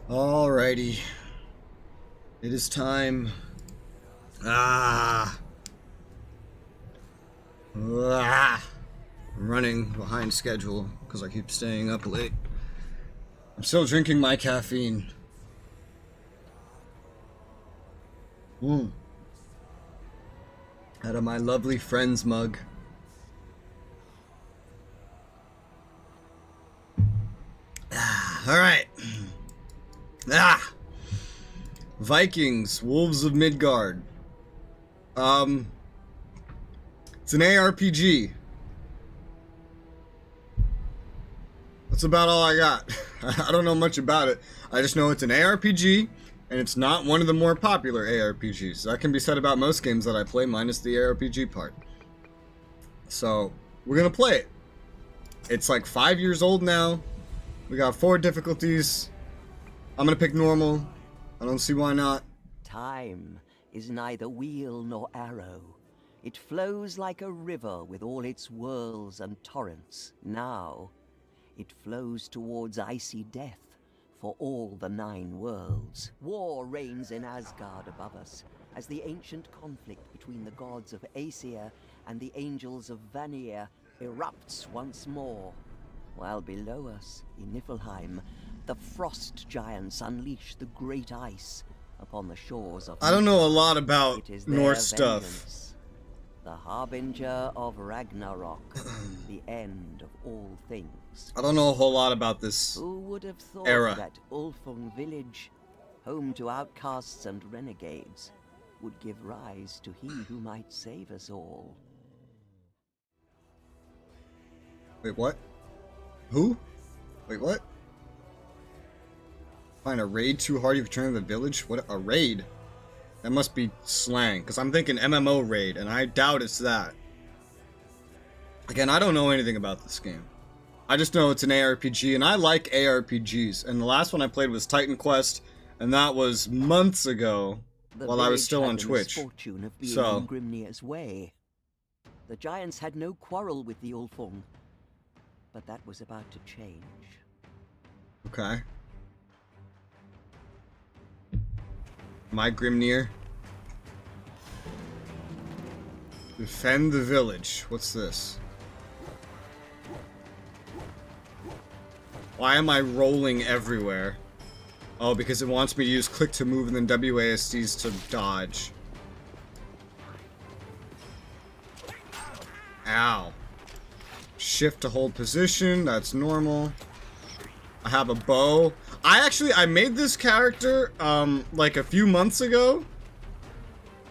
Alrighty. It is time. I'm running behind schedule because I keep staying up late. I'm still drinking my caffeine. Out of my lovely friend's mug. Alright. Vikings, Wolves of Midgard. It's an ARPG. That's about all I got. I don't know much about it. I just know it's an ARPG, and it's not one of the more popular ARPGs. That can be said about most games that I play, minus the ARPG part. So, we're gonna play it. It's like 5 years old now. We got 4 difficulties. I'm gonna pick normal. I don't see why not. Time is neither wheel nor arrow. It flows like a river with all its whirls and torrents. Now, it flows towards icy death for all the 9 worlds. War reigns in Asgard above us, as the ancient conflict between the gods of Aesir and the angels of Vanir erupts once more. While below us, in Niflheim, the frost giants unleash the great ice upon the shores of... I don't know a lot about Norse stuff. The harbinger of Ragnarok, the end of all things. I don't know a whole lot about this Who would have thought era. that Ulfung village, home to outcasts and renegades, would give rise to he who might save us all? Wait, what? Who? Wait, what? Find a raid too hard, you return to the village? What? A raid? That must be slang, because I'm thinking MMO raid, and I doubt it's that. Again, I don't know anything about this game. I just know it's an ARPG, and I like ARPGs. And the last one I played was Titan Quest, and that was months ago, while I was still on Twitch. Of being So, in Grimnir's way. The giants had no quarrel with the Ulfung, but that was about to change. okay. My Grimnir. Defend the village. What's this? Why am I rolling everywhere? Oh, because it wants me to use click to move and then WASDs to dodge. Ow. Shift to hold position. That's normal. I have a bow. I made this character, like a few months ago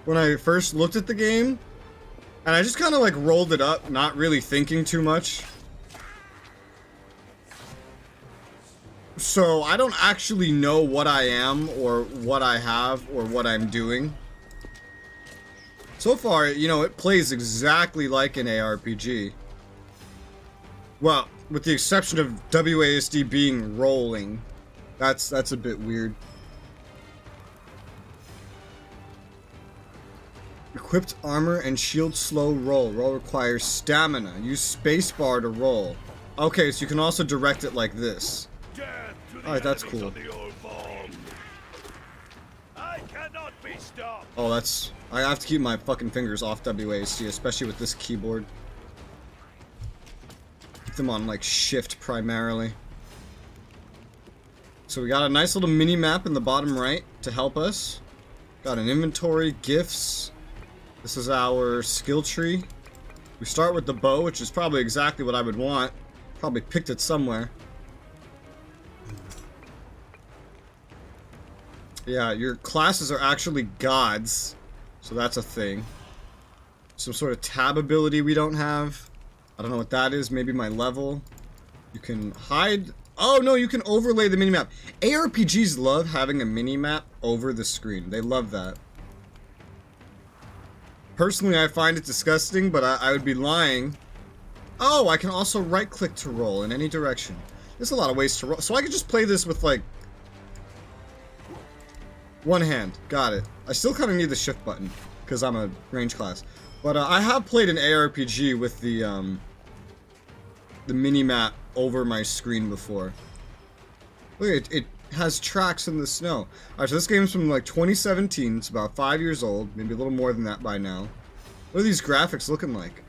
when I first looked at the game, and I just kind of like rolled it up, not really thinking too much. So I don't actually know what I am or what I have or what I'm doing. So far, you know, it plays exactly like an ARPG. Well, with the exception of WASD being rolling. That's a bit weird. Equipped armor and shield slow roll. Roll requires stamina. Use spacebar to roll. Okay, so you can also direct it like this. Alright, that's cool. Oh, that's... I have to keep my fucking fingers off WASD, especially with this keyboard. Keep them on, like, shift primarily. So we got a nice little mini-map in the bottom right to help us. Got an inventory, gifts. This is our skill tree. We start with the bow, which is probably exactly what I would want. Probably picked it somewhere. Yeah, your classes are actually gods. So that's a thing. Some sort of tab ability we don't have. I don't know what that is. Maybe my level. You can hide... Oh, no, you can overlay the minimap. ARPGs love having a minimap over the screen. They love that. Personally, I find it disgusting, but I would be lying. Oh, I can also right-click to roll in any direction. There's a lot of ways to roll. So I could just play this with, like... one hand. Got it. I still kind of need the shift button, because I'm a range class. But I have played an ARPG with the minimap over my screen before. Look, it has tracks in the snow. Alright, so this game's from like 2017. It's about 5 years old, maybe a little more than that by now. What are these graphics looking like?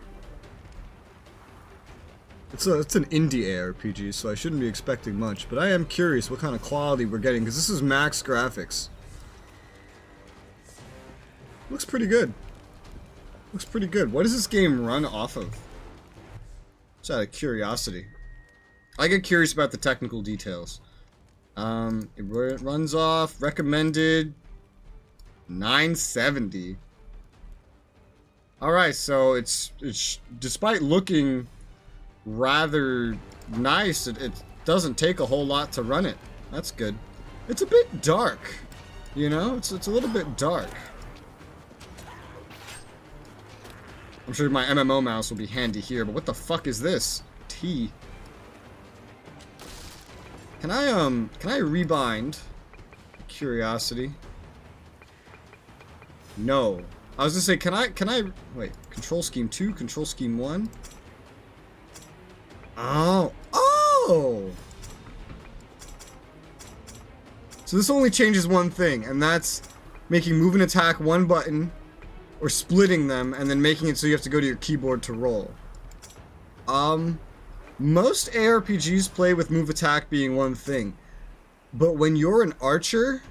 It's an indie ARPG, so I shouldn't be expecting much, but I am curious what kind of quality we're getting, because this is max graphics. Looks pretty good. Looks pretty good. What does this game run off of? Just out of curiosity. I get curious about the technical details. It runs off recommended 970. Alright, so it's despite looking rather nice, it doesn't take a whole lot to run it. That's good. It's a bit dark, you know? It's a little bit dark. I'm sure my MMO mouse will be handy here, but what the fuck is this? T. Can I rebind? Curiosity. No. I was gonna say, can I wait, control scheme 2, control scheme 1? Oh. Oh! So this only changes one thing, and that's making move and attack one button, or splitting them, and then making it so you have to go to your keyboard to roll. Most ARPGs play with move attack being one thing, but when you're an archer,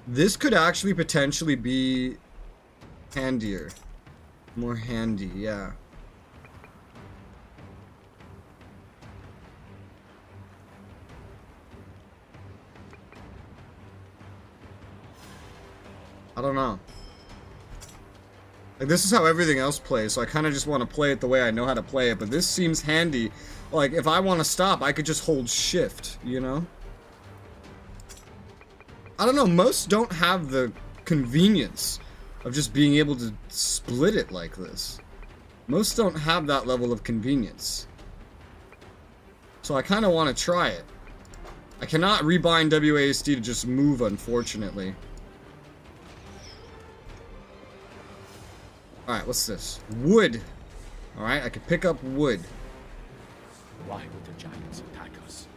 this could actually potentially be handier. More handy, yeah. I don't know. Like, this is how everything else plays, so I kind of just want to play it the way I know how to play it, but this seems handy. Like, if I want to stop, I could just hold shift, you know? I don't know, most don't have the convenience of just being able to split it like this. Most don't have that level of convenience. So I kind of want to try it. I cannot rebind WASD to just move, unfortunately. Alright, what's this? Wood. Alright, I can pick up wood. Why would the giants attack us?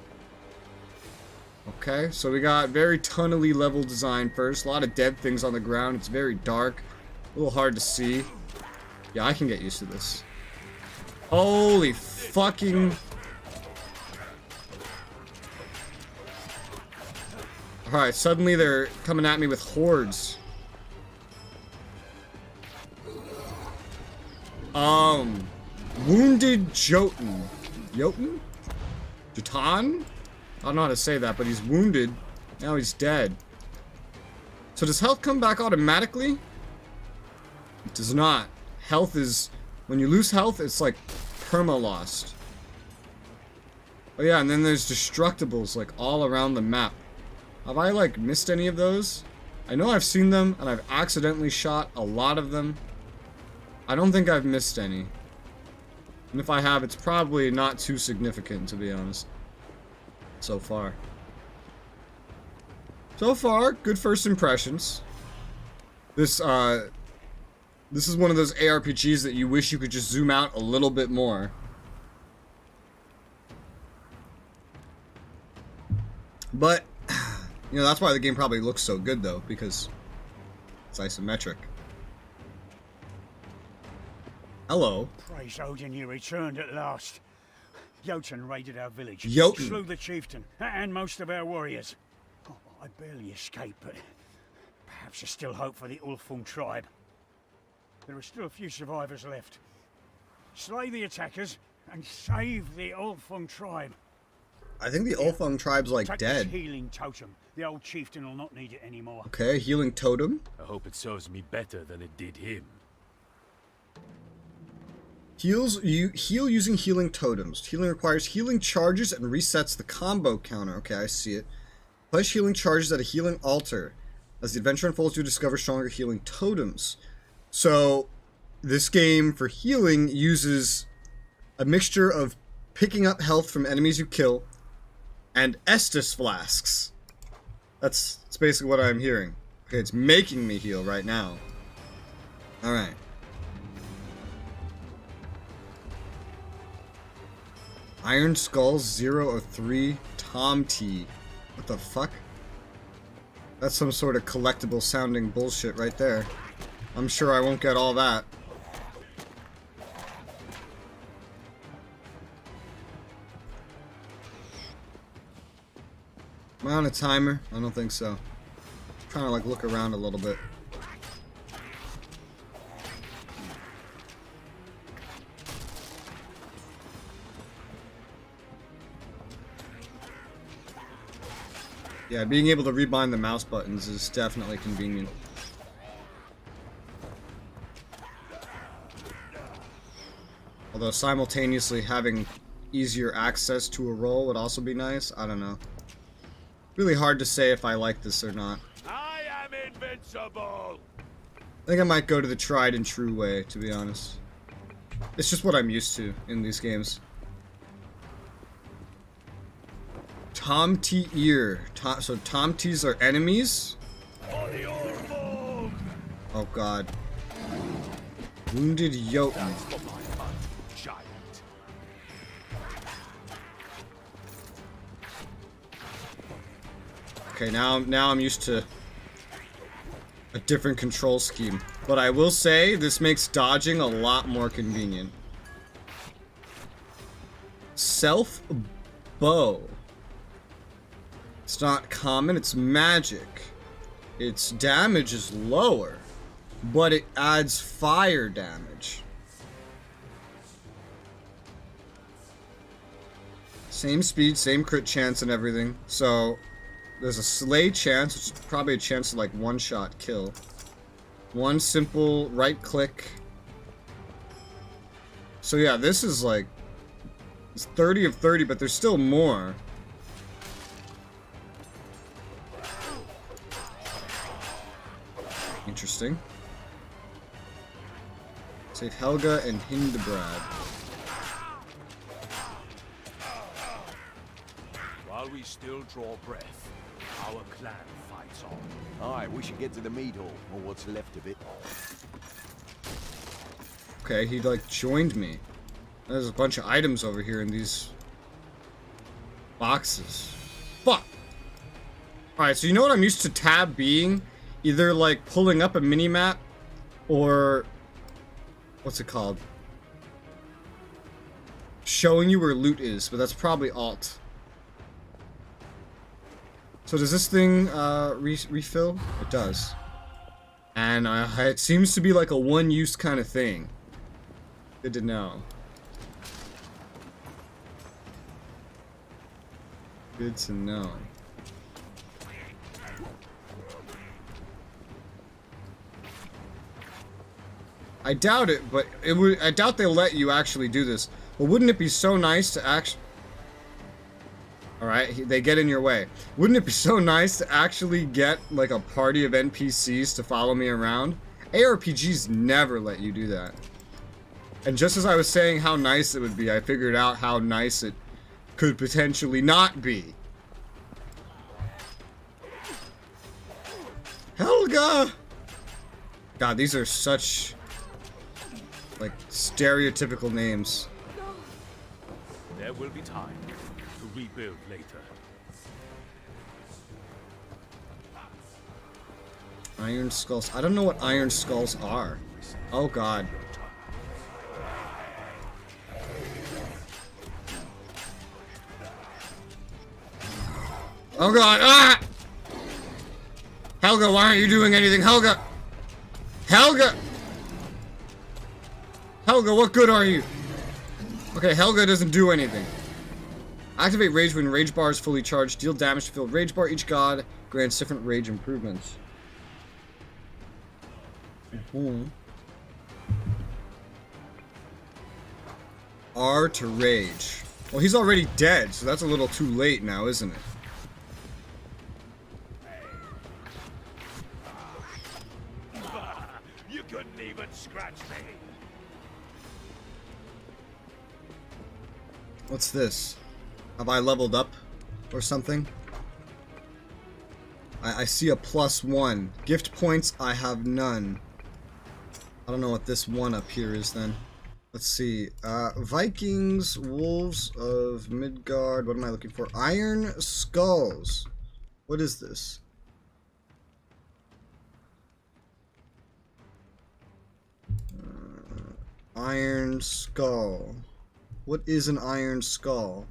Okay, so we got very tunnely level design first. A lot of dead things on the ground. It's very dark. A little hard to see. Yeah, I can get used to this. Holy fucking... Alright, suddenly they're coming at me with hordes. Wounded Jotun. Jotun? Jatan? I don't know how to say that, but he's wounded. Now he's dead. So does health come back automatically? It does not. Health is... When you lose health, it's like perma-lost. Oh yeah, and then there's destructibles, like, all around the map. Have I, like, missed any of those? I know I've seen them, and I've accidentally shot a lot of them. I don't think I've missed any. And if I have, it's probably not too significant, to be honest. So far. So far, good first impressions. This is one of those ARPGs that you wish you could just zoom out a little bit more. But, you know, that's why the game probably looks so good, though, because it's isometric. Hello. Praise Odin, you returned at last. Jotun raided our village. Jotun. Slew the chieftain and most of our warriors. Oh, I barely escaped, but perhaps there's still hope for the Ulfung tribe. There are still a few survivors left. Slay the attackers and save the Ulfung tribe. I think the Ulfung tribe's, like, Take dead. this healing totem. The old chieftain will not need it anymore. Okay, healing totem. I hope it serves me better than it did him. You heal using healing totems. Healing requires healing charges and resets the combo counter. Okay, I see it. Place healing charges at a healing altar. As the adventure unfolds, you discover stronger healing totems. So, this game for healing uses a mixture of picking up health from enemies you kill and Estus flasks. That's basically what I'm hearing. Okay, it's making me heal right now. Alright. Iron Skulls 0 of 3 Tom T. What the fuck? That's some sort of collectible sounding bullshit right there. I'm sure I won't get all that. Am I on a timer? I don't think so. I'm trying to like look around a little bit. Yeah, being able to rebind the mouse buttons is definitely convenient. Although simultaneously having easier access to a roll would also be nice. I don't know. Really hard to say if I like this or not. I am invincible. I think I might go to the tried and true way, to be honest. It's just what I'm used to in these games. Tomty ear. So Tomties are enemies? Oh god. Wounded Jotun. Okay, now I'm used to a different control scheme. But I will say, this makes dodging a lot more convenient. Self bow. It's not common, it's magic. Its damage is lower, but it adds fire damage. Same speed, same crit chance and everything. So, there's a slay chance, which is probably a chance to like one-shot kill. One simple right click. So yeah, this is like, it's 30 of 30, but there's still more. Interesting. Save Helga and Hildebrand. While we still draw breath, our clan fights on. Aye, we should get to the mead hall, or what's left of it. Okay, he like joined me. There's a bunch of items over here in these boxes. Fuck! Alright, so you know what I'm used to tab being? Either like pulling up a mini-map or what's it called? Showing you where loot is, but that's probably alt. So does this thing refill? It does. And it seems to be like a one-use kind of thing. Good to know. Good to know. I doubt it, but I doubt they'll let you actually do this. But wouldn't it be so nice to actually... Alright, they get in your way. Wouldn't it be so nice to actually get, like, a party of NPCs to follow me around? ARPGs never let you do that. And just as I was saying how nice it would be, I figured out how nice it could potentially not be. Helga! God, these are such... like, stereotypical names. There will be time to rebuild later. Iron skulls. I don't know what iron skulls are. Oh god. Oh god. Ah! Helga, why aren't you doing anything? Helga! Helga! Helga, what good are you? Okay, Helga doesn't do anything. Activate rage when rage bar is fully charged. Deal damage to filled rage bar. Each god grants different rage improvements. R to rage. Well, he's already dead, so that's a little too late now, isn't it? You couldn't even scratch me. What's this? Have I leveled up or something? I see a +1. Gift points, I have none. I don't know what this one up here is then. Let's see. Vikings, Wolves of Midgard. What am I looking for? Iron Skulls. What is this? Iron skull. What is an iron skull?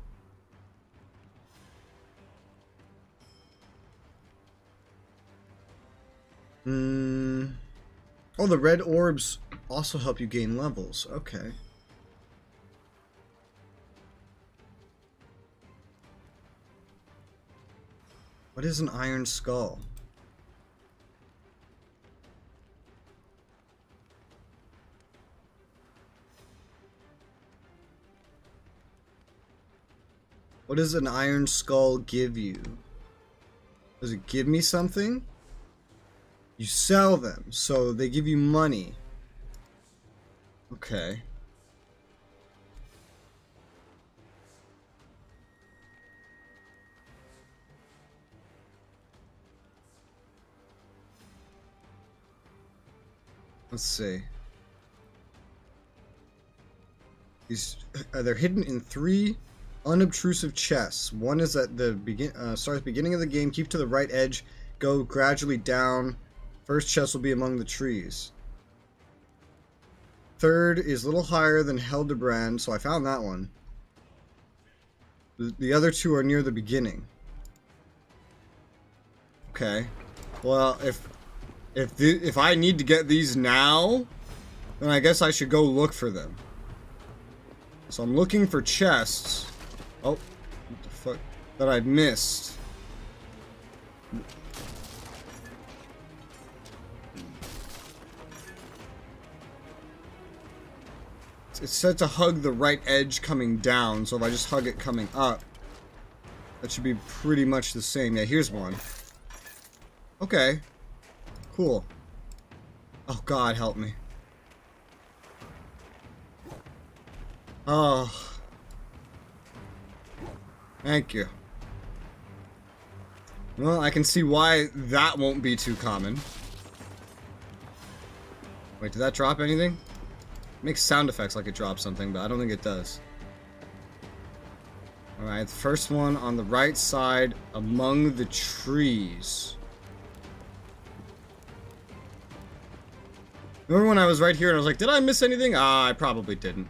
Oh, the red orbs also help you gain levels. Okay. What is an iron skull? What does an iron skull give you? Does it give me something? You sell them, so they give you money. Okay. Let's see. They're hidden in 3 unobtrusive chests. One is at the start at the beginning of the game. Keep to the right edge. Go gradually down. First chest will be among the trees. Third is a little higher than Hildebrand, so I found that one. The other 2 are near the beginning. Okay. Well, if I need to get these now, then I guess I should go look for them. So I'm looking for chests. Oh, what the fuck? That I missed. It's said to hug the right edge coming down, so if I just hug it coming up, that should be pretty much the same. Yeah, here's one. Okay. Cool. Oh, God, help me. Oh. Thank you. Well, I can see why that won't be too common. Wait, did that drop anything? It makes sound effects like it drops something, but I don't think it does. Alright, the first one on the right side among the trees. Remember when I was right here and I was like, did I miss anything? Ah, I probably didn't.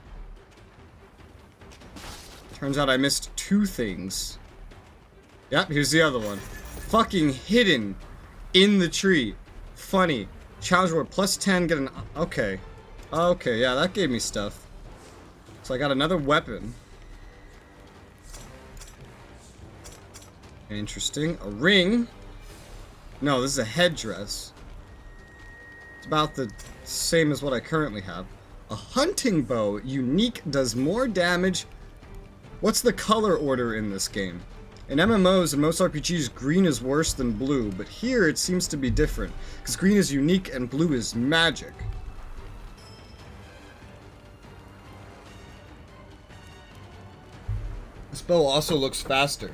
Turns out I missed 2 things. Yep, here's the other one. Fucking hidden in the tree. Funny. Challenge reward +10, get an... Okay. Okay, yeah, that gave me stuff. So I got another weapon. Interesting. A ring. No, this is a headdress. It's about the same as what I currently have. A hunting bow. Unique, does more damage. What's the color order in this game? In MMOs and most RPGs, green is worse than blue, but here it seems to be different, because green is unique and blue is magic. This bow also looks faster.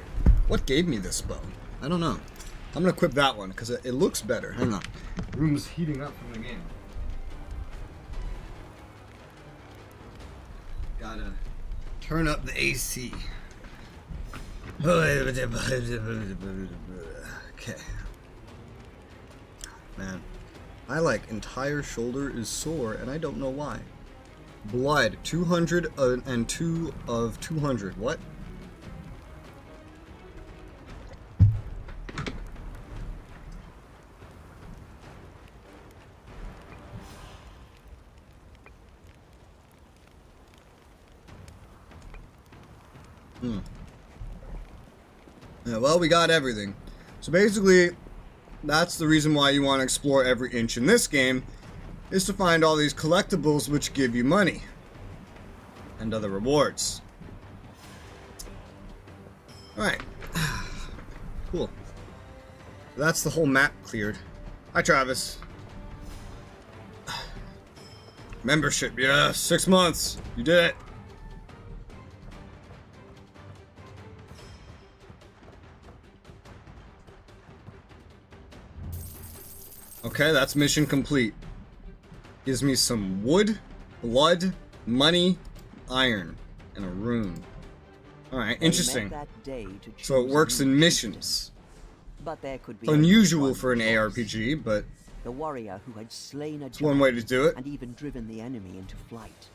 What gave me this bow? I don't know. I'm gonna equip that one, because it looks better. Hang on. The room's heating up from the game. Gotta turn up the AC. Okay. Man. My, entire shoulder is sore, and I don't know why. Blood. 202 of 200. What? Yeah, well, we got everything. So basically, that's the reason why you want to explore every inch in this game, is to find all these collectibles which give you money. And other rewards. Alright. Cool. That's the whole map cleared. Hi, Travis. Membership, yeah, 6 months. You did it. Okay, that's mission complete. Gives me some wood, blood, money, iron, and a rune. Alright, interesting. So it works in missions. But there could be It's unusual only for an one choice. ARPG, but The warrior who had slain a it's one way to giant do it. and even driven the enemy into flight.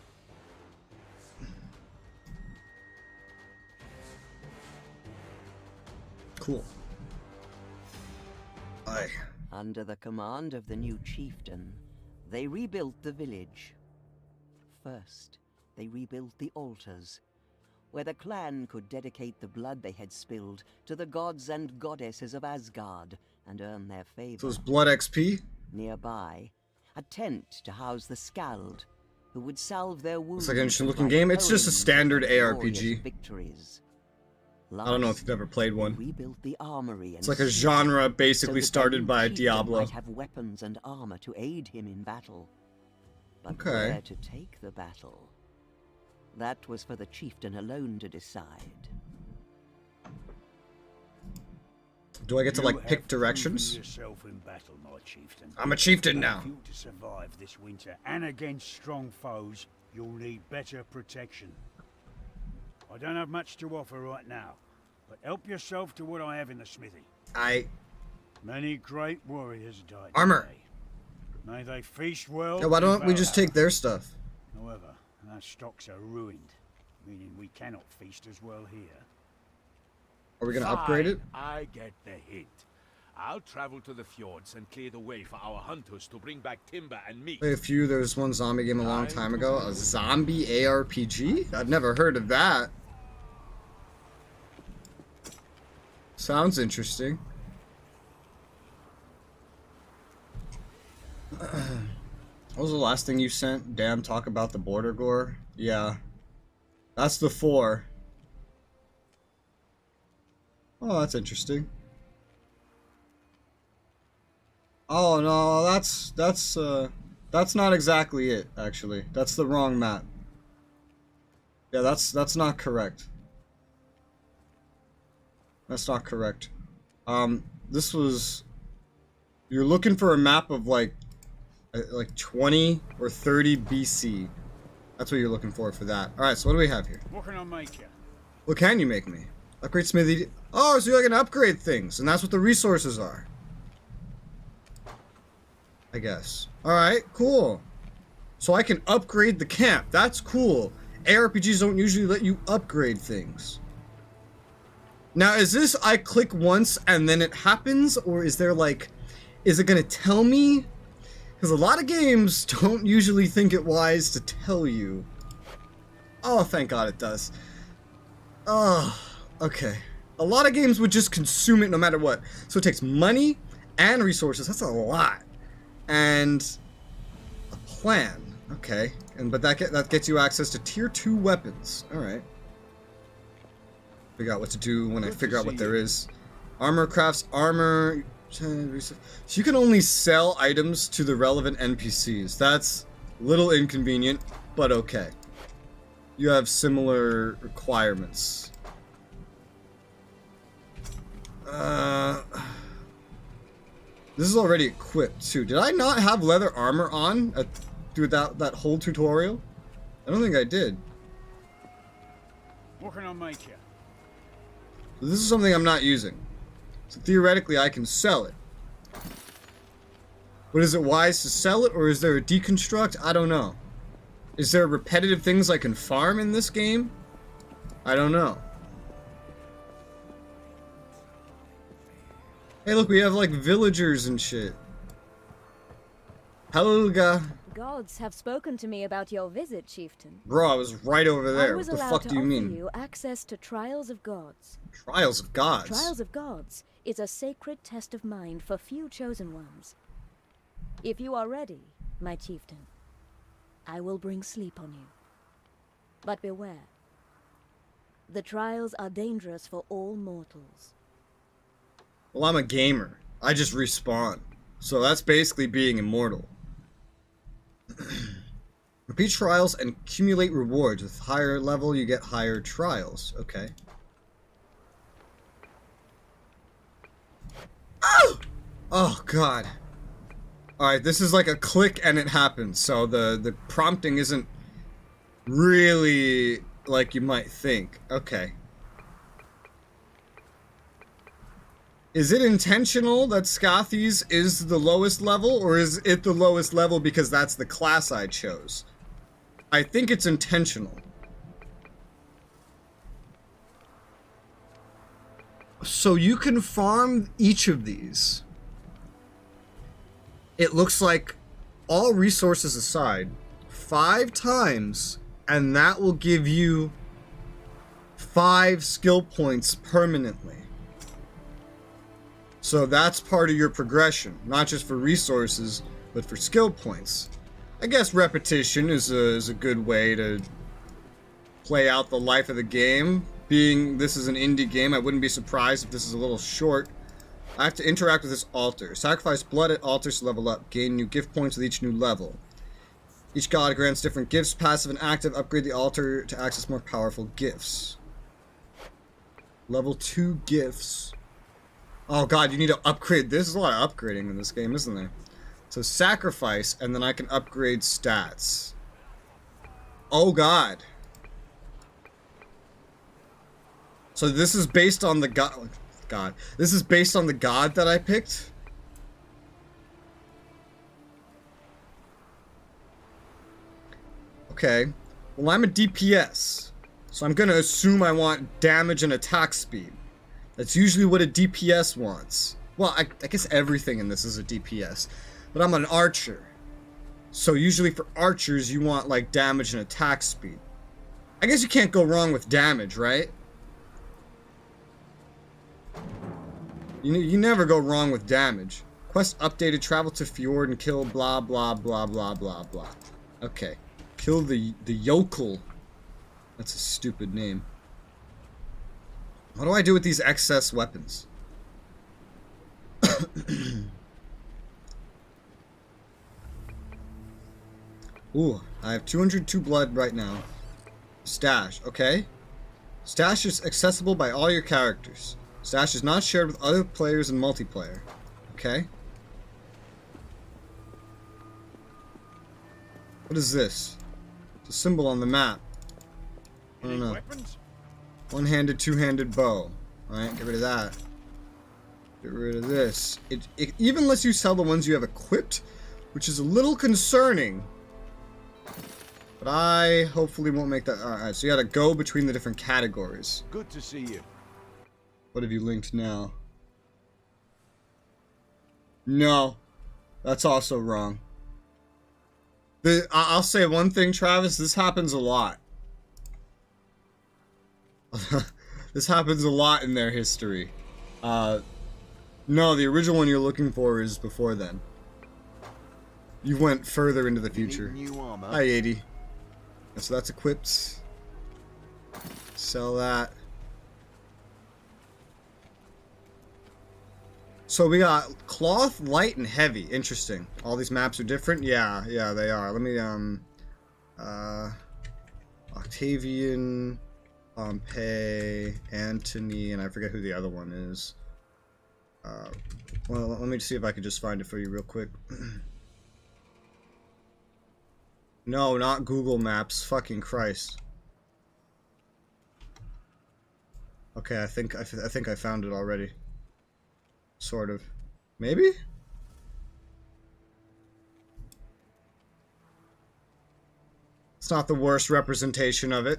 Cool. Aye. Under the command of the new chieftain, they rebuilt the village. First, they rebuilt the altars, where the clan could dedicate the blood they had spilled to the gods and goddesses of Asgard and earn their favor. So it's blood XP? Nearby, a tent to house the Skald, who would salve their wounds. It's like an interesting looking by game. It's just a poems standard of glorious ARPG. Victories. I don't know if you've ever played one. They rebuilt the armory and It's like a seats genre basically so that their started new by chieftain Diablo. might have weapons and armor to aid him in battle. But Okay. where to take the battle? That was for the chieftain alone to decide. Do I get to You like have pick proven directions? yourself in battle, my chieftain. I'm a chieftain now. If you to survive this winter and against strong foes, you'll need better protection. I don't have much to offer right now, but help yourself to what I have in the smithy. Many great warriors died Armor. today. May they feast well. Yeah, why don't in we just Valhalla. take their stuff? However, our stocks are ruined, meaning we cannot feast as well here. Are we gonna upgrade it? Fine, I get the hint. I'll travel to the fjords and clear the way for our hunters to bring back timber and meat. Play a few. There was one zombie game a long time ago. A zombie ARPG? I've never heard of that. Sounds interesting. What was the last thing you sent? Damn, talk about the border gore? Yeah. That's the 4. Oh, that's interesting. Oh no, that's not exactly it, actually. That's the wrong map. Yeah, that's not correct. That's not correct. This was... You're looking for a map of like 20 or 30 BC. That's what you're looking for that. Alright, so what do we have here? What can I make you? What can you make me? Upgrade smithy. Oh, so you're gonna upgrade things, and that's what the resources are. I guess. Alright, cool. So I can upgrade the camp. That's cool. ARPGs don't usually let you upgrade things. Now, is this I click once and then it happens? Or is there like... Is it gonna tell me? Because a lot of games don't usually think it wise to tell you. Oh, thank God it does. Oh, okay. A lot of games would just consume it no matter what. So it takes money and resources. That's a lot. And a plan. Okay. But that gets you access to tier 2 weapons. Alright. Figure out what to do when I figure out what there is. Armor crafts, armor... So you can only sell items to the relevant NPCs. That's a little inconvenient, but okay. You have similar requirements. This is already equipped too. Did I not have leather armor on through that whole tutorial? I don't think I did. What can I make you? This is something I'm not using. So theoretically I can sell it. But is it wise to sell it, or is there a deconstruct? I don't know. Is there repetitive things I can farm in this game? I don't know. Hey look, we have like villagers and shit. Helga. Gods have spoken to me about your visit, chieftain. Bro, I was right over I there. was What the allowed fuck to do you offer mean? you access to Trials of Gods. Trials of Gods. Trials of Gods is a sacred test of mind for few chosen ones. If you are ready, my chieftain, I will bring sleep on you. But beware. The trials are dangerous for all mortals. Well, I'm a gamer. I just respawn. So that's basically being immortal. Repeat trials and accumulate rewards. With higher level, you get higher trials. Okay. Oh! Oh, God. Alright, this is like a click and it happens. So the prompting isn't really like you might think. Okay. Is it intentional that Scathies is the lowest level, or is it the lowest level because that's the class I chose? I think it's intentional. So you can farm each of these. It looks like, all resources aside, 5 times, and that will give you 5 skill points permanently. So that's part of your progression, not just for resources, but for skill points. I guess repetition is a good way to play out the life of the game. Being this is an indie game, I wouldn't be surprised if this is a little short. I have to interact with this altar. Sacrifice blood at altars to level up. Gain new gift points with each new level. Each god grants different gifts, passive and active. Upgrade the altar to access more powerful gifts. Level 2 gifts. Oh god, you need to upgrade. There's a lot of upgrading in this game, isn't there? So sacrifice, and then I can upgrade stats. Oh god. So this is based on the god. This is based on the god that I picked? Okay. Well, I'm a DPS. So I'm gonna assume I want damage and attack speed. That's usually what a DPS wants. Well, I guess everything in this is a DPS. But I'm an archer. So usually for archers, you want, like, damage and attack speed. I guess you can't go wrong with damage, right? You never go wrong with damage. Quest updated, travel to Fjord and kill blah blah blah blah blah blah. Okay. Kill the yokel. That's a stupid name. What do I do with these excess weapons? Ooh, I have 202 blood right now. Stash, okay. Stash is accessible by all your characters. Stash is not shared with other players in multiplayer. Okay. What is this? It's a symbol on the map. I don't know. One-handed, two-handed bow. Alright, get rid of that. Get rid of this. It even lets you sell the ones you have equipped, which is a little concerning. But I hopefully won't make that. Alright, so you gotta go between the different categories. Good to see you. What have you linked now? No. That's also wrong. I'll say one thing, Travis. This happens a lot. This happens a lot in their history. No, the original one you're looking for is before then. You went further into the future. New armor. Hi, 80. So that's equipped. Sell that. So we got cloth, light, and heavy. Interesting. All these maps are different? Yeah, they are. Let me, Octavian, Pompey, Antony, and I forget who the other one is. Well, let me see if I can just find it for you real quick. No, not Google Maps. Fucking Christ. Okay, I think I found it already. Sort of. Maybe? It's not the worst representation of it.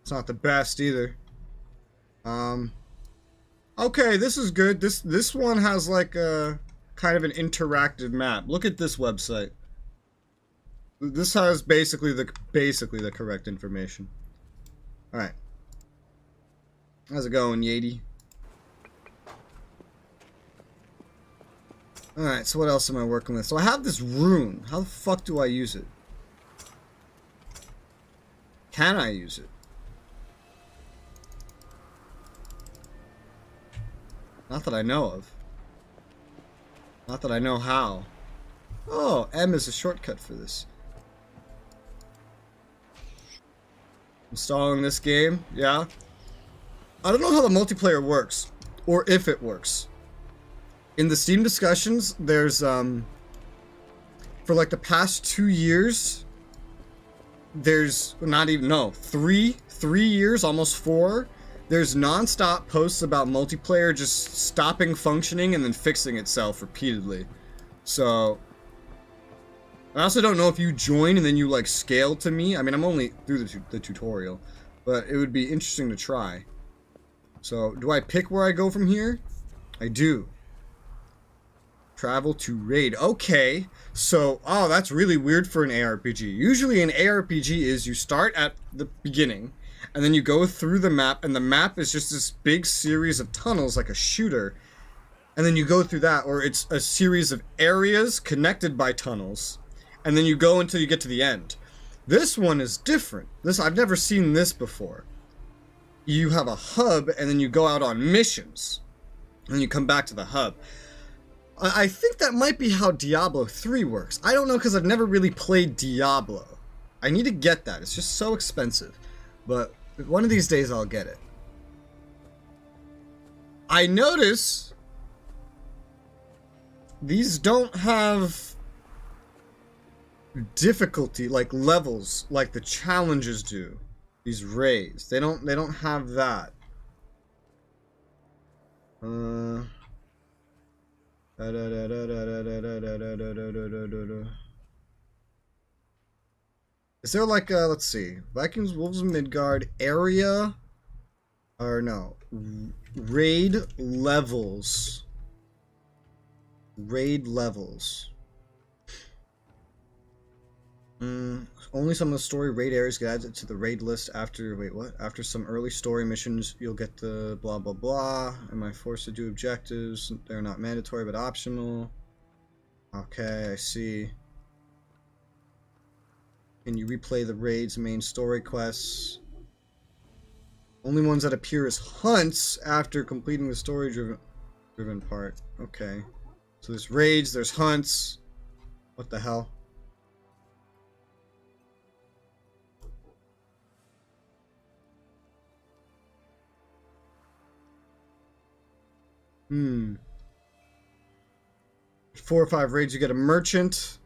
It's not the best either. Okay, this is good. This one has like a kind of an interactive map. Look at this website. This has basically the correct information. All right. How's it going, Yeti? Alright, so what else am I working with? So I have this rune. How the fuck do I use it? Can I use it? Not that I know of. Not that I know how. Oh, M is a shortcut for this. Installing this game, yeah. I don't know how the multiplayer works, or if it works. In the Steam discussions, there's, for like the past 2 years, there's not even, no, three years, almost 4, there's non-stop posts about multiplayer just stopping functioning and then fixing itself repeatedly. So I also don't know if you join and then you like scale to me. I mean, I'm only through the tutorial, but it would be interesting to try. So do I pick where I go from here? I do. Travel to raid. Okay. So, oh, that's really weird for an ARPG. Usually an ARPG is you start at the beginning and then you go through the map, and the map is just this big series of tunnels like a shooter. And then you go through that, or it's a series of areas connected by tunnels. And then you go until you get to the end. This one is different. I've never seen this before. You have a hub, and then you go out on missions. And you come back to the hub. I think that might be how Diablo 3 works. I don't know, because I've never really played Diablo. I need to get that. It's just so expensive. But one of these days I'll get it. I notice these don't have difficulty, like levels, like the challenges do. These raids. They don't have that. Is there like a, let's see, Vikings, Wolves of Midgard, area, or no, raid levels. Raid levels. Only some of the story raid areas get added to the raid list after, wait, what? After some early story missions, you'll get the blah blah blah. Am I forced to do objectives? They're not mandatory but optional. Okay, I see. Can you replay the raid's main story quests? Only ones that appear as hunts after completing the story driven part. Okay. So there's raids, there's hunts. What the hell? Hmm. 4 or 5 raids, you get a merchant.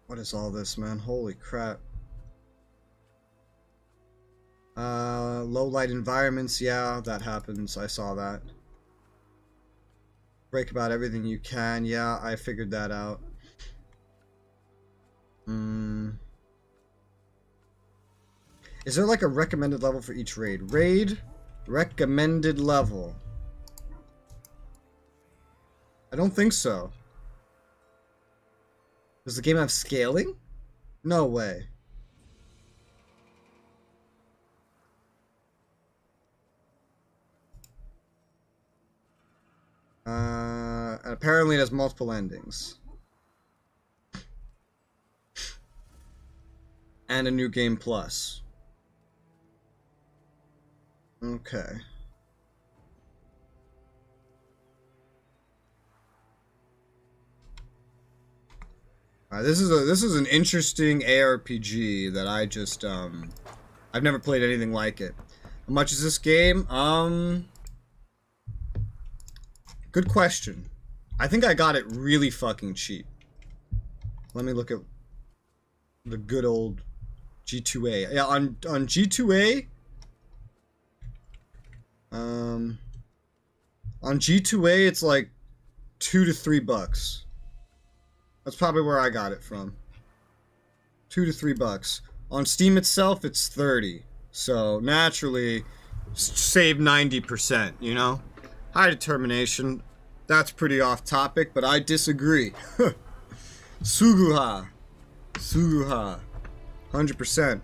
What is all this, man? Holy crap. Low light environments, yeah, that happens. I saw that. Break about everything you can, yeah, I figured that out. Is there like a recommended level for each raid? Raid recommended level. I don't think so. Does the game have scaling? No way. And apparently it has multiple endings. And a new game plus. Okay. Alright, this is an interesting ARPG that I just I've never played anything like it. How much is this game? Good question. I think I got it really fucking cheap. Let me look at the good old G2A. Yeah, on G2A. On G2A, it's like $2 to $3. That's probably where I got it from. $2 to $3. On Steam itself, it's 30. So naturally, save 90%. You know, high determination. That's pretty off topic, but I disagree. Suguha, 100%.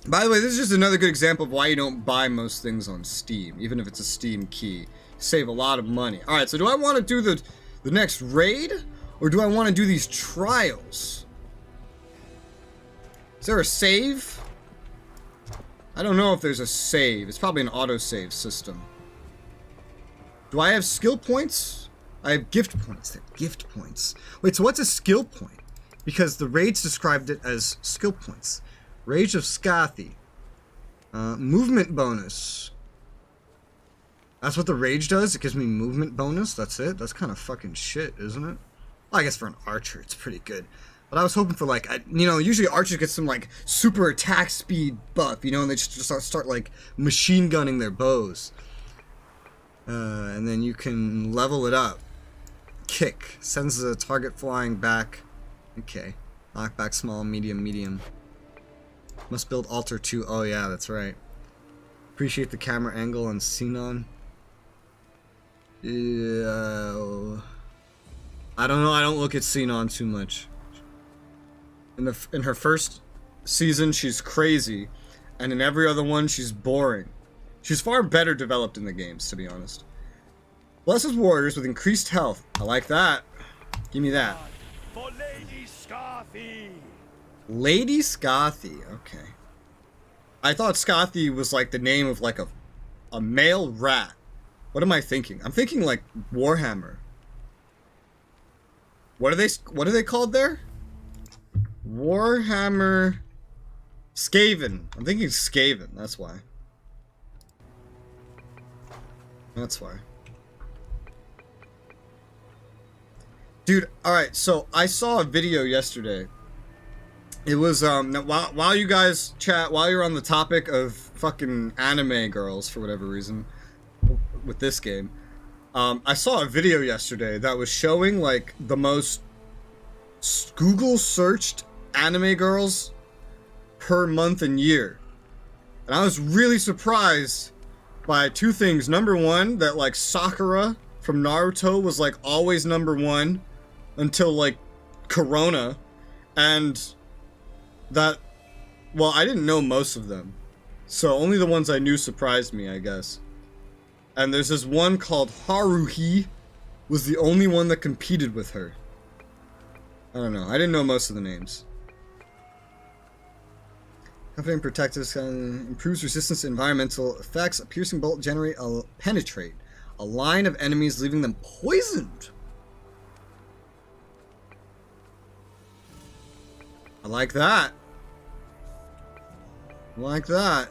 By the way, this is just another good example of why you don't buy most things on Steam, even if it's a Steam key. Save a lot of money. Alright, so do I want to do the next raid? Or do I want to do these trials? Is there a save? I don't know if there's a save. It's probably an autosave system. Do I have skill points? I have gift points. They're gift points. Wait, so what's a skill point? Because the raids described it as skill points. Rage of Scathy. Movement bonus. That's what the rage does? It gives me movement bonus? That's it? That's kind of fucking shit, isn't it? Well, I guess for an archer, it's pretty good. But I was hoping for like, usually archers get some like super attack speed buff, and they just start like machine gunning their bows. And then you can level it up. Kick. Sends the target flying back. Okay. Knock back small, medium, medium. Must build altar 2. Oh yeah, that's right. Appreciate the camera angle on Xenon. Yeah. I don't know, I don't look at Xenon too much. In her first season, she's crazy. And in every other one, she's boring. She's far better developed in the games, to be honest. Blesses warriors with increased health. I like that. Give me that. For Lady Scarthy. Lady Scarthy. Okay. I thought Scarthy was like the name of like a male rat. What am I thinking? I'm thinking like Warhammer. What are they called there? Warhammer Skaven. I'm thinking Skaven. That's why. That's why. Dude, alright, so I saw a video yesterday. It was, while you guys chat, while you're on the topic of fucking anime girls, for whatever reason, with this game, I saw a video yesterday that was showing, like, the most Google searched anime girls per month and year. And I was really surprised by two things. Number one, that like Sakura from Naruto was like always number one until like Corona. And that, well, I didn't know most of them. So only the ones I knew surprised me, I guess. And there's this one called Haruhi, was the only one that competed with her. I don't know. I didn't know most of the names. Confident protective improves resistance to environmental effects. A piercing bolt penetrate a line of enemies, leaving them poisoned. I like that. I like that.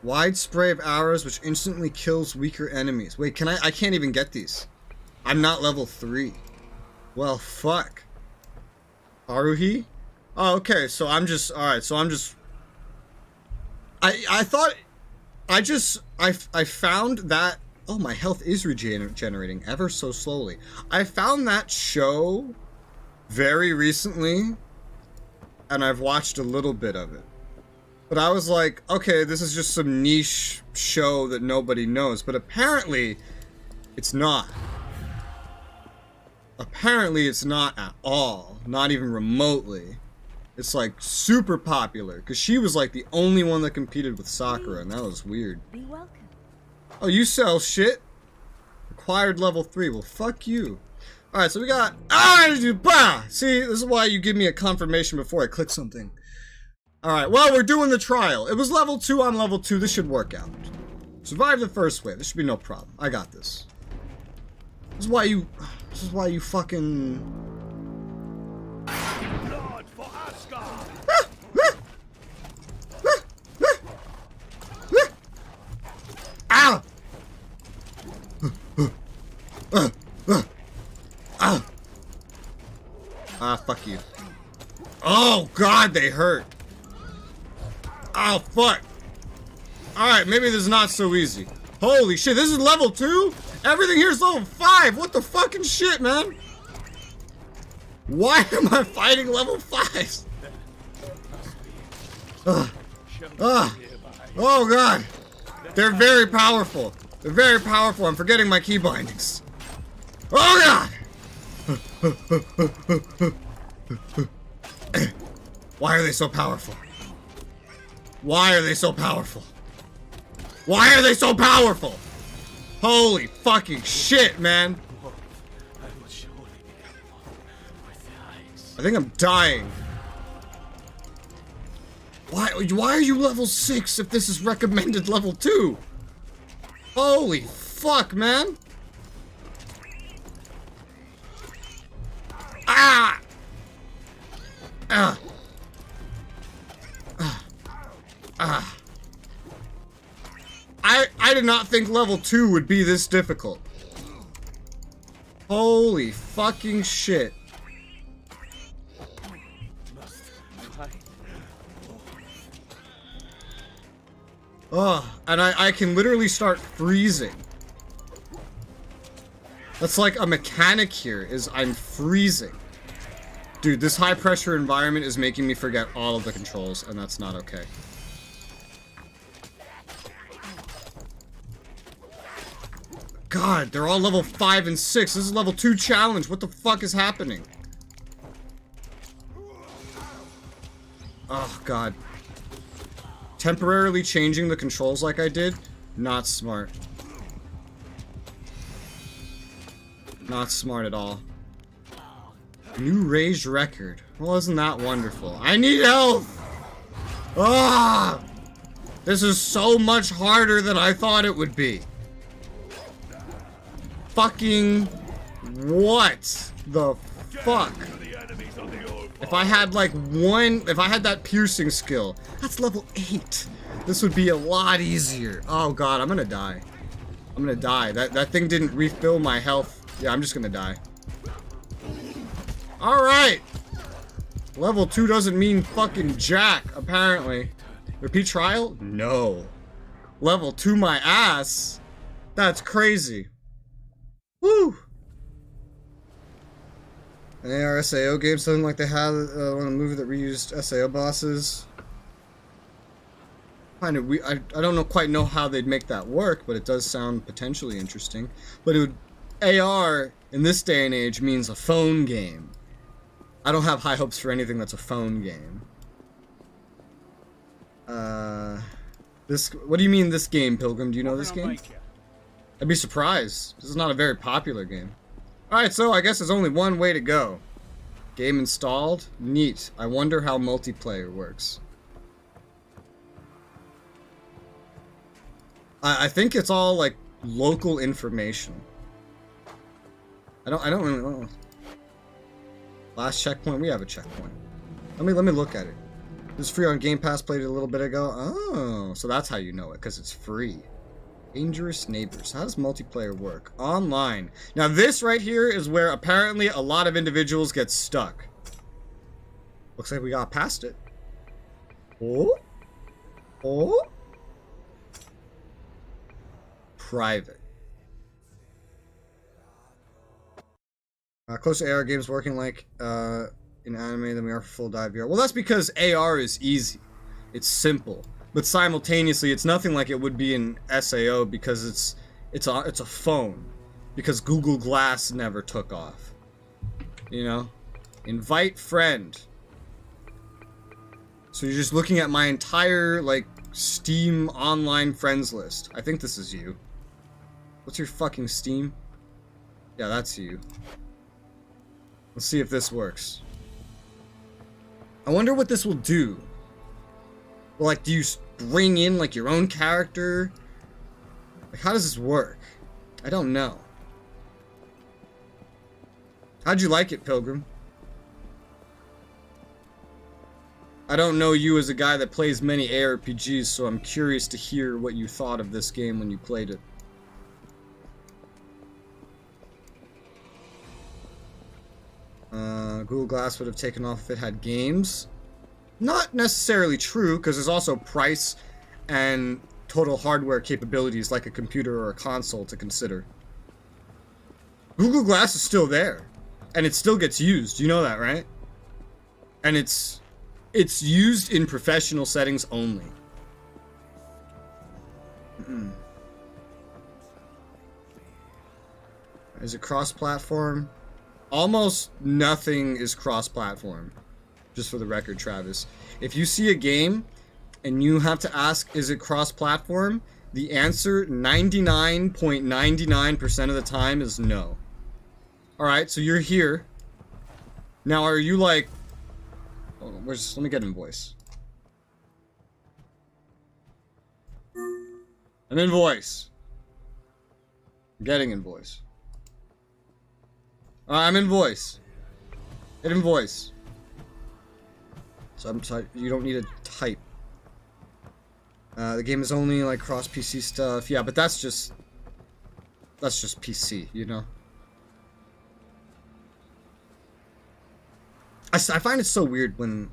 Wide spray of arrows which instantly kills weaker enemies. Wait, I can't even get these. I'm not level 3. Well, fuck. Haruhi? Oh, okay, so I'm just, alright, so I'm just, I thought, I found that, oh, my health is regenerating ever so slowly. I found that show very recently, and I've watched a little bit of it. But I was like, okay, this is just some niche show that nobody knows, but apparently, it's not. Apparently, it's not at all, not even remotely. It's like super popular because she was like the only one that competed with Sakura, and that was weird. Be welcome. Oh, you sell shit? Acquired level 3. Well, fuck you. Alright, so we got... See, this is why you give me a confirmation before I click something. Alright, well, we're doing the trial. It was level 2 on level 2. This should work out. Survive the first wave. This should be no problem. I got this. This is why you... This is why you fucking... Ah! Ah, fuck you. Oh, God, they hurt. Oh, fuck. Alright, maybe this is not so easy. Holy shit, this is level 2? Everything here is level 5. What the fucking shit, man? Why am I fighting level 5s? Oh, God. They're very powerful. They're very powerful. I'm forgetting my key bindings. Oh, God! Why are they so powerful? Why are they so powerful? Why are they so powerful? Holy fucking shit, man. I think I'm dying. Why are you level 6 if this is recommended level 2? Holy fuck, man. Ah! I did not think level 2 would be this difficult. Holy fucking shit. Ugh, and I can literally start freezing. That's like a mechanic here, is I'm freezing. Dude, this high pressure environment is making me forget all of the controls, and that's not okay. God, they're all level 5 and 6. This is level 2 challenge. What the fuck is happening? Oh, God. Temporarily changing the controls like I did? Not smart. Not smart at all. New raised record. Well, isn't that wonderful? I need help! Ah! This is so much harder than I thought it would be. Fucking what the fuck? If I had like if I had that piercing skill, that's level 8. This would be a lot easier. Oh god, I'm gonna die. I'm gonna die. That thing didn't refill my health. Yeah, I'm just gonna die. Alright. Level 2 doesn't mean fucking jack, apparently. Repeat trial? No. Level 2 my ass? That's crazy. Woo! An AR SAO game, something like they had on a movie that reused SAO bosses. I don't quite know how they'd make that work, but it does sound potentially interesting. But AR in this day and age means a phone game. I don't have high hopes for anything that's a phone game. What do you mean this game, Pilgrim? Do you know this game? I'd be surprised. This is not a very popular game. Alright, so I guess there's only one way to go. Game installed? Neat. I wonder how multiplayer works. I think it's all like local information. I don't really know. Last checkpoint, we have a checkpoint. Let me look at it. This is free on Game Pass, played it a little bit ago. Oh, so that's how you know it, because it's free. Dangerous neighbors. How does multiplayer work? Online. Now this right here is where apparently a lot of individuals get stuck. Looks like we got past it. Oh? Oh? Private. Close to AR games working like in anime than we are for full dive VR. Well, that's because AR is easy. It's simple. But simultaneously, it's nothing like it would be in SAO because it's a phone. Because Google Glass never took off. You know? Invite friend. So you're just looking at my entire, like, Steam online friends list. I think this is you. What's your fucking Steam? Yeah, that's you. Let's see if this works. I wonder what this will do. Well, like, do you bring in, like, your own character? Like, how does this work? I don't know. How'd you like it, Pilgrim? I don't know you as a guy that plays many ARPGs, so I'm curious to hear what you thought of this game when you played it. Google Glass would have taken off if it had games. Not necessarily true, because there's also price and total hardware capabilities like a computer or a console to consider. Google Glass is still there, and it still gets used. You know that, right? And it's used in professional settings only. Is it cross-platform? Almost nothing is cross-platform. Just for the record, Travis. If you see a game and you have to ask, is it cross-platform? The answer 99.99% of the time is no. Alright, so you're here. Now, are you like... Oh, let me get invoice. I'm invoice. I'm getting invoice. I'm invoice. Hit invoice. So I'm sorry, you don't need to type. The game is only like cross PC stuff. Yeah, but that's just PC, you know. I find it so weird when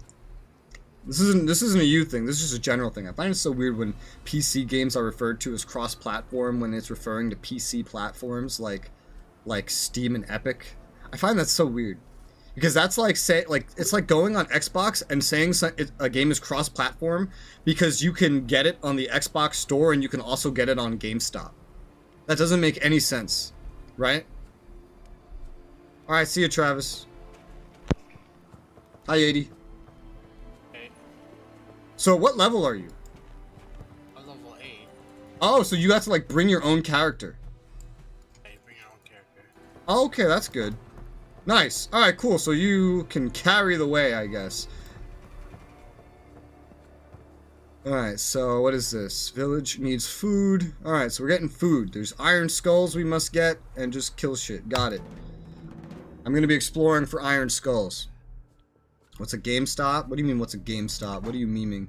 this isn't a you thing. This is just a general thing. I find it so weird when PC games are referred to as cross-platform when it's referring to PC platforms like Steam and Epic. I find that so weird because that's like it's like going on Xbox and saying a game is cross-platform because you can get it on the Xbox store and you can also get it on GameStop. That doesn't make any sense, right? All right, see you, Travis. Hi, 80. Hey, So what level are you? I'm level 8. Oh, so you have to like bring your own character. Hey, bring your own character. Oh, okay, that's good. Nice. All right, cool. So you can carry the way, I guess. All right, so what is this? Village needs food. All right, so we're getting food. There's iron skulls we must get and just kill shit. Got it. I'm going to be exploring for iron skulls. What's a GameStop? What do you mean, what's a GameStop? What are you memeing?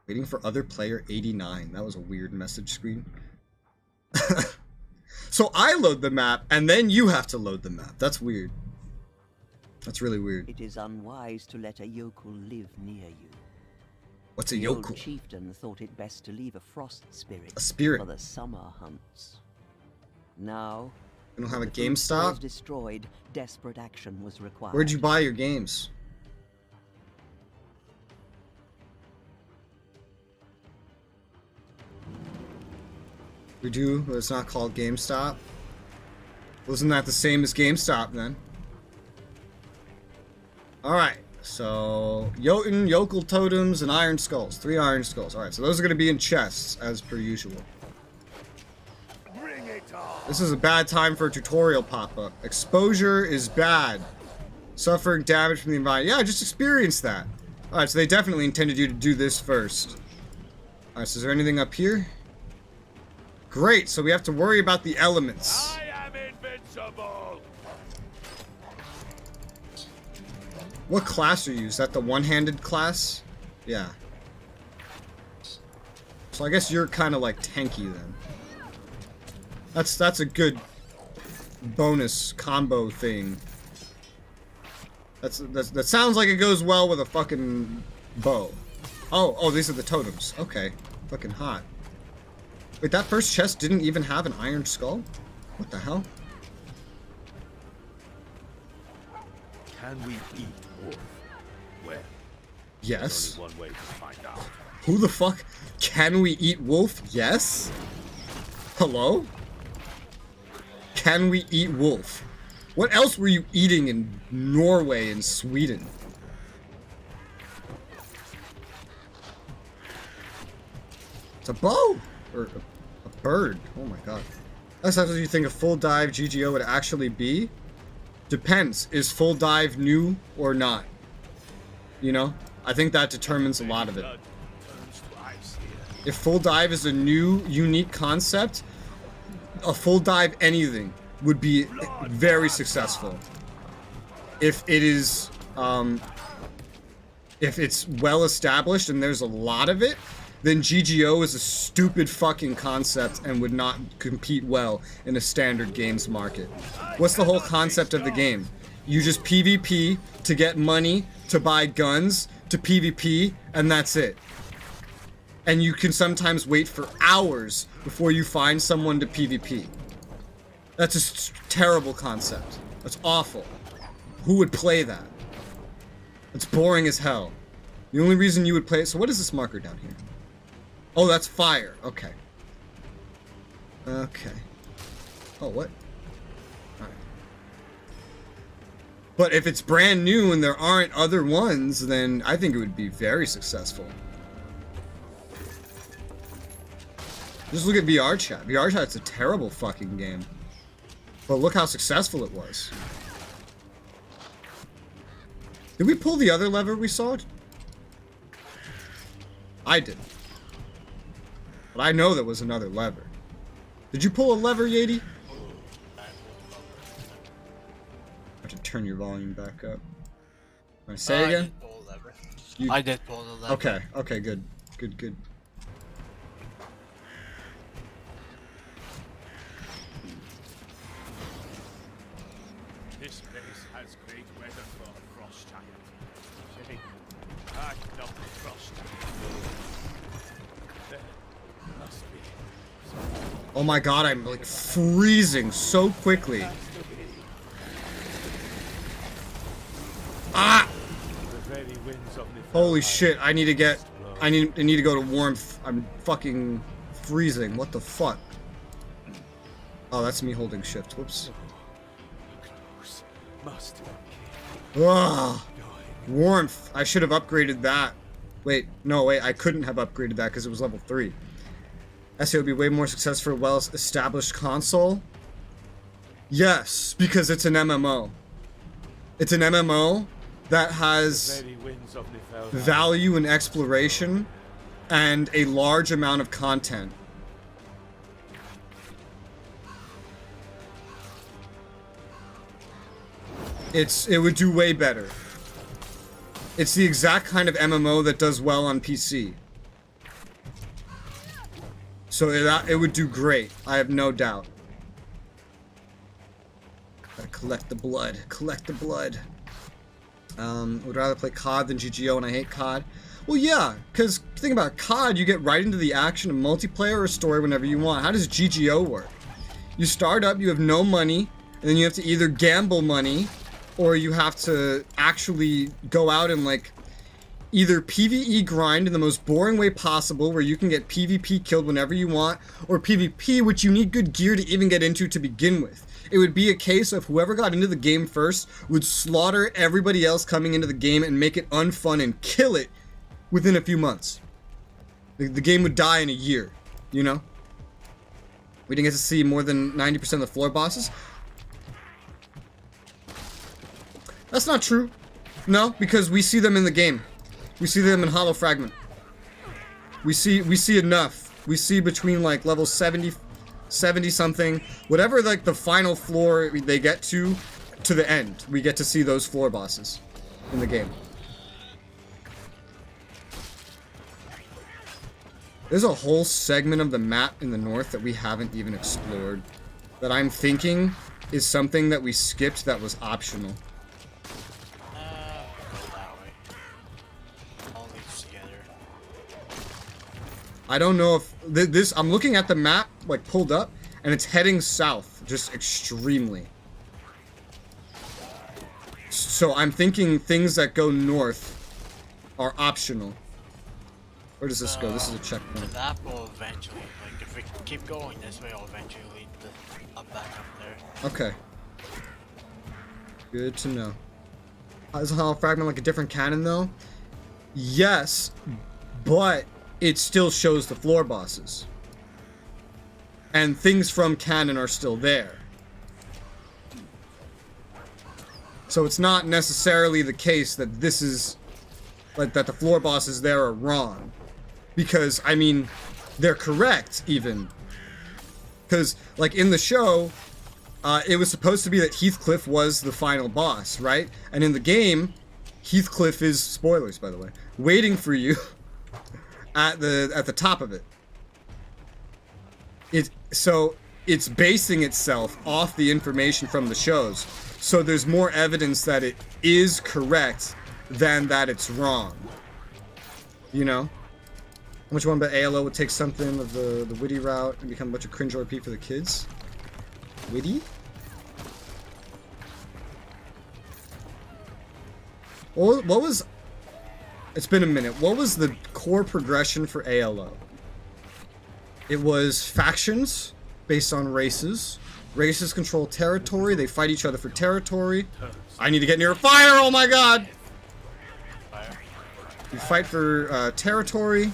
Waiting for other player 89. That was a weird message screen. So I load the map, and then you have to load the map. That's weird. That's really weird. It is unwise to let a yokel live near you. What's a The yokel? old chieftain thought it best to leave a frost spirit A spirit. for the summer hunts. Now, You don't have a the food store GameStop? is destroyed, desperate action was required. Where'd you buy your games? We do, but it's not called GameStop. Wasn't that the same as GameStop then? Alright, so Jotun, Yokel Totems, and Iron Skulls. 3 Iron Skulls. Alright, so those are going to be in chests, as per usual. Bring it on. This is a bad time for a tutorial pop-up. Exposure is bad. Suffering damage from the environment. Yeah, I just experienced that. Alright, so they definitely intended you to do this first. Alright, so is there anything up here? Great, so we have to worry about the elements. I am invincible. What class are you? Is that the one-handed class? Yeah. So I guess you're kind of like tanky then. That's a good bonus combo thing. That sounds like it goes well with a fucking bow. Oh, these are the totems. Okay. Fucking hot. Wait, that first chest didn't even have an iron skull? What the hell? Can we eat wolf? Well, Yes. there's only one way to find out. Who the fuck? Can we eat wolf? Yes? Hello? Can we eat wolf? What else were you eating in Norway and Sweden? It's a bow! Or a bird. Oh my god. That's how you think a full dive GGO would actually be? Depends. Is full dive new or not? You know? I think that determines a lot of it. Blood turns to ice here. If full dive is a new, unique concept, a full dive anything would be very successful. If it is, if it's well established and there's a lot of it, then GGO is a stupid fucking concept and would not compete well in a standard games market. What's the whole concept of the game? You just PvP to get money, to buy guns, to PvP, and that's it. And you can sometimes wait for hours before you find someone to PvP. That's a terrible concept. That's awful. Who would play that? It's boring as hell. The only reason you would play it... So what is this marker down here? Oh, that's fire. Okay. Okay. Oh, what? Alright. But if it's brand new and there aren't other ones, then I think it would be very successful. Just look at VR Chat. VR Chat's a terrible fucking game. But look how successful it was. Did we pull the other lever we saw? I didn't. But I know there was another lever. Did you pull a lever, Yeti? I have to turn your volume back up. Want to say again? I did pull the lever. You- I did pull the lever. Okay, okay, good. Good, good. This place has great of the frost. There must be Oh my god, I'm like freezing so quickly. Ah! the very winds of Holy shit, I need to go to warmth. I'm fucking freezing. What the fuck? Oh, that's me holding shift. Whoops. must. Ugh. Warmth. I should have upgraded that. Wait, no, wait, I couldn't have upgraded that because it was level 3. SA would be way more successful for a well-established console. Yes, because it's an MMO. It's an MMO that has value in exploration and a large amount of content. It would do way better. It's the exact kind of MMO that does well on PC. So it would do great. I have no doubt. Gotta collect the blood. Collect the blood. Would rather play COD than GGO, and I hate COD. Well, yeah, because think about it, COD, you get right into the action of multiplayer or story whenever you want. How does GGO work? You start up, you have no money, and then you have to either gamble money, or you have to actually go out and, like, either PvE grind in the most boring way possible, where you can get PvP killed whenever you want, or PvP, which you need good gear to even get into to begin with. It would be a case of whoever got into the game first would slaughter everybody else coming into the game and make it unfun and kill it within a few months. The game would die in a year, you know? We didn't get to see more than 90% of the floor bosses. That's not true. No, because we see them in the game. We see them in Hollow Fragment. We see enough. We see between like level 70 something, whatever like the final floor they get to the end. We get to see those floor bosses in the game. There's a whole segment of the map in the north that we haven't even explored, that I'm thinking is something that we skipped that was optional. Go that way. All leads together. I don't know if this. I'm looking at the map, like pulled up, and it's heading south, just extremely. So I'm thinking things that go north are optional. Where does this go? This is a checkpoint. The map will eventually, like, if we keep going this way, it'll eventually lead back up there. Okay. Good to know. Is a Hollow Fragment like a different canon though? Yes, but it still shows the floor bosses. And things from canon are still there. So it's not necessarily the case that this is, like, that the floor bosses there are wrong. Because, I mean, they're correct, even. Because, like, in the show, it was supposed to be that Heathcliff was the final boss, right? And in the game, Heathcliff is, spoilers by the way, waiting for you at the top of it. So it's basing itself off the information from the shows. So there's more evidence that it is correct than that it's wrong. You know? How much one but ALO would take something of the witty route and become a bunch of cringe RP for the kids? Witty? What was... It's been a minute. What was the core progression for ALO? It was factions based on races. Races control territory. They fight each other for territory. I need to get near a fire! Oh my god! You fight for territory.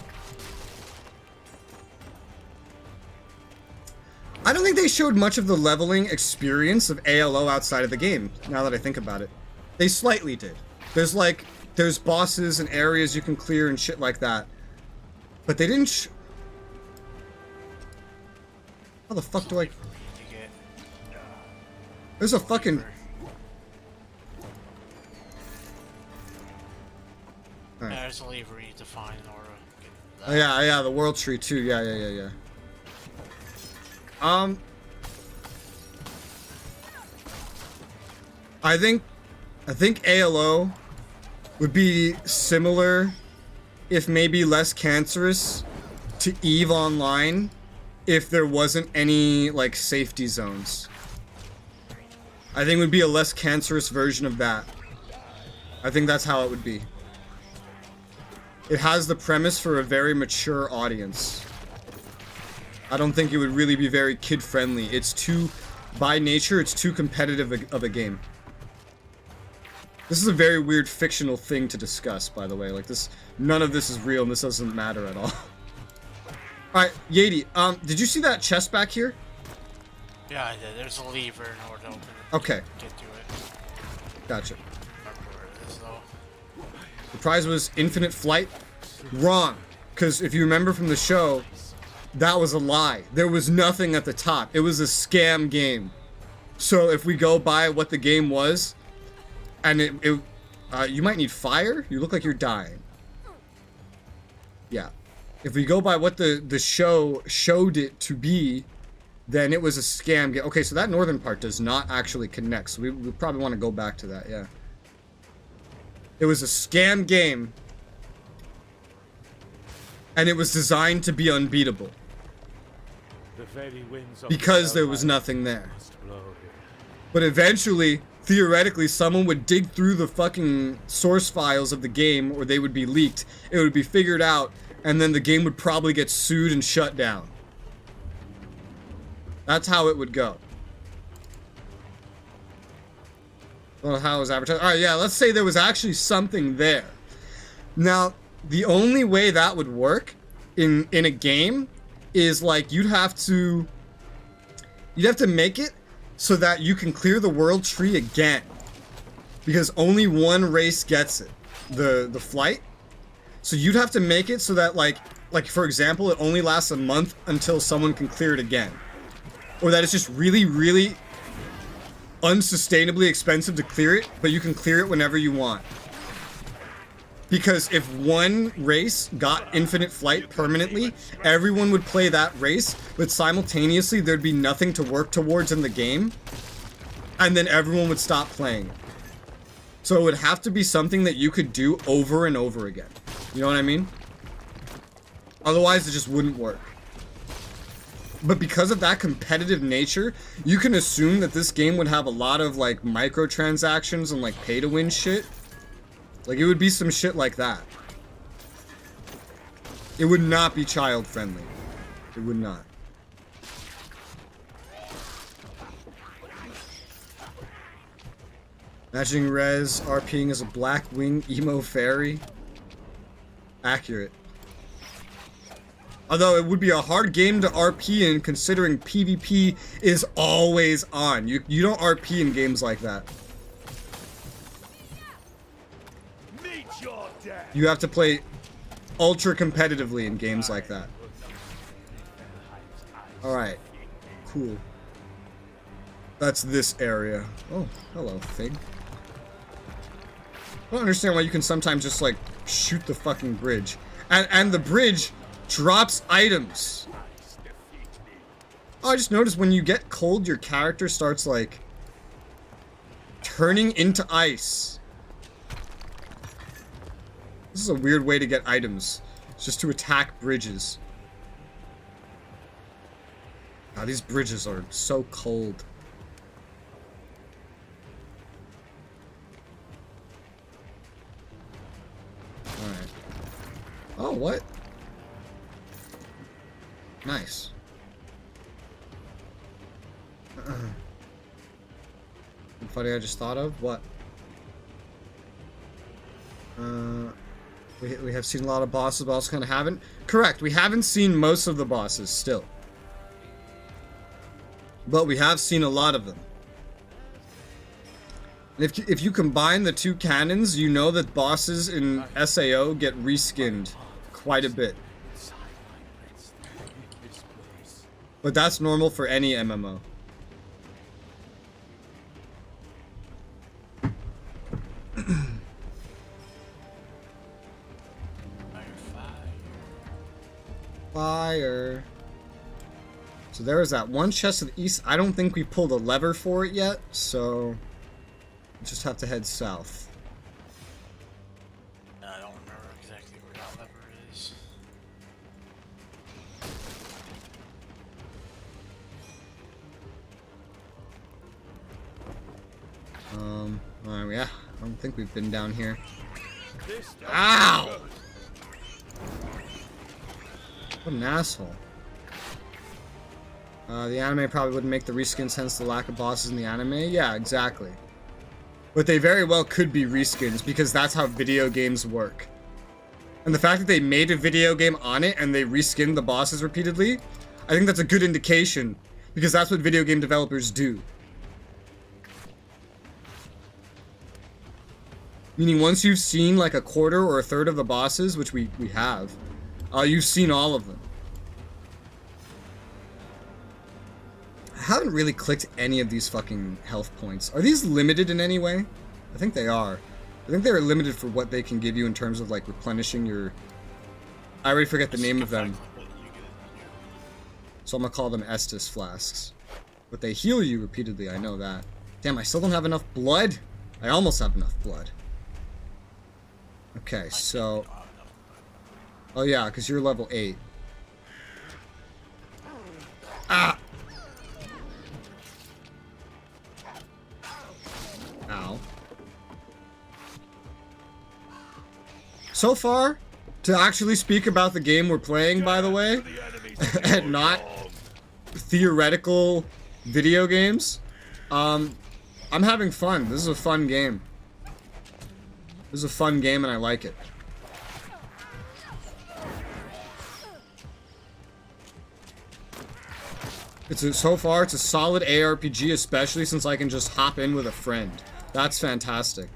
I don't think they showed much of the leveling experience of ALO outside of the game, now that I think about it. They slightly did. There's bosses and areas you can clear and shit like that. But they didn't how the fuck do I... There's a fucking... Alright. There's a lever you need to find in order to get that. Oh yeah, the world tree too. Yeah. I think ALO would be similar if maybe less cancerous to EVE Online if there wasn't any, like, safety zones. I think it would be a less cancerous version of that. I think that's how it would be. It has the premise for a very mature audience. I don't think it would really be very kid-friendly. It's too, by nature, it's too competitive of a game. This is a very weird fictional thing to discuss, by the way. Like, this, none of this is real, and this doesn't matter at all. Alright, Yeti, did you see that chest back here? Yeah, I did. There's a lever in order to open it. Okay. Get to it. Gotcha. Remember where it is, though. The prize was infinite flight? Wrong. Because if you remember from the show, that was a lie. There was nothing at the top. It was a scam game. So if we go by what the game was, and you might need fire? You look like you're dying. Yeah. If we go by what the show showed it to be, then it was a scam game. Okay, so that northern part does not actually connect. So we probably want to go back to that, yeah. It was a scam game. And it was designed to be unbeatable. The very winds of Because there was nothing there. But eventually, theoretically, someone would dig through the fucking source files of the game, or they would be leaked. It would be figured out, and then the game would probably get sued and shut down. That's how it would go. Well, how it was advertised. Alright, yeah, let's say there was actually something there. Now, the only way that would work in a game is, like, you'd have to make it so that you can clear the world tree again. Because only one race gets it. The flight. So you'd have to make it so that, like for example, it only lasts a month until someone can clear it again. Or that it's just really, really unsustainably expensive to clear it, but you can clear it whenever you want. Because if one race got infinite flight permanently, everyone would play that race, but simultaneously there'd be nothing to work towards in the game, and then everyone would stop playing. So it would have to be something that you could do over and over again. You know what I mean? Otherwise, it just wouldn't work. But because of that competitive nature, you can assume that this game would have a lot of, like, microtransactions and, like, pay-to-win shit. Like, it would be some shit like that. It would not be child-friendly. It would not. Imagining Res RPing as a black wing emo fairy. Accurate. Although it would be a hard game to RP in, considering PvP is always on. You don't RP in games like that. You have to play ultra competitively in games like that. Alright. Cool. That's this area. Oh, hello, Fig. I don't understand why you can sometimes just, like, shoot the fucking bridge. And the bridge drops items. Oh, I just noticed when you get cold, your character starts, like, turning into ice. This is a weird way to get items. It's just to attack bridges. God, these bridges are so cold. Alright. Oh, what? Nice. Funny, I just thought of what? We have seen a lot of bosses, but also kind of haven't. Correct, we haven't seen most of the bosses still, but we have seen a lot of them. And if you combine the two cannons, you know that bosses in SAO get reskinned quite a bit. But that's normal for any MMO. Fire. So there is that one chest to the east. I don't think we pulled a lever for it yet, so we just have to head south. I don't remember exactly where that lever Oh yeah, I don't think we've been down here. This Ow! What an asshole. The anime probably wouldn't make the reskins, hence the lack of bosses in the anime. Yeah, exactly. But they very well could be reskins, because that's how video games work. And the fact that they made a video game on it and they reskinned the bosses repeatedly, I think that's a good indication, because that's what video game developers do. Meaning once you've seen like a quarter or a third of the bosses, which we have, you've seen all of them. I haven't really clicked any of these fucking health points. Are these limited in any way? I think they are. I think they're limited for what they can give you in terms of like replenishing your... I already forget the name of them. So I'm gonna call them Estus flasks. But they heal you repeatedly, I know that. Damn, I still don't have enough blood. I almost have enough blood. Okay, so... Oh yeah, because you're level 8. Ah! Ow. So far, to actually speak about the game we're playing, by the way, and not theoretical video games, I'm having fun. This is a fun game. This is a fun game and I like it. So far, it's a solid ARPG, especially since I can just hop in with a friend. That's fantastic.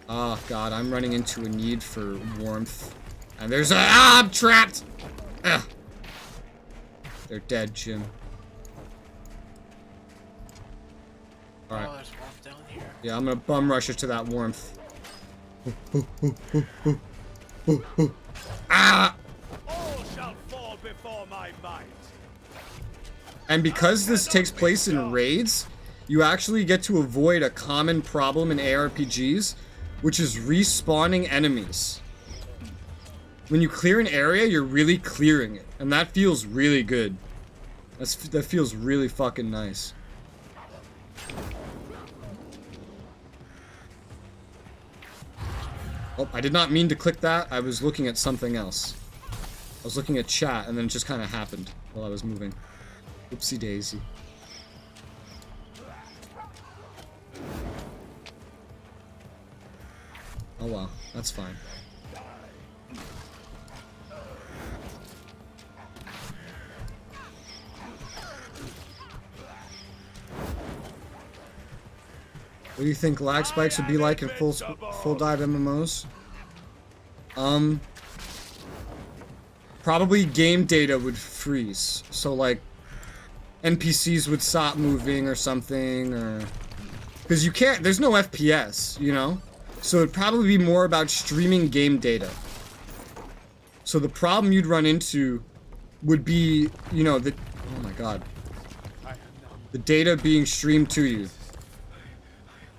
Oh god, I'm running into a need for warmth. And there's a... Ah, I'm trapped! Ugh. They're dead, Jim. Alright. Oh, there's warmth down here. Yeah, I'm gonna bum rush it to that warmth. Ah! all shall fall before my might. And because this takes place in raids, you actually get to avoid a common problem in ARPGs, which is respawning enemies. When you clear an area, you're really clearing it, and that feels really good. That feels really fucking nice. Oh, I did not mean to click that. I was looking at something else. I was looking at chat, and then it just kind of happened while I was moving. Oopsie daisy. Oh well, that's fine. What do you think lag spikes would be like in full dive MMOs? Probably game data would freeze. So like NPCs would stop moving or something, or because you can't. There's no FPS, you know. So it'd probably be more about streaming game data. So the problem you'd run into would be, you know, the... Oh my god. The data being streamed to you.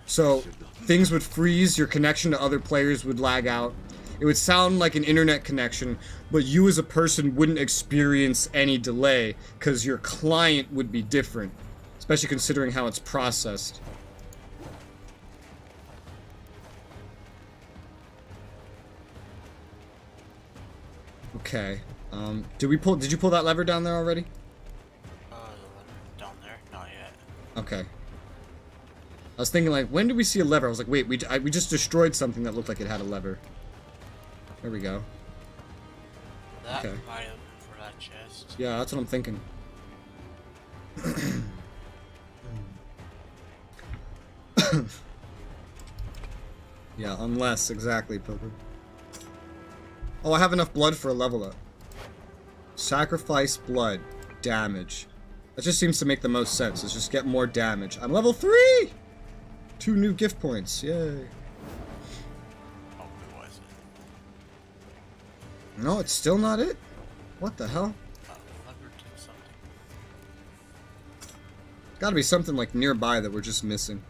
So things would freeze, your connection to other players would lag out. It would sound like an internet connection, but you as a person wouldn't experience any delay because your client would be different, especially considering how it's processed. Okay. Did you pull that lever down there already? Down there? Not yet. Okay. I was thinking like, when did we see a lever? I was like, wait, we just destroyed something that looked like it had a lever. There we go. That Okay. might have been for that chest. Yeah, that's what I'm thinking. Yeah, unless, exactly, Pilgrim. Oh, I have enough blood for a level up. Sacrifice blood. Damage. That just seems to make the most sense. Let's just get more damage. I'm level 3! 2 new gift points. Yay. Oh, who was it? No, it's still not it? What the hell? Lever did something. Gotta be something like nearby that we're just missing.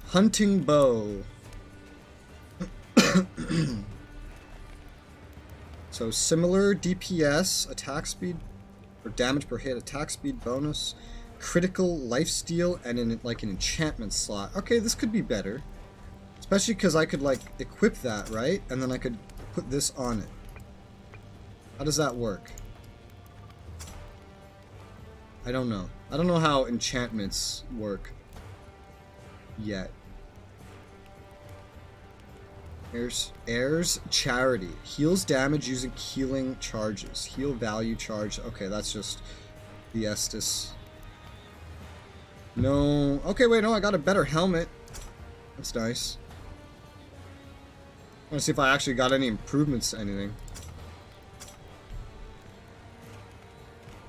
Hunting bow. So similar DPS, attack speed. For damage per hit, attack speed bonus, critical lifesteal, and like an enchantment slot. Okay, this could be better. Especially because I could like equip that, right? And then I could put this on it. How does that work? I don't know. I don't know how enchantments work yet. Heirs Charity. Heals damage using healing charges. Heal value charge. Okay, that's just the Estus. No. Okay, wait, no, I got a better helmet. That's nice. I want to see if I actually got any improvements to anything.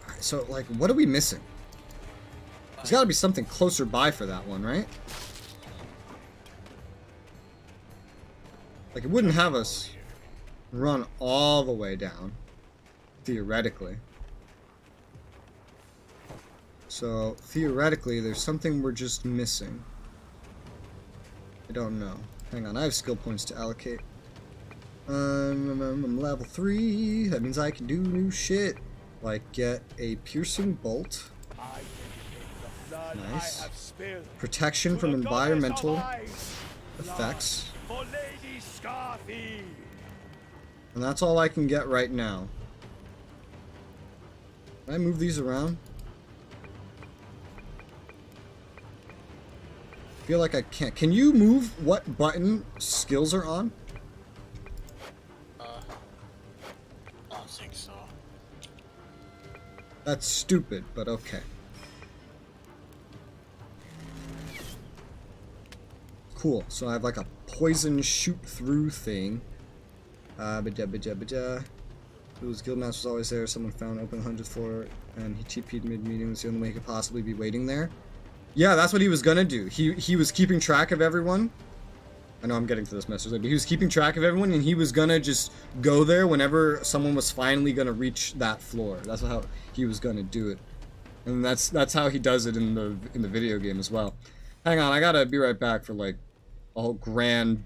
Alright, so, like, what are we missing? There's got to be something closer by for that one, right? Like, it wouldn't have us run all the way down, theoretically. So, theoretically, there's something we're just missing. I don't know. Hang on, I have skill points to allocate. I'm level 3. That means I can do new shit. Like, get a piercing bolt. Nice. Protection from environmental effects. And that's all I can get right now. Can I move these around? I feel like I can't. Can you move what button skills are on? I don't think so. That's stupid, but okay. Cool. So I have like a poison shoot through thing. It was Guildmaster was always there. Someone found open 100th floor and he TP'd mid-meeting. Was the only way he could possibly be waiting there. Yeah, that's what he was gonna do. He was keeping track of everyone. I know I'm getting to this message, but he was keeping track of everyone, and he was gonna just go there whenever someone was finally gonna reach that floor. That's how he was gonna do it, and that's how he does it in the video game as well. Hang on, I gotta be right back for like a whole grand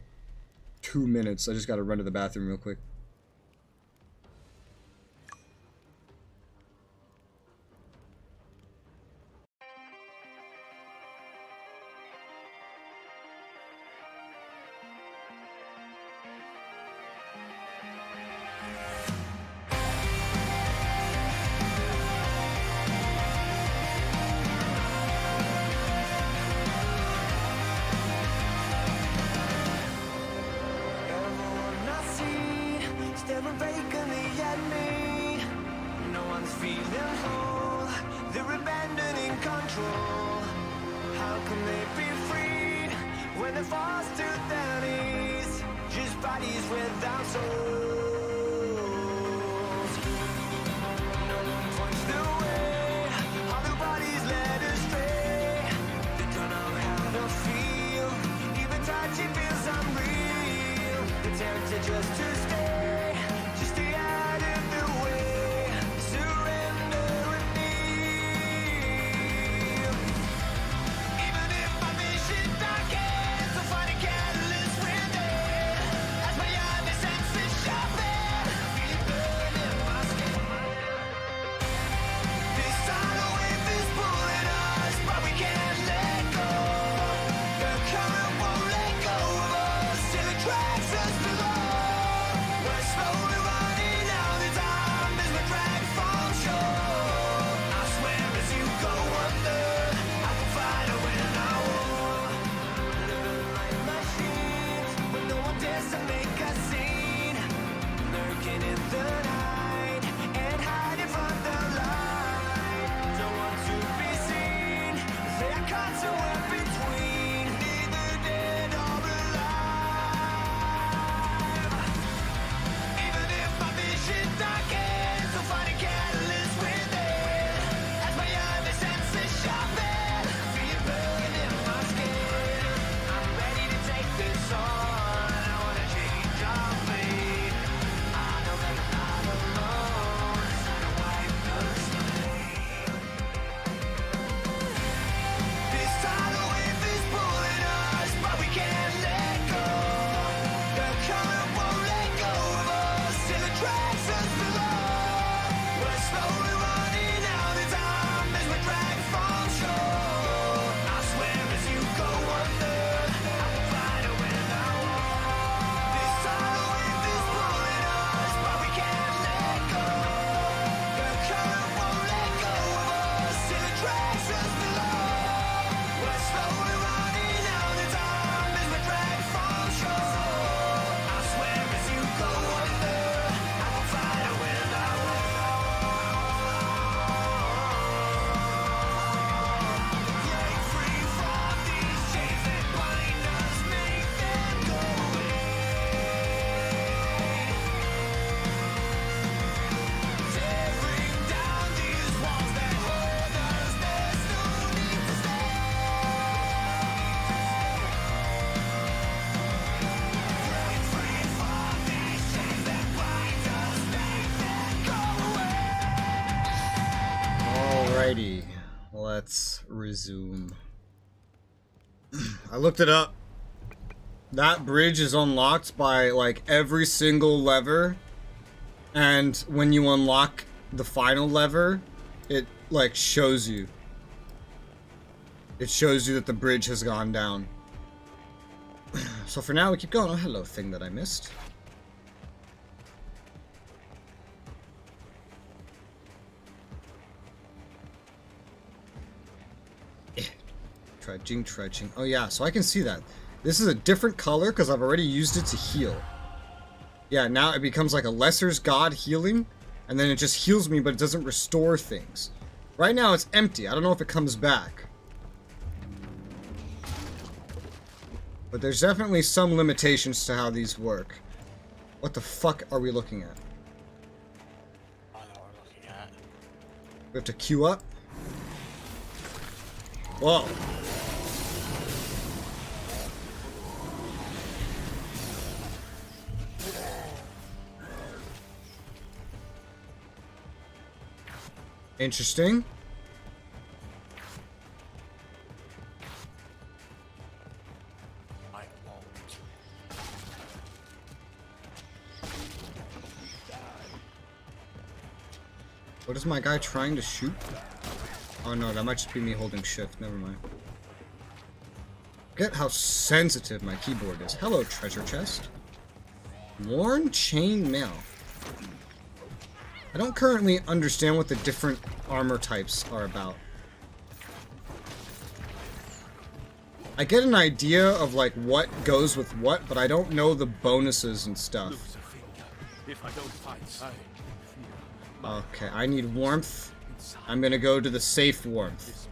2 minutes. I just gotta run to the bathroom real quick. This time let's resume. I looked it up. That bridge is unlocked by like every single lever, and when you unlock the final lever, it like shows you. It shows you that the bridge has gone down. So for now we keep going. Oh, hello, thing that I missed. Trudging. Oh yeah, so I can see that. This is a different color because I've already used it to heal. Yeah, now it becomes like a Lesser's God healing, and then it just heals me, but it doesn't restore things. Right now it's empty. I don't know if it comes back. But there's definitely some limitations to how these work. What the fuck are we looking at? I know what we're looking at. We have to queue up? Whoa. Interesting. I won't. What is my guy trying to shoot? Oh no, that might just be me holding shift. Never mind. Forget how sensitive my keyboard is. Hello, treasure chest. Worn chain mail. I don't currently understand what the different armor types are about. I get an idea of like what goes with what, but I don't know the bonuses and stuff. Lose a finger if I don't find sight. Okay, I need warmth. I'm gonna go to the safe warmth. This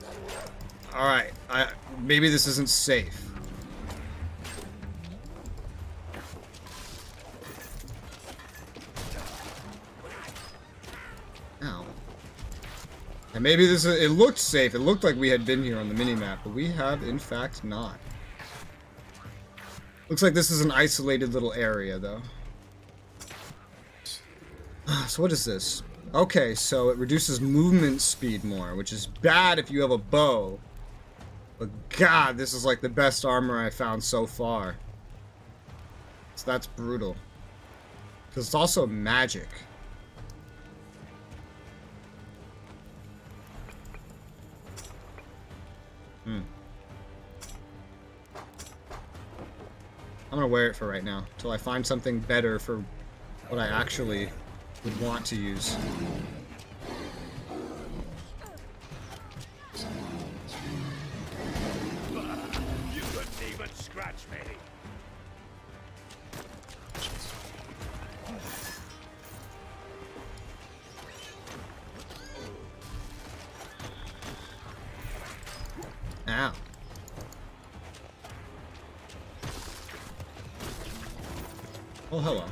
place. Alright, maybe this isn't safe. Ow. And maybe this is, it looked safe. It looked like we had been here on the minimap, but we have in fact not. Looks like this is an isolated little area though. So what is this? Okay, so it reduces movement speed more, which is bad if you have a bow. But god, this is like the best armor I found so far. So that's brutal. Because it's also magic. I'm gonna wear it for right now, till I find something better for what I actually would want to use. You couldn't even scratch me. Ow. Oh, hello.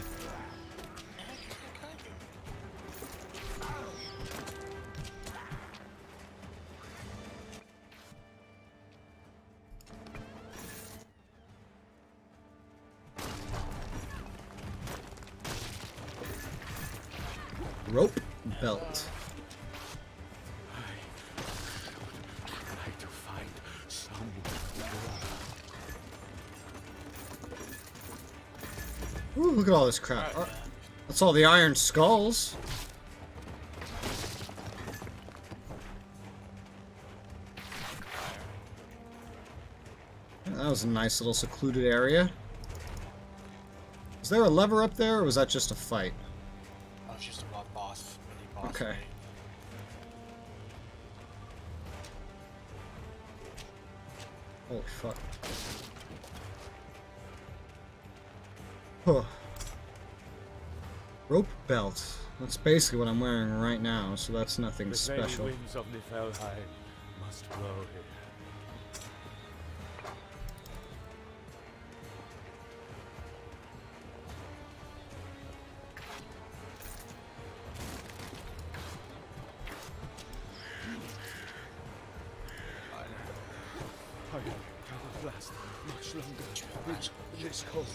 Rope belt. Try to find someone. Ooh, look at all this crap. That's all the iron skulls. That was a nice little secluded area. Is there a lever up there, or was that just a fight? Oh, it's just a blood boss. Mini boss. Okay. Fight. Holy fuck. Huh. Rope belt. That's basically what I'm wearing right now, so that's nothing The special. very winds of Niflheim must blow here. I cannot last much longer in this cold.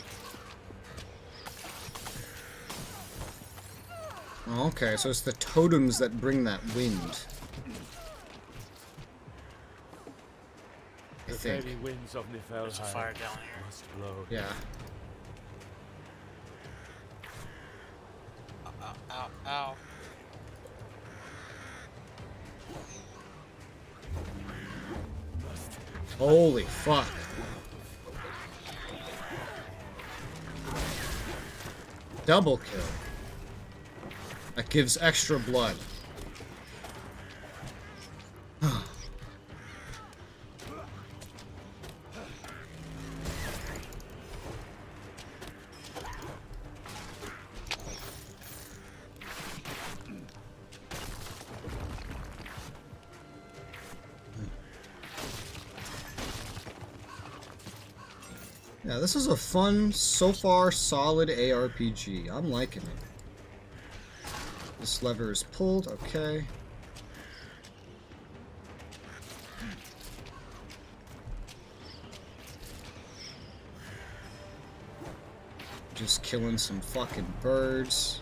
Oh, okay, so it's the totems that bring that wind. I The think. very winds of There's a fire Niflheim down here. must blow. Yeah. Ow, ow, ow. Holy fuck. Double kill. That gives extra blood. Yeah, this is a fun, so far solid ARPG. I'm liking it. This lever is pulled, okay. Just killing some fucking birds.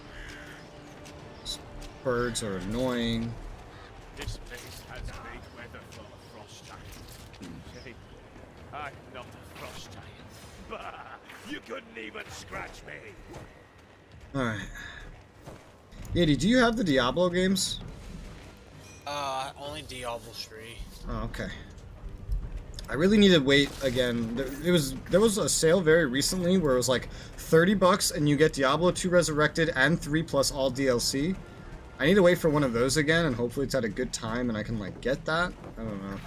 These birds are annoying. This place has great weather for a frost giant. Shame. I'm not a frost giant. Bah! You couldn't even scratch me. Alright. Yeti, do you have the Diablo games? Only Diablo 3. Oh, okay. I really need to wait again. There was a sale very recently where it was like $30 and you get Diablo 2 Resurrected and 3 plus all DLC. I need to wait for one of those again, and hopefully it's at a good time and I can like get that. I don't know.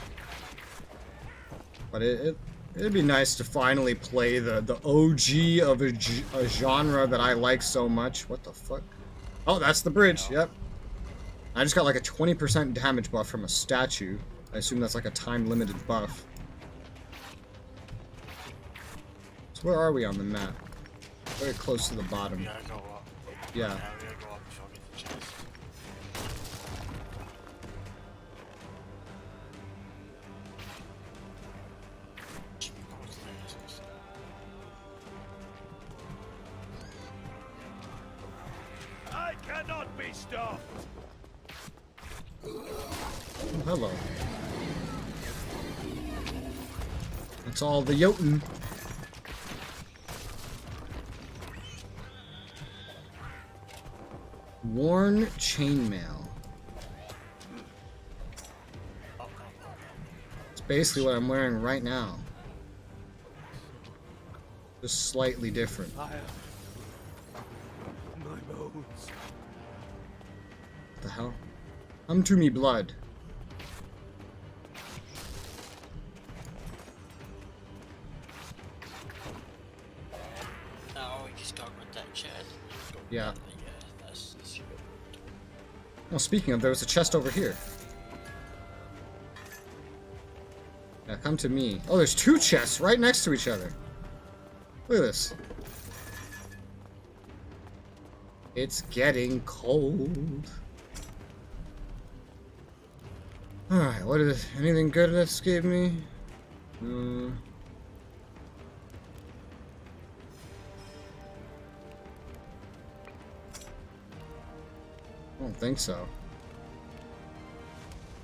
But it'd be nice to finally play the OG of a genre that I like so much. What the fuck? Oh, that's the bridge. Yep. I just got like a 20% damage buff from a statue. I assume that's like a time-limited buff. So where are we on the map? Very close to the bottom. We gotta go up. Yeah. We gotta go up before we get the chest. I cannot be stopped. Oh, hello. It's all the Jotun. Worn chainmail. It's basically what I'm wearing right now. Just slightly different. Fire. My bones. What the hell? Come to me, blood. Now we just talk about that chest. Yeah. Yeah, that's good. Well, speaking of, there was a chest over here. Yeah, come to me. Oh, there's two chests right next to each other. Look at this. It's getting cold. Alright, what is anything good that's gave me? I don't think so.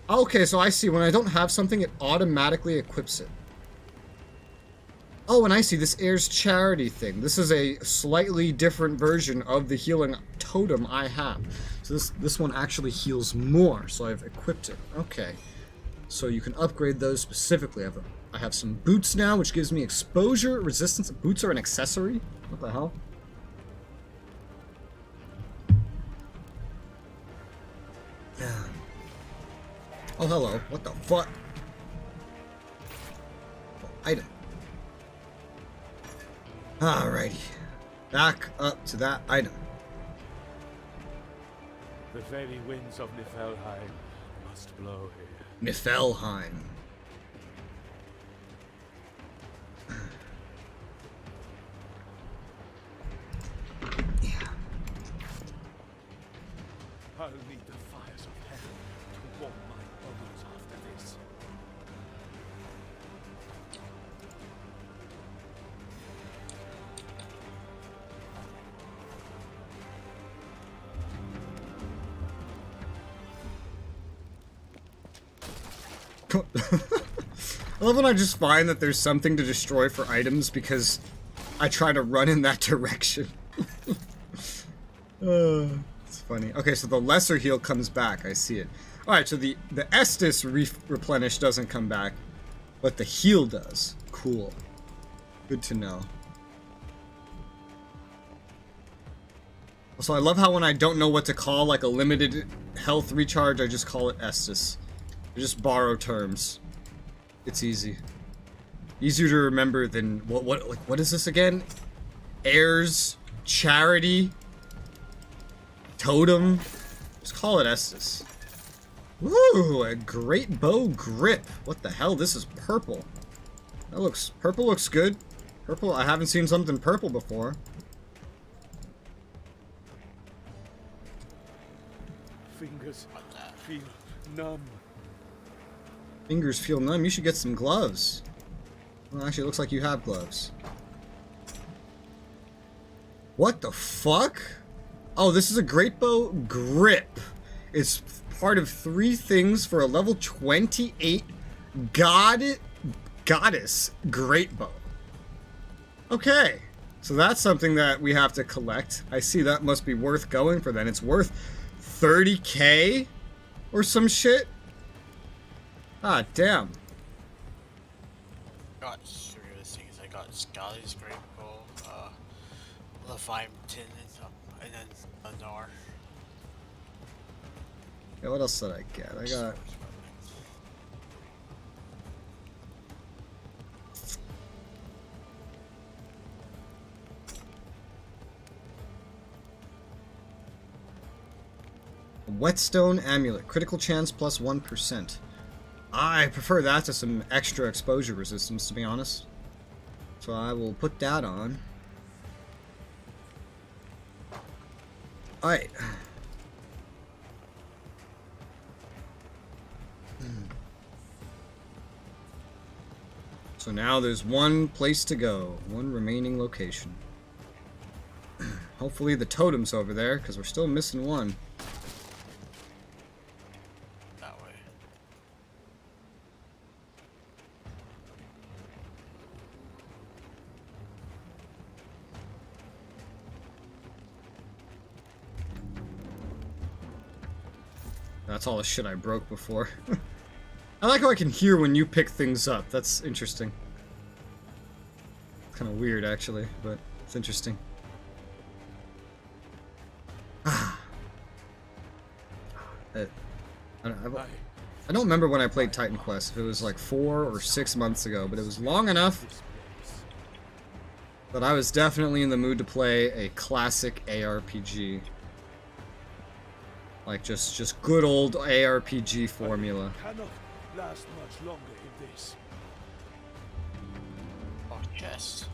Okay, so I see. When I don't have something, it automatically equips it. Oh, and I see this Heirs Charity thing. This is a slightly different version of the healing totem I have. So this one actually heals more, so I've equipped it. Okay. So you can upgrade those specifically. I have some boots now, which gives me exposure, resistance. Boots are an accessory? What the hell? Oh, hello. What the fuck? Oh, item. Alrighty. Back up to that item. The very winds of Niflheim must blow here. Niflheim. Yeah. I'll need the fires of hell to warm my bones after this. I love when I just find that there's something to destroy for items because I try to run in that direction. It's funny. Okay, so the lesser heal comes back. I see it. Alright, so the Estus replenish doesn't come back, but the heal does. Cool. Good to know. Also, I love how when I don't know what to call, like a limited health recharge, I just call it Estus. I just borrow terms. It's easy. Easier to remember than what is this again? Heirs, charity, totem. Just call it Estus. Woo! A great bow grip. What the hell? This is purple. Purple looks good. Purple. I haven't seen something purple before. Fingers feel numb. Fingers feel numb. You should get some gloves. Well, actually, it looks like you have gloves. What the fuck? Oh, this is a great bow grip. It's part of 3 things for a level 28 goddess great bow. Okay, so that's something that we have to collect. I see that must be worth going for then. It's worth 30k or some shit. Ah, damn. Got 3 of the things. I got Scotty's Great Bow, Leviathan, and then Anar. Yeah, what else did I get? I got... a whetstone amulet. Critical chance plus 1%. I prefer that to some extra exposure resistance, to be honest. So I will put that on. Alright. So now there's one place to go. One remaining location. Hopefully the totem's over there, because we're still missing one. That way. That's all the shit I broke before. I like how I can hear when you pick things up. That's interesting. Kind of weird, actually, but it's interesting. I don't remember when I played Titan Quest, if it was like 4 or 6 months ago, but it was long enough that I was definitely in the mood to play a classic ARPG. Like just good old ARPG formula. Cannot last much longer in this. Oh, chest.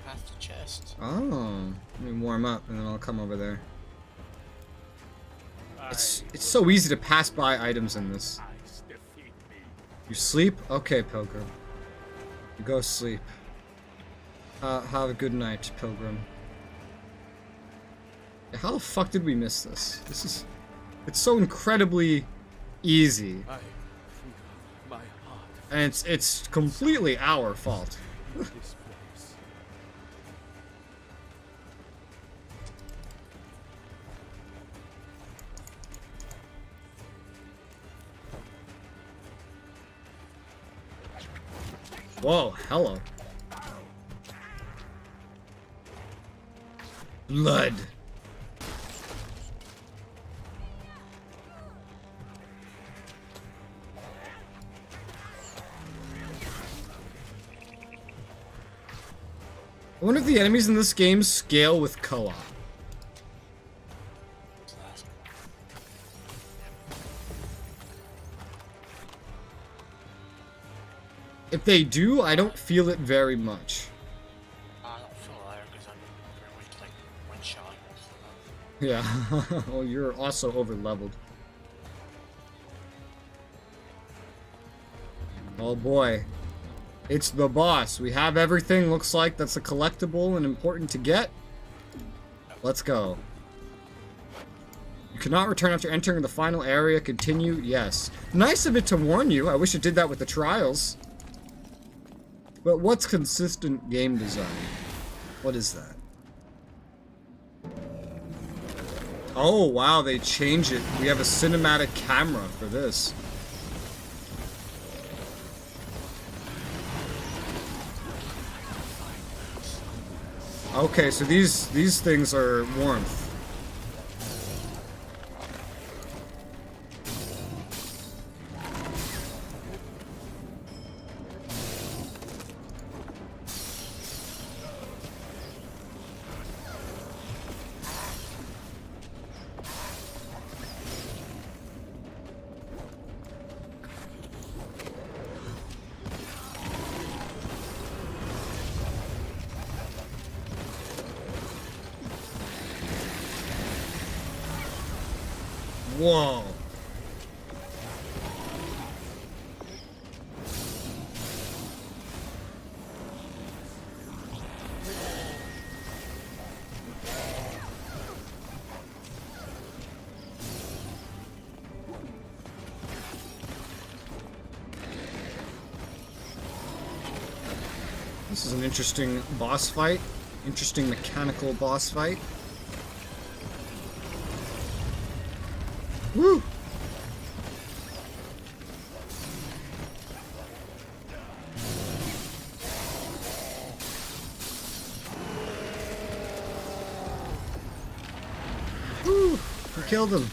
Path to chest. Oh, let me warm up and then I'll come over there. It's so easy to pass by items in this. You sleep? Okay, Pilgrim. You go sleep. Have a good night, Pilgrim. How the fuck did we miss this? It's so incredibly easy. And it's completely our fault. Whoa, hello. Blood. I wonder if the enemies in this game scale with co-op. If they do, I don't feel it very much. I don't feel either because I'm very much like one-shot most of them. Yeah, well, you're also over-leveled. Oh boy. It's the boss. We have everything, looks like, that's a collectible and important to get. Let's go. Cannot return after entering the final area. Continue. Yes. Nice of it to warn you. I wish it did that with the trials. But what's consistent game design? What is that? Oh, wow, they change it. We have a cinematic camera for this. Okay, so these things are warmth. Whoa. This is an interesting boss fight. Interesting mechanical boss fight. Woo! Woo! We killed him.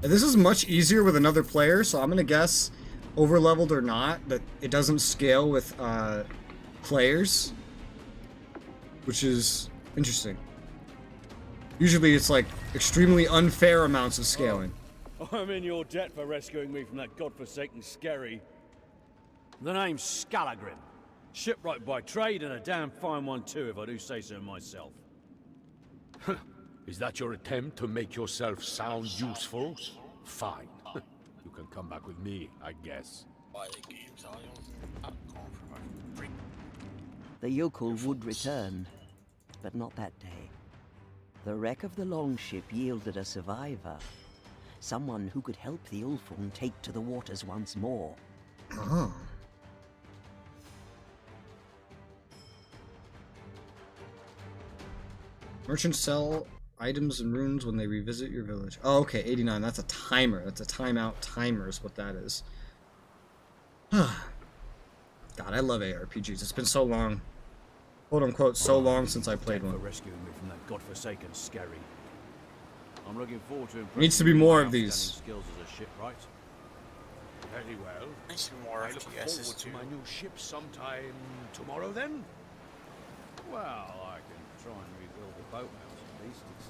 This is much easier with another player, so I'm gonna guess, over-leveled or not, that it doesn't scale with players, which is interesting. Usually it's like extremely unfair amounts of scaling. I'm in your debt for rescuing me from that godforsaken skerry. The name's Scalagrim. Shipwright by trade and a damn fine one too, if I do say so myself. Is that your attempt to make yourself sound useful? Fine. You can come back with me, I guess. The yokel would return, but not that day. The wreck of the longship yielded a survivor. Someone who could help the Ulfung take to the waters once more. Oh. Merchants sell items and runes when they revisit your village. Oh, okay, 89. That's a timer. That's a timeout timer is what that is. God, I love ARPGs. It's been so long. Quote unquote, so long since I played one. For rescuing me from that godforsaken skerry. I'm looking forward to Needs to be more of these. Skills as a shipwright. Very well. I see more I look forward FPSs to too. my new ship sometime tomorrow then. Well, I can try and rebuild the boathouse at least. It's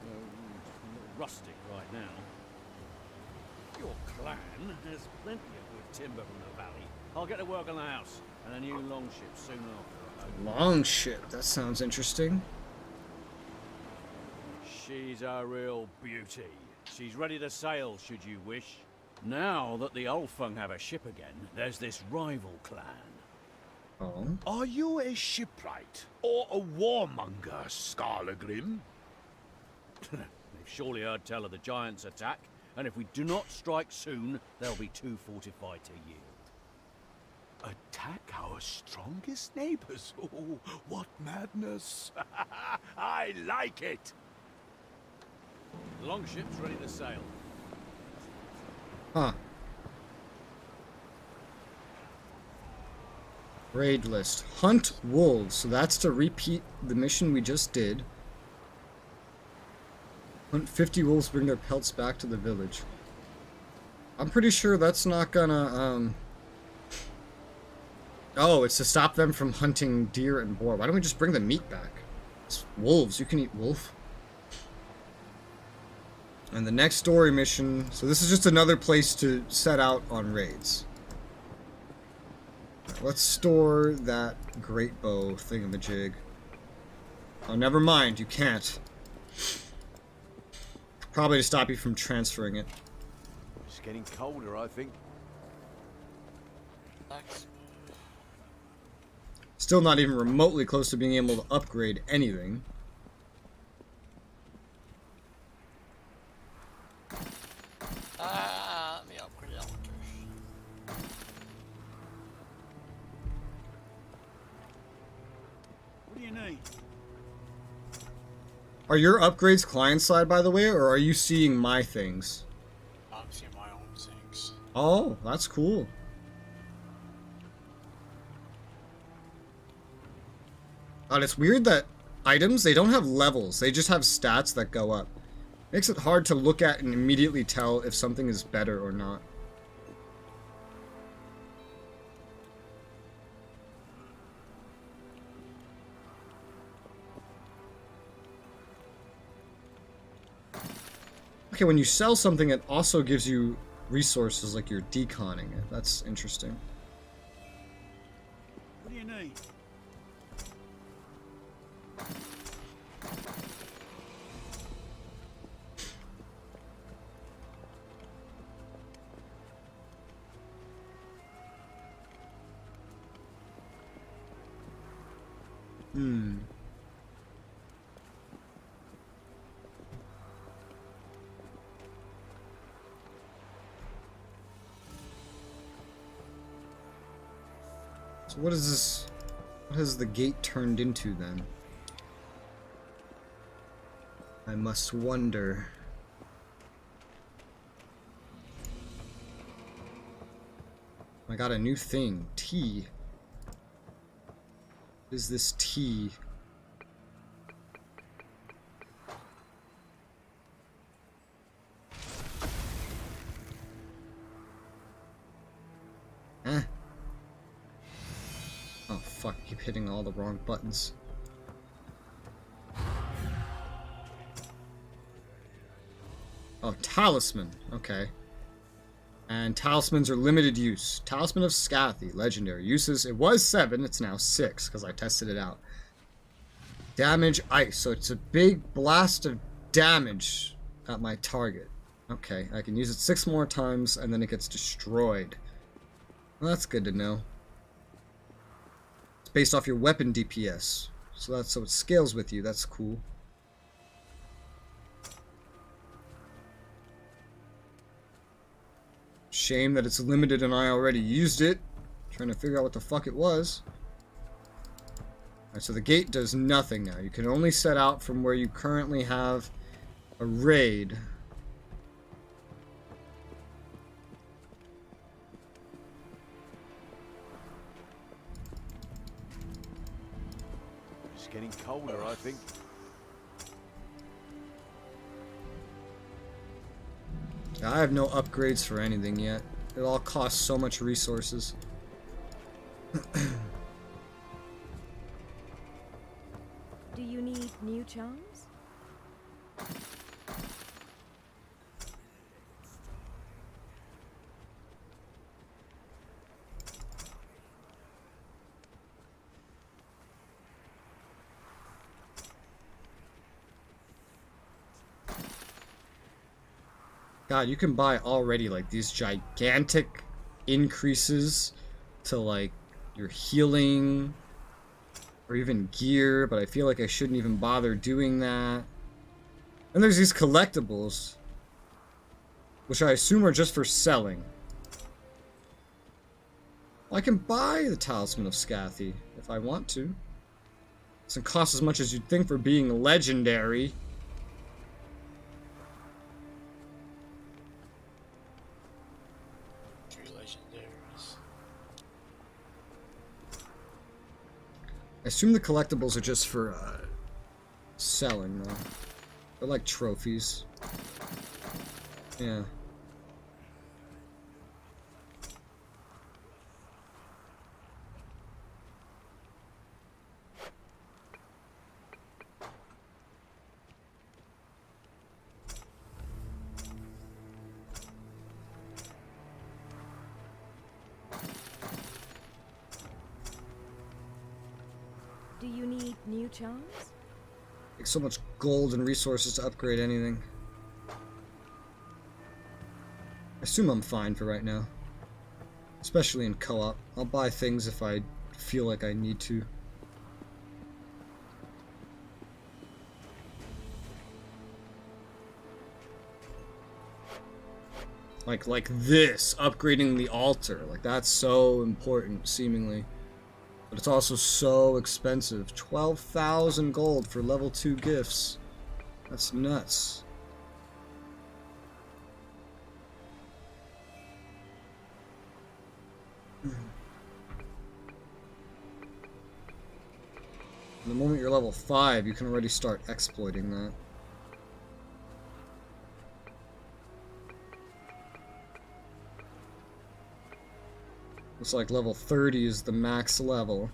a little rustic right now. Your clan has plenty of good timber from the valley. I'll get to work on the house and a new longship soon after. Longship. That sounds interesting. She's a real beauty. She's ready to sail, should you wish. Now that the Ulfung have a ship again, there's this rival clan. Oh. Are you a shipwright or a warmonger, Skarlagrim? They've surely heard tell of the Giants' attack, and if we do not strike soon, they'll be too fortified to yield. Attack our strongest neighbors? Oh, what madness! I like it! The longship's ready to sail. Huh. Raid list. Hunt wolves. So that's to repeat the mission we just did. Hunt 50 wolves, bring their pelts back to the village. I'm pretty sure that's not gonna, Oh, it's to stop them from hunting deer and boar. Why don't we just bring the meat back? It's wolves. You can eat wolf. And the next story mission... So this is just another place to set out on raids. Let's store that great bow thingamajig. Oh, never mind. You can't. Probably to stop you from transferring it. It's getting colder, I think. Still not even remotely close to being able to upgrade anything. need? Are your upgrades client side, by the way, or are you seeing my things? I'm seeing my own things. Oh, that's cool. God, it's weird that items, they don't have levels. They just have stats that go up. Makes it hard to look at and immediately tell if something is better or not. Okay, when you sell something, it also gives you resources like you're deconning it. That's interesting. What do you need? So what is this? What has the gate turned into then? I must wonder. I got a new thing. Tea. What is this tea? Eh. Oh fuck, I keep hitting all the wrong buttons. Oh, talisman. Okay. And talismans are limited use. Talisman of Scathy, legendary. Uses, it was 7, it's now 6, because I tested it out. Damage ice, so it's a big blast of damage at my target. Okay, I can use it 6 more times, and then it gets destroyed. Well, that's good to know. It's based off your weapon DPS. So that's so it scales with you, that's cool. Shame that it's limited and I already used it. Trying to figure out what the fuck it was. Alright, so the gate does nothing now. You can only set out from where you currently have a raid. It's getting colder, I think. I have no upgrades for anything yet. It all costs so much resources. Do you need new charms? God, you can buy already like these gigantic increases to like your healing or even gear, but I feel like I shouldn't even bother doing that. And there's these collectibles, which I assume are just for selling. Well, I can buy the Talisman of Scathy if I want to. It doesn't cost as much as you'd think for being legendary. I assume the collectibles are just for selling, though. They're like trophies. Yeah. Do you need new charms? Takes so much gold and resources to upgrade anything. I assume I'm fine for right now. Especially in co-op. I'll buy things if I feel like I need to. Like this, upgrading the altar. Like, that's so important, seemingly. But it's also so expensive. 12,000 gold for level 2 gifts. That's nuts. The moment you're level 5, you can already start exploiting that. Looks like level 30 is the max level.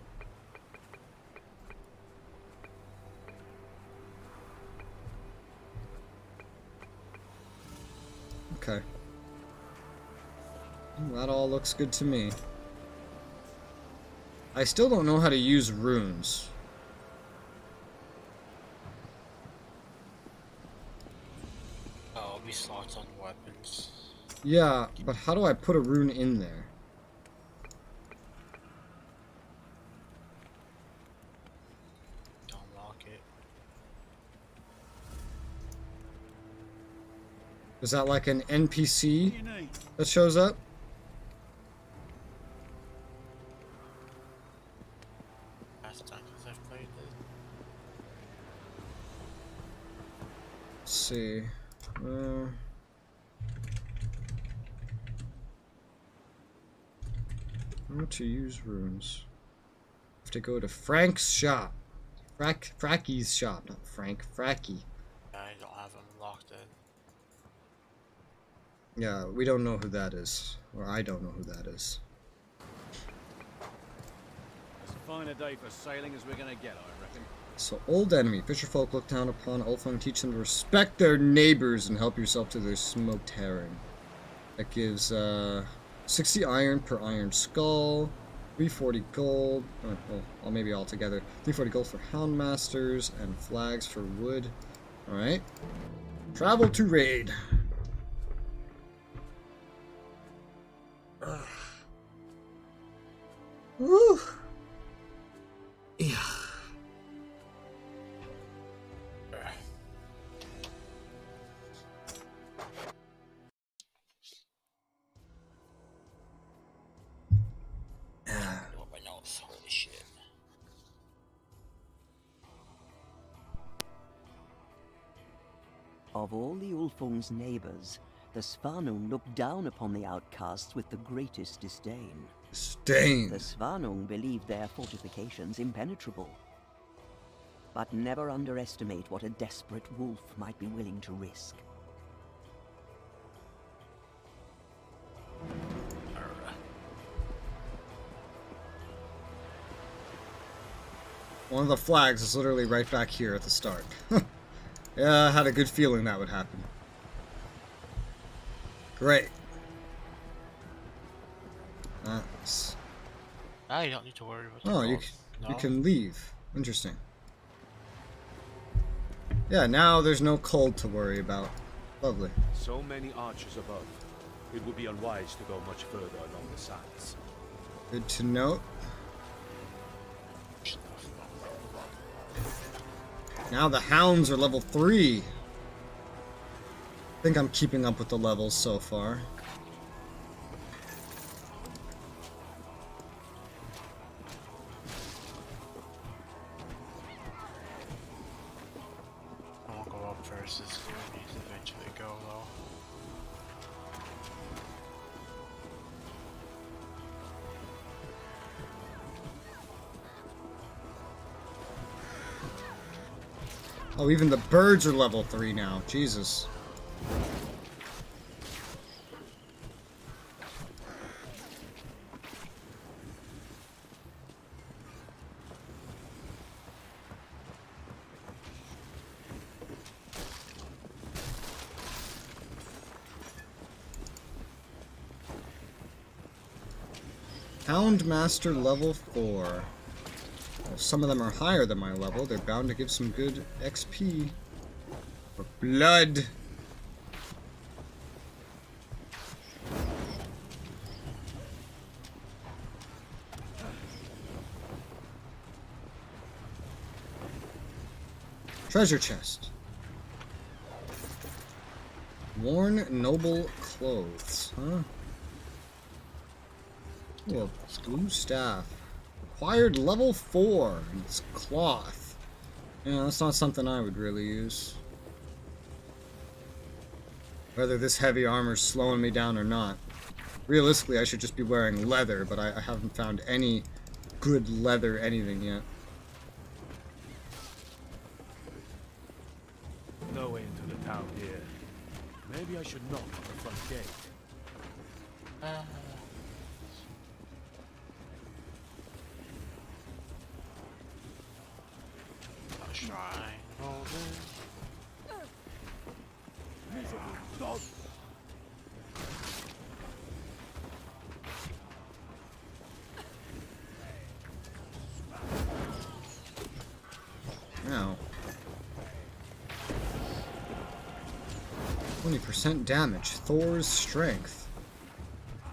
Okay. That all looks good to me. I still don't know how to use runes. Oh, we slots on weapons. Yeah, but how do I put a rune in there? Don't lock it. Is that like an NPC You need. that shows up? Last time since I've played it. Let's see. How to use runes? Have to go to Frank's shop. Fracky's shop, not Frank. Fracky. I don't have them locked in. Yeah, we don't know who that is. Or I don't know who that is. As fine a day for sailing as we're gonna get, I reckon. So, old enemy. Fisherfolk look down upon Ulfung, teach them to respect their neighbors and help yourself to their smoked herring. That gives 60 iron per iron skull, 340 gold, well, maybe all together. 340 gold for houndmasters and flags for wood. Alright. Travel to raid. Woo! Yeah. Oh, my nose. Holy shit. Of all the Ulfung's neighbors, the Svanung look down upon the outcasts with the greatest disdain. Stain. The Svanung believe their fortifications impenetrable. But never underestimate what a desperate wolf might be willing to risk. One of the flags is literally right back here at the start. Yeah, I had a good feeling that would happen. Great. That's... Ah, you don't need to worry about the Oh, you no? can leave. Interesting. Yeah, now there's no cold to worry about. Lovely. So many archers above. It would be unwise to go much further along the sides. Good to note. Now the hounds are level 3. I think I'm keeping up with the levels so far. I won't go up first. It's going to need to eventually go though. Oh, even the birds are level 3 now. Jesus. Houndmaster level 4. Well, some of them are higher than my level. They're bound to give some good XP. For blood. Treasure chest. Worn noble clothes, huh? Ooh, a blue staff. Acquired level 4. And it's cloth. Yeah, that's not something I would really use. Whether this heavy armor's slowing me down or not. Realistically, I should just be wearing leather, but I haven't found any good leather anything yet. No way into the town here. Maybe I should knock on the front gate. A shrine golden. Miserable dog! Now. 20% damage. Thor's strength.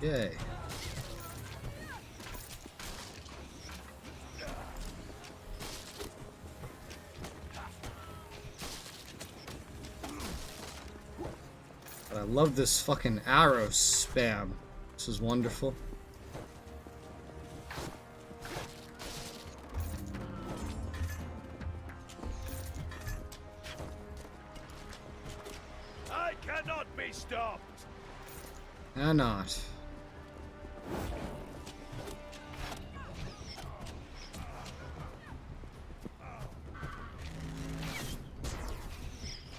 Yay. But I love this fucking arrow spam. This is wonderful. I cannot be stopped! And not.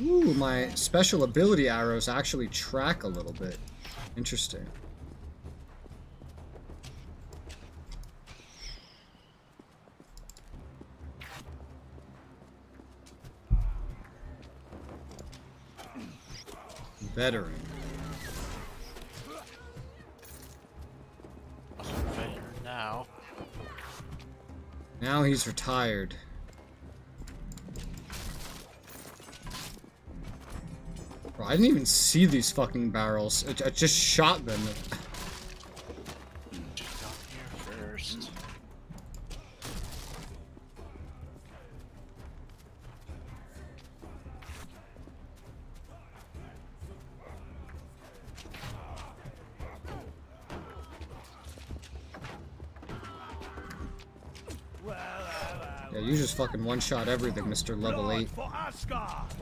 Ooh, my special ability arrows actually track a little bit. Interesting. Veteran. Veteran now. Now he's retired. Bro, I didn't even see these fucking barrels. I just shot them. Just down here first. Yeah, you just fucking one-shot everything, Mr. Level 8. For Asgard!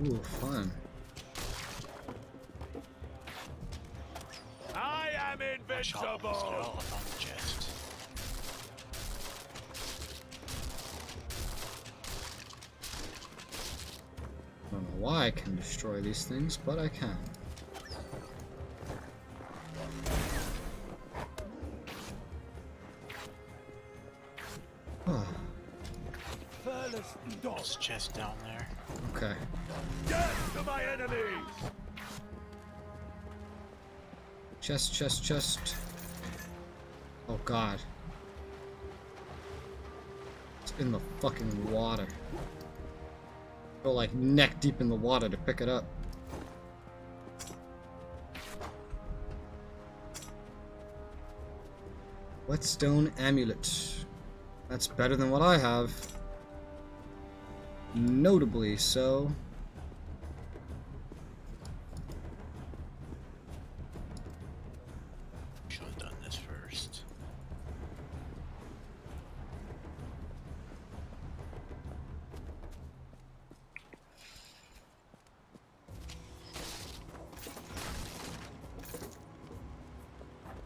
Ooh, fun. I am I shot almost it invincible! all up on the chest. I don't know why I can destroy these things, but I can. Oh, There's a chest down there. okay. Death to my enemies! Chest, chest, chest. Oh god. It's in the fucking water. Go like neck deep in the water to pick it up. Whetstone amulet. That's better than what I have. Notably so. Should have done this first.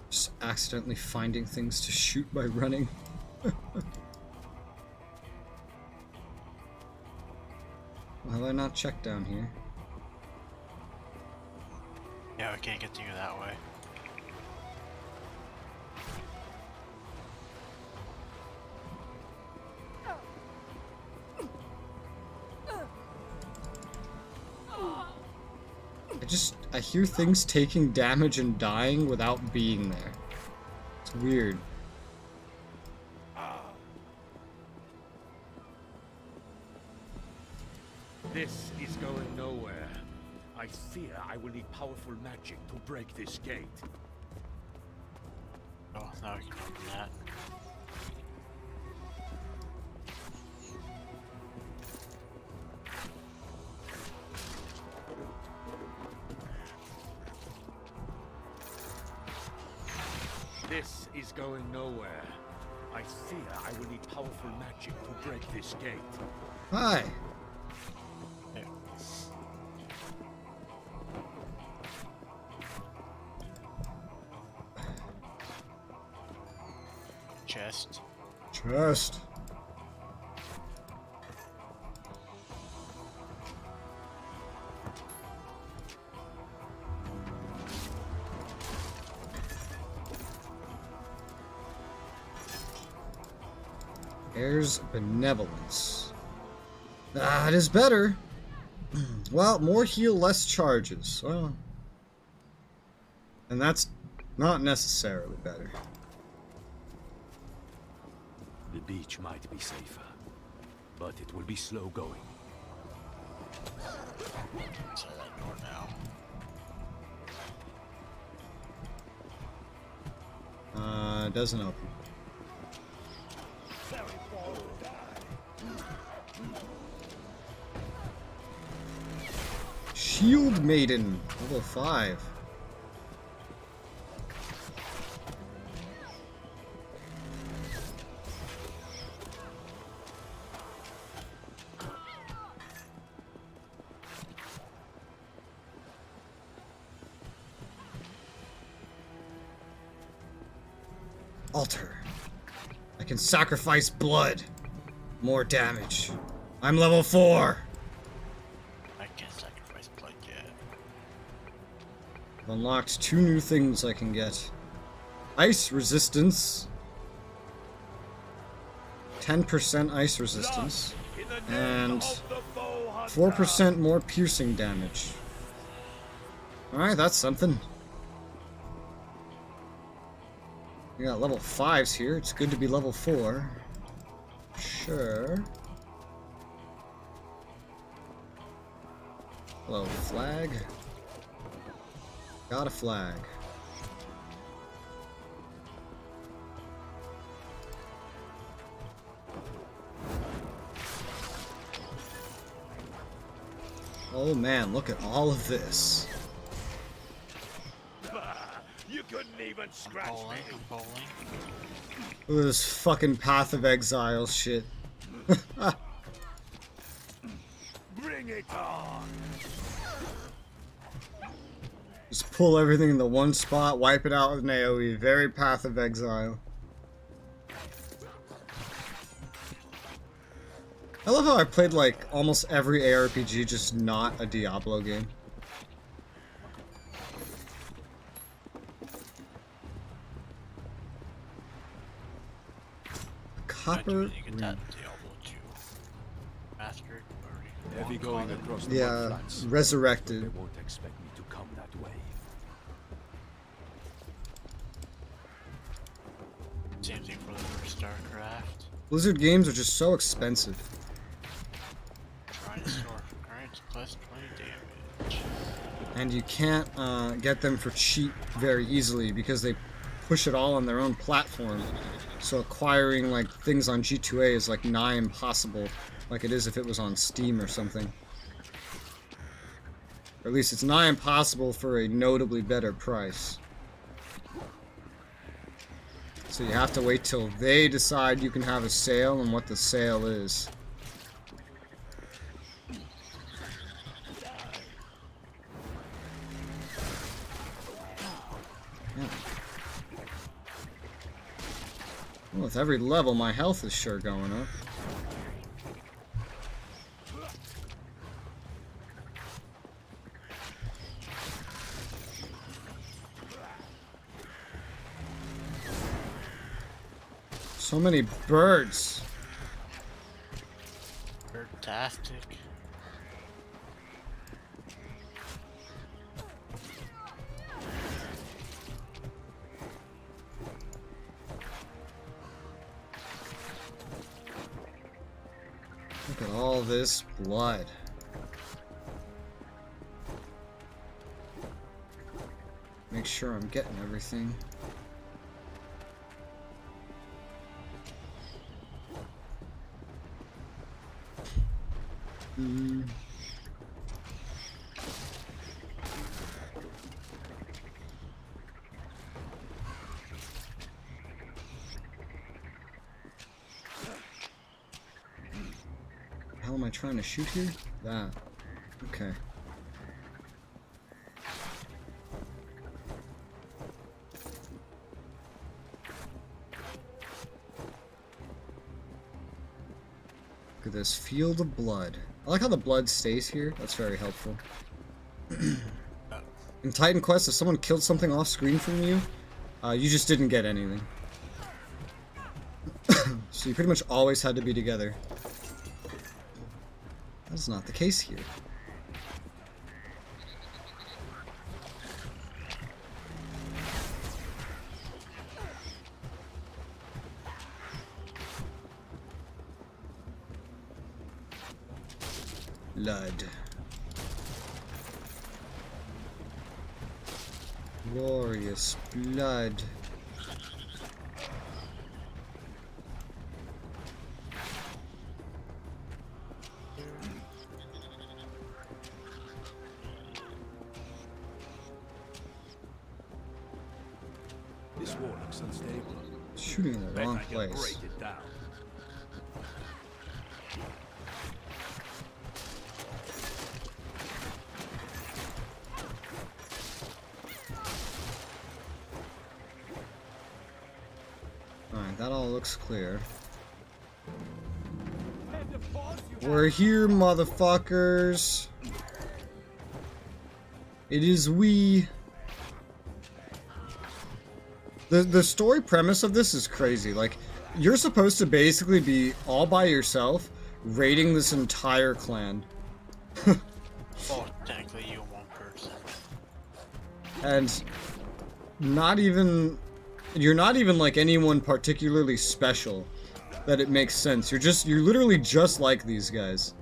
Just accidentally finding things to shoot by running. Well, have I not checked down here? Yeah, we can't get to you that way. I hear things taking damage and dying without being there. It's weird. This is going nowhere. I fear I will need powerful magic to break this gate. Oh, now we can open that. This is going nowhere. I fear I will need powerful magic to break this gate. Hi. There. Chest. Chest. Here's benevolence. That is better. Well, more heal, less charges. Well, and that's not necessarily better. The beach might be safer, but it will be slow going. Inside that door now. It doesn't open. Shield Maiden, level 5. Altar. I can sacrifice blood. More damage. I'm level 4. I can't sacrifice blood yet. I've unlocked 2 new things I can get. Ice resistance. 10% ice resistance. And 4% more piercing damage. Alright, that's something. We got level 5s here. It's good to be level 4. Sure. Hello, flag. Got a flag. Oh man, look at all of this. You couldn't even scratch Bowling, me. I'm bowling. Look at this fucking Path of Exile shit. Bring it on. Just pull everything in the one spot, wipe it out with an AoE. Very Path of Exile. I love how I played like almost every ARPG, just not a Diablo game. Copper. You get that Diablo 2 mastered already. Heavy going across the Yeah, mudflats. They resurrected. won't expect me to come that way. Same thing for the first StarCraft. Blizzard games are just so expensive. Trying to store current plus 20 damage. And you can't get them for cheap very easily because they push it all on their own platform. So acquiring like things on G2A is like nigh impossible, like it is if it was on Steam or something. Or at least it's nigh impossible for a notably better price. So you have to wait till they decide you can have a sale and what the sale is. Yeah. Well, with every level, my health is sure going up. So many birds. Fantastic. Look at all this blood. sure I'm getting everything. How am I trying to shoot here? That. Okay. Look at this field of blood. I like how the blood stays here. That's very helpful. In Titan Quest, if someone killed something off screen from you, you just didn't get anything. So you pretty much always had to be together. That's not the case here. Blood. Glorious blood. This wall looks unstable. Shooting in the Bet wrong I can place. break it down. Alright, that all looks clear. We're here, motherfuckers. It is we. The story premise of this is crazy. Like, you're supposed to basically be all by yourself, raiding this entire clan. Well, technically you one person. And you're not even like anyone particularly special that it makes sense. You're literally just like these guys.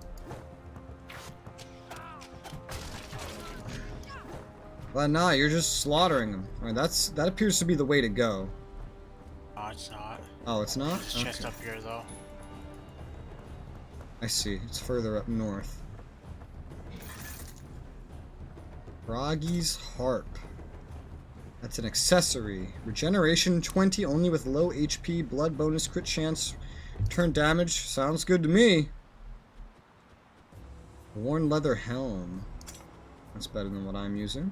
But nah, you're just slaughtering them. Alright, that appears to be the way to go. No, it's not. Oh, it's not? It's just up here though. I see. It's further up north. Froggy's Harp. That's an accessory. Regeneration 20 only with low HP, blood bonus, crit chance, turn damage. Sounds good to me. Worn leather helm. That's better than what I'm using.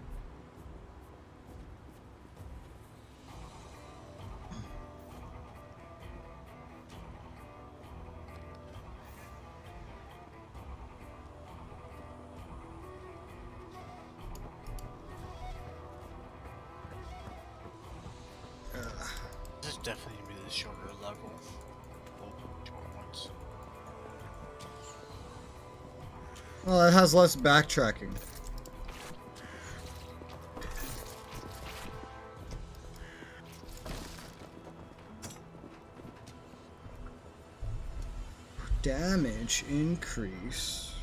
This is definitely gonna be the shorter level. Short ones. Well, it has less backtracking. Damage increase.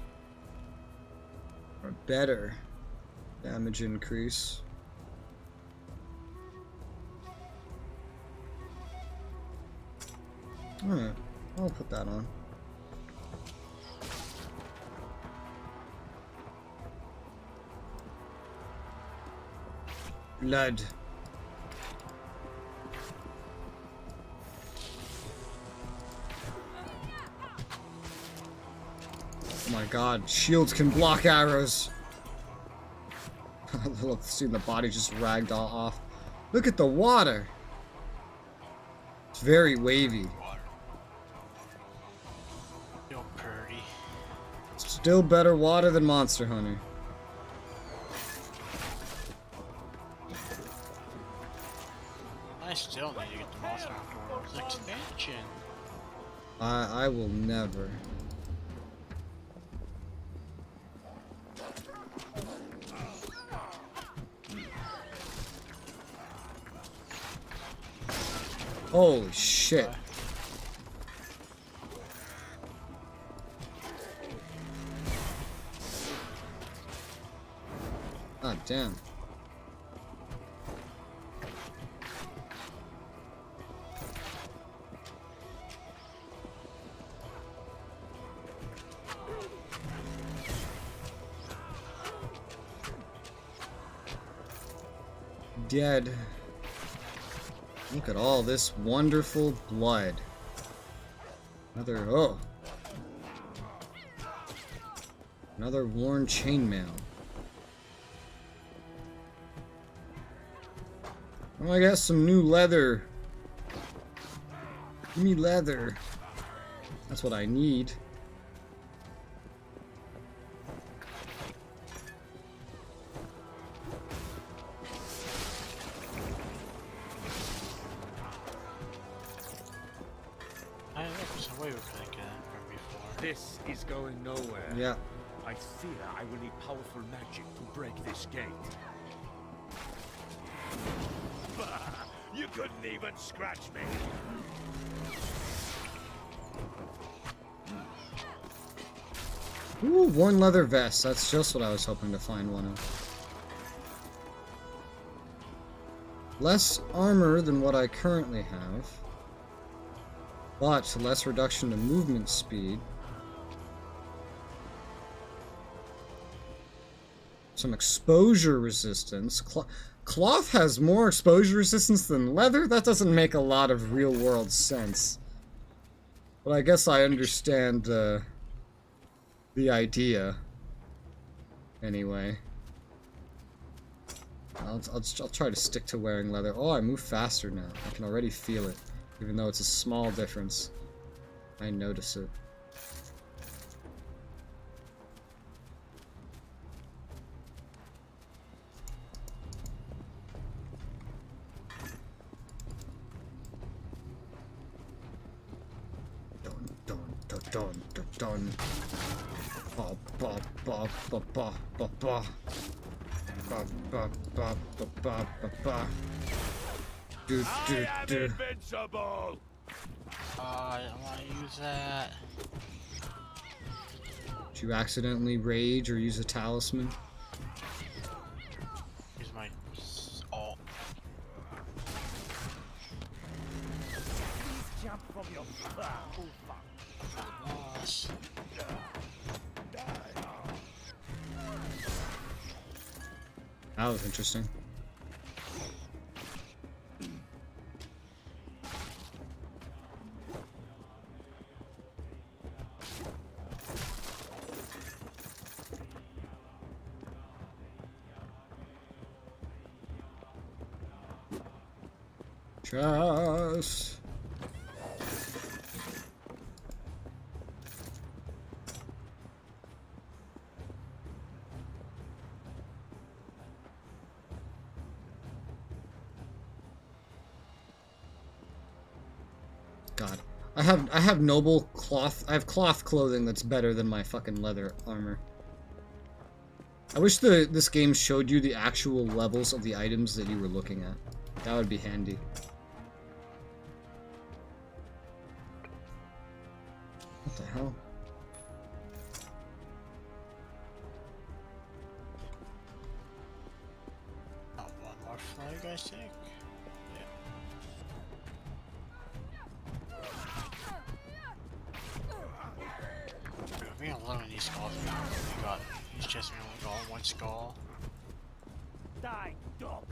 Or better damage increase. Alright, I'll put that on. Blood. Oh my god, shields can block arrows. I love seeing the body just ragged all off. Look at the water. It's very wavy. Still pretty. Still better water than Monster Hunter. I still need to get the Monster Hunter expansion. I will never. Holy shit. God damn. dead. Look at all this wonderful blood. Another, oh. Another worn chainmail. Oh, I got some new leather. Give me leather. That's what I need. I know there's a way we could get in from before. This is going nowhere. Yeah. I fear I will need powerful magic to break this gate. Bah! You couldn't even scratch me. Ooh, worn leather vest. That's just what I was hoping to find one of. Less armor than what I currently have, but less reduction to movement speed. Some exposure resistance. Cloth has more exposure resistance than leather? That doesn't make a lot of real-world sense. But I guess I understand the idea. Anyway. I'll try to stick to wearing leather. Oh, I move faster now. I can already feel it. Even though it's a small difference. I notice it. Dun dun dun. Ba ba ba ba ba ba ba. Ba ba ba ba ba ba ba. Do do I am do. I invincible. want to use that. Did you accidentally rage or use a talisman? Use my alt. Please jump from your platform. Loss. That was interesting. Just. God. I have noble cloth. I have cloth clothing that's better than my fucking leather armor. I wish this game showed you the actual levels of the items that you were looking at. That would be handy. What the hell? Oh, one more flag, I think. We got 11 of these skulls now. We got each chest we only got one skull. Die, dog.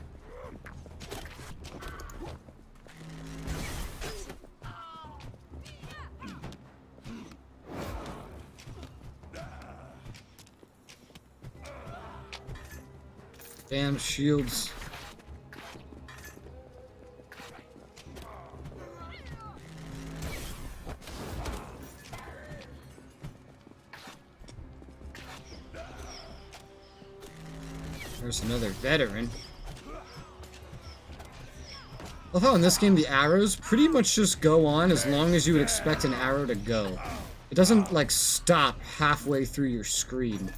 Damn shields. There's another veteran. Although in this game the arrows pretty much just go on as long as you would expect an arrow to go. It doesn't like stop halfway through your screen.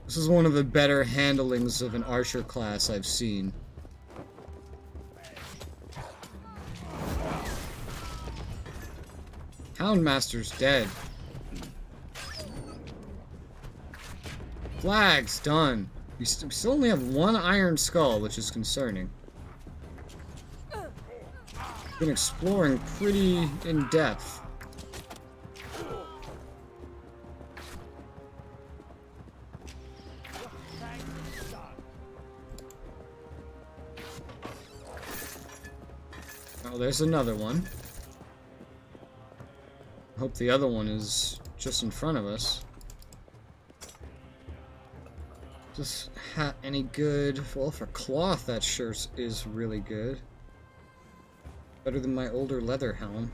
This is one of the better handlings of an archer class I've seen. Houndmaster's dead. Flags done. We still only have one iron skull, which is concerning. Been exploring pretty in depth. Oh, there's another one. Hope the other one is just in front of us. This hat any good? Well, for cloth, that shirt is really good. Better than my older leather helm.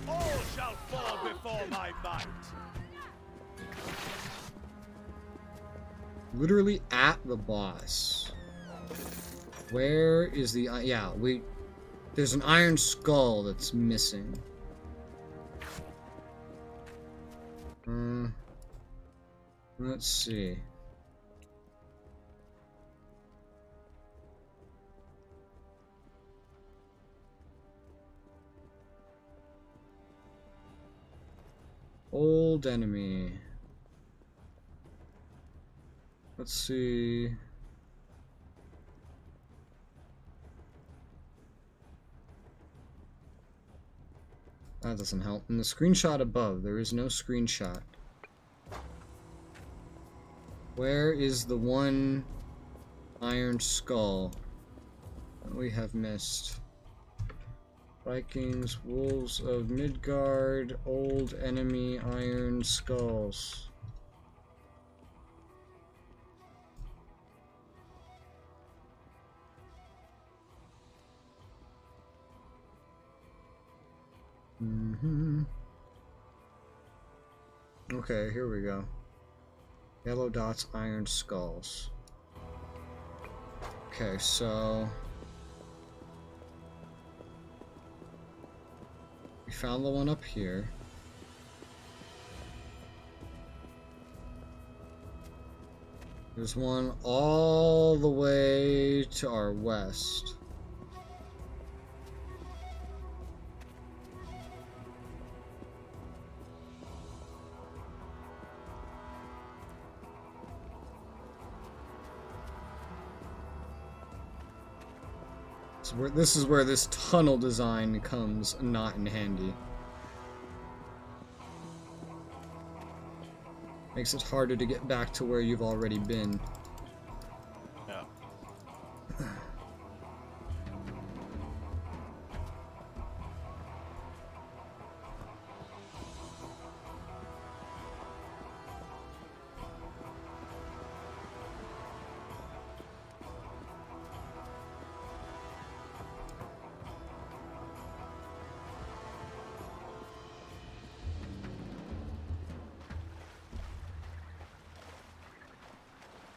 All shall fall before my might. Literally at the boss. Where is the... yeah, there's an iron skull that's missing. Let's see. Old enemy. Let's see. That doesn't help. In the screenshot above, there is no screenshot. Where is the one iron skull that we have missed? Vikings, wolves of Midgard, old enemy, iron skulls. Okay, here we go. Yellow dots, iron skulls. Okay, so we found the one up here. There's one all the way to our west. This is where this tunnel design comes not in handy. Makes it harder to get back to where you've already been. Yeah.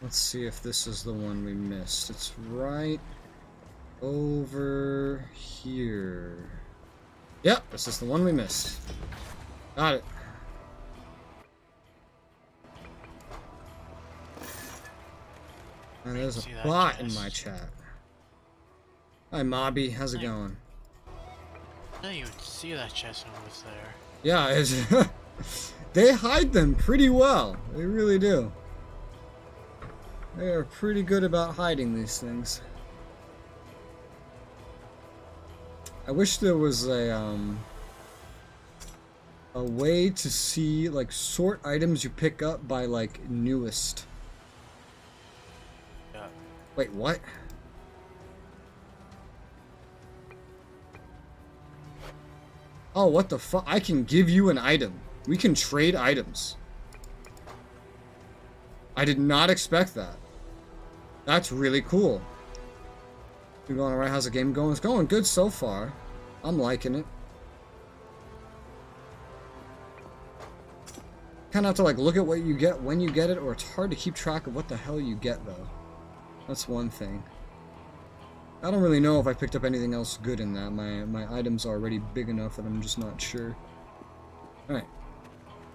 Let's see if this is the one we missed. It's right over here. Yep, this is the one we missed. Got it. And there's a bot in my chat. Hi, Mobby. How's it going? I didn't even see that chest when I was there. Yeah, it's they hide them pretty well. They really do. They are pretty good about hiding these things. I wish there was a way to see, like, sort items you pick up by, like, newest. Yeah. Wait, what? Oh, what the fuck? I can give you an item. We can trade items. I did not expect that. That's really cool. You going alright? How's the game going? It's going good so far. I'm liking it. Kind of have to like look at what you get when you get it, or it's hard to keep track of what the hell you get though. That's one thing. I don't really know if I picked up anything else good in that. My items are already big enough that I'm just not sure. Alright.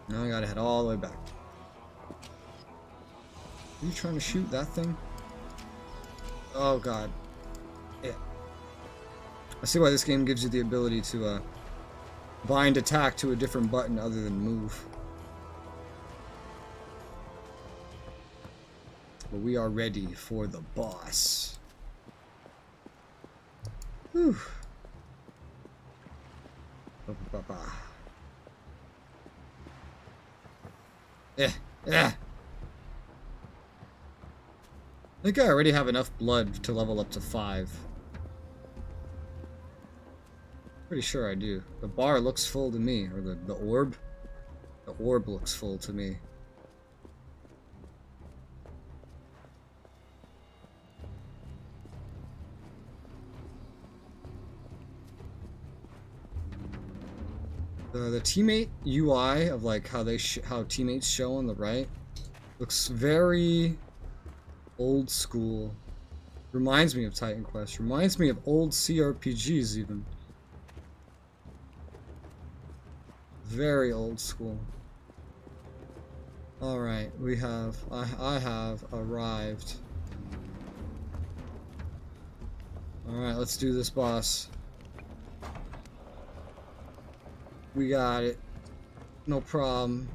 Now I gotta head all the way back. Are you trying to shoot that thing? Oh god. Yeah. I see why this game gives you the ability to bind attack to a different button other than move. But we are ready for the boss. Whew. I think I already have enough blood to level up to 5. Pretty sure I do. The bar looks full to me, or the orb. The orb looks full to me. The teammate UI of like how they how teammates show on the right looks very old school. Reminds me of Titan Quest. Reminds me of old CRPGs even. Very old school. All right, we have I have arrived. All right, let's do this, boss. We got it. No problem.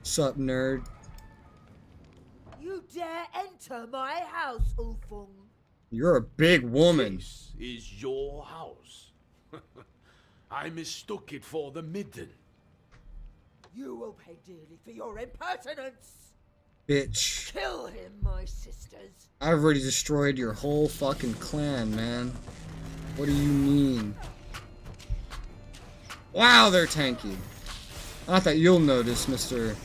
Sup, nerd? You dare enter my house, Ulfung? You're a big woman. This is your house. I mistook it for the midden. You will pay dearly for your impertinence. Bitch. Kill him, my sisters. I've already destroyed your whole fucking clan, man. What do you mean? Wow, they're tanky. Not that you'll notice, Mr.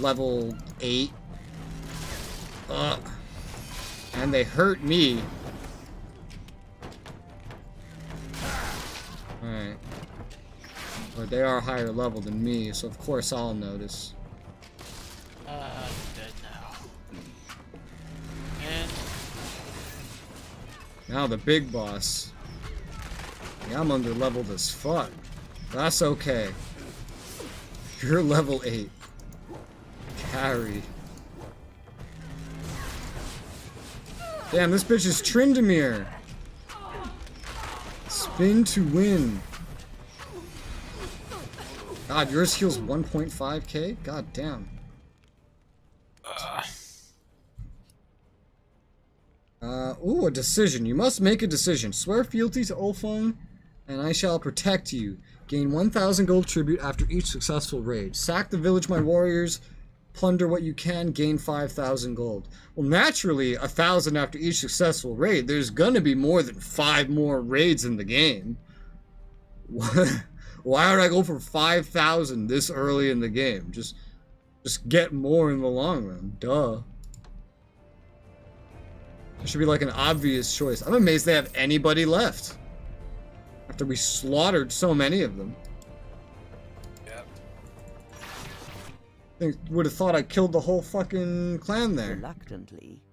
Level 8. And they hurt me. Alright. But they are higher level than me, so of course I'll notice. I'm dead now. And Now the big boss. Yeah, I'm under leveled as fuck. That's okay. You're level 8. Carry. Damn, this bitch is Tryndamere. Spin to win. God, yours heals 1.5k? God damn. Ooh, a decision. You must make a decision. Swear fealty to Ulfung, and I shall protect you. Gain 1,000 gold tribute after each successful raid. Sack the village, my warriors. Plunder what you can. Gain 5,000 gold. Well, naturally, 1,000 after each successful raid. There's gonna be more than 5 more raids in the game. Why would I go for 5,000 this early in the game? Just get more in the long run. Duh. It should be like an obvious choice. I'm amazed they have anybody left. After we slaughtered so many of them. yep. I would have thought I killed the whole fucking clan there. Reluctantly,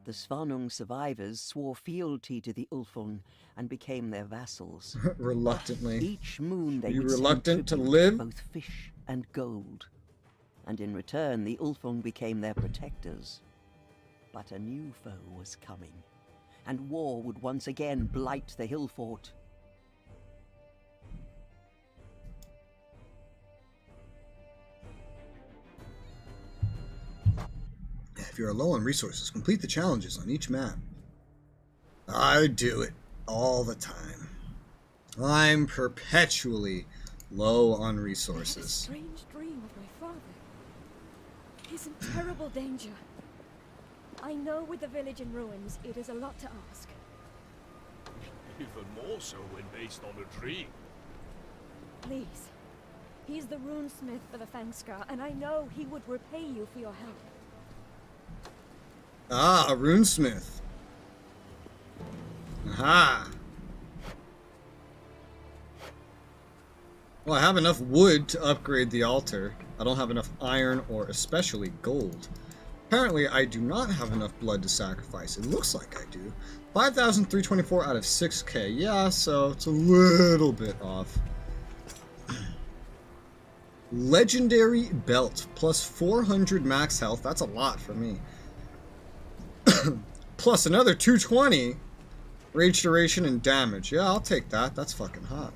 the Svanung survivors swore fealty to the Ulfung and became their vassals. Reluctantly. Each moon they You would send reluctant to tribute, live? both fish and gold. And in return, the Ulfung became their protectors. But a new foe was coming, and war would once again blight the hill fort. If you're low on resources, complete the challenges on each map. I do it all the time. I'm perpetually low on I had a resources. strange dream of my father. He's in terrible danger. I know with the village in ruins, it is a lot to ask. Even more so when based on a dream. Please. He's the runesmith for the Fangskar, and I know he would repay you for your help. Ah, a runesmith. Aha. Well, I have enough wood to upgrade the altar. I don't have enough iron or especially gold. Apparently, I do not have enough blood to sacrifice. It looks like I do. 5,324 out of 6k. Yeah, so it's a little bit off. Legendary belt. Plus 400 max health. That's a lot for me. Plus another 220. Rage duration and damage. Yeah, I'll take that. That's fucking hot.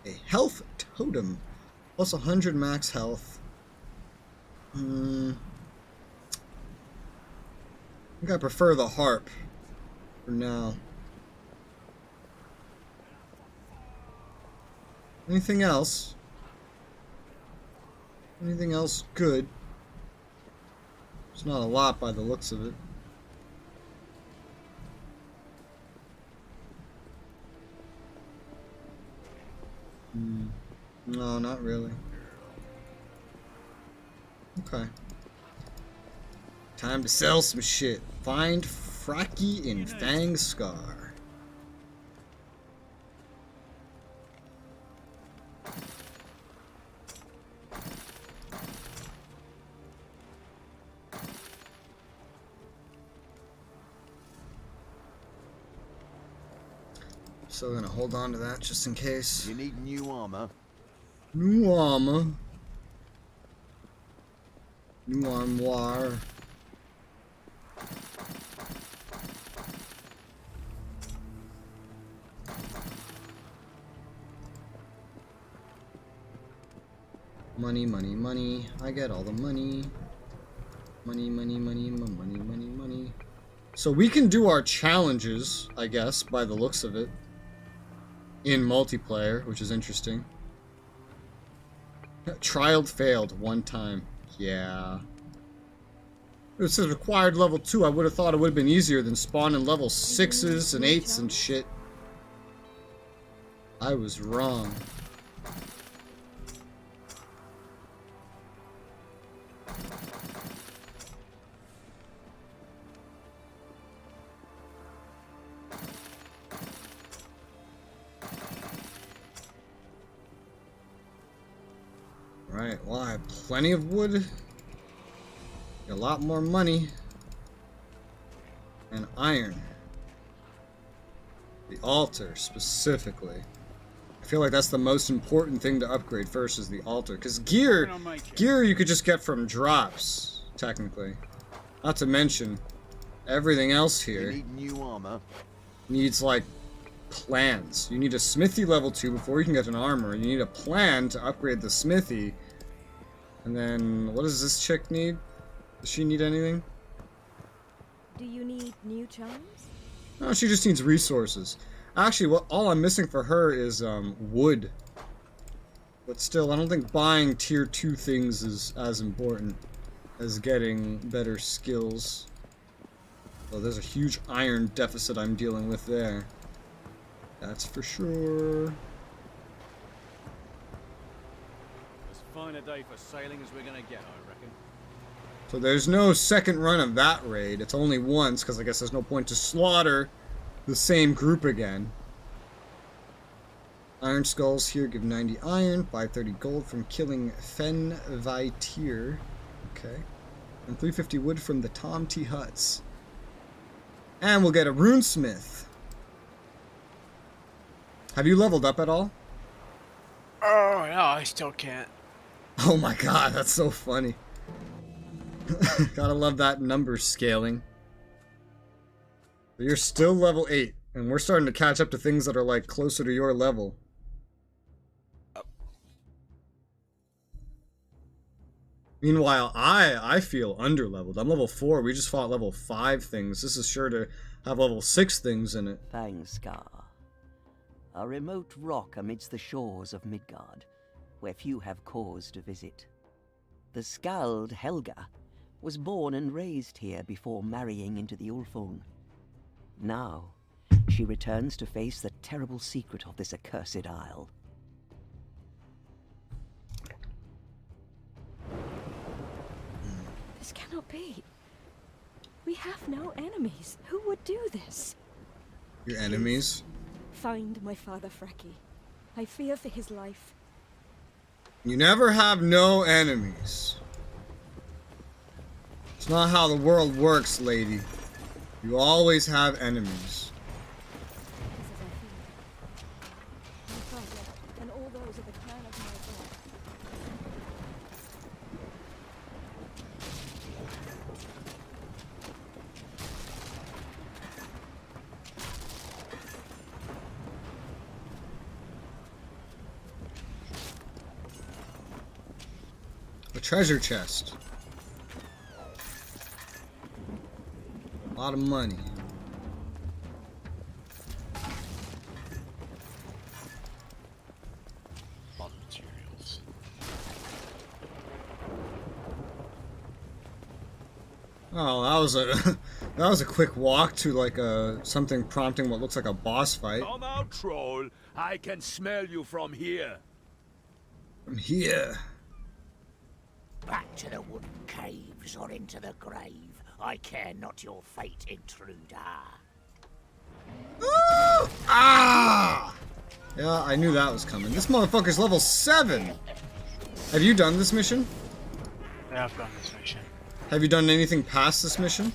A health totem. Plus 100 max health. I think I prefer the harp for now. Anything else? Anything else good? It's not a lot by the looks of it. No, not really. Okay. Time to sell some shit. Find Fracky in Fang Scar. So I'm gonna hold on to that just in case. You need new armor. New armor. New armoire. Money, money, money. I get all the money. Money, money, money, money, money, money. So we can do our challenges, I guess, by the looks of it, in multiplayer, which is interesting. Trial failed one time. Yeah. It says required level 2. I would have thought it would have been easier than spawning level 6s and 8s and shit. I was wrong. Right, well, I have plenty of wood. A lot more money. And iron. The altar, specifically. I feel like that's the most important thing to upgrade first is the altar. Because gear you could just get from drops, technically. Not to mention, everything else here You need new armor. needs, like, plans. You need a smithy level 2 before you can get an armor. You need a plan to upgrade the smithy. And then, what does this chick need? Does she need anything? Do you need new charms? No, she just needs resources. Actually, all I'm missing for her is wood. But still, I don't think buying tier 2 things is as important as getting better skills. Oh, there's a huge iron deficit I'm dealing with there. That's for sure. As fine a day for sailing as we're gonna get, I reckon. So there's no second run of that raid. It's only once, because I guess there's no point to slaughter the same group again. Iron skulls here give 90 iron, 530 gold from killing Fen Vaitir. Okay. And 350 wood from the Tom T huts. And we'll get a runesmith. Have you leveled up at all? Oh, no, I still can't. Oh my god, that's so funny. Gotta love that number scaling. But you're still level 8, and we're starting to catch up to things that are like closer to your level. Meanwhile, I feel underleveled. I'm level 4. We just fought level 5 things. This is sure to have level 6 things in it. Fangscar, a remote rock amidst the shores of Midgard, where few have cause to visit. The Skald Helga was born and raised here before marrying into the Ulfung. Now, she returns to face the terrible secret of this accursed isle. This cannot be. We have no enemies. Who would do this? Your enemies? Find my father Fracky. I fear for his life. You never have no enemies. It's not how the world works, lady. You always have enemies. This is our field. My father and all those of the clan of my god. A treasure chest. A lot of money. A lot of materials. Oh, that was a that was a quick walk to like a something prompting what looks like a boss fight. Come out, troll. I can smell you from here. From here. Back to the wooden caves or into the grave. I care not your fate, intruder. Ooh! Ah! Yeah, I knew that was coming. This motherfucker's level 7. Have you done this mission? Yeah, I've done this mission. Have you done anything past this mission?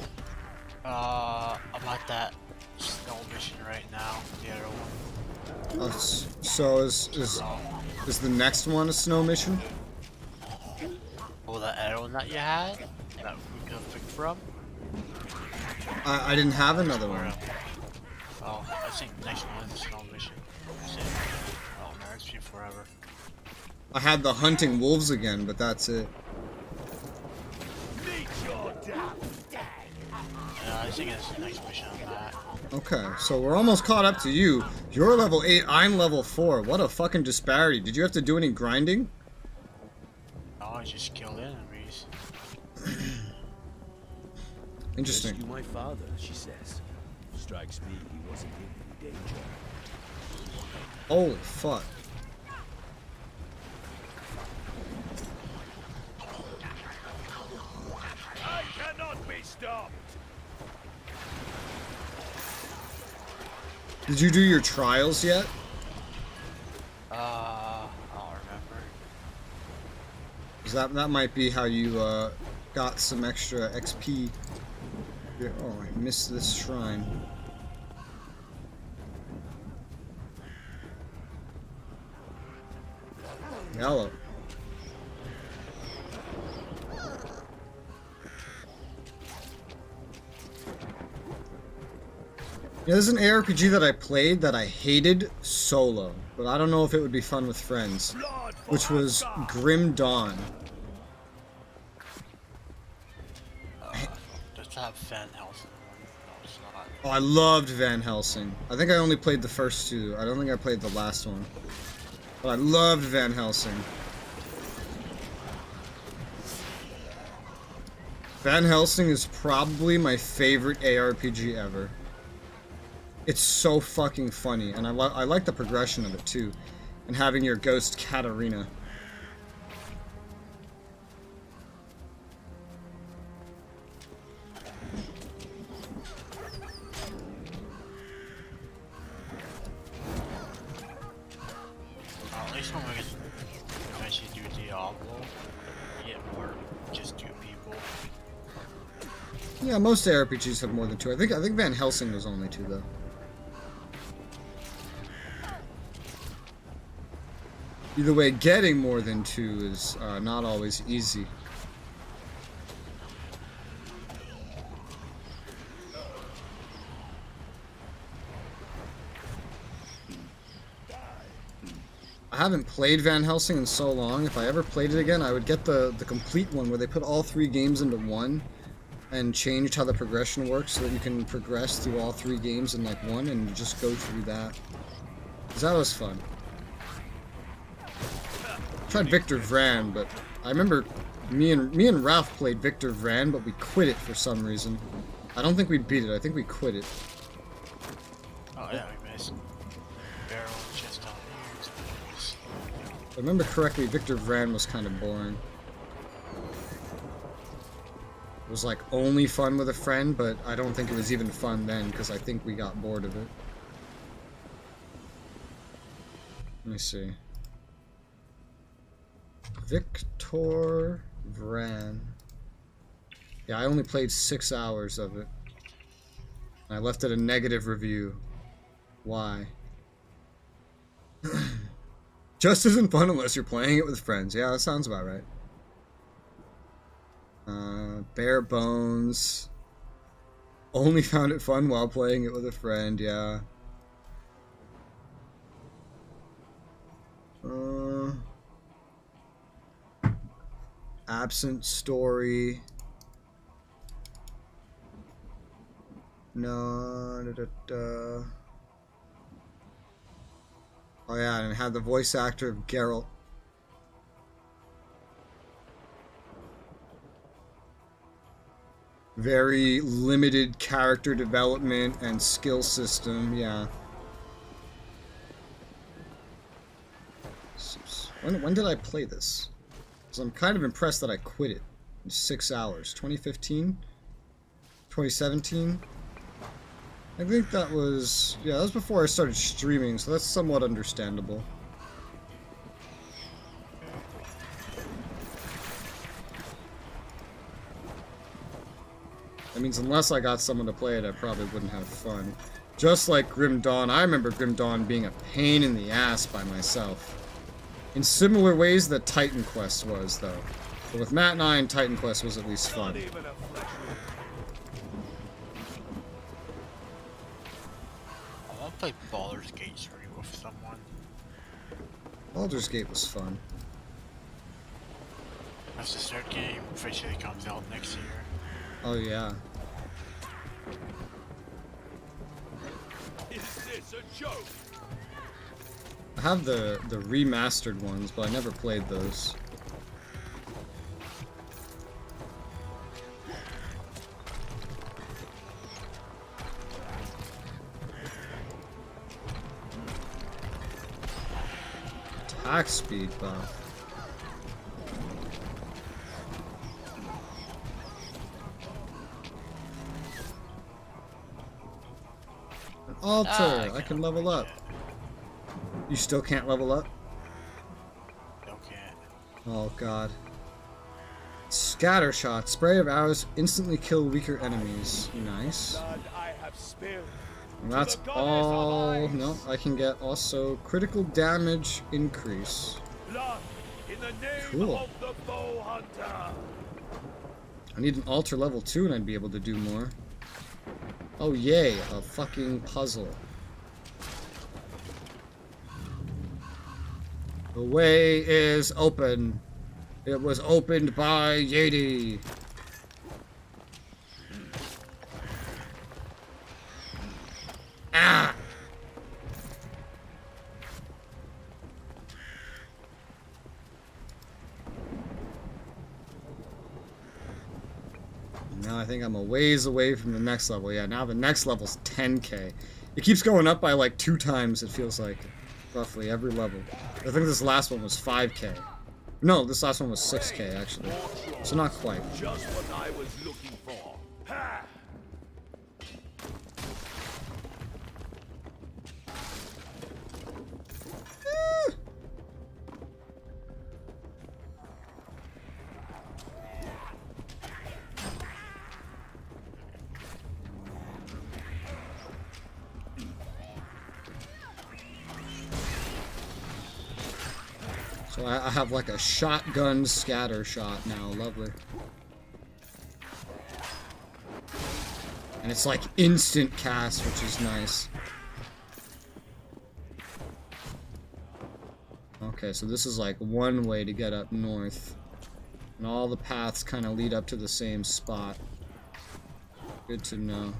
I'm at that snow mission right now. The other one. So is the next one a snow mission? Oh, the other one that you had? That we could pick from? I didn't have another one. Oh, I think the next one is the snow mission. Oh man, it's been forever. I had the hunting wolves again, but that's it. Meet your death. Yeah, I think it's the next mission on that. Okay, so we're almost caught up to you. You're level 8, I'm level 4. What a fucking disparity. Did you have to do any grinding? No, I just killed enemies. Interesting. Rescue my father, she says. Strikes me he wasn't in any danger. Holy fuck. I cannot be stopped. Did you do your trials yet? I don't remember. 'Cause that might be how you got some extra XP. Yeah, oh, I missed this shrine. Hello. Yeah, there's an ARPG that I played that I hated solo, but I don't know if it would be fun with friends, which was Grim Dawn. Does it have Van Helsing? No, it's not. Oh, I loved Van Helsing. I think I only played the first two. I don't think I played the last one. But I loved Van Helsing. Van Helsing is probably my favorite ARPG ever. It's so fucking funny, and I like the progression of it too, and having your ghost Katarina. At least when we can eventually do Diablo, we get more than just 2 people. Yeah, most ARPGs have more than 2. I think Van Helsing was only 2 though. Either way, getting more than 2 is not always easy. I haven't played Van Helsing in so long. If I ever played it again, I would get the complete one where they put all 3 games into one and changed how the progression works so that you can progress through all 3 games in like one and just go through that. 'Cause that was fun. Tried Victor Vran, but I remember me and Ralph played Victor Vran, but we quit it for some reason. I don't think we beat it. I think we quit it. Oh yeah, we missed. Barrel just on here. If I remember correctly, Victor Vran was kind of boring. It was like only fun with a friend, but I don't think it was even fun then because I think we got bored of it. Let me see. Victor Vran. Yeah, I only played 6 hours of it. I left it a negative review. Why? Just isn't fun unless you're playing it with friends. Yeah, that sounds about right. Bare Bones. Only found it fun while playing it with a friend, yeah. Absent Story. No. Oh yeah, and it had the voice actor of Geralt. Very limited character development and skill system, yeah. When did I play this? So I'm kind of impressed that I quit it in 6 hours. 2015? 2017? I think that was... yeah, that was before I started streaming, so that's somewhat understandable. That means unless I got someone to play it, I probably wouldn't have fun. Just like Grim Dawn, I remember Grim Dawn being a pain in the ass by myself. In similar ways that Titan Quest was, though. But with Matt 9, Titan Quest was at least fun. I want to play Baldur's Gate 3 with someone. Baldur's Gate was fun. That's the third game, officially comes out next year. Oh yeah. Is this a joke? I have the remastered ones, but I never played those. Attack speed buff. An altar! I can level up. You still can't level up? Still can't. Oh god. Scatter shot. Spray of arrows instantly kill weaker enemies. Nice. Blood I have spilled. And that's all. No, I can get also critical damage increase. Blood in the name Cool. of the bow hunter. I need an altar level 2 and I'd be able to do more. Oh yay, a fucking puzzle. The way is open. It was opened by Yeti. Ah! Now I think I'm a ways away from the next level. Yeah, now the next level's 10k. It keeps going up by like 2 times, it feels like. Roughly every level. I think this last one was 5k. No, this last one was 6k actually. So not quite. Just what I was looking for. Ha! So I have like a shotgun scatter shot now. Lovely. And it's like instant cast, which is nice. Okay, so this is like one way to get up north. And all the paths kind of lead up to the same spot. Good to know.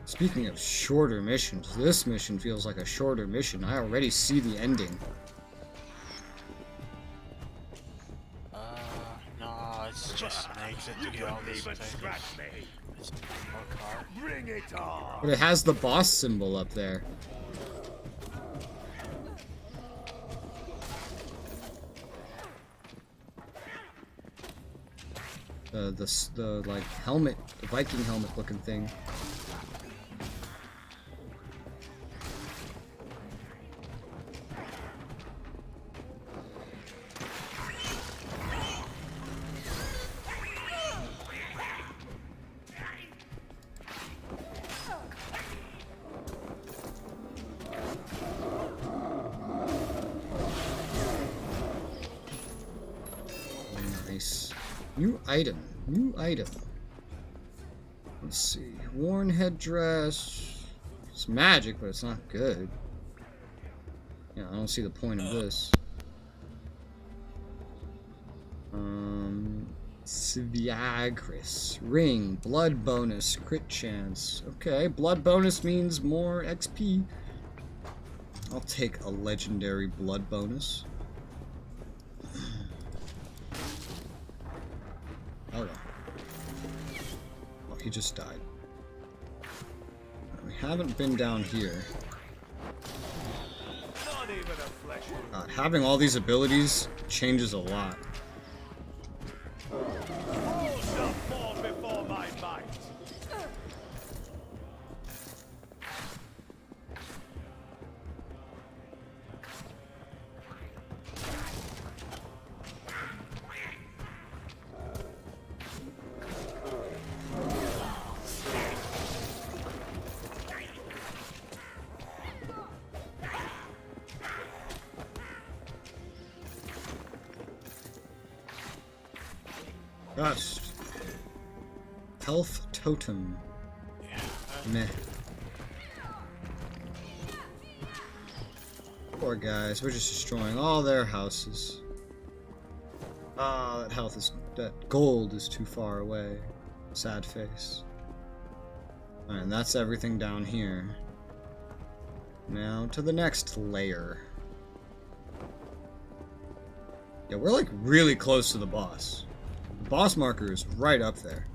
Speaking of shorter missions, this mission feels like a shorter mission. I already see the ending. No, it's just an exit to get all these things. It's more car. Bring it on. But it has the boss symbol up there. The like helmet, the Viking helmet looking thing. New item. New item. Let's see. Worn headdress. It's magic, but it's not good. Yeah, I don't see the point of this. Sviagris. Ring. Blood bonus. Crit chance. Okay, blood bonus means more XP. I'll take a legendary blood bonus. Oh no. Oh, he just died. We haven't been down here. Not even a flesh wound. Having all these abilities changes a lot. All shall fall before my might. Dust. Health totem. Meh. Poor guys, we're just destroying all their houses. Ah, that gold is too far away. Sad face. Alright, and that's everything down here. Now to the next layer. Yeah, we're like really close to the boss. The boss marker is right up there.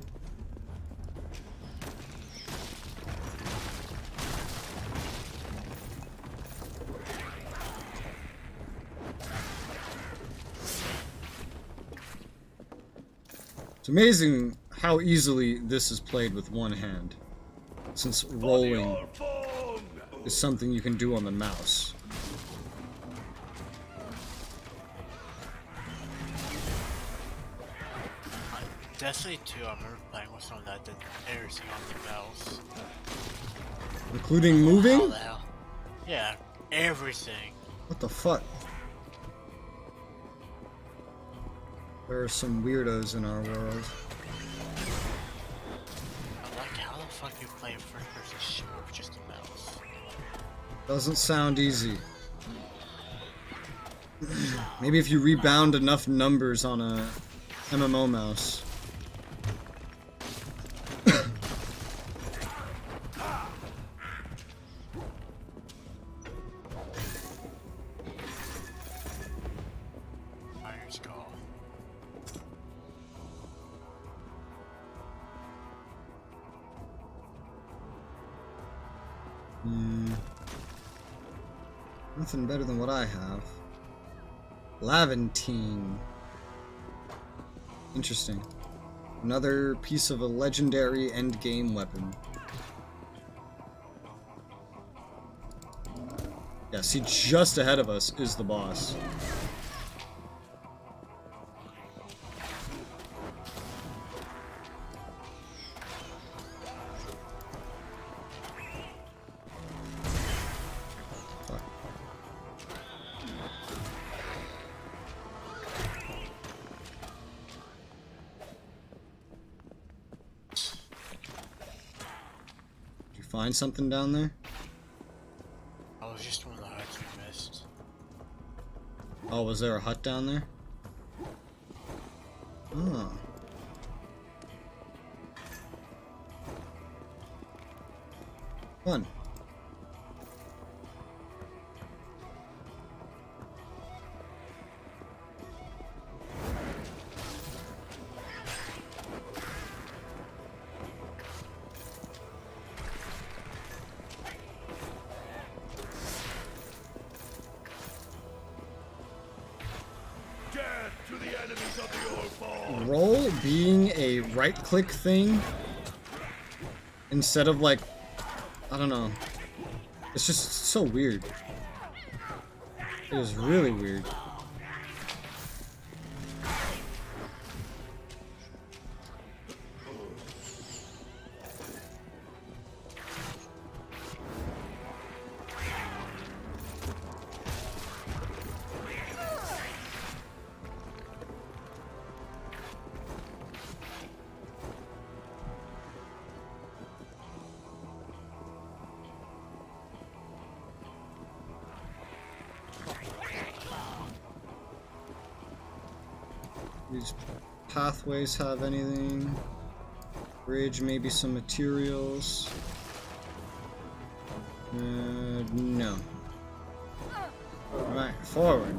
It's amazing how easily this is played with one hand, since rolling is something you can do on the mouse. Destiny 2, I remember playing with someone that did everything on the mouse. Including moving? How the hell? Yeah, everything. What the fuck? There are some weirdos in our world. I'm like, how the fuck you play a first-person shooter with just a mouse? Doesn't sound easy. Maybe if you rebound enough numbers on a MMO mouse. Iron's gone. Nothing better than what I have. Laventine. Interesting. Another piece of a legendary endgame weapon. Yeah, see, just ahead of us is the boss. Fuck. Did you find something down there? I was just one of the huts we missed. Oh, was there a hut down there? Oh. Fun. Death to the enemies of the Orphan. Roll being a right-click thing instead of like, I don't know. It's just so weird. It is really weird. These pathways have anything? Bridge, maybe some materials. No. Alright, forward.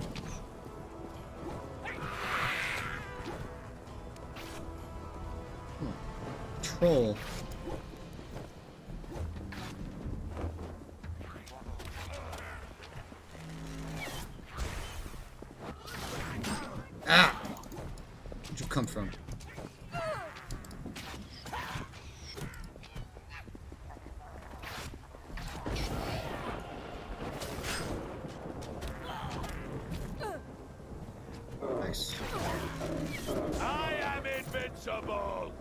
Troll. Ah! Where'd you come from? Nice. I am invincible!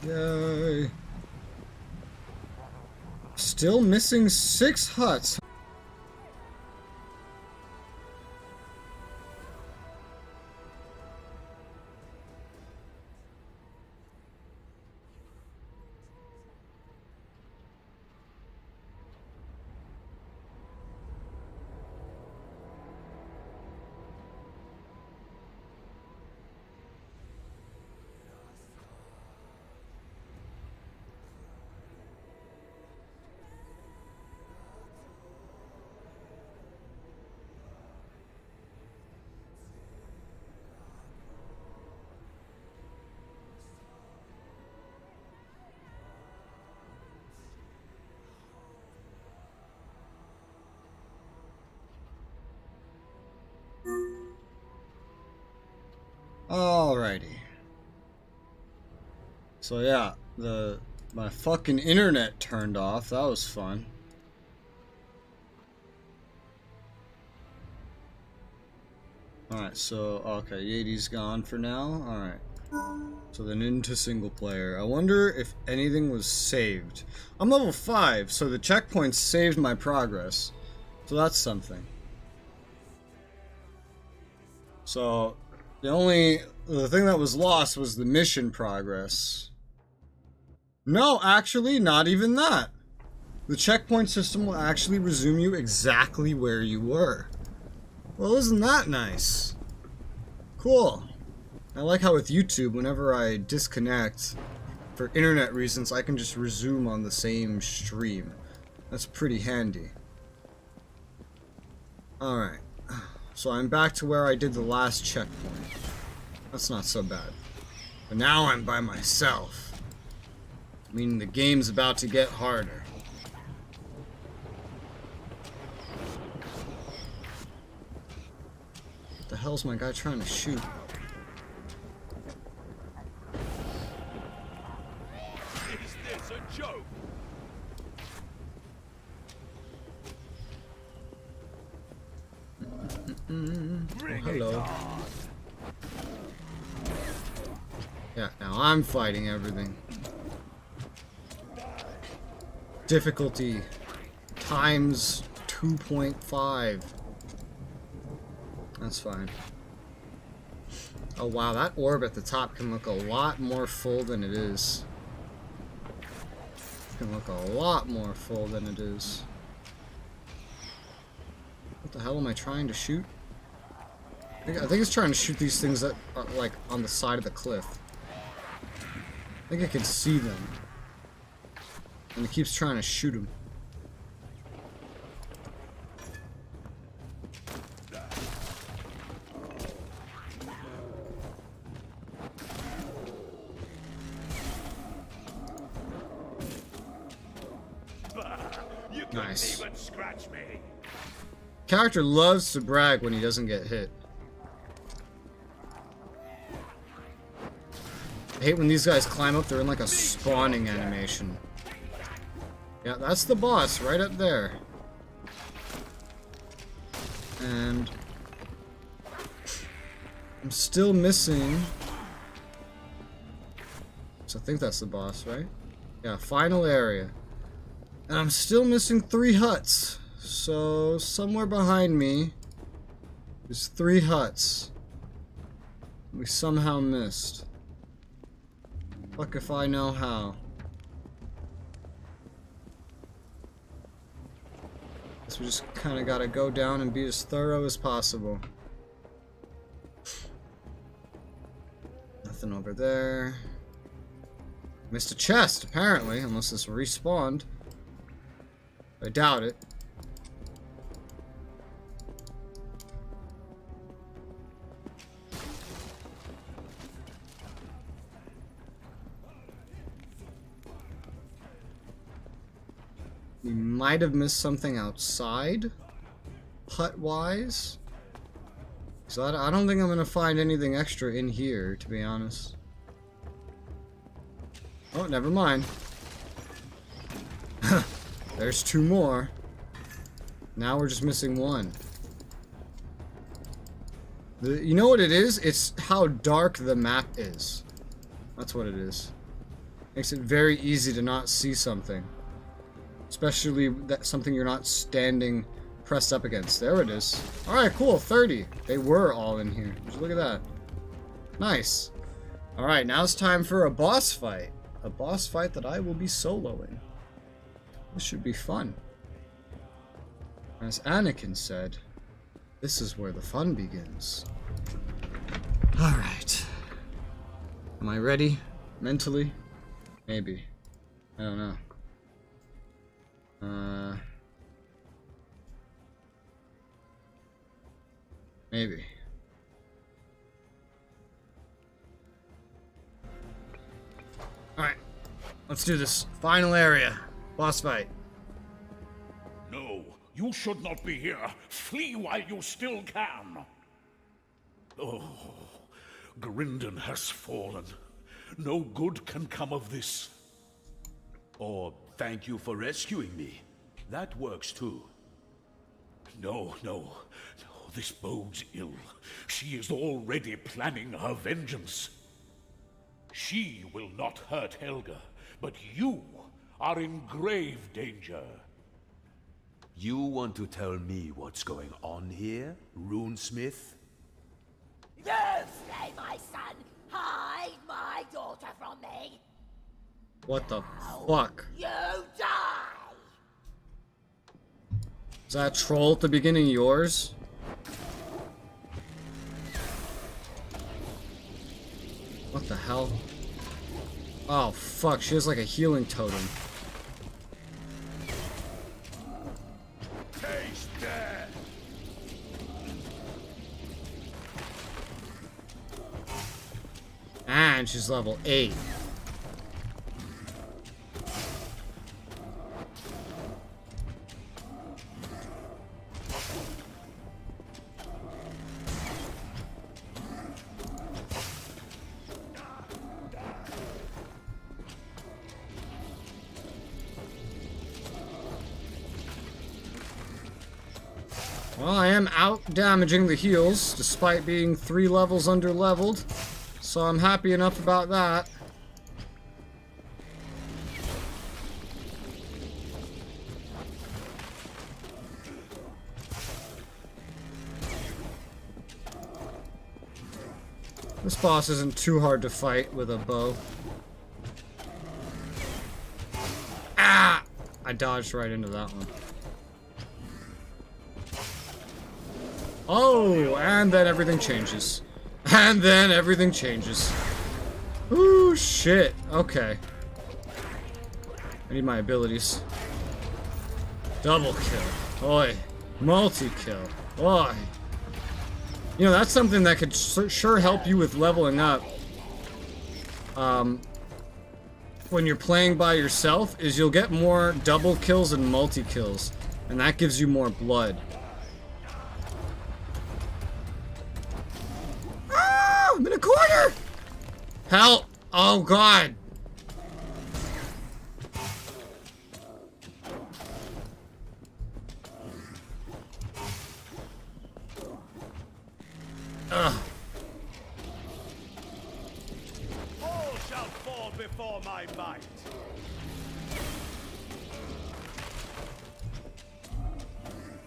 Yay. Still missing 6 huts. Alrighty. So yeah, my fucking internet turned off. That was fun. Alright, so okay, Yeti's gone for now. Alright. So then into single player. I wonder if anything was saved. I'm level 5, so the checkpoints saved my progress. So that's something. So the thing that was lost was the mission progress. No, actually, not even that. The checkpoint system will actually resume you exactly where you were. Well, isn't that nice? Cool. I like how with YouTube, whenever I disconnect for internet reasons, I can just resume on the same stream. That's pretty handy. Alright. So I'm back to where I did the last checkpoint. That's not so bad. But now I'm by myself. Meaning the game's about to get harder. What the hell's my guy trying to shoot? Is this a joke? Oh, hello. Yeah, now I'm fighting everything. Difficulty times 2.5. That's fine. Oh wow, that orb at the top can look a lot more full than it is. It can look a lot more full than it is. What the hell am I trying to shoot? I think it's trying to shoot these things that are like on the side of the cliff. I think I can see them. And it keeps trying to shoot them. Nice. Even scratch me. Character loves to brag when he doesn't get hit. I hate when these guys climb up, they're in like a spawning animation. Yeah, that's the boss right up there. And I'm still missing. So I think that's the boss, right? Yeah, final area. And I'm still missing 3 huts. So somewhere behind me there's 3 huts we somehow missed. Fuck if I know how. So we just kind of gotta go down and be as thorough as possible. Nothing over there. Missed a chest, apparently, unless this respawned. I doubt it. We might have missed something outside, hut-wise. So I don't think I'm gonna find anything extra in here, to be honest. Oh, never mind. There's 2 more. Now we're just missing 1. You know what it is? It's how dark the map is. That's what it is. Makes it very easy to not see something. Especially something you're not standing pressed up against. There it is. Alright, cool. 30. They were all in here. Just look at that. Nice. Alright, now it's time for a boss fight. A boss fight that I will be soloing. This should be fun. As Anakin said, this is where the fun begins. Alright. Am I ready? Mentally? Maybe. I don't know. Maybe. Alright. Let's do this. Final area. Boss fight. No, you should not be here. Flee while you still can. Oh, Grindon has fallen. No good can come of this. Or thank you for rescuing me. That works too. No, this bodes ill. She is already planning her vengeance. She will not hurt Helga, but you are in grave danger. You want to tell me what's going on here, Runesmith? You slay my son! Hide my daughter from me! What the fuck? You die! Is that troll at the beginning yours? What the hell? Oh fuck, she has like a healing totem. Taste death! And she's level 8. Well, I am out damaging the heals, despite being 3 levels under leveled, so I'm happy enough about that. This boss isn't too hard to fight with a bow. Ah! I dodged right into that one. Oh, and then everything changes. And then everything changes. Ooh, shit. Okay. I need my abilities. Double kill. Oi. Multi-kill. Oi. You know, that's something that could sure help you with leveling up. When you're playing by yourself, is you'll get more double kills and multi-kills. And that gives you more blood. I'm in a corner! Help! Oh god! Ugh. All shall fall before my might.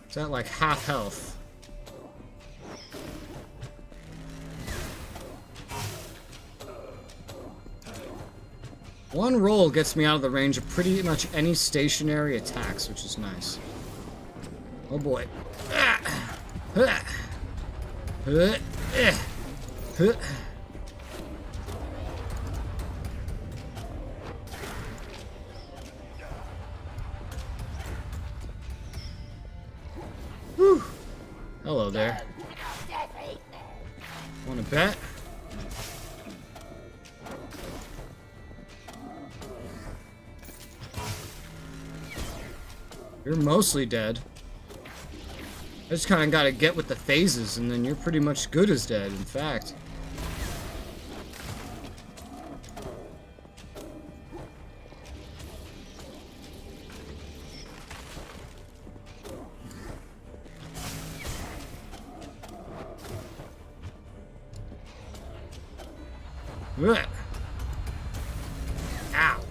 Is that like half health? One roll gets me out of the range of pretty much any stationary attacks, which is nice. Oh boy. Whew. Hello there. Wanna bet? You're mostly dead. I just kind of got to get with the phases, and then you're pretty much good as dead, in fact. Ugh. Ow.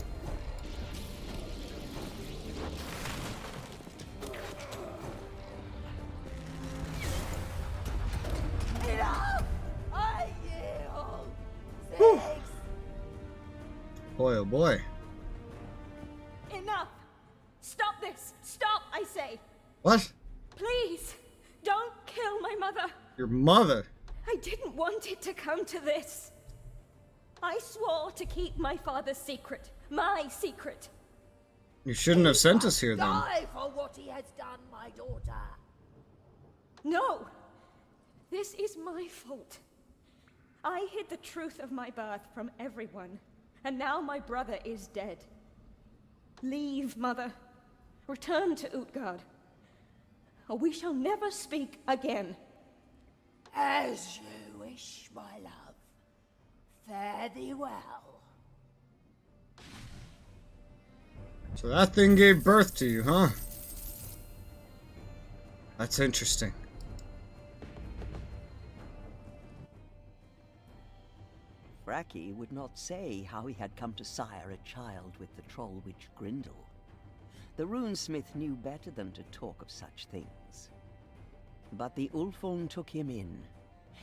Boy, oh boy. Enough! Stop this! Stop, I say! What? Please, don't kill my mother! Your mother? I didn't want it to come to this. I swore to keep my father's secret. My secret. You shouldn't have sent us here then. Die for what he has done, my daughter. No! This is my fault. I hid the truth of my birth from everyone, and now my brother is dead. Leave, mother. Return to Utgard, or we shall never speak again. As you wish, my love. Fare thee well. So that thing gave birth to you, huh? That's interesting. Fraki would not say how he had come to sire a child with the troll witch Grindel. The runesmith knew better than to talk of such things. But the Ulfung took him in,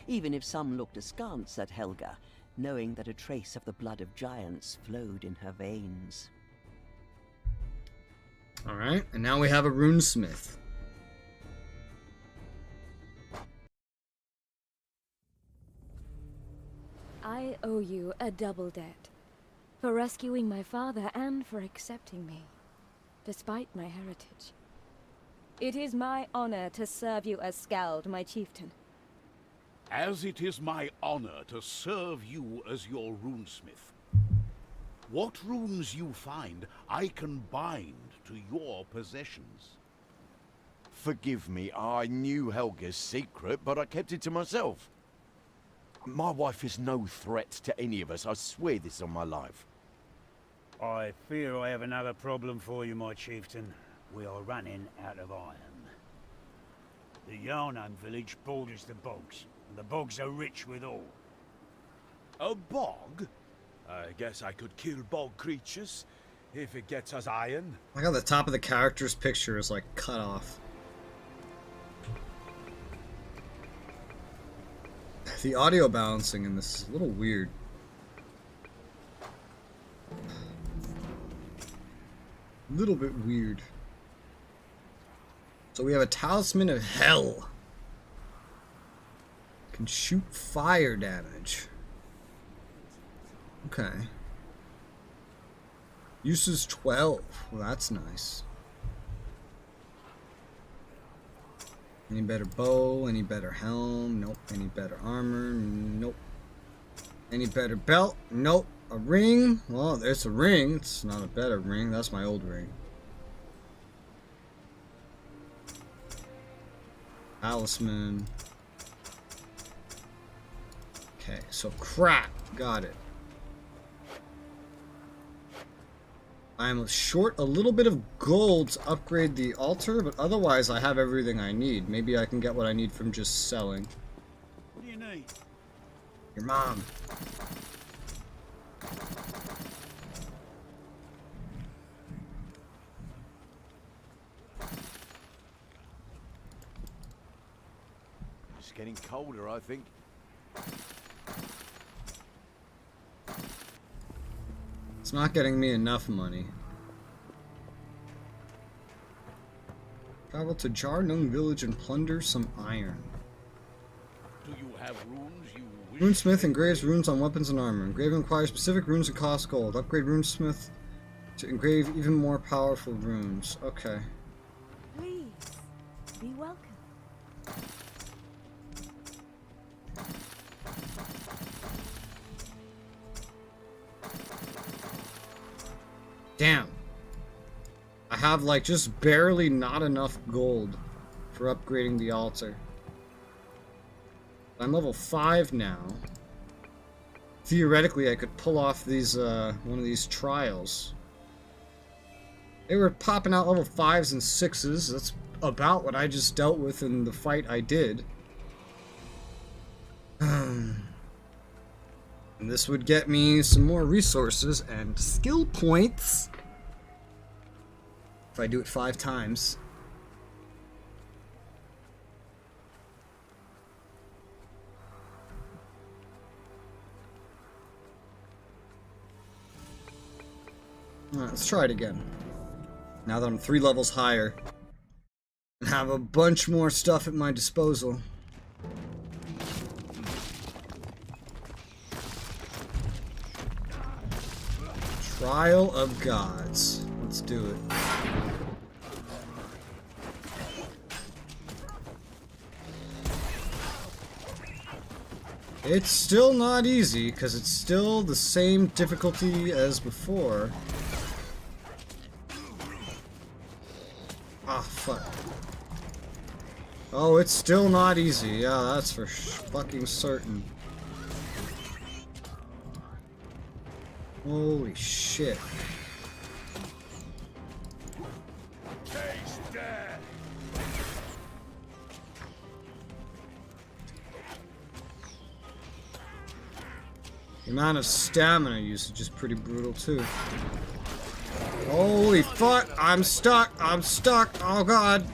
even if some looked askance at Helga, knowing that a trace of the blood of giants flowed in her veins. Alright, and now we have a runesmith. I owe you a double debt. For rescuing my father and for accepting me, despite my heritage. It is my honor to serve you as Skald, my chieftain. As it is my honor to serve you as your runesmith. What runes you find, I can bind to your possessions. Forgive me, I knew Helga's secret, but I kept it to myself. My wife is no threat to any of us, I swear this on my life. I fear I have another problem for you, my chieftain. We are running out of iron. The Yarnam village borders the bogs, and the bogs are rich with ore. A bog? I guess I could kill bog creatures, if it gets us iron. I got the top of the character's picture is like cut off. The audio balancing in this is a little weird. A little bit weird. So we have a Talisman of Hell. Can shoot fire damage. Okay. Uses 12. Well, that's nice. Any better bow? Any better helm? Nope. Any better armor? Nope. Any better belt? Nope. A ring? Well, there's a ring. It's not a better ring. That's my old ring. Talisman. Okay, so crap. Got it. I'm short a little bit of gold to upgrade the altar, but otherwise I have everything I need. Maybe I can get what I need from just selling. What do you need? Your mom. It's getting colder, I think. It's not getting me enough money. Travel to Jar-Nung village and plunder some iron. Do you have runes you wish? Runesmith engraves runes on weapons and armor. Engraving requires specific runes and cost gold. Upgrade Runesmith to engrave even more powerful runes. Okay. Please, be welcome. Damn. I have like just barely not enough gold for upgrading the altar. I'm level 5 now. Theoretically, I could pull off these one of these trials. They were popping out level 5s and 6s. That's about what I just dealt with in the fight I did. And this would get me some more resources and skill points if I do it 5 times. Alright, let's try it again. Now that I'm 3 levels higher and have a bunch more stuff at my disposal. Trial of Gods. Let's do it. It's still not easy, because it's still the same difficulty as before. Ah, fuck. Oh, it's still not easy. Yeah, that's for fucking certain. Holy shit. Taste death. The amount of stamina usage is pretty brutal too. Holy fuck! I'm stuck! I'm stuck! Oh god!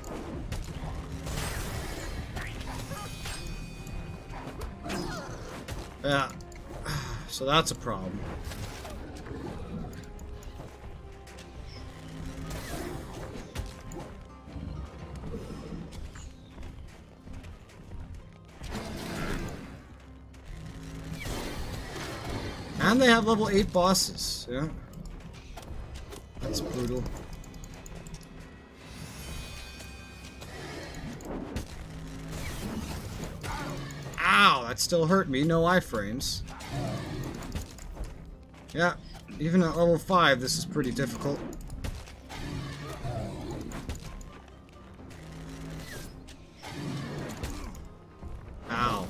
Yeah. So that's a problem. And they have level 8 bosses, yeah. That's brutal. Ow, that still hurt me, no iframes. Yeah, even at level 5, this is pretty difficult. Ow.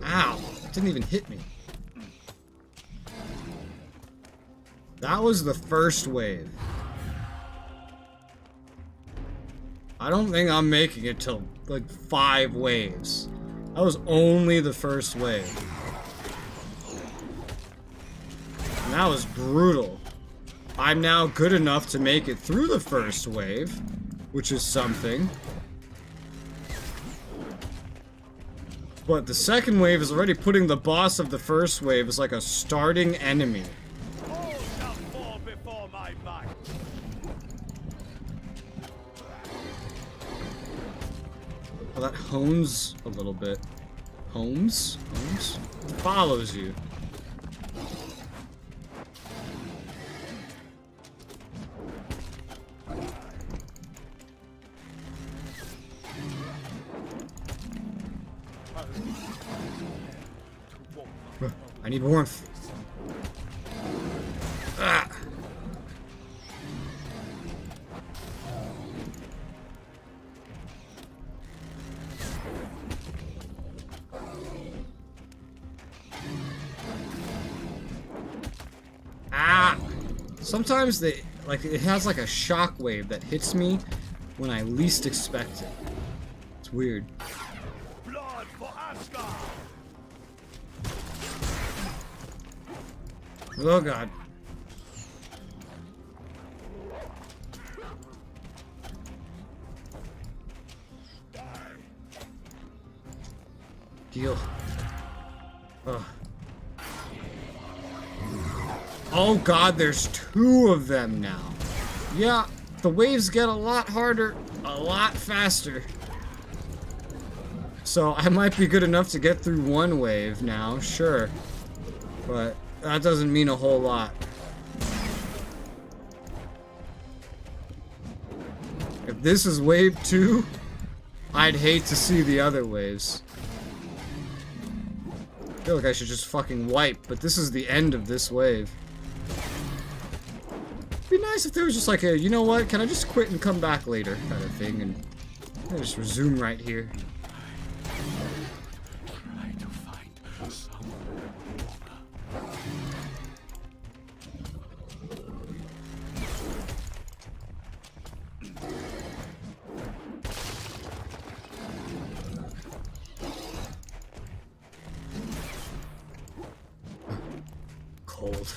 Ow, it didn't even hit me. That was the first wave. I don't think I'm making it till like 5 waves. That was only the first wave. And that was brutal. I'm now good enough to make it through the first wave, which is something. But the second wave is already putting the boss of the first wave as like a starting enemy. All shall fall before my might. Oh, that hones a little bit. Homes? Homes? Follows you. I need warmth. Ah. Ah! Sometimes it has like a shockwave that hits me when I least expect it. It's weird. Blood for Asgard. Oh god. Heal. Ugh. Oh god, there's 2 of them now. Yeah, the waves get a lot harder, a lot faster. So I might be good enough to get through 1 wave now, sure. But that doesn't mean a whole lot. If this is wave 2, I'd hate to see the other waves. I feel like I should just fucking wipe, but this is the end of this wave. It'd be nice if there was just like a, you know what, can I just quit and come back later kind of thing, and I just resume right here. Try to find some water. Cold.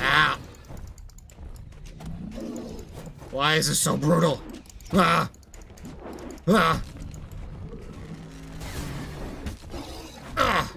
Ah! Why is this so brutal? Ah! Ah! Ah!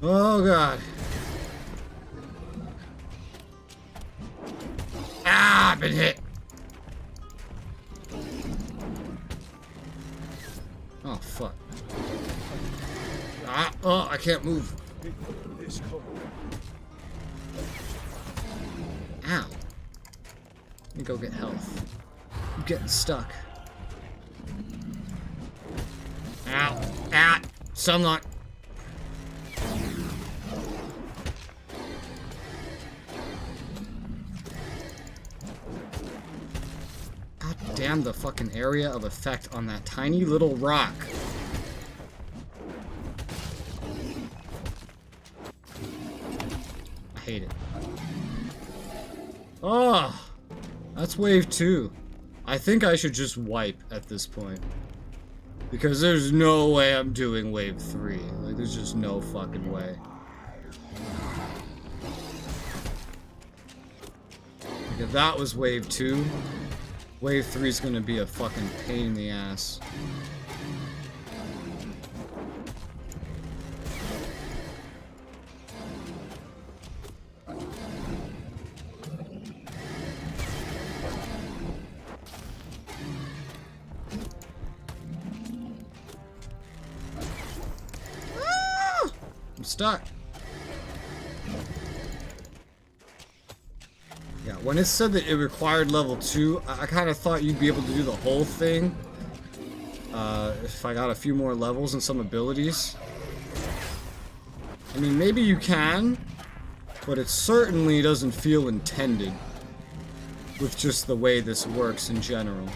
Oh god. Ah, I've been hit. Oh fuck. Ah, oh, I can't move. Ow. Let me go get health. I'm getting stuck. Ow. Ah, sunlock. Damn the fucking area of effect on that tiny little rock. I hate it. Oh, that's wave 2. I think I should just wipe at this point. Because there's no way I'm doing wave 3. Like, there's just no fucking way. Like, if that was wave 2, wave 3 is gonna be a fucking pain in the ass. Ah! I'm stuck. Yeah, when it said that it required level 2, I kind of thought you'd be able to do the whole thing if I got a few more levels and some abilities. I mean, maybe you can, but it certainly doesn't feel intended with just the way this works in general.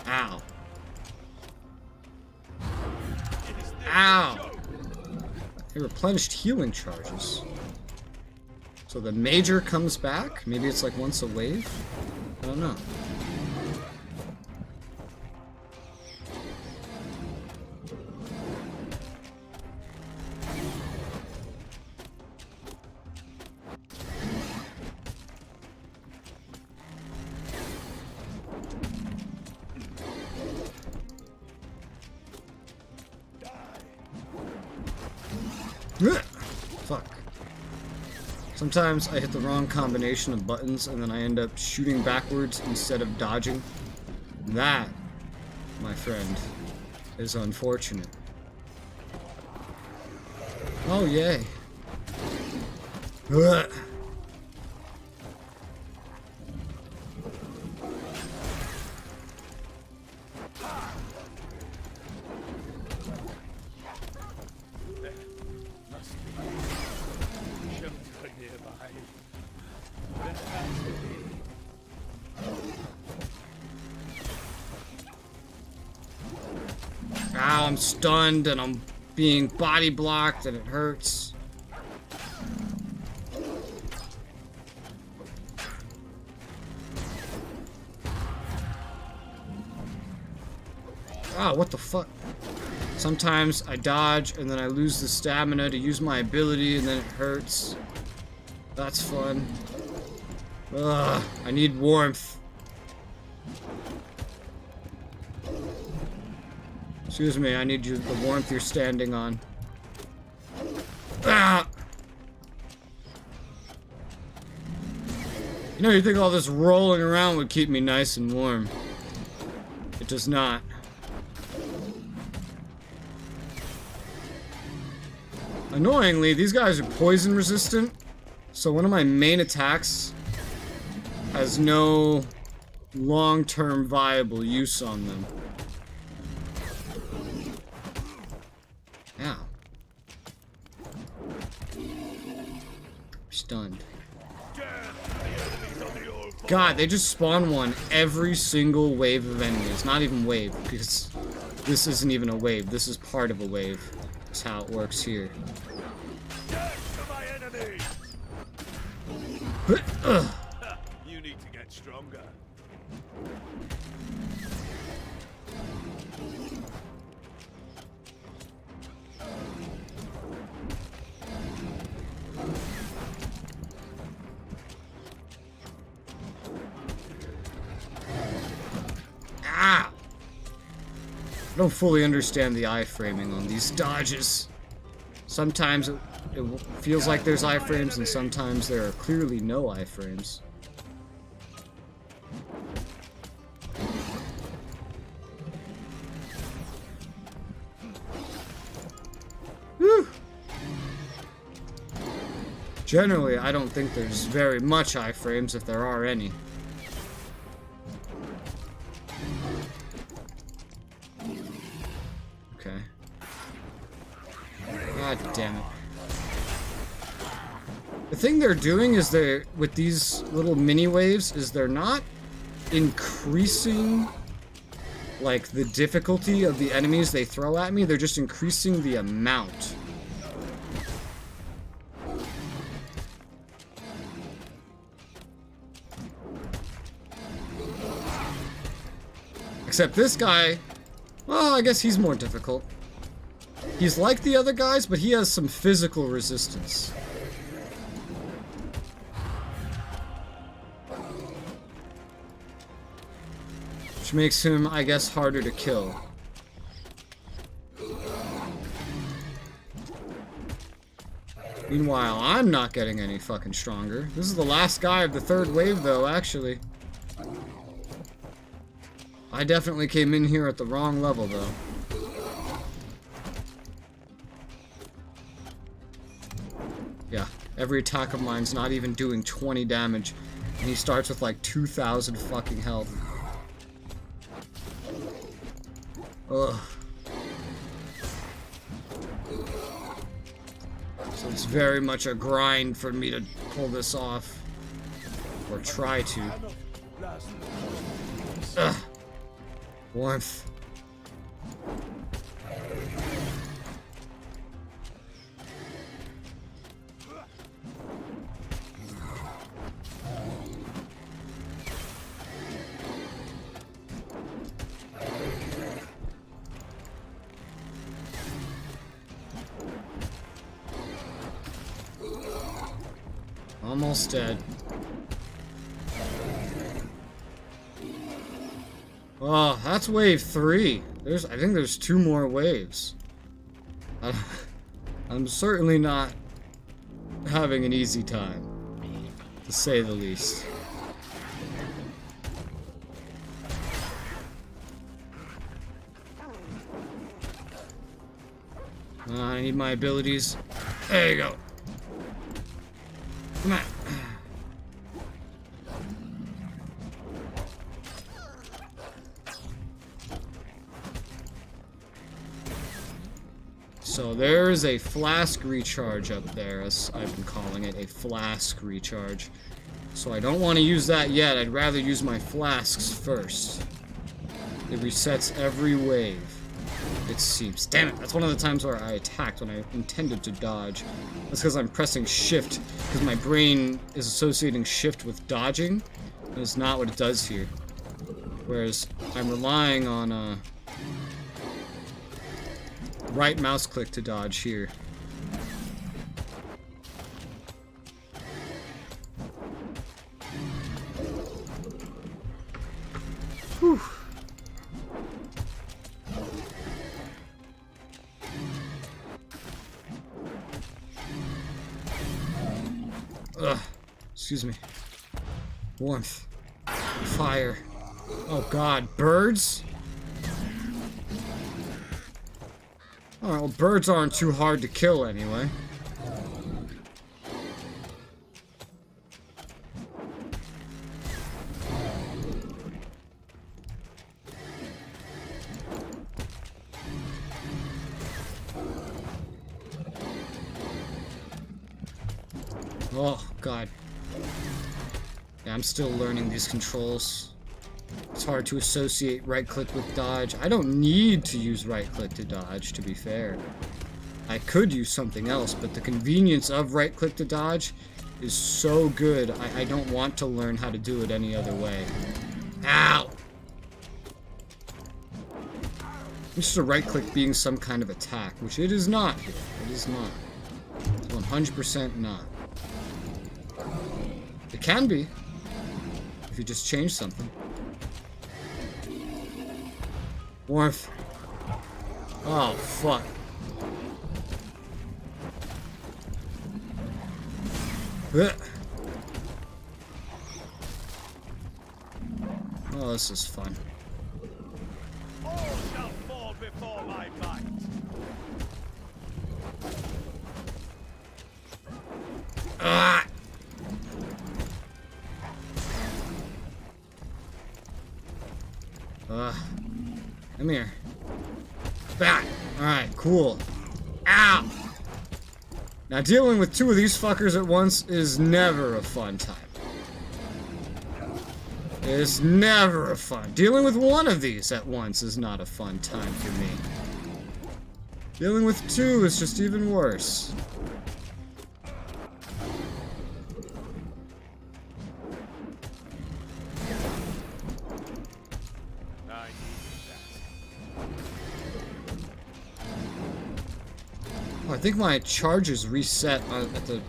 Ow. Ow! They replenished healing charges. So the major comes back? Maybe it's like once a wave? I don't know. Fuck. Sometimes I hit the wrong combination of buttons and then I end up shooting backwards instead of dodging. That, my friend, is unfortunate. Oh, yay. Ugh. now I'm stunned and I'm being body blocked and it hurts. Ah, what the fuck? Sometimes I dodge and then I lose the stamina to use my ability and then it hurts. That's fun. Ugh, I need warmth. Excuse me, I need the warmth you're standing on. Ah! You know, you think all this rolling around would keep me nice and warm. It does not. Annoyingly, these guys are poison resistant, so one of my main attacks has no long-term viable use on them. Ow. Stunned. God, they just spawn one every single wave of enemies. Not even wave, because this isn't even a wave. This is part of a wave. That's how it works here. You need to get stronger. Ah! I don't fully understand the iframing on these dodges. Sometimes it feels like there's iframes, and sometimes there are clearly no iframes. Whew. Generally, I don't think there's very much iframes, if there are any. Okay. God damn it. The thing they're doing is with these little mini waves, is they're not increasing, like, the difficulty of the enemies they throw at me, they're just increasing the amount. Except this guy, well, I guess he's more difficult. He's like the other guys, but he has some physical resistance. Which makes him, I guess, harder to kill. Meanwhile, I'm not getting any fucking stronger. This is the last guy of the third wave, though, actually. I definitely came in here at the wrong level, though. Yeah, every attack of mine's not even doing 20 damage, and he starts with like 2,000 fucking health. Ugh. So it's very much a grind for me to pull this off. Or try to. Ugh. Warmth. Almost dead. Oh, that's wave 3. I think there's 2 more waves. I'm certainly not having an easy time, to say the least. I need my abilities. There you go. Come on. So there is a flask recharge up there, as I've been calling it, a flask recharge. So I don't want to use that yet, I'd rather use my flasks first. It resets every wave. it seems. Damn it, that's one of the times where I attacked when I intended to dodge. That's because I'm pressing shift, because my brain is associating shift with dodging, and it's not what it does here. Whereas I'm relying on right mouse click to dodge here. Whew. Ugh. Excuse me. Warmth. Fire. Oh god, birds? Alright, well, birds aren't too hard to kill anyway. Oh, God. Yeah, I'm still learning these controls. It's hard to associate right-click with dodge. I don't need to use right-click to dodge, to be fair. I could use something else, but the convenience of right-click to dodge is so good, I don't want to learn how to do it any other way. Ow! It's just a right-click being some kind of attack, which it is not here. It is not. It's 100% not. It can be, if you just change something. Warmth. Oh, fuck. Ugh. Oh, this is fun. All shall fall before my might. Ah! Come here. Back. Alright, cool. Ow! Now, dealing with two of these fuckers at once is never a fun time. It's never a fun. Dealing with one of these at once is not a fun time for me. Dealing with two is just even worse. I think my charges reset at the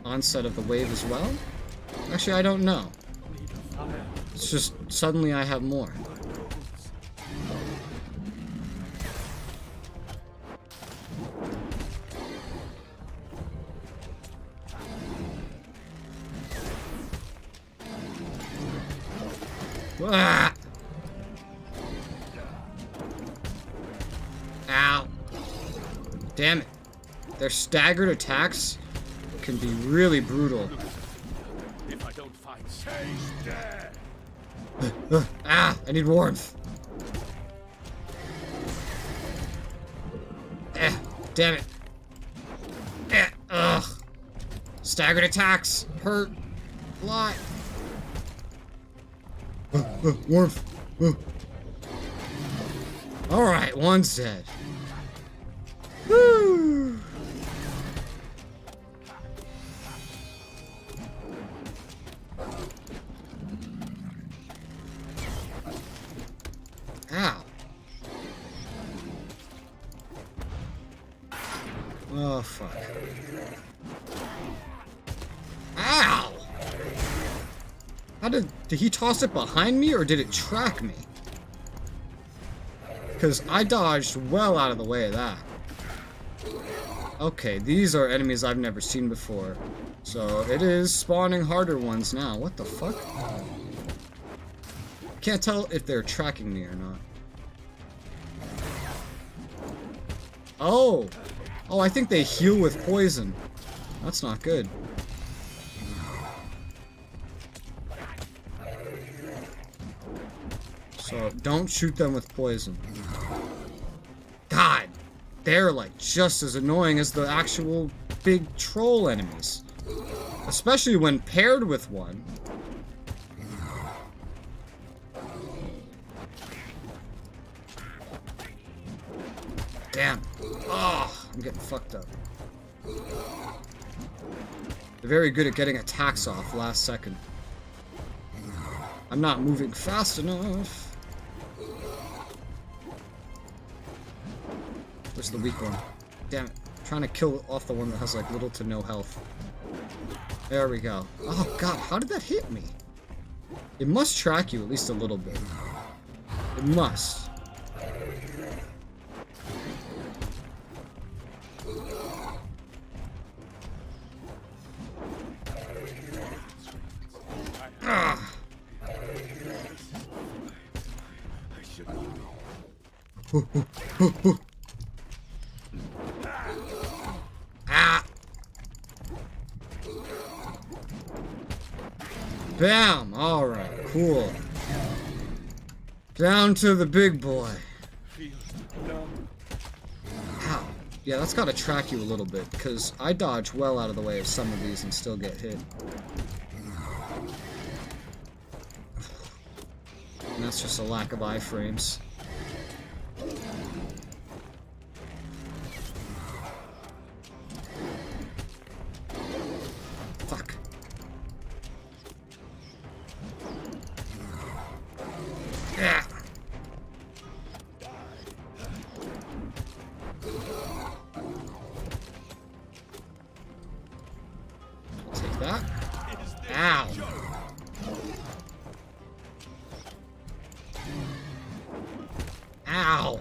onset of the wave as well. Actually, I don't know. It's just suddenly I have more. Ah! Ow. Damn it. Their staggered attacks can be really brutal. If I don't fight, taste death. Ah, I need warmth. Damn it. Ugh. Staggered attacks hurt a lot. Warmth. Alright, one's dead. Woo! Ow. Oh, fuck. Ow! How did he toss it behind me, or did it track me? Because I dodged well out of the way of that. Okay, these are enemies I've never seen before. So it is spawning harder ones now. What the fuck? Can't tell if they're tracking me or not. Oh! Oh, I think they heal with poison. That's not good. So don't shoot them with poison. God! They're like just as annoying as the actual big troll enemies. Especially when paired with one. Damn. Oh, I'm getting fucked up. They're very good at getting attacks off last second. I'm not moving fast enough. Where's the weak one? Damn it. I'm trying to kill off the one that has like little to no health. There we go. Oh god, how did that hit me? It must track you at least a little bit. It must. Ah. Ah. Bam! Alright, cool. Down to the big boy. Ow. Yeah, that's gotta track you a little bit, because I dodge well out of the way of some of these and still get hit. And that's just a lack of iframes. Fuck. Yeah. Take that. Ow. Ow.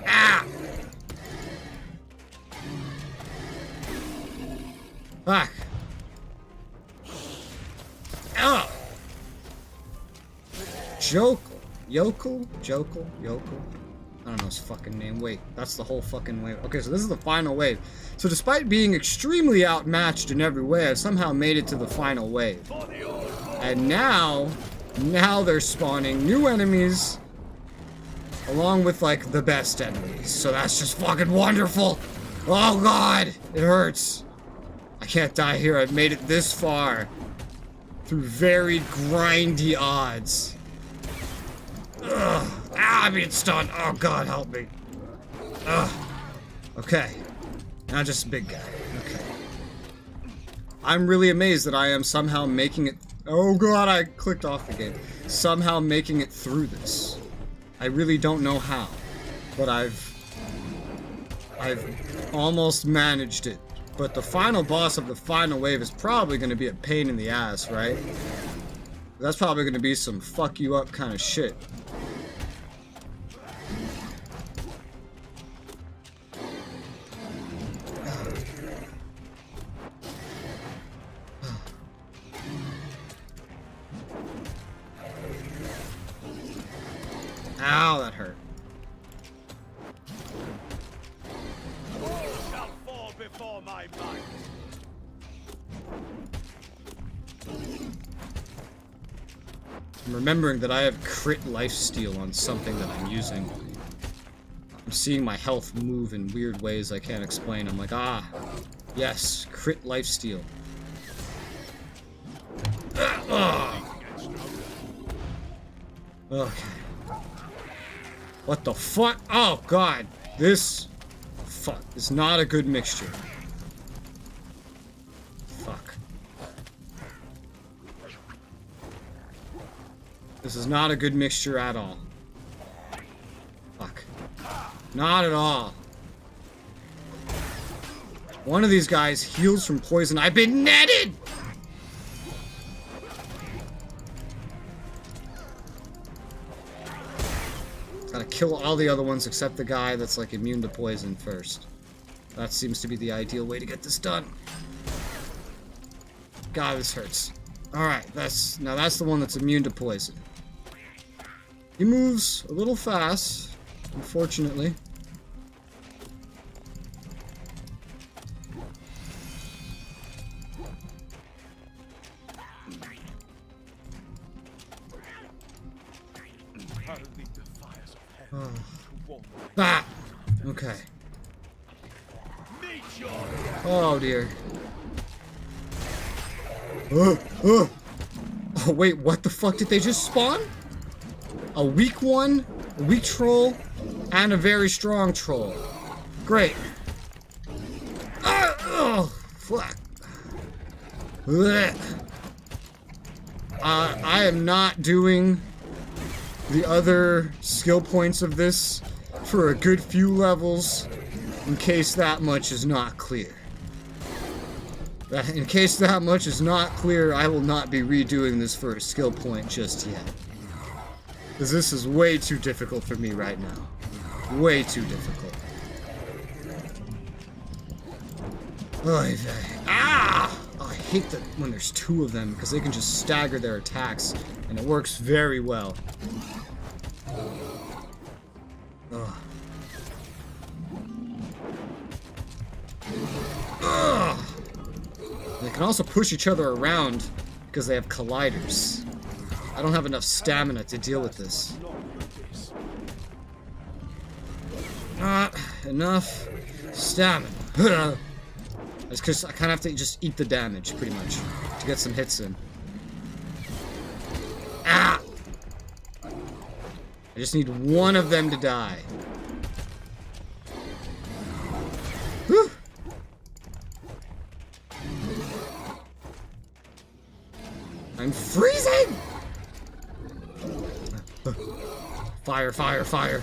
Ah! Fuck. Oh! Yokel? I don't know his fucking name. Wait, that's the whole fucking wave. Okay, so this is the final wave. So despite being extremely outmatched in every way, I've somehow made it to the final wave. And now they're spawning new enemies along with like the best enemies. So that's just fucking wonderful. Oh god, it hurts. I can't die here. I've made it this far through very grindy odds. Ugh. Ah, I'm being stunned. Oh god, help me. Ugh. Okay. Now just a big guy. Okay. I'm really amazed that I am somehow making it. Oh god, I clicked off the game. Somehow making it through this. I really don't know how, but I've almost managed it. But the final boss of the final wave is probably going to be a pain in the ass, right? That's probably going to be some fuck you up kind of shit. Ow, that hurt. All shall fall before my might. I'm remembering that I have crit lifesteal on something that I'm using. I'm seeing my health move in weird ways I can't explain. I'm like, ah, yes, crit lifesteal. Okay. What the fuck? Oh god, this fuck is not a good mixture. Fuck. This is not a good mixture at all. Fuck. Not at all. One of these guys heals from poison. I've been netted! Gotta kill all the other ones except the guy that's like immune to poison first. That seems to be the ideal way to get this done. God, this hurts. Alright, that's the one that's immune to poison. He moves a little fast, unfortunately. Ah! Okay. Oh dear. Oh wait, what the fuck did they just spawn? A weak one, a weak troll, and a very strong troll. Great. Oh, fuck. I am not doing the other skill points of this for a good few levels, in case that much is not clear. In case that much is not clear, I will not be redoing this for a skill point just yet. Because this is way too difficult for me right now. Way too difficult. Ah! Oh, I hate that when there's two of them, because they can just stagger their attacks, and it works very well. Ugh. Ugh. They can also push each other around because they have colliders. I don't have enough stamina to deal with this. Not enough stamina. It's because I kind of have to just eat the damage, pretty much, to get some hits in. Ah! I just need one of them to die. Whew. I'm freezing! Fire, fire, fire.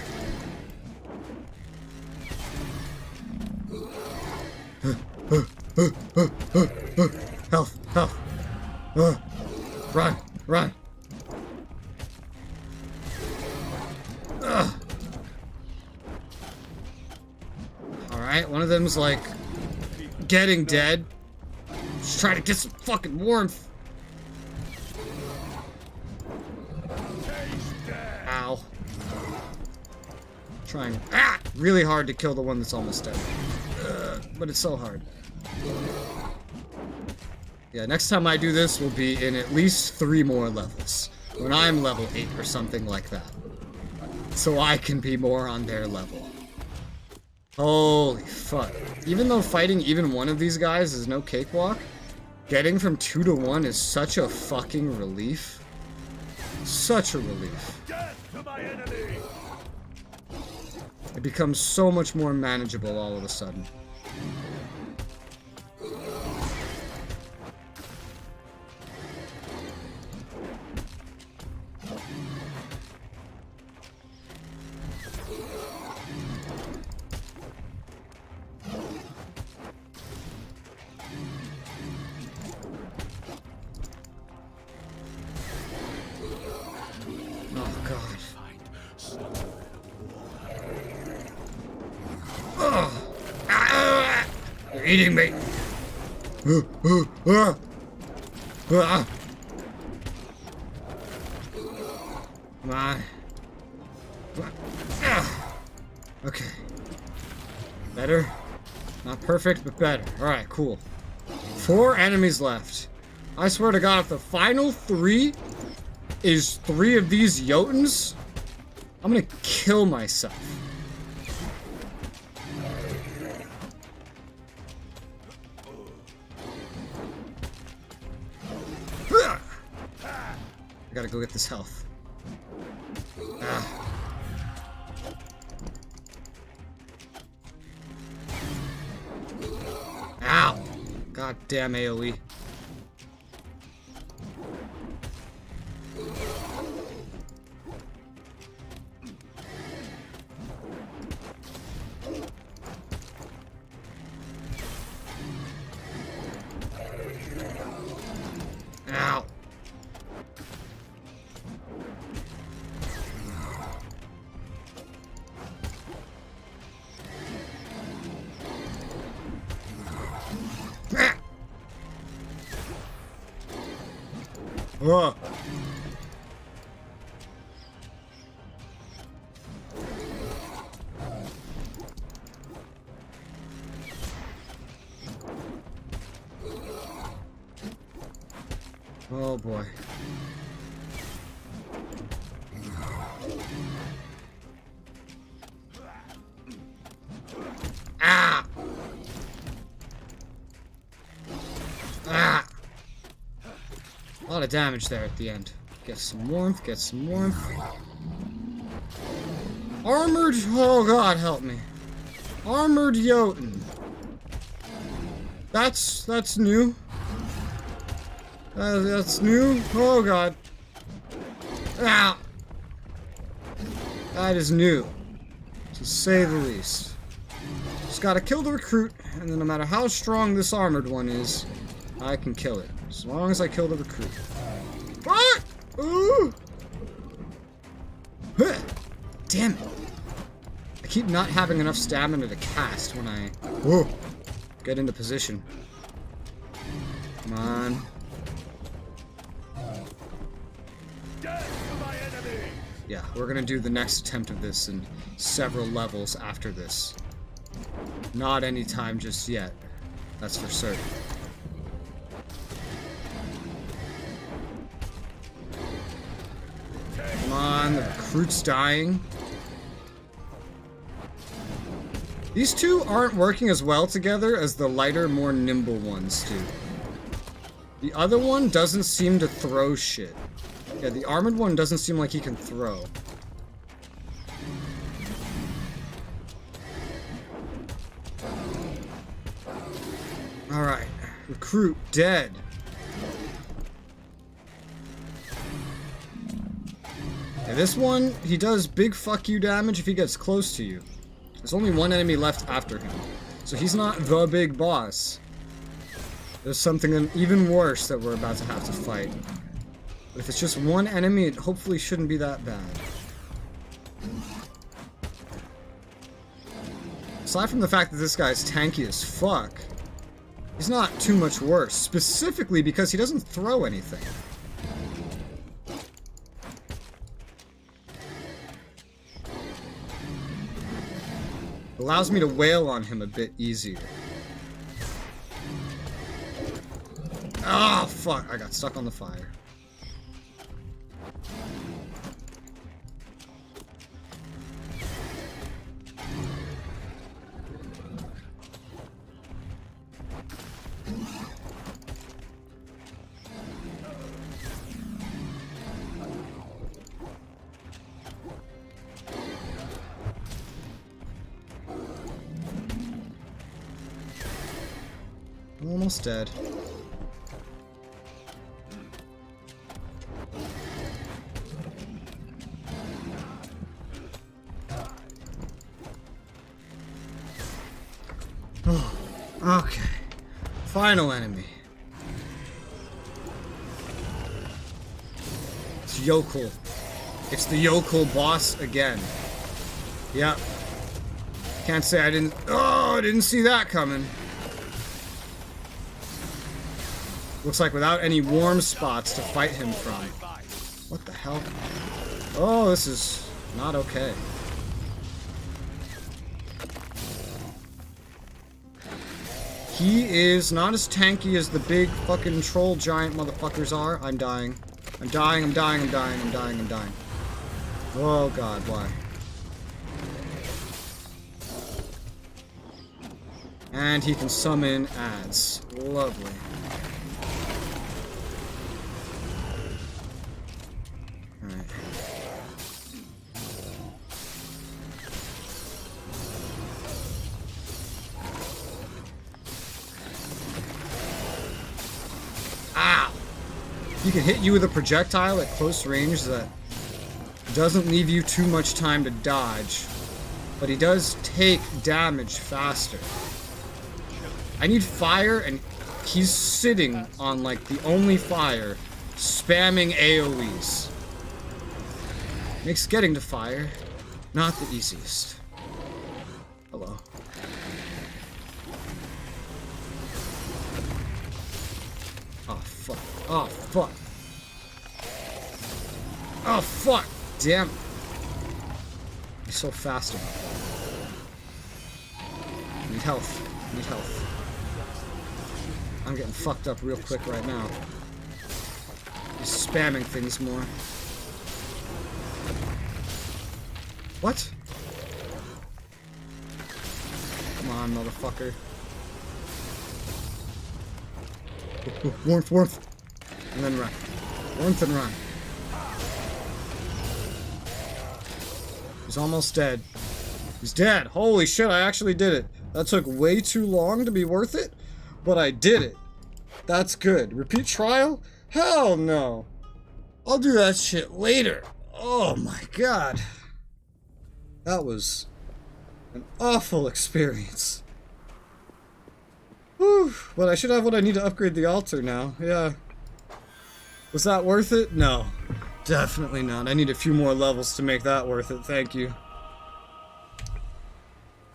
Health, health. Run, run. Alright, one of them's like getting dead. Just trying to get some fucking warmth. Ow. Trying really hard to kill the one that's almost dead. But it's so hard. Yeah, next time I do this will be in at least 3 more levels. When I'm level 8 or something like that. So I can be more on their level. Holy fuck. Even though fighting even one of these guys is no cakewalk, getting from 2 to 1 is such a fucking relief. Such a relief. It becomes so much more manageable all of a sudden. Oh god. You're eating me. Come on. Okay. Better. Not perfect, but better. Alright, cool. 4 enemies left. I swear to god, if the final 3 is 3 of these Jotuns, I'm gonna kill myself. I gotta go get this health. Ow! God damn AoE. Ow. Ugh. Oh boy. Ah! Ah! A lot of damage there at the end. Get some warmth, get some warmth. Armored, oh god, help me. Armored Jotun. That's new. That's new. Oh god. Ah! That is new, to say the least. Just gotta kill the recruit, and then no matter how strong this armored one is, I can kill it. As long as I kill the recruit. What? Ooh! Huh. Damn it. I keep not having enough stamina to cast when I get into position. Come on. Yeah, we're gonna do the next attempt of this in several levels after this. Not any time just yet. That's for certain. Come on, the recruit's dying. These two aren't working as well together as the lighter, more nimble ones do. The other one doesn't seem to throw shit. Yeah, the armored one doesn't seem like he can throw. Alright. Recruit dead. Yeah, this one, he does big fuck you damage if he gets close to you. There's only one enemy left after him. So he's not the big boss. There's something even worse that we're about to have to fight. But if it's just one enemy, it hopefully shouldn't be that bad. Aside from the fact that this guy's tanky as fuck, he's not too much worse. Specifically because he doesn't throw anything. Allows me to wail on him a bit easier. Oh, fuck. I got stuck on the fire. Almost dead. Oh, okay. Final enemy. It's Yokel. It's the Yokel boss again. Yep. Can't say I didn't. Oh, I didn't see that coming. Looks like without any warm spots to fight him from. What the hell? Oh, this is not okay. He is not as tanky as the big fucking troll giant motherfuckers are. I'm dying. I'm dying, I'm dying, I'm dying, I'm dying, I'm dying. Oh god, why? And he can summon ads. Lovely. Alright. Ow! He can hit you with a projectile at close range that doesn't leave you too much time to dodge, but he does take damage faster. I need fire, and he's sitting on, like, the only fire, spamming AoEs. Makes getting to fire not the easiest. Hello. Oh, fuck. Oh, fuck. Oh, fuck. Damn. He's so fast. Need health. Need health. I'm getting fucked up real quick right now. He's spamming things more. What? Come on, motherfucker. Warmth, warmth. And then run. Warmth and run. He's almost dead. He's dead. Holy shit, I actually did it. That took way too long to be worth it, but I did it. That's good. Repeat trial? Hell no. I'll do that shit later. Oh my god. That was an awful experience. Whew. But I should have what I need to upgrade the altar now. Yeah. Was that worth it? No. Definitely not. I need a few more levels to make that worth it. Thank you.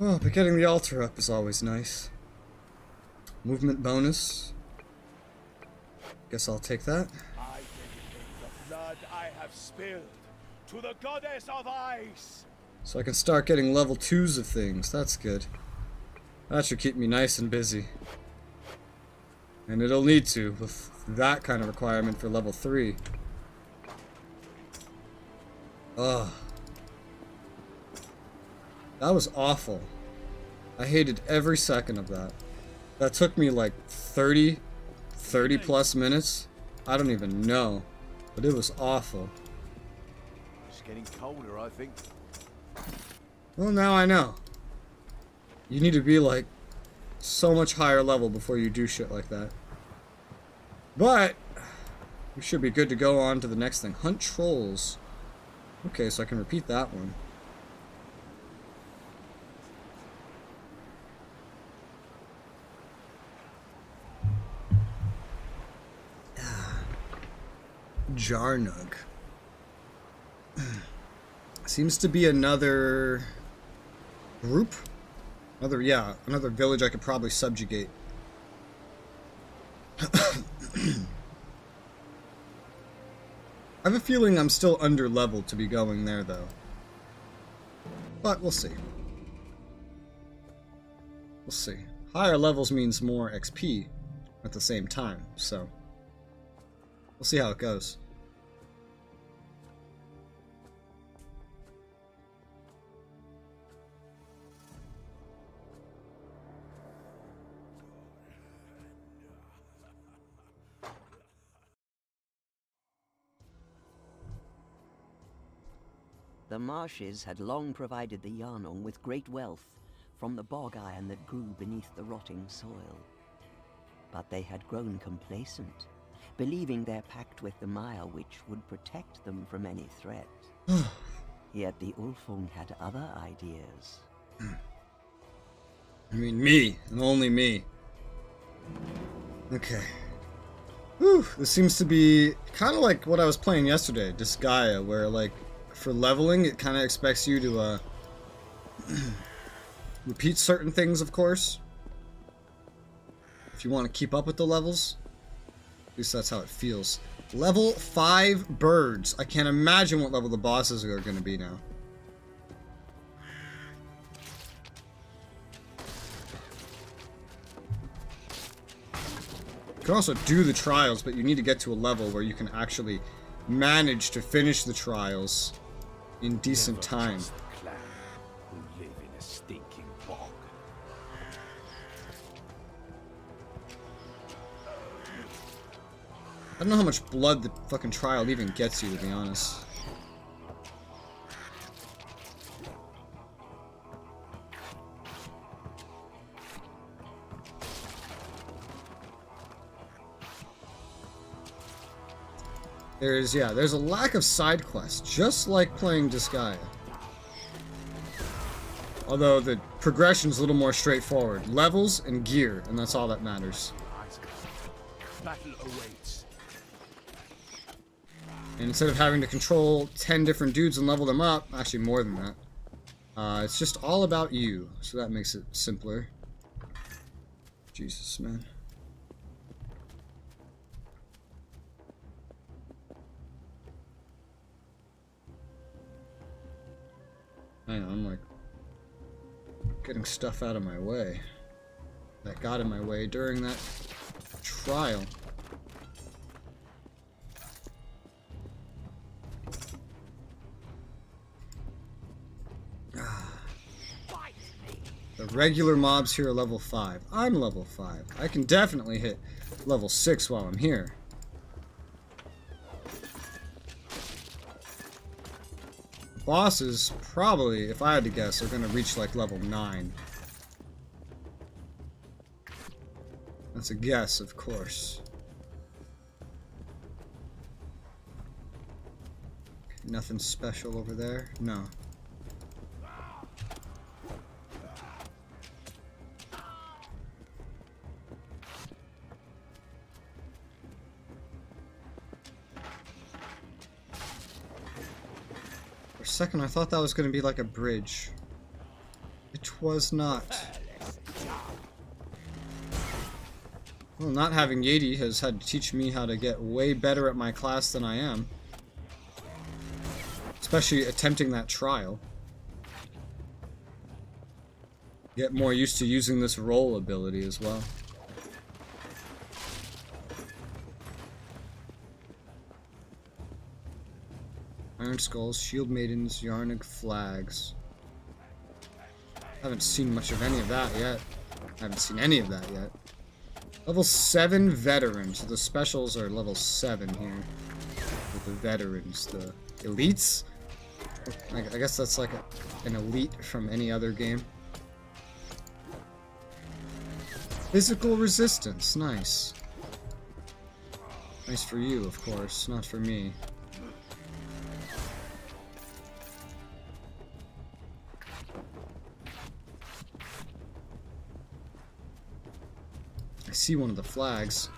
Oh, but getting the altar up is always nice. Movement bonus. Guess I'll take that. I dedicate the blood I have spilled to the goddess of ice. So I can start getting level 2s of things. That's good. That should keep me nice and busy. And it'll need to, with that kind of requirement for level 3. Ugh. That was awful. I hated every second of that. That took me like 30 plus minutes. I don't even know. But it was awful. It's getting colder, I think. Well, now I know. You need to be like so much higher level before you do shit like that. But we should be good to go on to the next thing. Hunt trolls. Okay, so I can repeat that one. Jarnug. Seems to be another group. Another village I could probably subjugate. I have a feeling I'm still under leveled to be going there though. But we'll see. We'll see. Higher levels means more XP at the same time, so we'll see how it goes. The marshes had long provided the Yarnung with great wealth from the bog iron that grew beneath the rotting soil. But they had grown complacent, believing their pact with the Mire Witch would protect them from any threat. Yet the Ulfung had other ideas. I mean, me, and only me. Okay. Whew, this seems to be kind of like what I was playing yesterday, Disgaea, where, like, for leveling, it kind of expects you to, repeat certain things, of course. If you want to keep up with the levels. At least that's how it feels. Level 5 birds. I can't imagine what level the bosses are going to be now. You can also do the trials, but you need to get to a level where you can actually manage to finish the trials in decent time. Who live in a stinking bog. I don't know how much blood the fucking trial even gets you, to be honest. There's a lack of side quests, just like playing Disgaea. Although the progression's a little more straightforward. Levels and gear, and that's all that matters. Battle awaits. And instead of having to control 10 different dudes and level them up, actually more than that, it's just all about you, so that makes it simpler. Jesus, man. Hang on, I'm like getting stuff out of my way that got in my way during that trial. The regular mobs here are level 5. I'm level 5. I can definitely hit level 6 while I'm here. Bosses, probably, if I had to guess, are going to reach like level 9. That's a guess, of course. Nothing special over there? No. For a second, I thought that was going to be like a bridge. It was not. Well, not having Yeti has had to teach me how to get way better at my class than I am. Especially attempting that trial. Get more used to using this roll ability as well. Iron Skulls, Shield Maidens, Yarnig Flags. Haven't seen much of any of that yet. Haven't seen any of that yet. Level 7 Veterans. So the specials are level 7 here. With the Veterans. The Elites? I guess that's like an elite from any other game. Physical Resistance. Nice. Nice for you, of course. Not for me. I see one of the flags.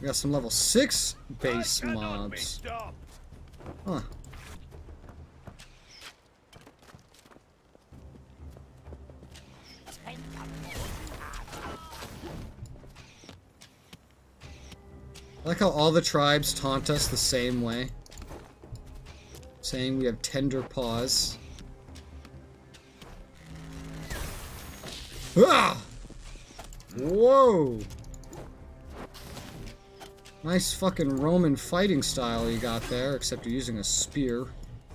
We got some level 6 base mobs. Huh. I like how all the tribes taunt us the same way. Saying we have tender paws. Ah! Whoa! Nice fucking Roman fighting style you got there, except you're using a spear.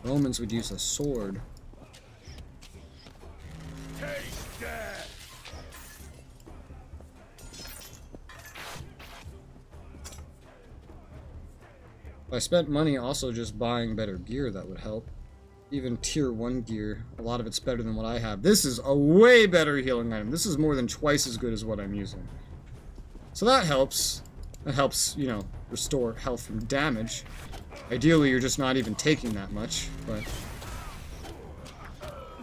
Romans would use a sword. Taste death. If I spent money also just buying better gear, that would help. Even tier 1 gear, a lot of it's better than what I have. This is a way better healing item. This is more than twice as good as what I'm using. So that helps. That helps, you know, restore health from damage. Ideally, you're just not even taking that much, but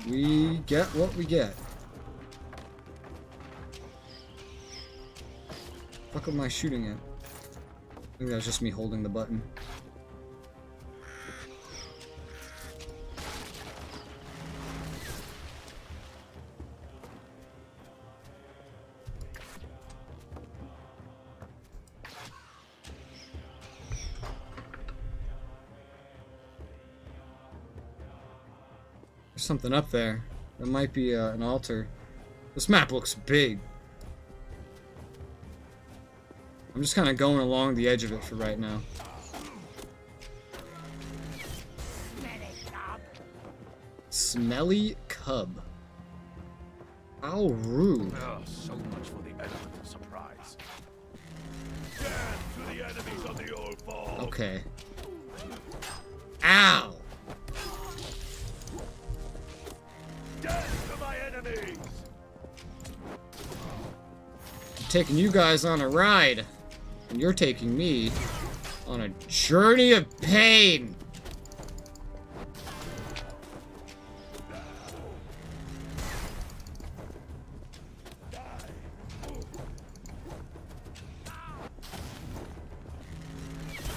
we get what we get. Fuck am I shooting at? I think that was just me holding the button. There's something up there. There might be an altar. This map looks big. I'm just kind of going along the edge of it for right now. Smelly cub. How rude. Oh, so much for the element of surprise. Dance to the enemies on the old ball. Okay. Ow! Dance to my enemies. I'm taking you guys on a ride. And you're taking me on a journey of pain.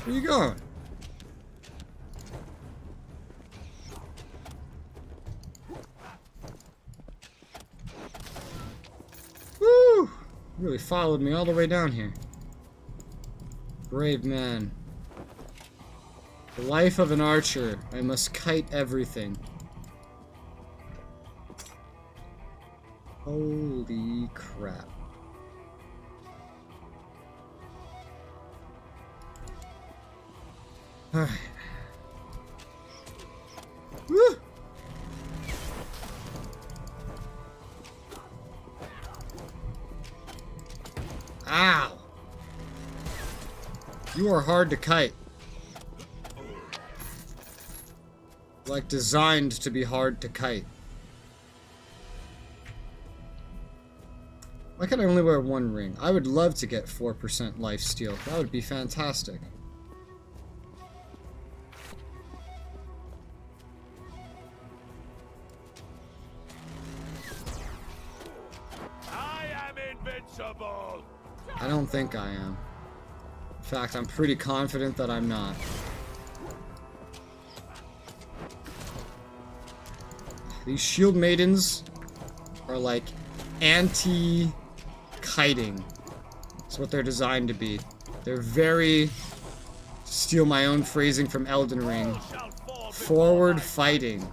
Where you going? Woo! Really followed me all the way down here. Brave man. The life of an archer. I must kite everything. Holy crap. Alright. Woo! Ow! You are hard to kite. Like designed to be hard to kite. Why can I only wear one ring? I would love to get 4% lifesteal. That would be fantastic. I am invincible. I don't think I am. In fact, I'm pretty confident that I'm not. These shield maidens are like anti-kiting. That's what they're designed to be. They're very, to steal my own phrasing from Elden Ring, forward fighting.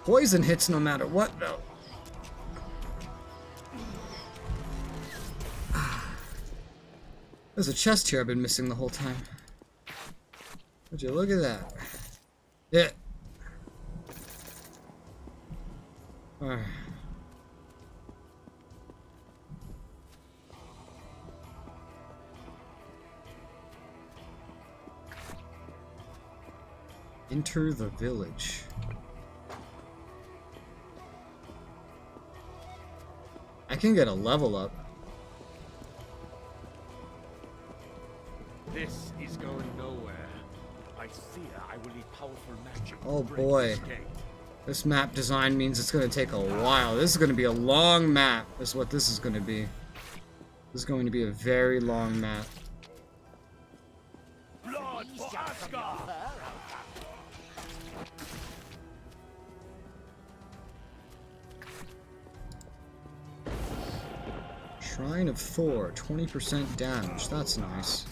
Poison hits no matter what, though. There's a chest here I've been missing the whole time. Would you look at that? Yeah. Alright. Enter the village. I can get a level up. This is going nowhere. I fear I will need powerful magic. Oh boy. This map design means it's going to take a while. This is going to be a long map. That's what this is going to be. This is going to be a very long map. Blood for Asgard! Shrine of Thor, 20% damage. That's nice.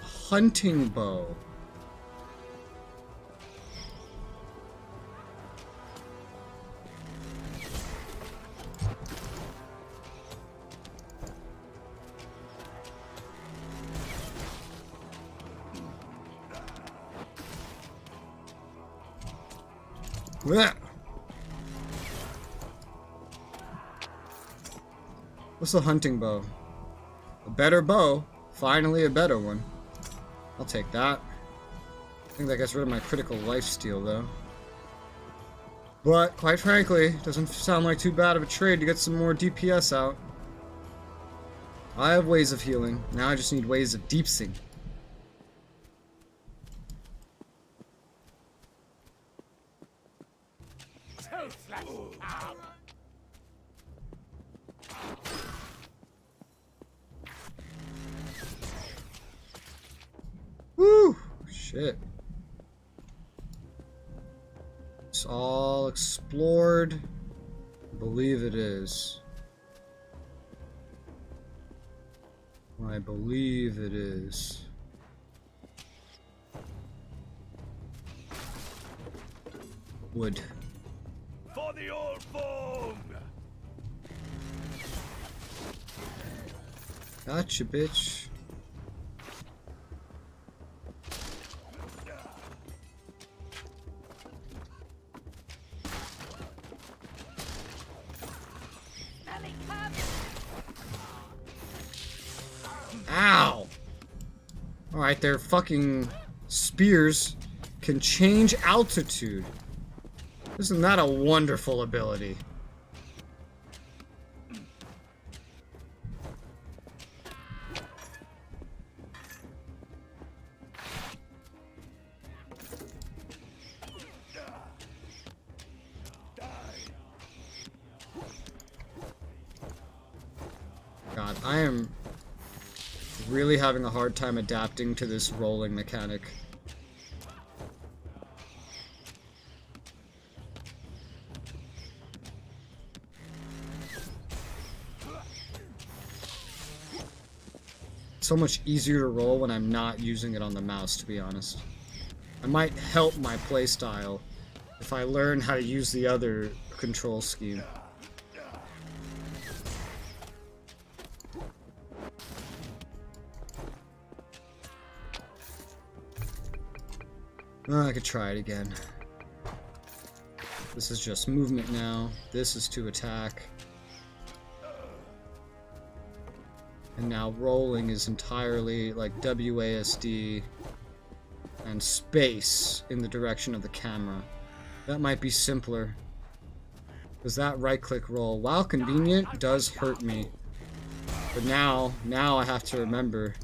Hunting bow. Blech. What's a hunting bow? A better bow. Finally a better one. I'll take that. I think that gets rid of my critical lifesteal, though. But, quite frankly, doesn't sound like too bad of a trade to get some more DPS out. I have ways of healing. Now I just need ways of deepsing. Woo! Shit. It's all explored. I believe it is. I believe it is. Wood. For the old phone! Gotcha, bitch. Ow! Alright, their fucking spears can change altitude. Isn't that a wonderful ability? God, I am really having a hard time adapting to this rolling mechanic. so much easier to roll when I'm not using it on the mouse, to be honest. I might help my playstyle if I learn how to use the other control scheme. Oh, I could try it again. This is just movement now. This is to attack. And now rolling is entirely like WASD and space in the direction of the camera. That might be simpler. Because that right-click roll, while convenient, does hurt me. But now I have to remember.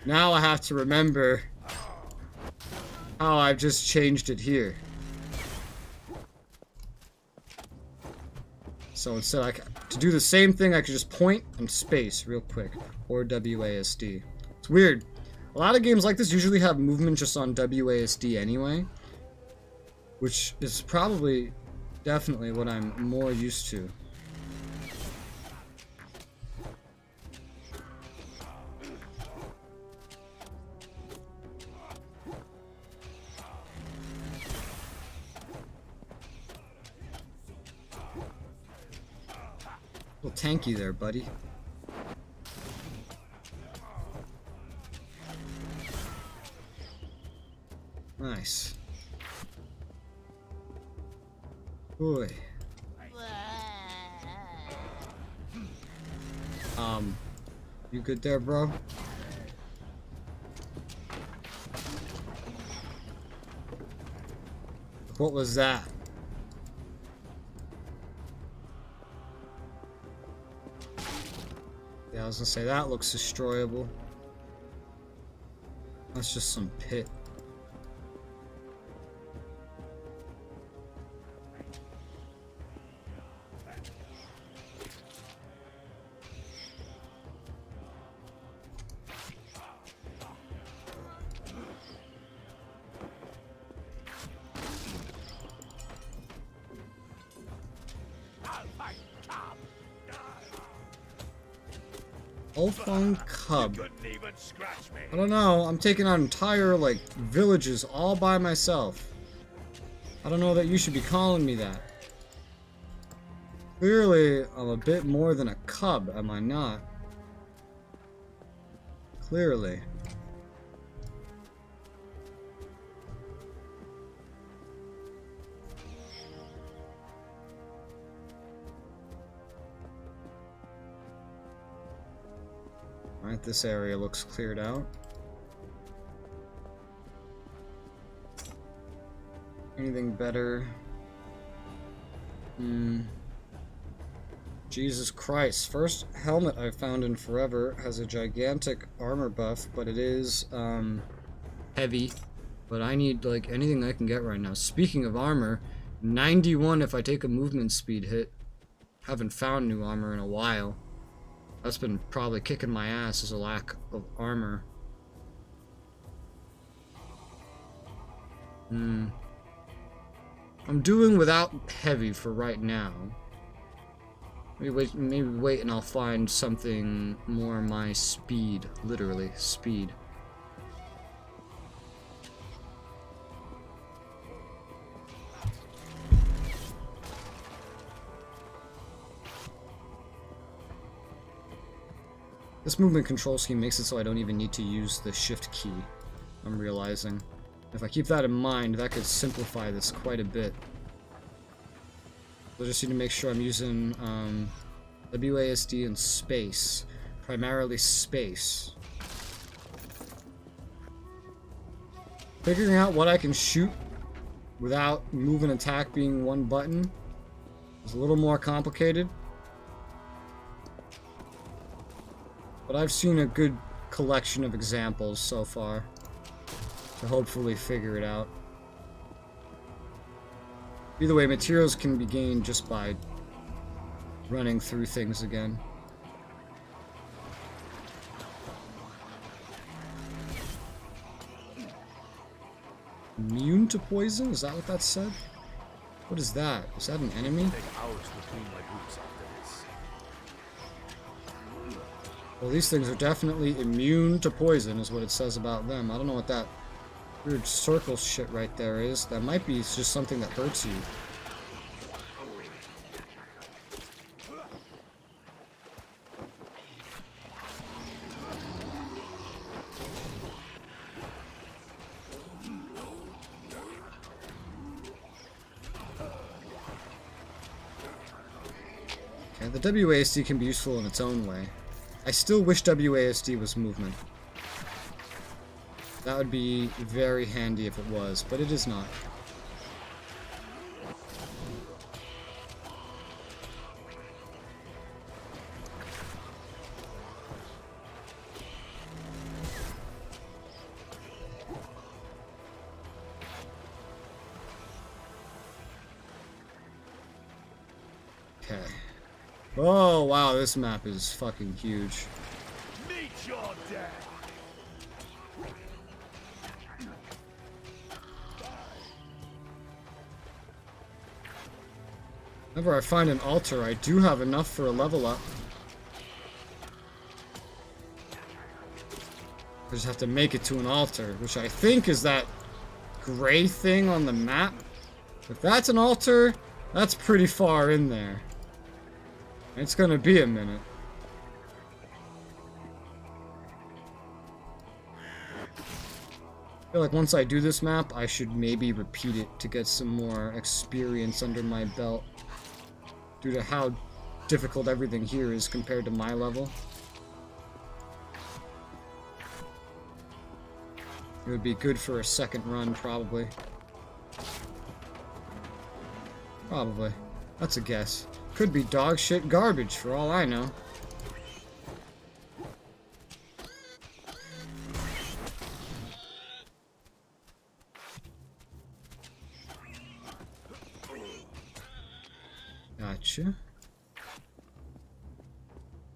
Now I have to remember how I've just changed it here. So instead, to do the same thing, I could just point and space real quick. Or WASD. It's weird. A lot of games like this usually have movement just on WASD anyway. Which is probably, definitely what I'm more used to. A little tanky there, buddy. Nice. Boy. You good there, bro? What was that? Yeah, I was gonna say that looks destroyable. That's just some pit. Ulfung Cub. I don't know, I'm taking out entire, like, villages all by myself. I don't know that you should be calling me that. Clearly, I'm a bit more than a cub, am I not? Clearly. Alright, this area looks cleared out. Anything better? Jesus Christ. First helmet I've found in forever has a gigantic armor buff, but it is, heavy. But I need, like, anything I can get right now. Speaking of armor, 91 if I take a movement speed hit. Haven't found new armor in a while. That's been probably kicking my ass as a lack of armor. I'm doing without heavy for right now. Maybe wait and I'll find something more my speed. Literally, speed. This movement control scheme makes it so I don't even need to use the shift key, I'm realizing. If I keep that in mind, that could simplify this quite a bit. I just need to make sure I'm using WASD and space. Primarily space. Figuring out what I can shoot without move and attack being one button is a little more complicated. But I've seen a good collection of examples so far to hopefully figure it out. Either way, materials can be gained just by running through things again. Immune to poison? Is that what that said? What is that? Is that an enemy? Well, these things are definitely immune to poison, is what it says about them. I don't know what that weird circle shit right there is. That might be just something that hurts you. Okay, the WASD can be useful in its own way. I still wish WASD was movement. That would be very handy if it was, but it is not. Okay. Oh, wow, this map is fucking huge. Meet your death. Whenever I find an altar, I do have enough for a level up. I just have to make it to an altar, which I think is that gray thing on the map. If that's an altar, that's pretty far in there. It's gonna be a minute. I feel like once I do this map, I should maybe repeat it to get some more experience under my belt. Due to how difficult everything here is compared to my level. It would be good for a second run, probably. Probably. That's a guess. Could be dog shit garbage, for all I know. Gotcha.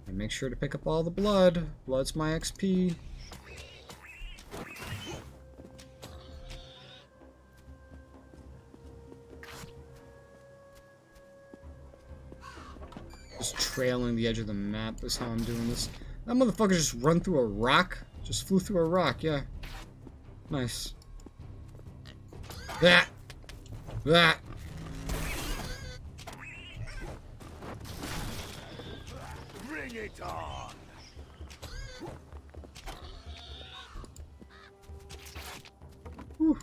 And make sure to pick up all the blood. Blood's my XP. Just trailing the edge of the map is how I'm doing this. That motherfucker just run through a rock? Just flew through a rock, yeah. Nice. That. That. Bring it on. Whew.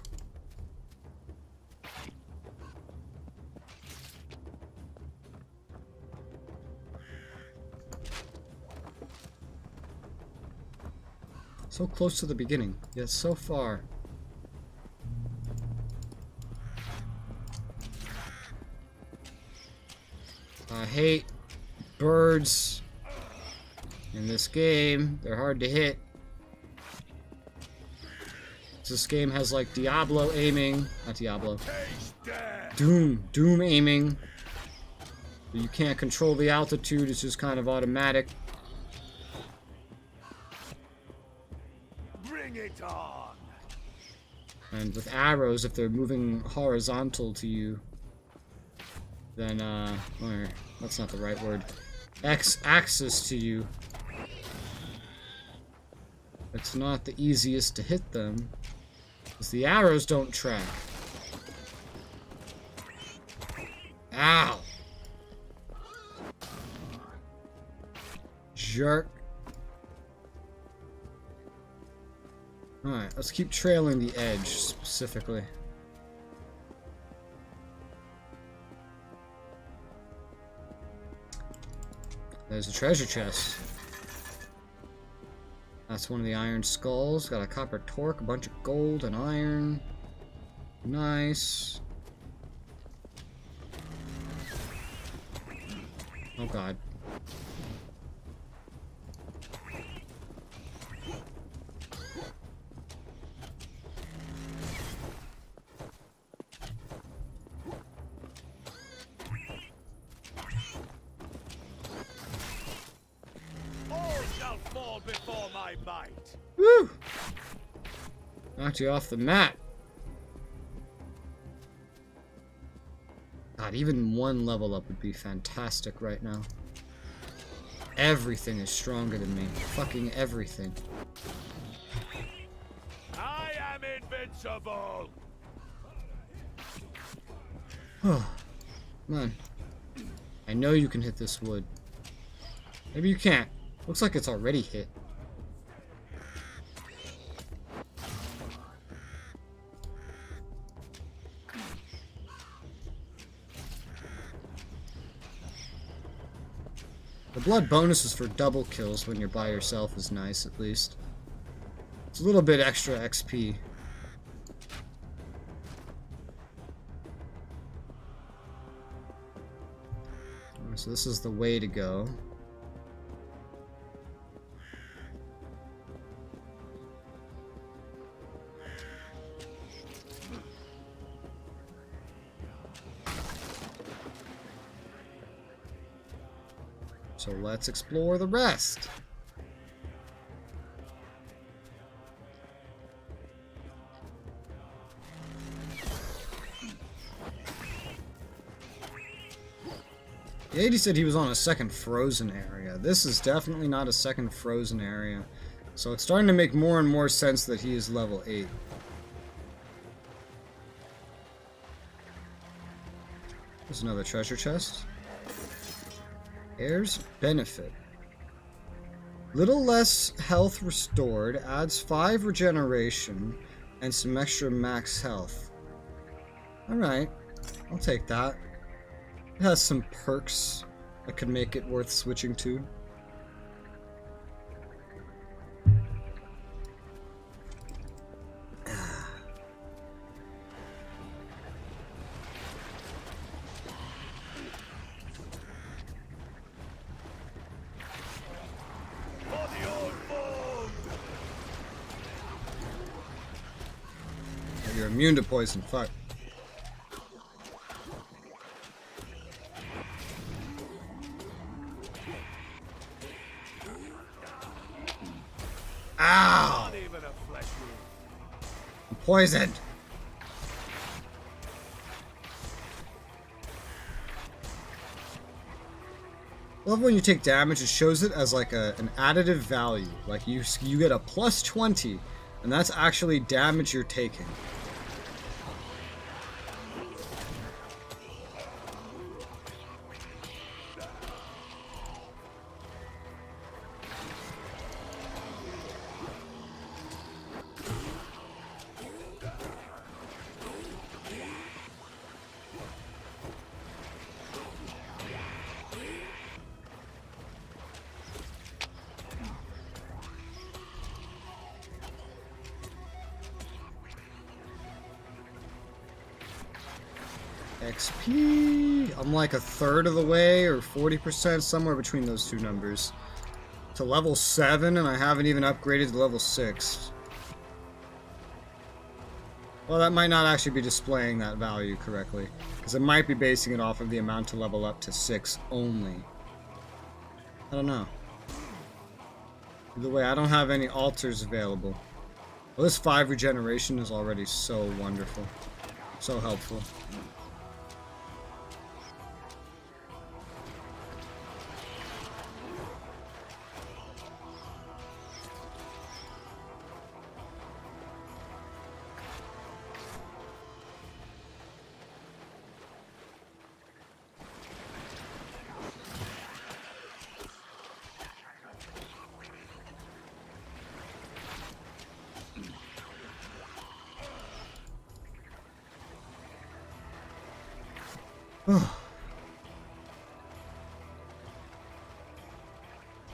So close to the beginning, yet so far. I hate birds in this game. They're hard to hit. This game has like Diablo aiming, not Diablo. Doom aiming. But you can't control the altitude, it's just kind of automatic. Bring it on. And with arrows, if they're moving horizontal to you, then, or, that's not the right word. X-axis to you. It's not the easiest to hit them, because the arrows don't track. Ow! Jerk. Alright, let's keep trailing the edge, specifically. There's a treasure chest. That's one of the iron skulls. Got a copper torque, a bunch of gold and iron. Nice. Oh god. Before my bite. Woo! Knocked you off the map. God, even one level up would be fantastic right now. Everything is stronger than me. Fucking everything. I am invincible. Oh, come on. I know you can hit this wood. Maybe you can't. Looks like it's already hit. The blood bonuses for double kills when you're by yourself is nice, at least. It's a little bit extra XP. So this is the way to go. So let's explore the rest. The 80 said he was on a second frozen area. This is definitely not a second frozen area. So it's starting to make more and more sense that he is level 8. There's another treasure chest. Heir's Benefit. Little less health restored, adds 5 regeneration, and some extra max health. Alright, I'll take that. It has some perks that could make it worth switching to. You're immune to poison, fuck. Ow! I'm poisoned. I love when you take damage, it shows it as like an additive value. Like you get a plus 20, and that's actually damage you're taking. XP. I'm like a third of the way, or 40%, somewhere between those two numbers, to level 7, and I haven't even upgraded to level 6. Well, that might not actually be displaying that value correctly, because it might be basing it off of the amount to level up to 6 only. I don't know. Either way, I don't have any altars available. Well, this 5 regeneration is already so wonderful. So helpful.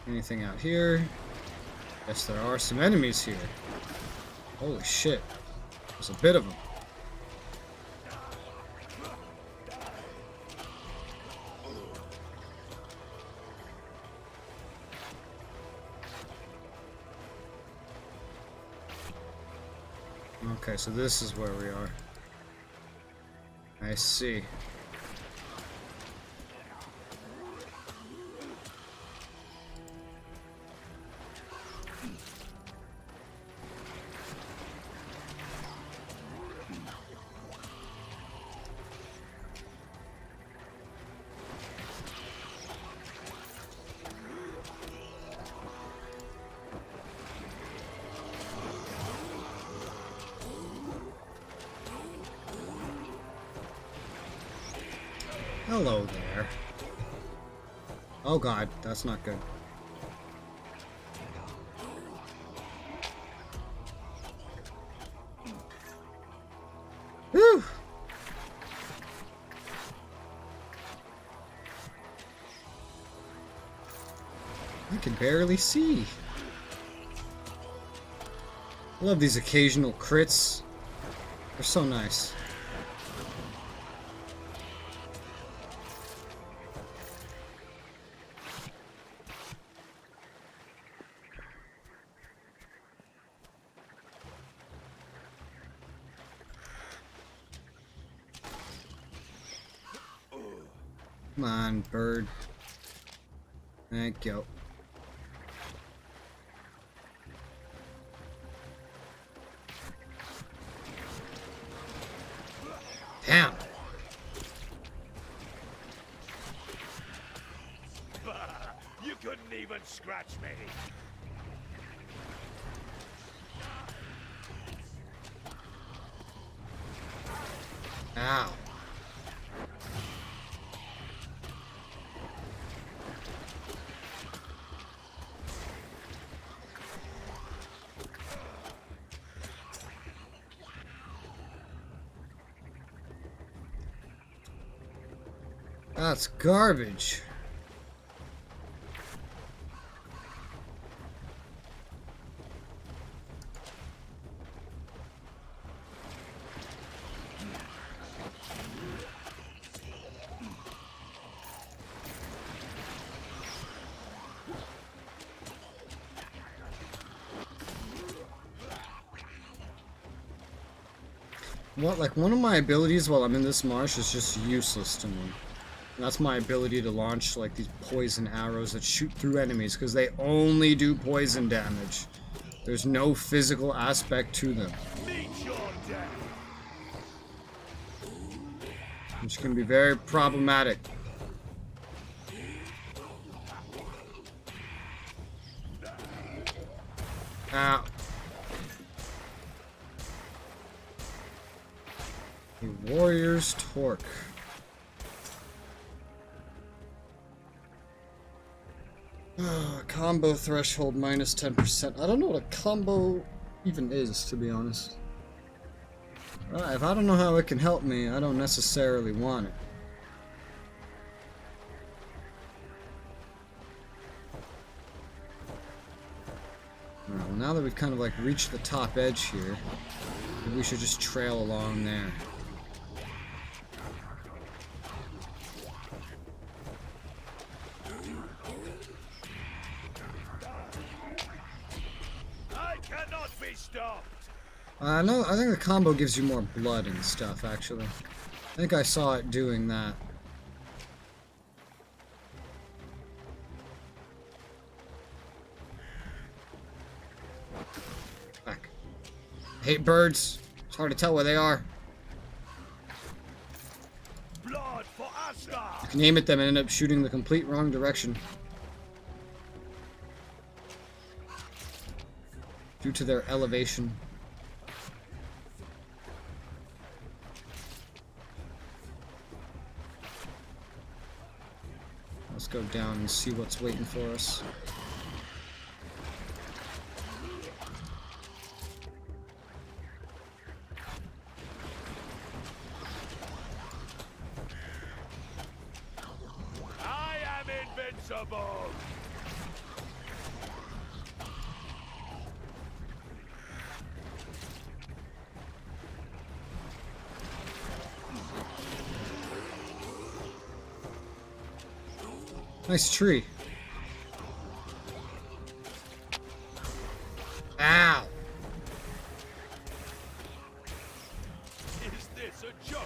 Anything out here? Yes, there are some enemies here. Holy shit. There's a bit of them. Okay, so this is where we are. I see. Hello there. Oh god, that's not good. Whew! I can barely see. I love these occasional crits. They're so nice. Come on, bird. Thank you. Damn. You couldn't even scratch me. Ow. That's garbage. What, like, one of my abilities while I'm in this marsh is just useless to me. And that's my ability to launch, like, these poison arrows that shoot through enemies, because they only do poison damage. There's no physical aspect to them. Which can be very problematic. Ow. The Warrior's Torque. Combo threshold minus 10%. I don't know what a combo even is, to be honest. If I don't know how it can help me, I don't necessarily want it. Alright, well, now that we've kind of like reached the top edge here, maybe we should just trail along there. No, I think the combo gives you more blood and stuff, actually. I think I saw it doing that. Back. I hate birds. It's hard to tell where they are. Blood for Asgard. You can aim at them and end up shooting the complete wrong direction. Due to their elevation. Let's go down and see what's waiting for us. I am invincible. Nice tree. Ow! Is this a joke?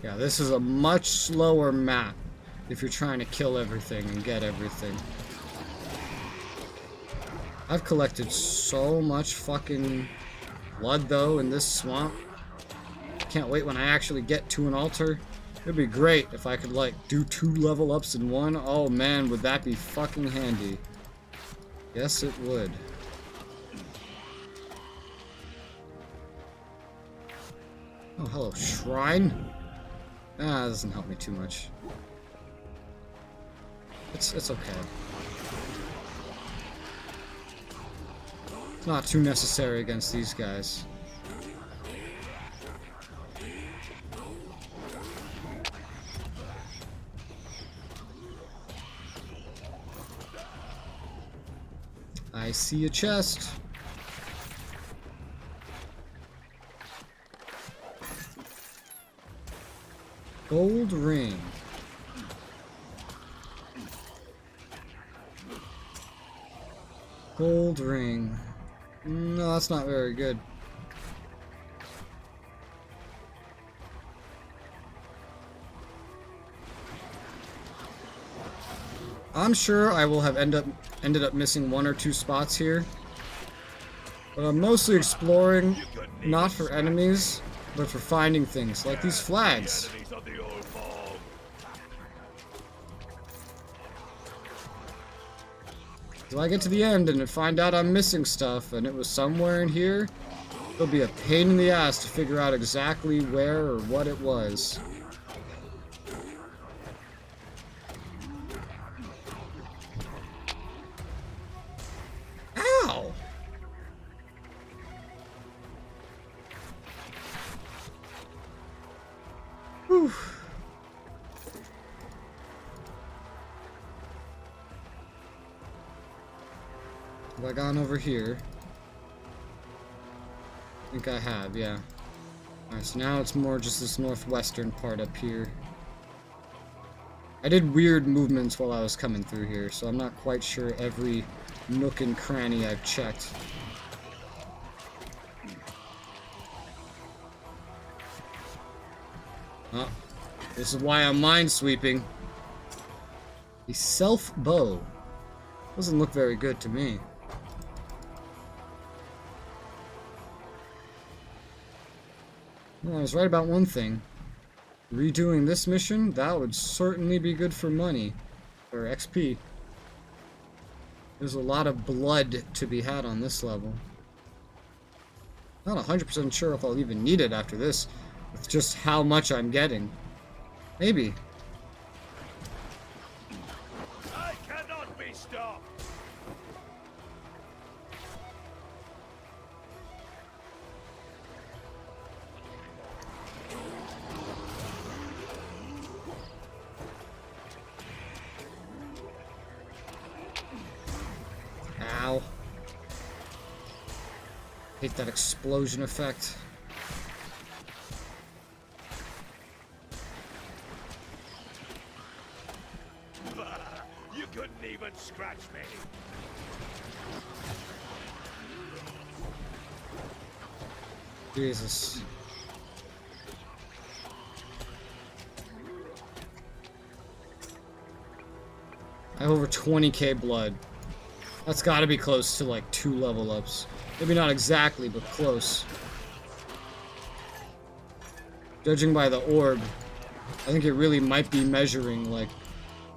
Yeah, this is a much slower map if you're trying to kill everything and get everything. I've collected so much fucking blood though in this swamp. Can't wait when I actually get to an altar It'd be great if I could, like, do 2 level ups in one. Oh man, would that be fucking handy. Yes, it would. Oh, hello, shrine. Ah, that doesn't help me too much. It's okay. It's not too necessary against these guys. I see a chest. Gold ring. Gold ring. No, that's not very good. I'm sure I will have ended up missing 1 or 2 spots here. But I'm mostly exploring, not for enemies, but for finding things, like these flags. So I get to the end and find out I'm missing stuff, and it was somewhere in here, it'll be a pain in the ass to figure out exactly where or what it was. Ow! Whew. Have I gone over here? I think I have, yeah. Alright, so now it's more just this northwestern part up here. I did weird movements while I was coming through here, so I'm not quite sure every nook and cranny I've checked. Oh, this is why I'm minesweeping. The self bow. Doesn't look very good to me. Well, I was right about one thing. Redoing this mission, that would certainly be good for money. Or XP. There's a lot of blood to be had on this level. Not 100% sure if I'll even need it after this, with just how much I'm getting. Maybe. I cannot be stopped. Ow. Hate that explosion effect. You couldn't even scratch me. Jesus. I have over 20k blood. That's gotta be close to like 2 level ups. Maybe not exactly, but close. Judging by the orb, I think it really might be measuring like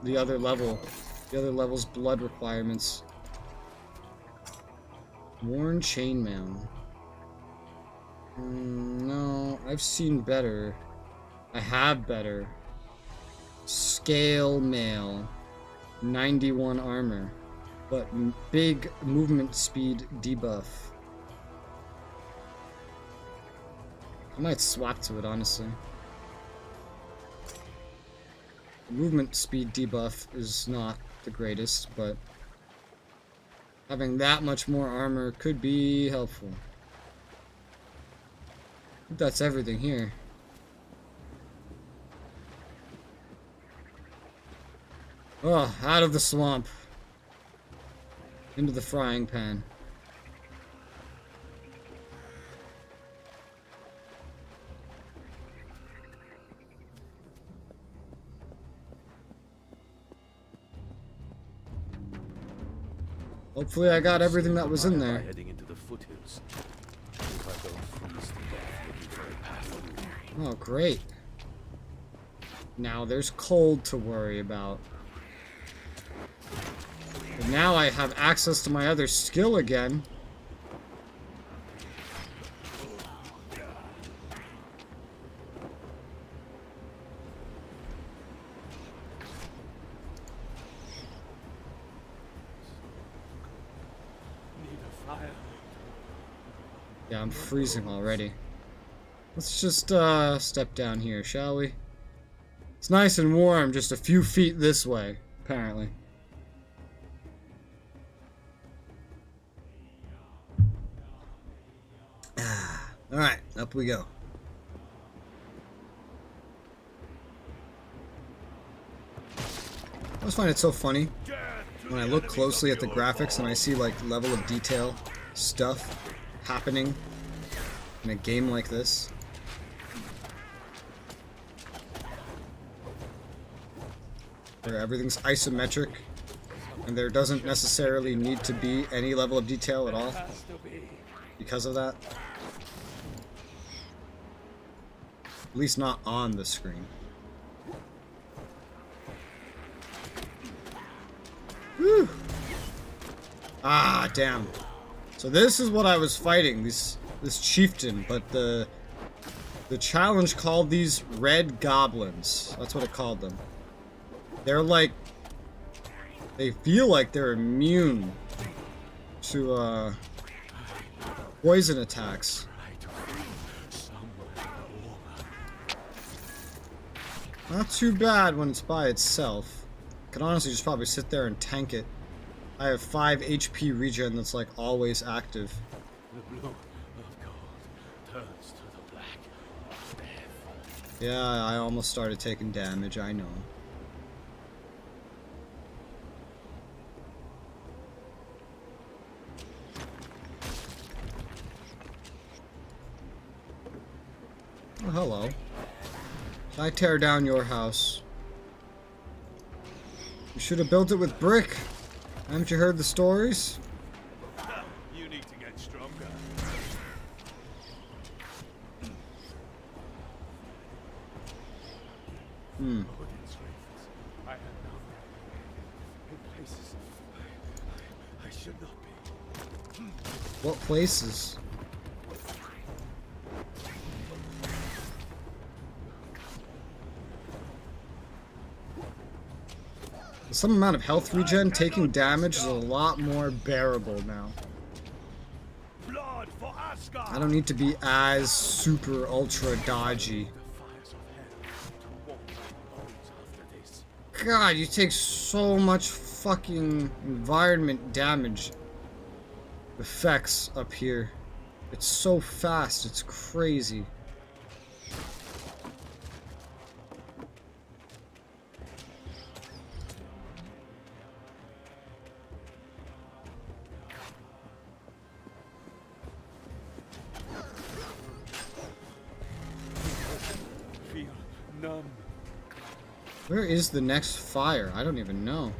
the other level's blood requirements. Worn chainmail. No, I've seen better. I have better. Scale mail. 91 armor. But big movement speed debuff. I might swap to it, honestly. Movement speed debuff is not the greatest, but having that much more armor could be helpful. I think that's everything here. Oh, out of the swamp. Into the frying pan. Hopefully I got everything that was in there. Heading into the foothills. If I don't freeze to death looking for a path. Oh, great. Now there's cold to worry about. But now I have access to my other skill again. Yeah, I'm freezing already. Let's just step down here, shall we? It's nice and warm, just a few feet this way, apparently. Alright, up we go. I always find it so funny when I look closely at the graphics and I see like level of detail stuff happening in a game like this. Where everything's isometric and there doesn't necessarily need to be any level of detail at all because of that. At least not on the screen. Whew. Ah, damn. So this is what I was fighting, this chieftain, but the challenge called these red goblins. That's what it called them. They're like, they feel like they're immune to poison attacks. Not too bad when it's by itself. Could honestly just probably sit there and tank it. I have 5 HP regen that's like always active. The blue of gold turns to the black of death. Yeah, I almost started taking damage, I know. Oh, hello. I tear down your house. You should have built it with brick. Haven't you heard the stories? You need to get stronger. Hmm. I have known in places I should not be. What places? Some amount of health regen, taking damage is a lot more bearable now. Blood for Asgard. I don't need to be as super ultra dodgy. God, you take so much fucking environment damage effects up here. It's so fast, it's crazy. Where is the next fire? I don't even know.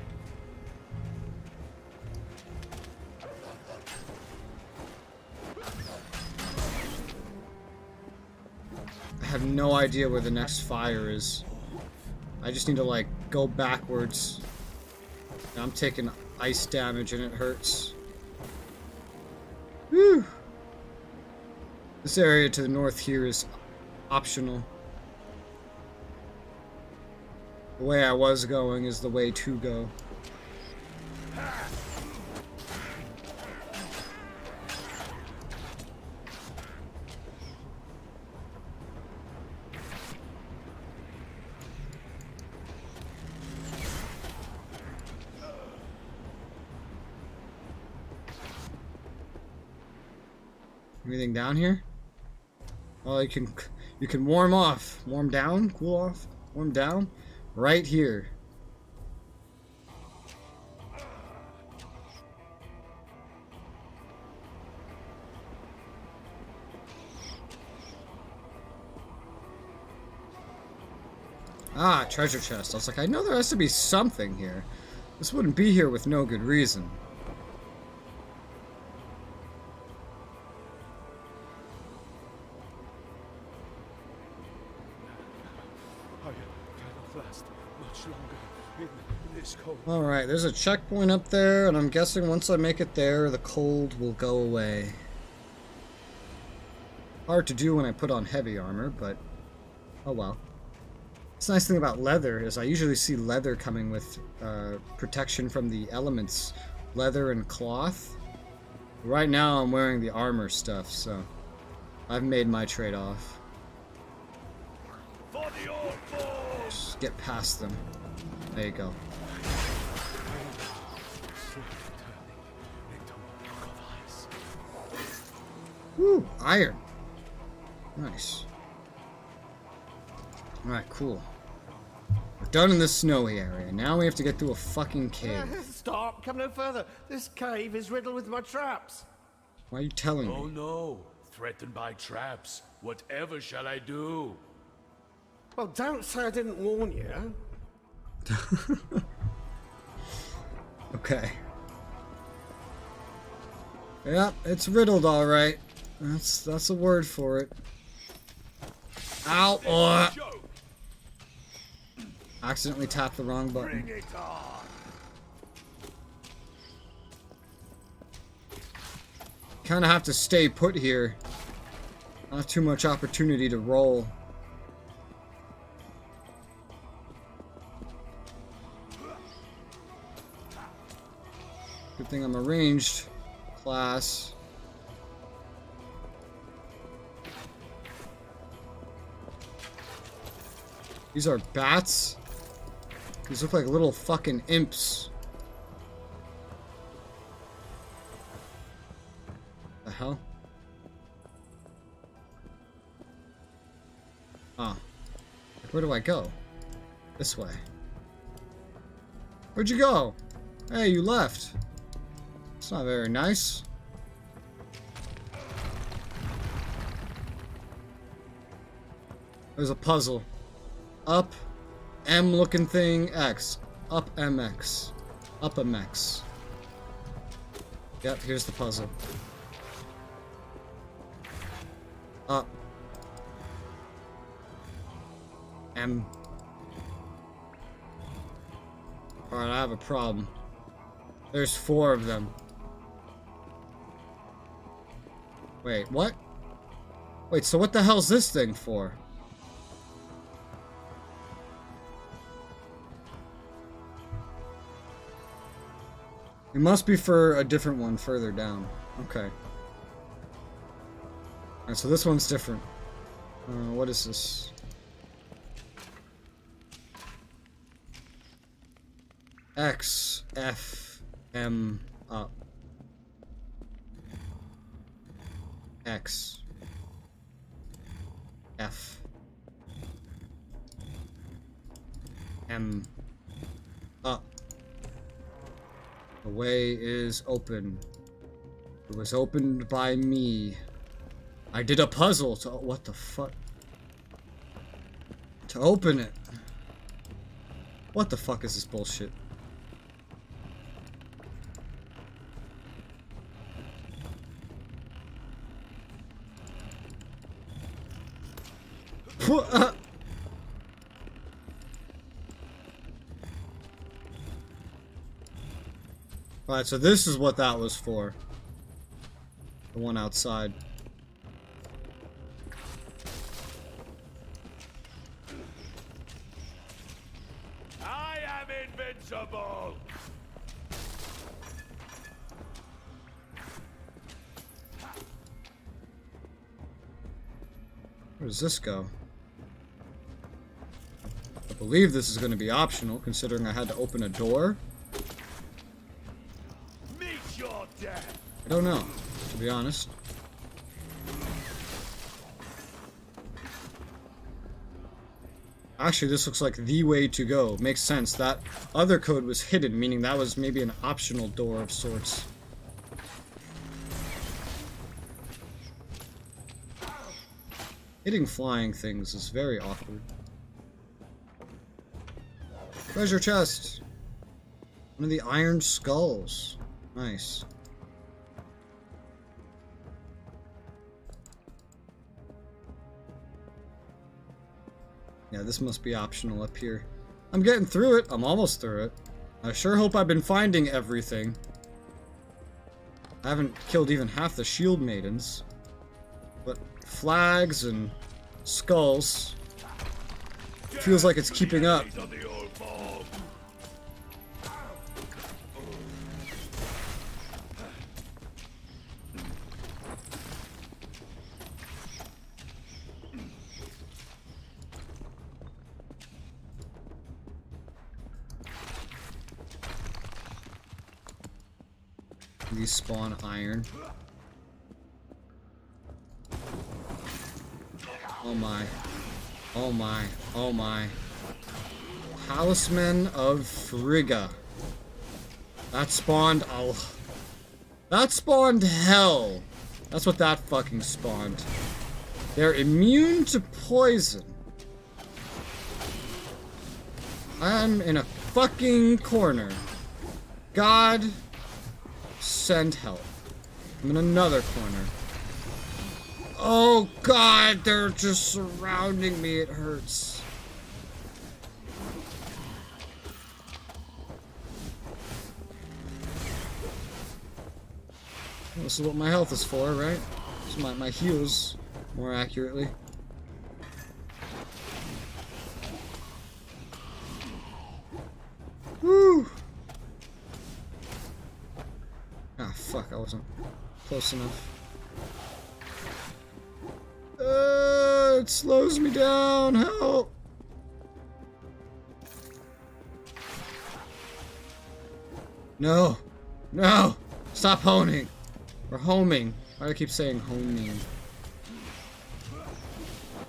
I have no idea where the next fire is. I just need to like go backwards. I'm taking ice damage and it hurts. Whew. This area to the north here is optional. The way I was going is the way to go. Anything down here? Oh, you can warm off, warm down, cool off, warm down. Right here. Ah, treasure chest. I was like, I know there has to be something here. This wouldn't be here with no good reason. last much longer in this cold. Alright, there's a checkpoint up there, and I'm guessing once I make it there, the cold will go away. Hard to do when I put on heavy armor, but oh well. This nice thing about leather is I usually see leather coming with protection from the elements. Leather and cloth. Right now I'm wearing the armor stuff, so I've made my trade-off. Just get past them. There you go. Woo! Iron! Nice. Alright, cool. We're done in the snowy area. Now we have to get through a fucking cave. Stop! Come no further! This cave is riddled with my traps! Why are you telling me? Oh no! Threatened by traps. Whatever shall I do? Well, don't say I didn't warn you. Okay. Yep, it's riddled alright. That's a word for it. Ow! Oh. Accidentally tapped the wrong button. Bring it on. Kinda have to stay put here. Not too much opportunity to roll. Good thing I'm a ranged class. These are bats? These look like little fucking imps. The hell? Ah. Where do I go? This way. Where'd you go? Hey, you left. It's not very nice. There's a puzzle. Up, M looking thing, X. Up MX. Up MX. Yep, here's the puzzle. Up. M. Alright, I have a problem. There's 4 of them. Wait, what? Wait, so what the hell's this thing for? It must be for a different one further down. Okay. Alright, so this one's different. What is this? X, F, M, up. X. F. M. Up. The way is open. It was opened by me. I did a puzzle to... What the fuck? To open it. What the fuck is this bullshit? Alright, so this is what that was for. The one outside. I am invincible. Where does this go? I believe this is going to be optional, considering I had to open a door. Meet your death. I don't know, to be honest. Actually, this looks like the way to go. Makes sense. That other code was hidden, meaning that was maybe an optional door of sorts. Hitting flying things is very awkward. Treasure chest! One of the iron skulls. Nice. Yeah, this must be optional up here. I'm getting through it. I'm almost through it. I sure hope I've been finding everything. I haven't killed even half the shield maidens. But flags and skulls. Feels like it's keeping up. These spawn iron. Oh my. Oh my. Oh my. Talisman of Frigga. That spawned... Oh. That spawned hell. That's what that fucking spawned. They're immune to poison. I'm in a fucking corner. God... send help. I'm in another corner. Oh god, they're just surrounding me. It hurts. This is what my health is for, right? This is my heals, more accurately. Woo! Ah, fuck, I wasn't close enough. It slows me down, help! No! No! Stop honing! Or homing. Why do I keep saying homing?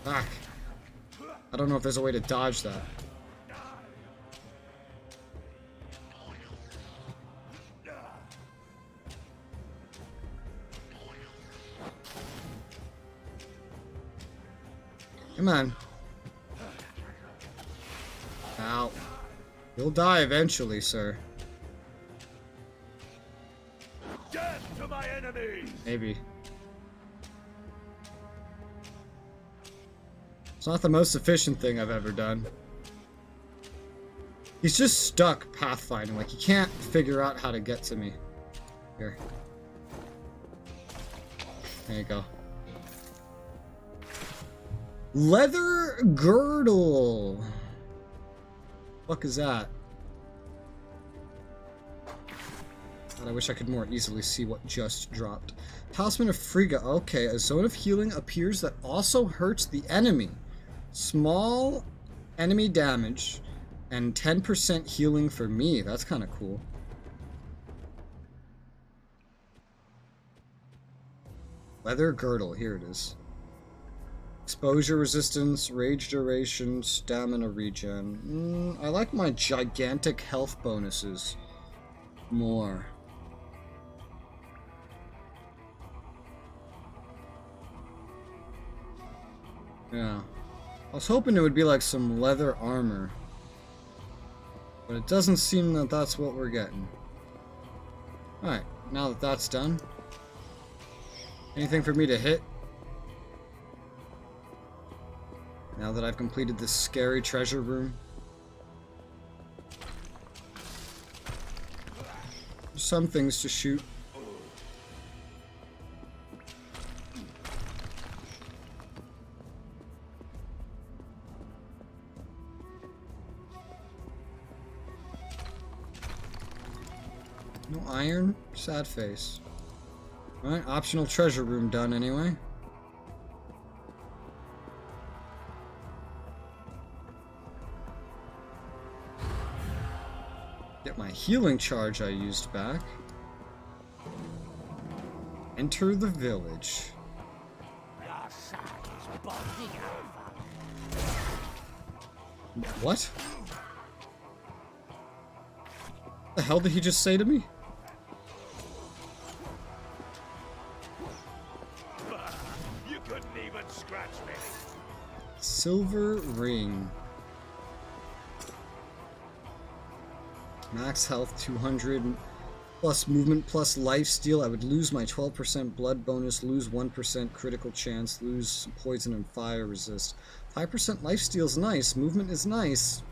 Fuck. I don't know if there's a way to dodge that. Come on. Ow. You'll die eventually, sir. Death to my enemies! Maybe. It's not the most efficient thing I've ever done. He's just stuck pathfinding, like he can't figure out how to get to me. Here. There you go. Leather girdle. Fuck is that? God, I wish I could more easily see what just dropped. Talisman of Frigga. Okay, a zone of healing appears that also hurts the enemy. Small enemy damage and 10% healing for me. That's kind of cool. Leather girdle. Here it is. Exposure resistance, rage duration, stamina regen. I like my gigantic health bonuses more. Yeah. I was hoping it would be like some leather armor. But it doesn't seem that that's what we're getting. Alright, now that that's done. Anything for me to hit? Now that I've completed this scary treasure room. There's some things to shoot. No iron? Sad face. Alright, optional treasure room done anyway. Get my healing charge I used back. Enter the village. What? The hell did he just say to me? You couldn't even scratch me. Silver ring. Max health 200 plus movement plus lifesteal. I would lose my 12% blood bonus, lose 1% critical chance, lose poison and fire resist. 5% lifesteal is nice. Movement is nice.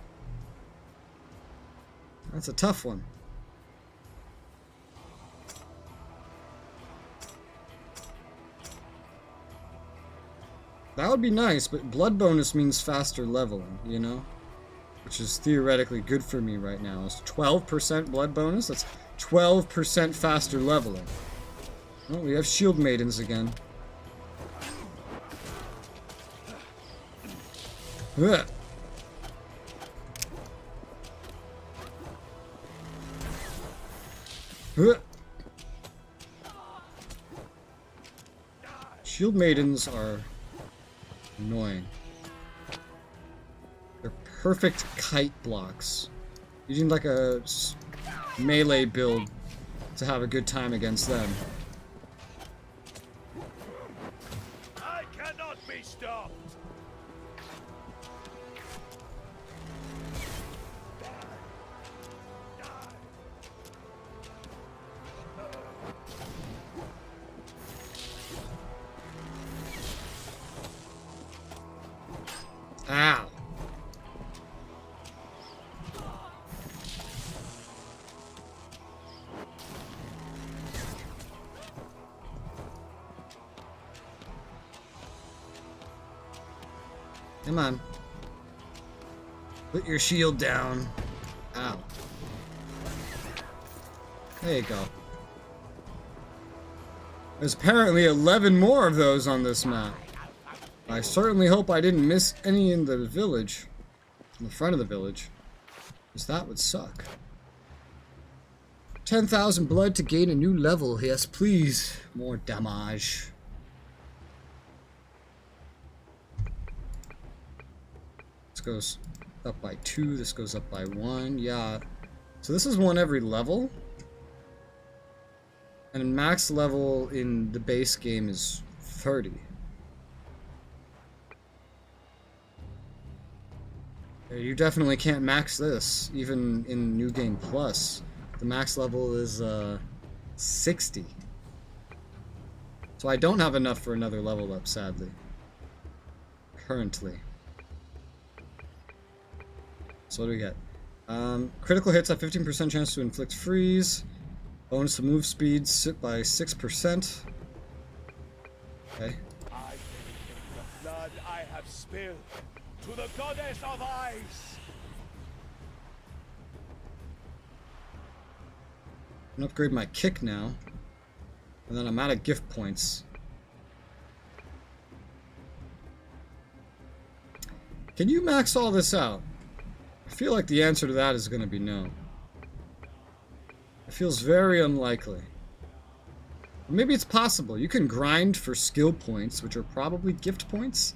That's a tough one. That would be nice, but blood bonus means faster leveling, you know? Which is theoretically good for me right now. It's 12% blood bonus. That's 12% faster leveling. Well, we have shield maidens again. Ugh. Ugh. Shield maidens are annoying. They're perfect kite blocks. You need like a melee build to have a good time against them. I cannot be stopped. Ow. Come on. Put your shield down. Ow. There you go. There's apparently 11 more of those on this map. I certainly hope I didn't miss any in the village. In the front of the village. Because that would suck. 10,000 blood to gain a new level. Yes, please. More damage. This goes up by 2. This goes up by 1. Yeah. So this is one every level. And max level in the base game is 30. You definitely can't max this, even in New Game Plus. The max level is 60. So I don't have enough for another level up, sadly. Currently. So what do we get? Critical hits have 15% chance to inflict freeze. Bonus to move speed sit by 6%. Okay. I dedicate the blood I have spilled to the goddess of ice. I can upgrade my kick now. And then I'm out of gift points. Can you max all this out? I feel like the answer to that is going to be no. It feels very unlikely. Maybe it's possible. You can grind for skill points, which are probably gift points.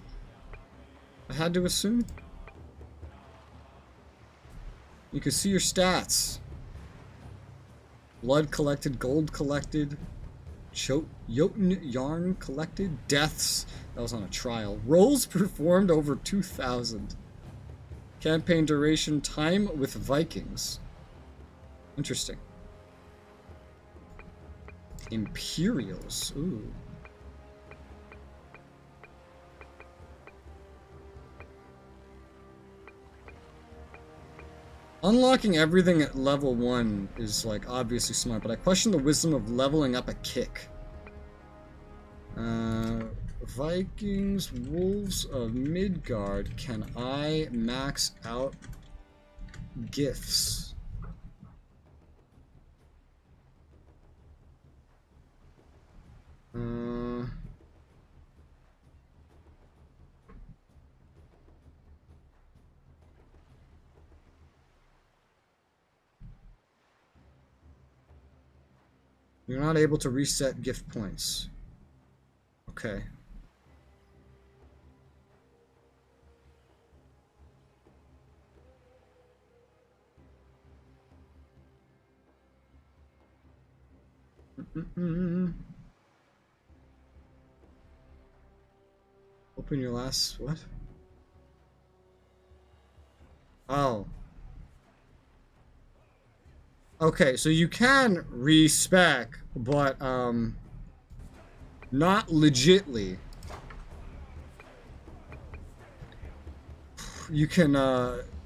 I had to assume. You can see your stats. Blood collected, gold collected, Jotun yarn collected, deaths. That was on a trial. Rolls performed over 2,000. Campaign duration, time with Vikings. Interesting. Imperials. Ooh. Unlocking everything at level 1 is, like, obviously smart, but I question the wisdom of leveling up a kick. Vikings, Wolves of Midgard. Can I max out gifts? You're not able to reset gift points. Okay. Open your last... what? Oh. Okay, so you can respec, but, not legitly. You can,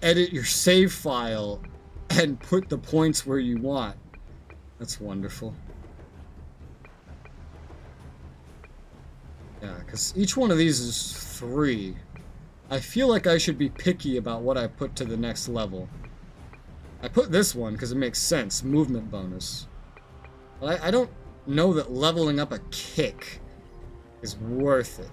edit your save file and put the points where you want. That's wonderful. Yeah, because each one of these is 3. I feel like I should be picky about what I put to the next level. I put this one because it makes sense, movement bonus. But I don't know that leveling up a kick is worth it.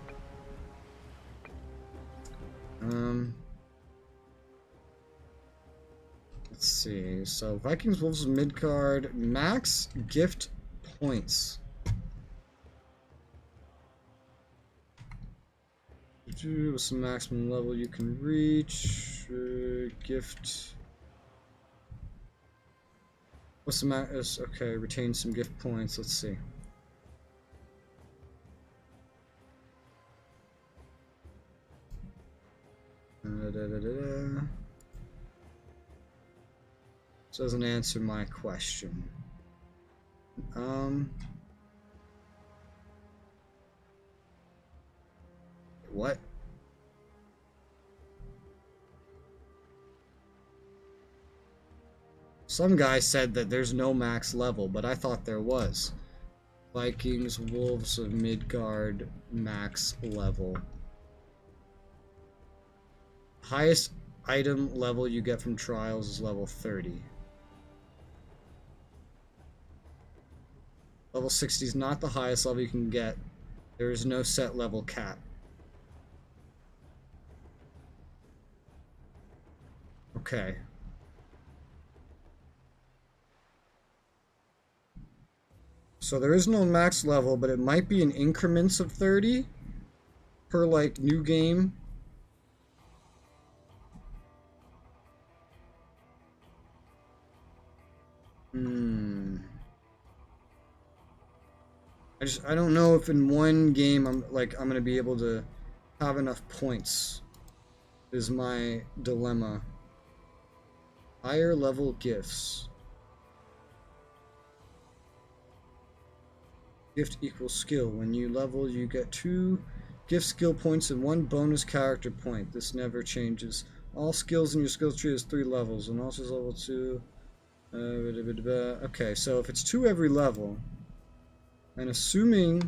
Let's see. So Vikings, Wolves, Midgard, max gift points. What's the maximum level you can reach? Gift. What's the max? Okay, retain some gift points. Let's see. This doesn't answer my question. What? Some guy said that there's no max level, but I thought there was. Vikings, Wolves of Midgard, max level. Highest item level you get from trials is level 30. Level 60 is not the highest level you can get. There is no set level cap. Okay. So there is no max level, but it might be in increments of 30 per, like, new game. I don't know if in one game I'm gonna be able to have enough points. Is my dilemma. Higher level gifts. Gift equals skill. When you level, you get 2 gift skill points and 1 bonus character point. This never changes. All skills in your skill tree is 3 levels, and also is level 2. Okay, so if it's 2 every level, and assuming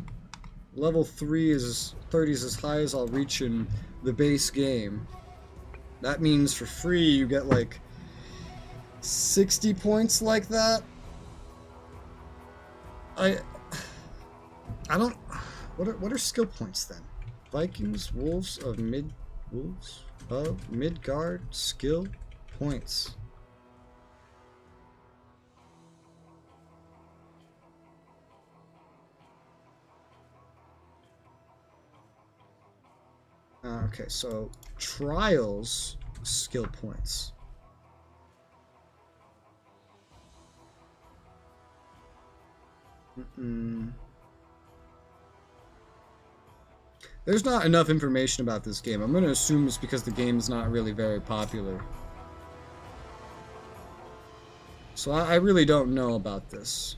level 30 is as high as I'll reach in the base game, that means for free you get like 60 points like that. I don't. What are skill points then? Vikings, Wolves of Midgard, skill points. Okay, so trials skill points. There's not enough information about this game. I'm going to assume it's because the game is not really very popular. So I really don't know about this.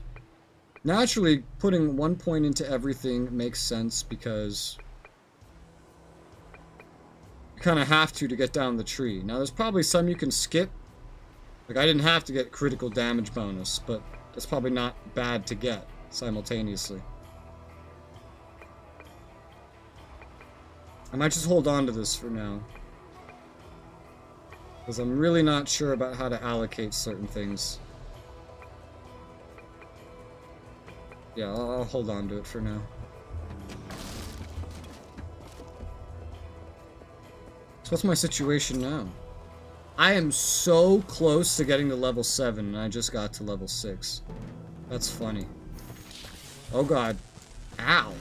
Naturally, putting 1 point into everything makes sense because you kind of have to get down the tree. Now, there's probably some you can skip. Like, I didn't have to get critical damage bonus, but that's probably not bad to get simultaneously. I might just hold on to this for now, because I'm really not sure about how to allocate certain things. Yeah, I'll hold on to it for now. So what's my situation now? I am so close to getting to level 7, and I just got to level 6. That's funny. Oh god. Ow.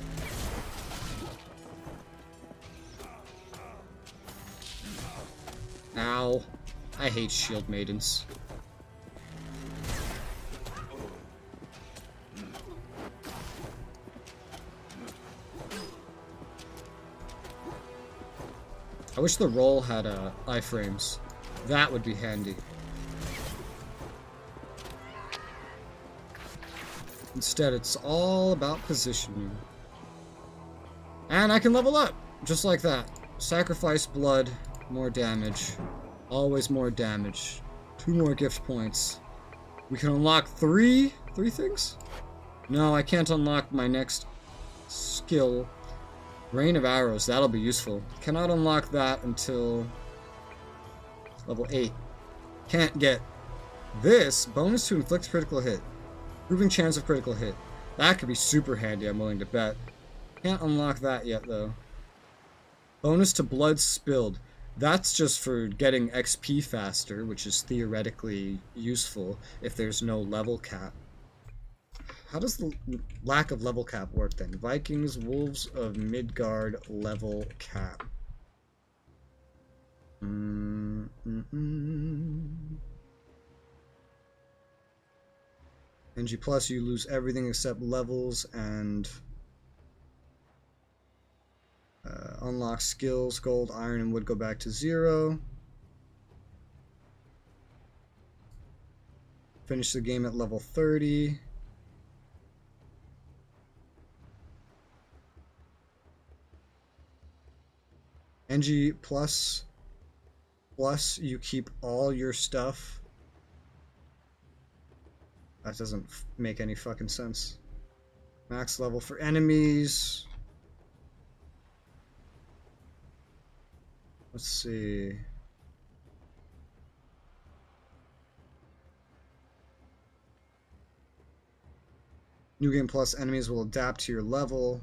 Ow. I hate shield maidens. I wish the roll had iframes. That would be handy. Instead, it's all about positioning. And I can level up! Just like that. Sacrifice blood. More damage. Always more damage. 2 more gift points. We can unlock three things? No, I can't unlock my next skill. Rain of Arrows, that'll be useful. Cannot unlock that until level 8. Can't get this. Bonus to inflict critical hit. Proving chance of critical hit. That could be super handy, I'm willing to bet. Can't unlock that yet, though. Bonus to blood spilled. That's just for getting XP faster, which is theoretically useful if there's no level cap. How does the lack of level cap work then? Vikings, Wolves of Midgard level cap. NG plus, you lose everything except levels and unlock skills. Gold, iron, and wood go back to 0. Finish the game at level 30. NG plus you keep all your stuff. That doesn't make any fucking sense. Max level for enemies. Let's see. New Game Plus enemies will adapt to your level.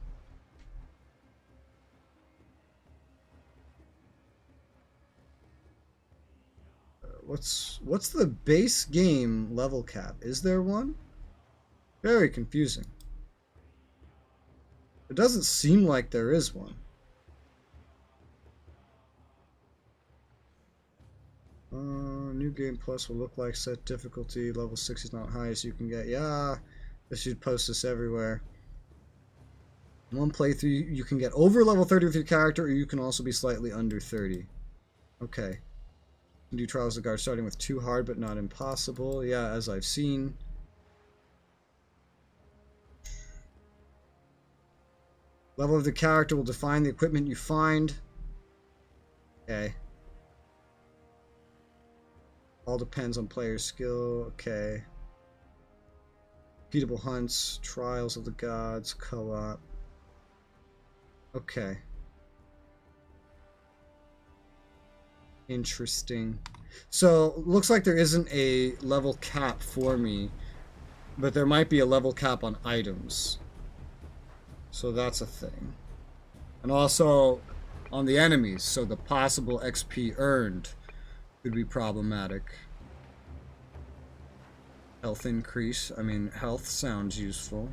What's the base game level cap? Is there one? Very confusing. It doesn't seem like there is one. New Game Plus will look like set difficulty. Level 6 is not highest you can get. Yeah, they should post this everywhere. One playthrough, you can get over level 30 with your character, or you can also be slightly under 30. Okay. You can do Trials of Guard starting with 2 hard, but not impossible. Yeah, as I've seen. Level of the character will define the equipment you find. Okay. All depends on player skill. Okay. Repeatable hunts, Trials of the Gods, co-op. Okay. Interesting. So, looks like there isn't a level cap for me, but there might be a level cap on items. So that's a thing. And also on the enemies, so the possible XP earned could be problematic. Health increase. I mean, health sounds useful.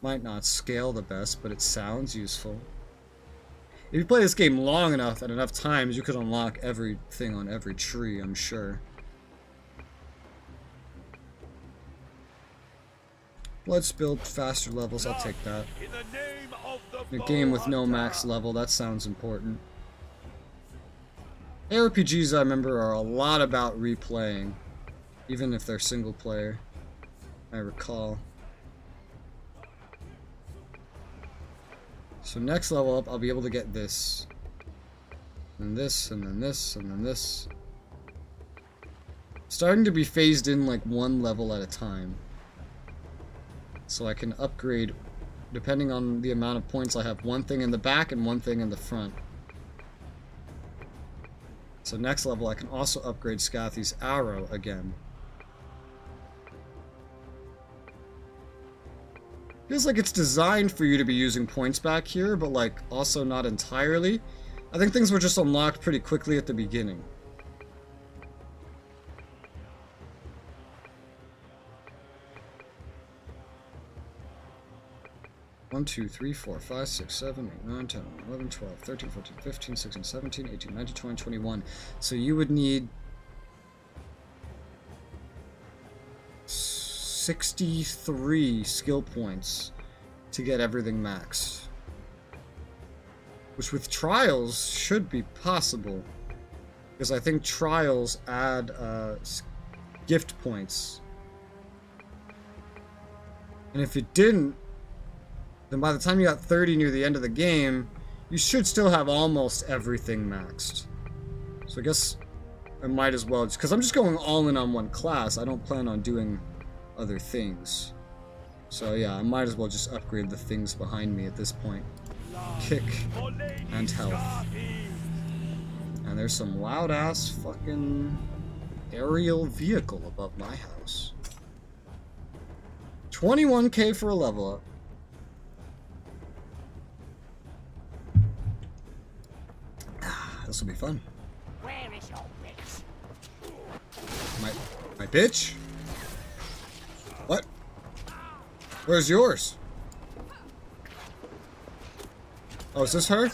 Might not scale the best, but it sounds useful. If you play this game long enough and enough times, you could unlock everything on every tree, I'm sure. Let's build faster levels, I'll take that. In a game with no max level, that sounds important. ARPGs, I remember, are a lot about replaying, even if they're single player, I recall. So next level up, I'll be able to get this. And this, and then this, and then this. Starting to be phased in like one level at a time. So I can upgrade, depending on the amount of points I have, one thing in the back and one thing in the front. So next level, I can also upgrade Scathy's arrow again. Feels like it's designed for you to be using points back here, but like also not entirely. I think things were just unlocked pretty quickly at the beginning. One, 2, 3, 4, 5, 6, 7, 8, 9, 10, 11, 12, 13, 14, 15, 16, 17, 18, 19, 20, 21. So you would need 63 skill points to get everything maxed. Which with trials should be possible. Because I think trials add gift points. And if it didn't, then by the time you got 30 near the end of the game, you should still have almost everything maxed. So I guess I might as well, because I'm just going all in on one class. I don't plan on doing other things. So yeah, I might as well just upgrade the things behind me at this point. Kick and health. And there's some loud ass fucking aerial vehicle above my house. 21k for a level up. This will be fun. Where is your bitch? My bitch? What? Where's yours? Oh, is this her?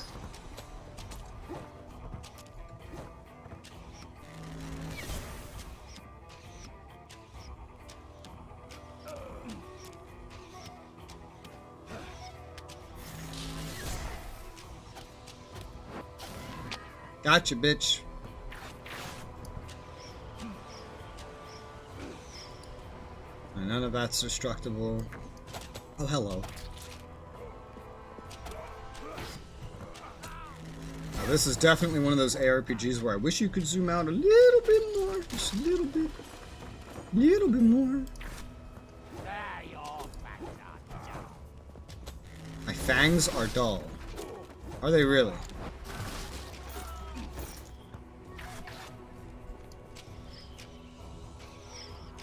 Gotcha, bitch. And none of that's destructible. Oh, hello. Now, this is definitely one of those ARPGs where I wish you could zoom out a little bit more. Just a little bit. Little bit more. My fangs are dull. Are they really?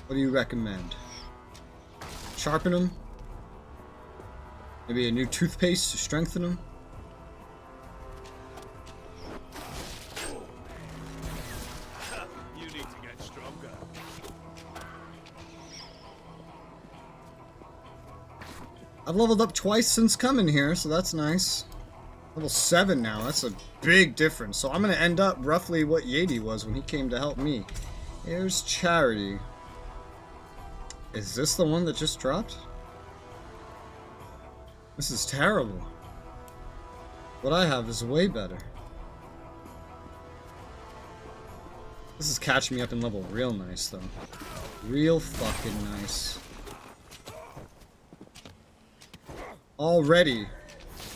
What do you recommend? Sharpen them? Maybe a new toothpaste to strengthen them? You need to get stronger. I've leveled up twice since coming here, so that's nice. Level 7 now, that's a big difference. So I'm gonna end up roughly what Yeti was when he came to help me. Here's Charity. Is this the one that just dropped? This is terrible. What I have is way better. This is catching me up in level real nice, though. Real fucking nice. Already,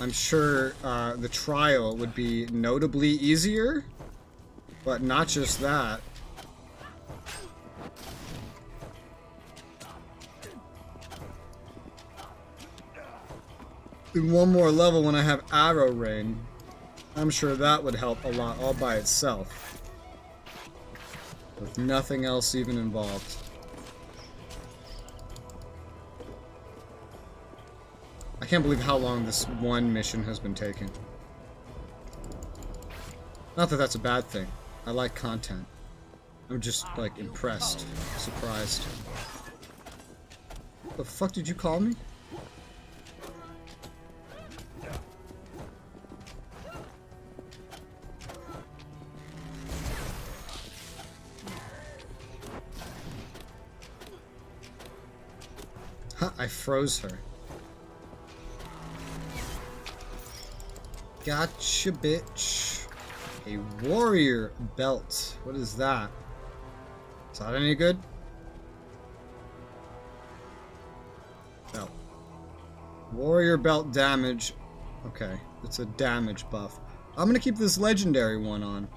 I'm sure the trial would be notably easier, but not just that. In one more level when I have arrow rain, I'm sure that would help a lot all by itself. With nothing else even involved. I can't believe how long this one mission has been taking. Not that that's a bad thing. I like content. I'm just, like, impressed. Surprised. The fuck did you call me? I froze her. Gotcha, bitch. A warrior belt. What is that? Is that any good? Belt. Warrior belt damage. Okay, it's a damage buff. I'm gonna keep this legendary one on.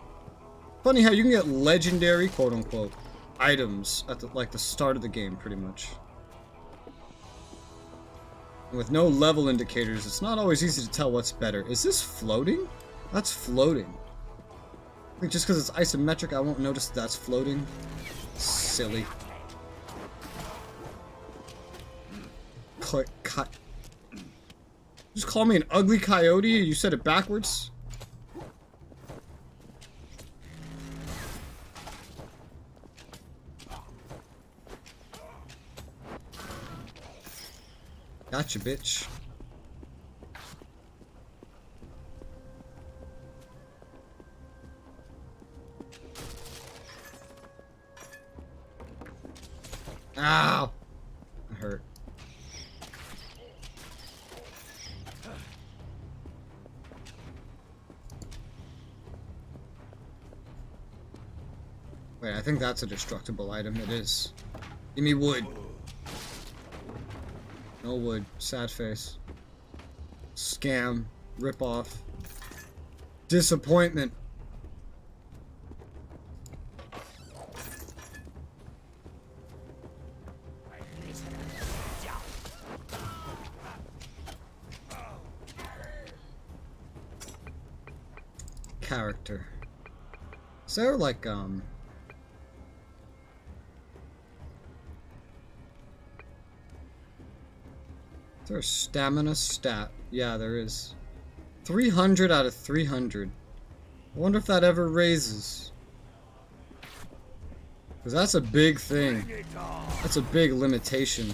Funny how you can get legendary, quote unquote, items at the start of the game, pretty much. With no level indicators, it's not always easy to tell what's better. Is this floating? That's floating. I think just because it's isometric, I won't notice that's floating. Silly. Just call me an ugly coyote? You said it backwards? Gotcha, bitch. Ow! That hurt. Wait, I think that's a destructible item. It is. Give me wood. No wood. Sad face. Scam. Rip off. character? Is there like is there a stamina stat? Yeah, there is. 300 out of 300. I wonder if that ever raises. Because that's a big thing. That's a big limitation.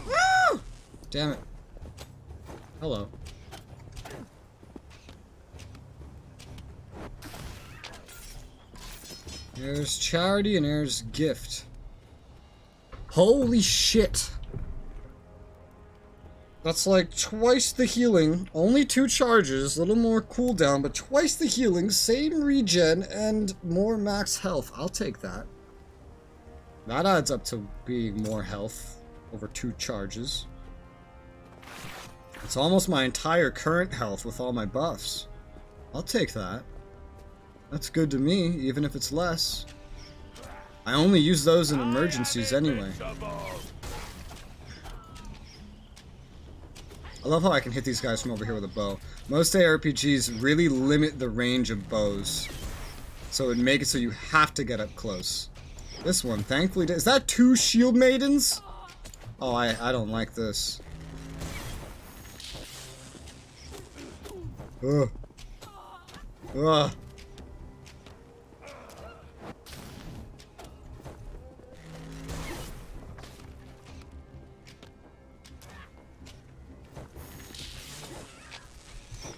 Woo! Damn it. Hello. There's charity and there's gift. Holy shit. That's like twice the healing, only 2 charges, a little more cooldown, but twice the healing, same regen, and more max health. I'll take that. That adds up to being more health over 2 charges. It's almost my entire current health with all my buffs. I'll take that. That's good to me, even if it's less. I only use those in emergencies anyway. I love how I can hit these guys from over here with a bow. Most ARPGs really limit the range of bows. So it would make it so you have to get up close. This one, thankfully, is that 2 shield maidens? Oh, I don't like this. Ugh. Ugh.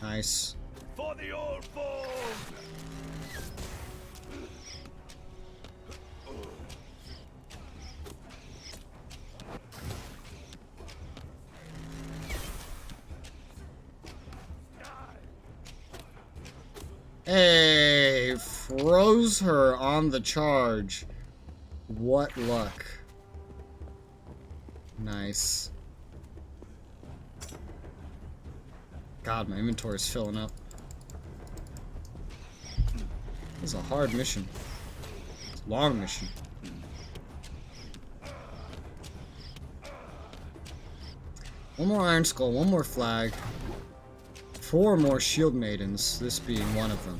Nice. For the old foe! Hey, froze her on the charge. What luck. Nice. God, my inventory is filling up. This is a hard mission. It's a long mission. One more Iron Skull, one more flag. 4 more Shield Maidens, this being one of them.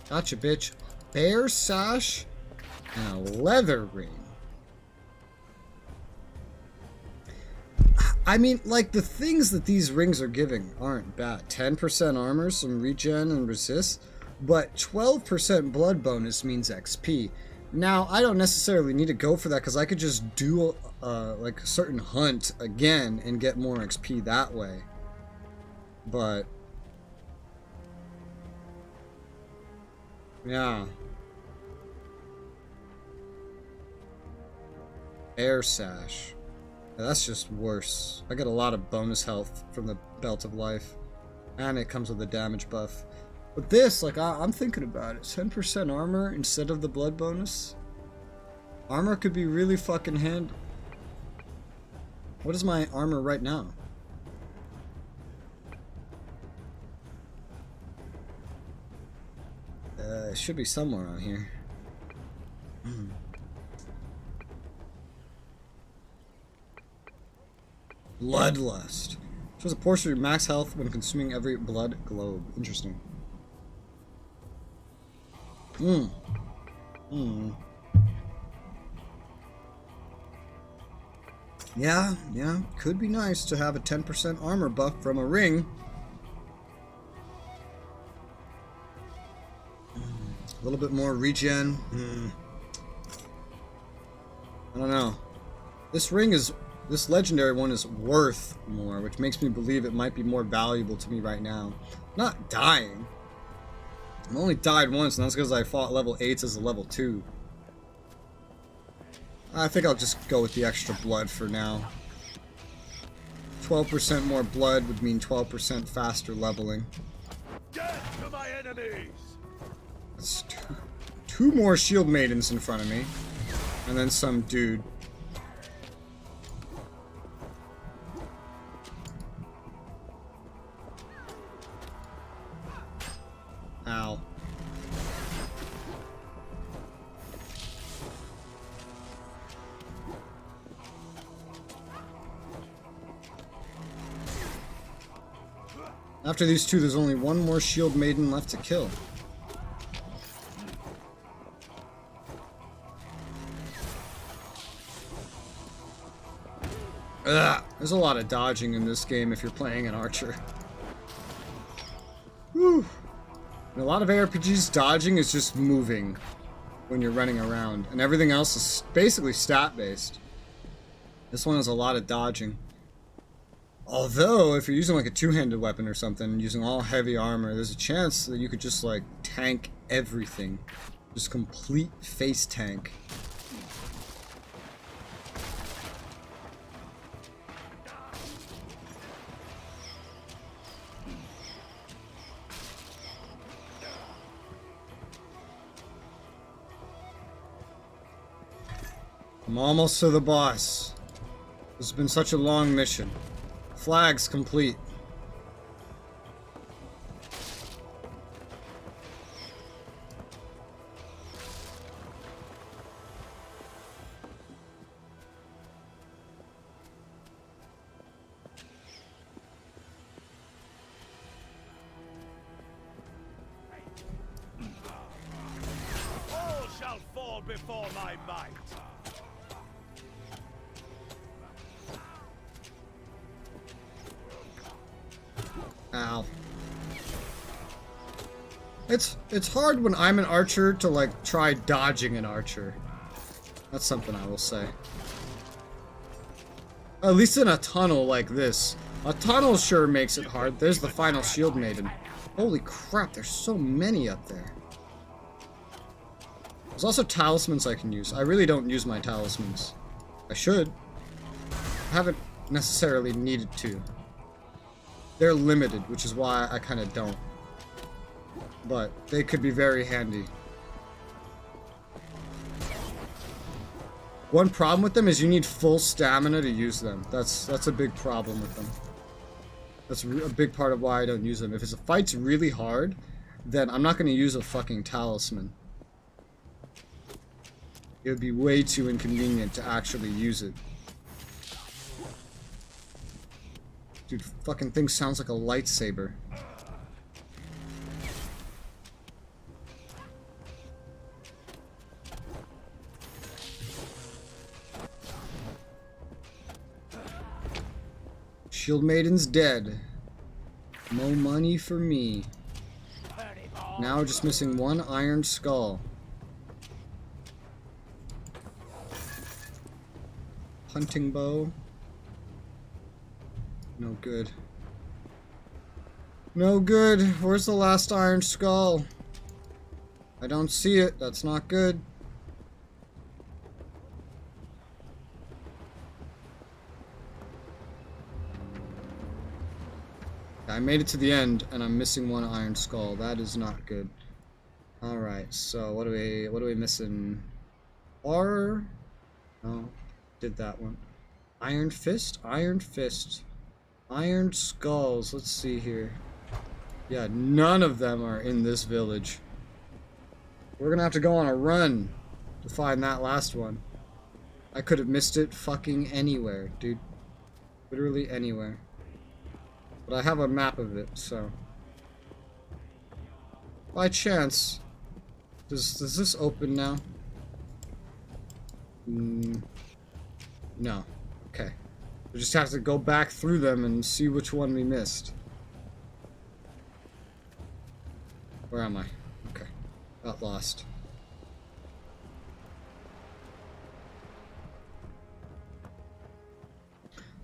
Gotcha, bitch. Bear sash and a leather ring. I mean, like, the things that these rings are giving aren't bad. 10% armor, some regen and resist, but 12% blood bonus means XP. Now, I don't necessarily need to go for that because I could just do, like, a certain hunt again and get more XP that way. But yeah. Air sash. Yeah, that's just worse. I get a lot of bonus health from the Belt of Life. And it comes with a damage buff. But this, like, I'm thinking about it. 10% armor instead of the blood bonus. Armor could be really fucking handy. What is my armor right now? It should be somewhere on here. Bloodlust. Shows a portion of your max health when consuming every blood globe. Interesting. Yeah, could be nice to have a 10% armor buff from a ring. A little bit more regen. I don't know. This ring is, this legendary one is worth more, which makes me believe it might be more valuable to me right now. Not dying. I only died once, and that's because I fought level 8s as a level 2. I think I'll just go with the extra blood for now. 12% more blood would mean 12% faster leveling. Death to my enemies! That's two more shield maidens in front of me. And then some dude. Ow. After these two, there's only one more shield maiden left to kill. Ugh, there's a lot of dodging in this game if you're playing an archer. Whew. In a lot of ARPGs, dodging is just moving when you're running around, and everything else is basically stat-based. This one has a lot of dodging. Although, if you're using like a two-handed weapon or something, using all heavy armor, there's a chance that you could just like tank everything. Just complete face tank. I'm almost to the boss. This has been such a long mission. Flag's complete. All shall fall before my might. Ow. It's hard when I'm an archer to like try dodging an archer. That's something I will say. At least in a tunnel like this. A tunnel sure makes it hard. There's the final shield maiden. Holy crap, there's so many up there. There's also talismans I can use. I really don't use my talismans. I should. I haven't necessarily needed to. They're limited, which is why I kind of don't. But they could be very handy. One problem with them is you need full stamina to use them. That's a big problem with them. That's a big part of why I don't use them. If a fight's really hard, then I'm not going to use a fucking talisman. It would be way too inconvenient to actually use it. Dude, fucking thing sounds like a lightsaber. Shield Maiden's dead. No money for me. Now just missing one iron skull. Hunting bow. No good. No good. Where's the last iron skull? I don't see it. That's not good. I made it to the end and I'm missing one iron skull. That is not good. Alright, so what are we missing? R? No. Did that one. Iron fist? Iron fist. Iron skulls. Let's see here. Yeah, none of them are in this village. We're gonna have to go on a run to find that last one. I could have missed it fucking anywhere, dude. Literally anywhere. But I have a map of it, so. By chance, does this open now? No. Okay. We just have to go back through them and see which one we missed. Where am I? Okay. Got lost.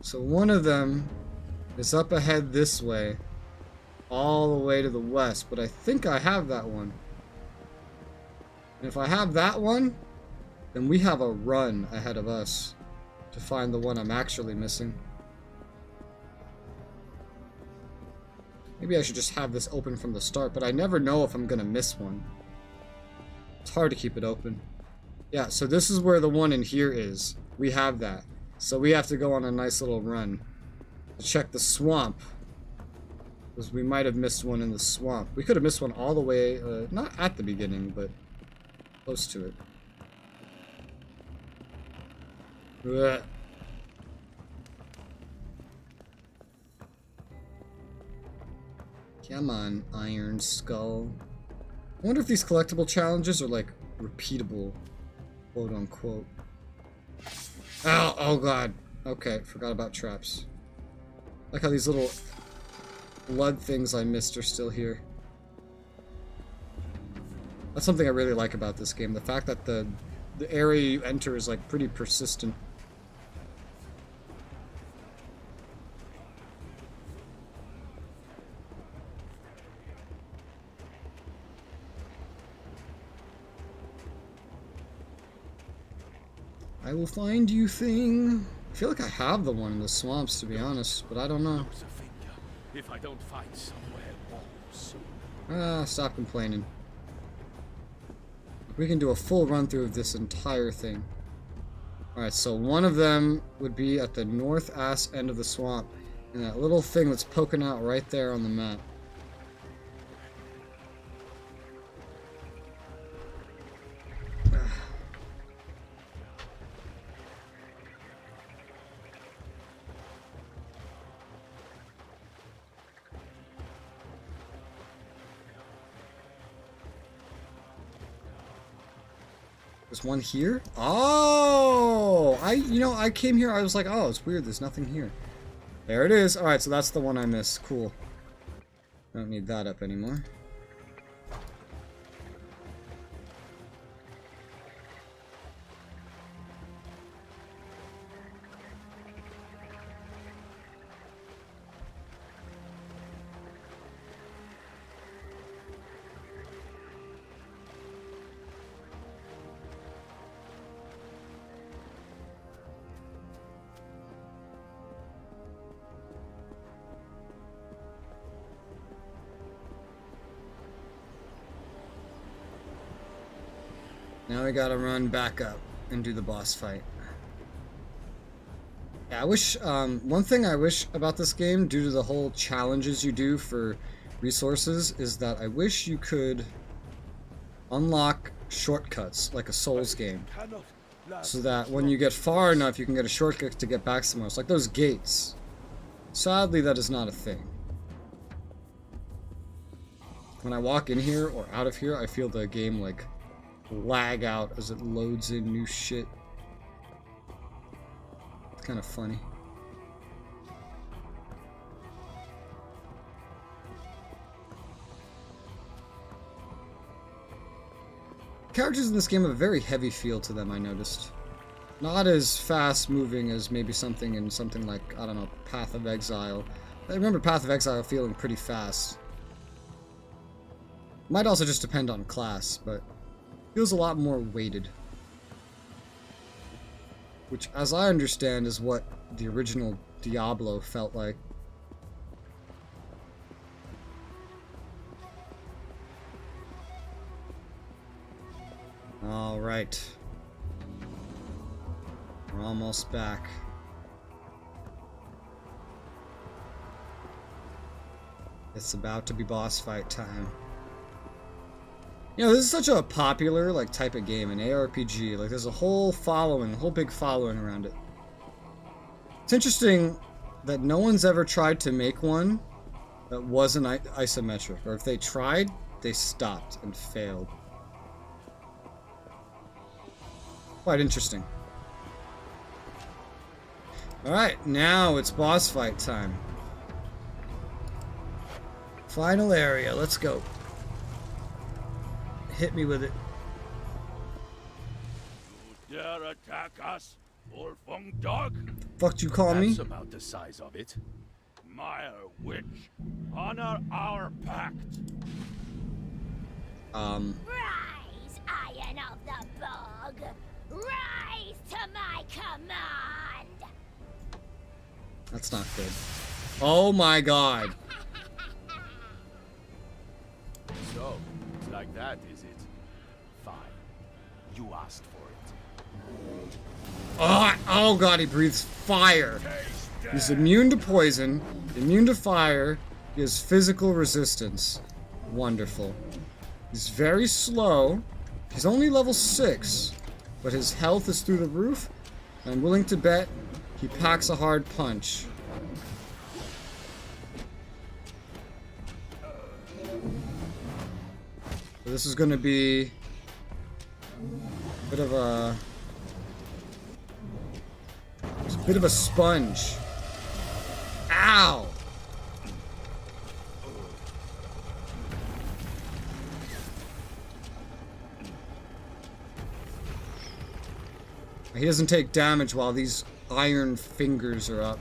So one of them is up ahead this way, all the way to the west, but I think I have that one. And if I have that one, then we have a run ahead of us to find the one I'm actually missing. Maybe I should just have this open from the start, but I never know if I'm gonna miss one. It's hard to keep it open. Yeah, so this is where the one in here is. We have that. So we have to go on a nice little run to check the swamp. Because we might have missed one in the swamp. We could have missed one all the way, not at the beginning, but close to it. Ugh. Come on, Iron Skull. I wonder if these collectible challenges are like repeatable, quote unquote. Oh, oh god. Okay, forgot about traps. Like how these little blood things I missed are still here. That's something I really like about this game. The fact that the area you enter is like pretty persistent. I will find you thing. I feel like I have the one in the swamps, to be honest, but I don't know. If I don't find somewhere warm soon. Ah, stop complaining. We can do a full run through of this entire thing. Alright, so one of them would be at the north ass end of the swamp, and that little thing that's poking out right there on the map. There's one here? Oh! I came here, I was like, oh, it's weird, there's nothing here. There it is. Alright, so that's the one I missed. Cool. I don't need that up anymore. Now we gotta run back up and do the boss fight. Yeah, I wish, one thing I wish about this game, due to the whole challenges you do for resources, is that I wish you could unlock shortcuts, like a Souls game. So that when you get far enough, you can get a shortcut to get back somewhere. It's like those gates. Sadly, that is not a thing. When I walk in here or out of here, I feel the game, like, lag out as it loads in new shit. It's kind of funny. Characters in this game have a very heavy feel to them, I noticed. Not as fast moving as maybe something in something like, I don't know, Path of Exile. I remember Path of Exile feeling pretty fast. Might also just depend on class, but feels a lot more weighted. Which, as I understand, is what the original Diablo felt like. Alright. We're almost back. It's about to be boss fight time. You know, this is such a popular, like, type of game, an ARPG. Like, there's a whole following, a whole big following around it. It's interesting that no one's ever tried to make one that wasn't isometric. Or if they tried, they stopped and failed. Quite interesting. Alright, now it's boss fight time. Final area, let's go. Hit me with it. You dare attack us, Wolfung Dog? Fuck you call me? That's about the size of it. Mire Witch, honor our pact. Rise, Iron of the Bog! Rise to my command! That's not good. Oh my god. So, it's like that, is it? Fine. You asked for it. Oh god, he breathes fire. He's immune to poison, immune to fire. He has physical resistance. Wonderful. He's very slow. He's only level 6, but his health is through the roof. I'm willing to bet he packs a hard punch. So this is going to be a bit of a sponge. Ow! He doesn't take damage while these iron fingers are up.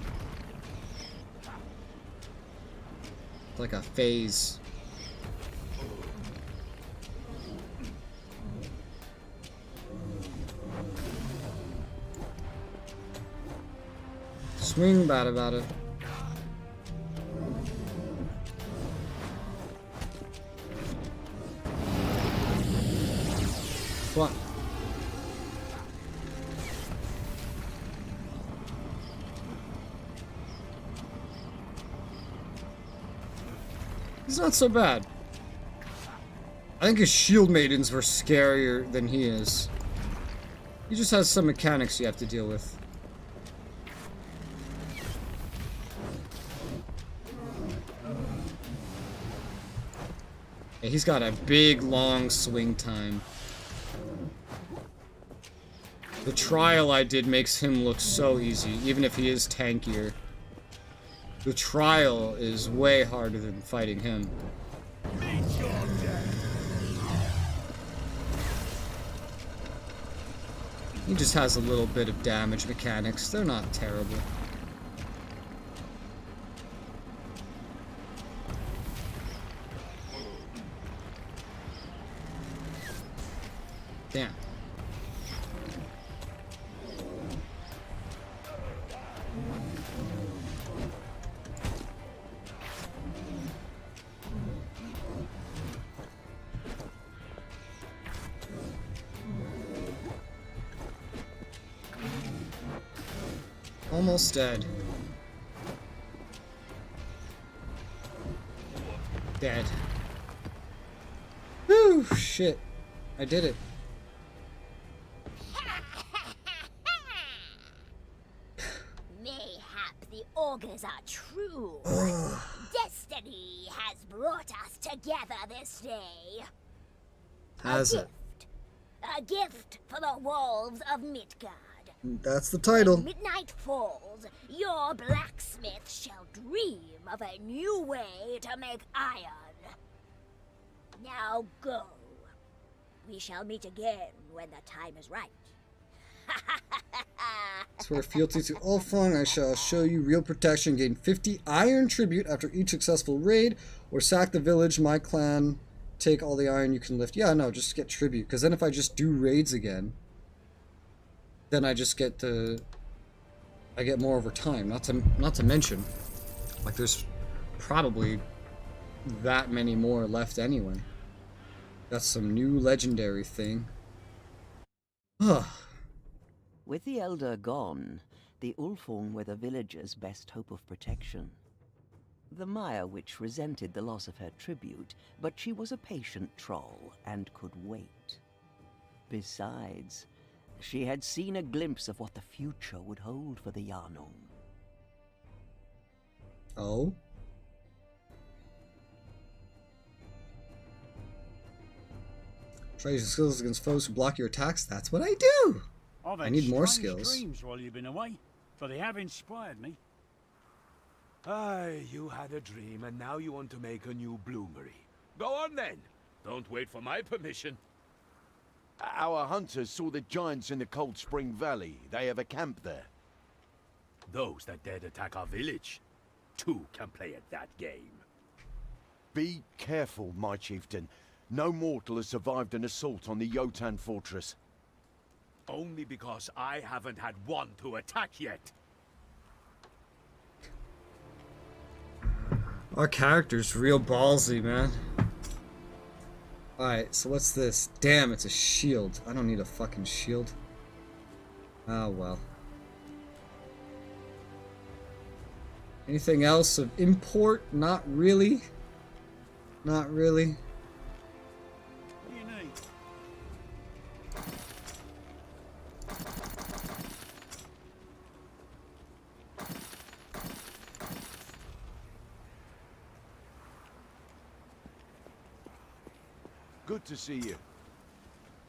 It's like a phase. Swing bad about it. What? He's not so bad. I think his shield maidens were scarier than he is. He just has some mechanics you have to deal with. Yeah, he's got a big, long swing time. The trial I did makes him look so easy, even if he is tankier. The trial is way harder than fighting him. He just has a little bit of damage mechanics. They're not terrible. Damn. Almost dead. Dead. Whew, shit. I did it. Mayhap the augurs are true. Destiny has brought us together this day. Has it? A gift for the wolves of Midgard. That's the title. When midnight falls, your blacksmith shall dream of a new way to make iron. Now go. We shall meet again when the time is right. Swear fealty to Ulfung, I shall show you real protection. Gain 50 iron tribute after each successful raid, or sack the village. My clan take all the iron you can lift. Yeah, no, just get tribute. Because then if I just do raids again, then I just get I get more over time. Not to mention, like there's probably that many more left anyway. That's some new legendary thing. Ugh. With the Elder gone, the Ulfung were the villagers' best hope of protection. The Maya Witch resented the loss of her tribute, but she was a patient troll and could wait. Besides, she had seen a glimpse of what the future would hold for the Yarnung. Oh? Try using skills against foes who block your attacks? That's what I do! I need more skills. Dreams while you've been away, for they have inspired me. Aye, you had a dream and now you want to make a new bloomery. Go on then. Don't wait for my permission. Our hunters saw the giants in the Cold Spring Valley. They have a camp there. Those that dared attack our village. Two can play at that game. Be careful, my chieftain. No mortal has survived an assault on the Jotan fortress. Only because I haven't had one to attack yet. Our character's real ballsy, man. Alright, so what's this? Damn, it's a shield. I don't need a fucking shield. Oh well. Anything else of import? Not really. Not really. What do you need? Good to see you.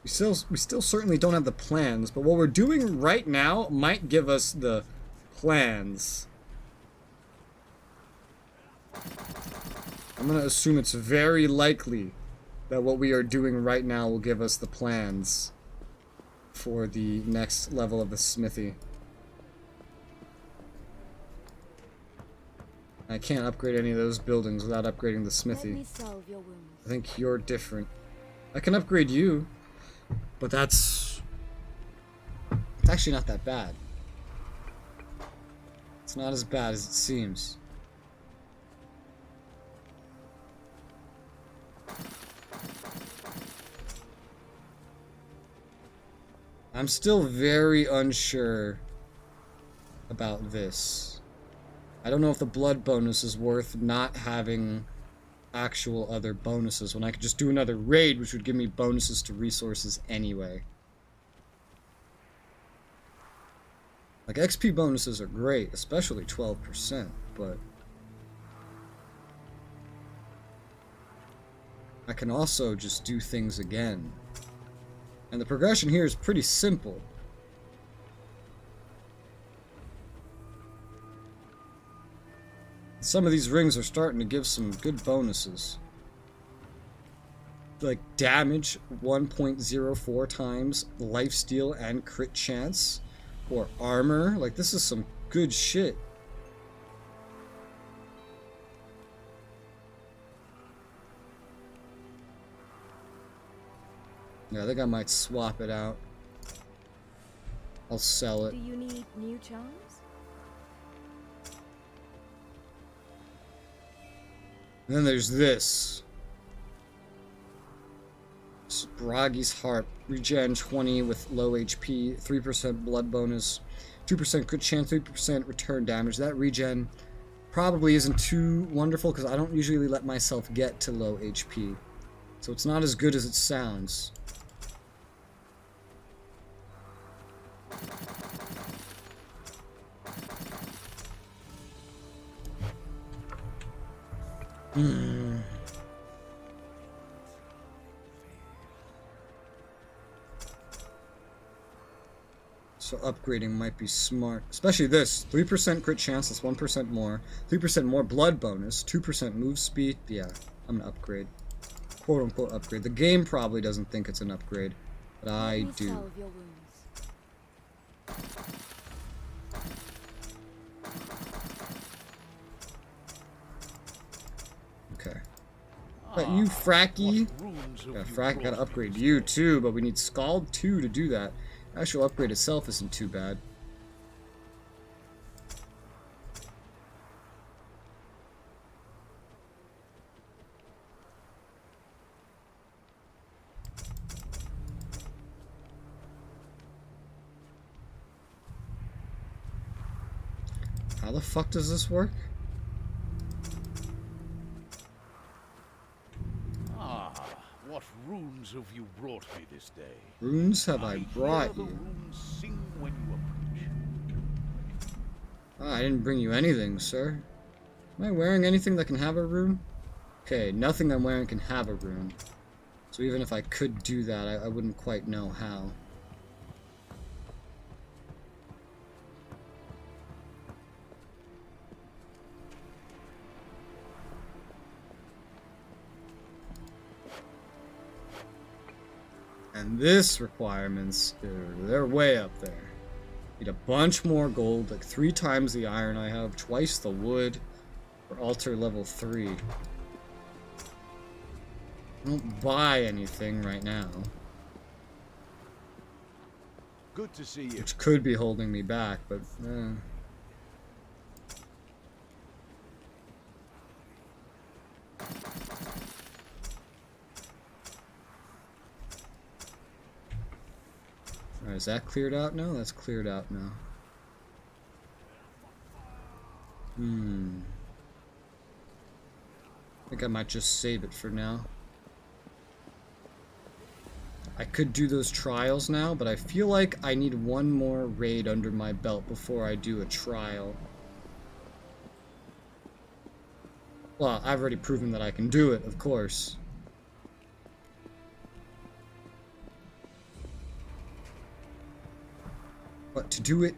We still certainly don't have the plans, but what we're doing right now might give us the plans. I'm gonna assume it's very likely that what we are doing right now will give us the plans for the next level of the smithy. I can't upgrade any of those buildings without upgrading the smithy. Let me salve your wounds. I think you're different. I can upgrade you, but it's actually not that bad. It's not as bad as it seems. I'm still very unsure about this. I don't know if the blood bonus is worth not having actual other bonuses when I could just do another raid, which would give me bonuses to resources anyway. Like, XP bonuses are great, especially 12%, but I can also just do things again. And the progression here is pretty simple. Some of these rings are starting to give some good bonuses. Like damage 1.04 times, lifesteal and crit chance, or armor. Like, this is some good shit. Yeah, I think I might swap it out. I'll sell it. Do you need new charms? And then there's this. Spragi's Harp. Regen 20 with low HP, 3% blood bonus, 2% crit chance, 3% return damage. That regen probably isn't too wonderful because I don't usually let myself get to low HP. So it's not as good as it sounds. So upgrading might be smart. Especially this. 3% crit chance, that's 1% more. 3% more blood bonus. 2% move speed. Yeah, I'm gonna upgrade. Quote unquote upgrade. The game probably doesn't think it's an upgrade, but I do. Salve your wounds. Okay. But you, Fracky. Yeah, Frack gotta upgrade you too, but we need Scald 2 to do that. Actual upgrade itself isn't too bad. How the fuck does this work? What runes have you brought me this day? Runes have I brought you? Runes sing when you approach. Ah, I didn't bring you anything, sir. Am I wearing anything that can have a rune? Okay, nothing I'm wearing can have a rune. So even if I could do that, I wouldn't quite know how. And this requirements, they're way up there. Need a bunch more gold, like 3 times the iron I have, twice the wood, for altar level 3. I don't buy anything right now. Good to see you. Which could be holding me back, but Alright, is that cleared out now? That's cleared out now. I think I might just save it for now. I could do those trials now, but I feel like I need one more raid under my belt before I do a trial. Well, I've already proven that I can do it, of course. But to do it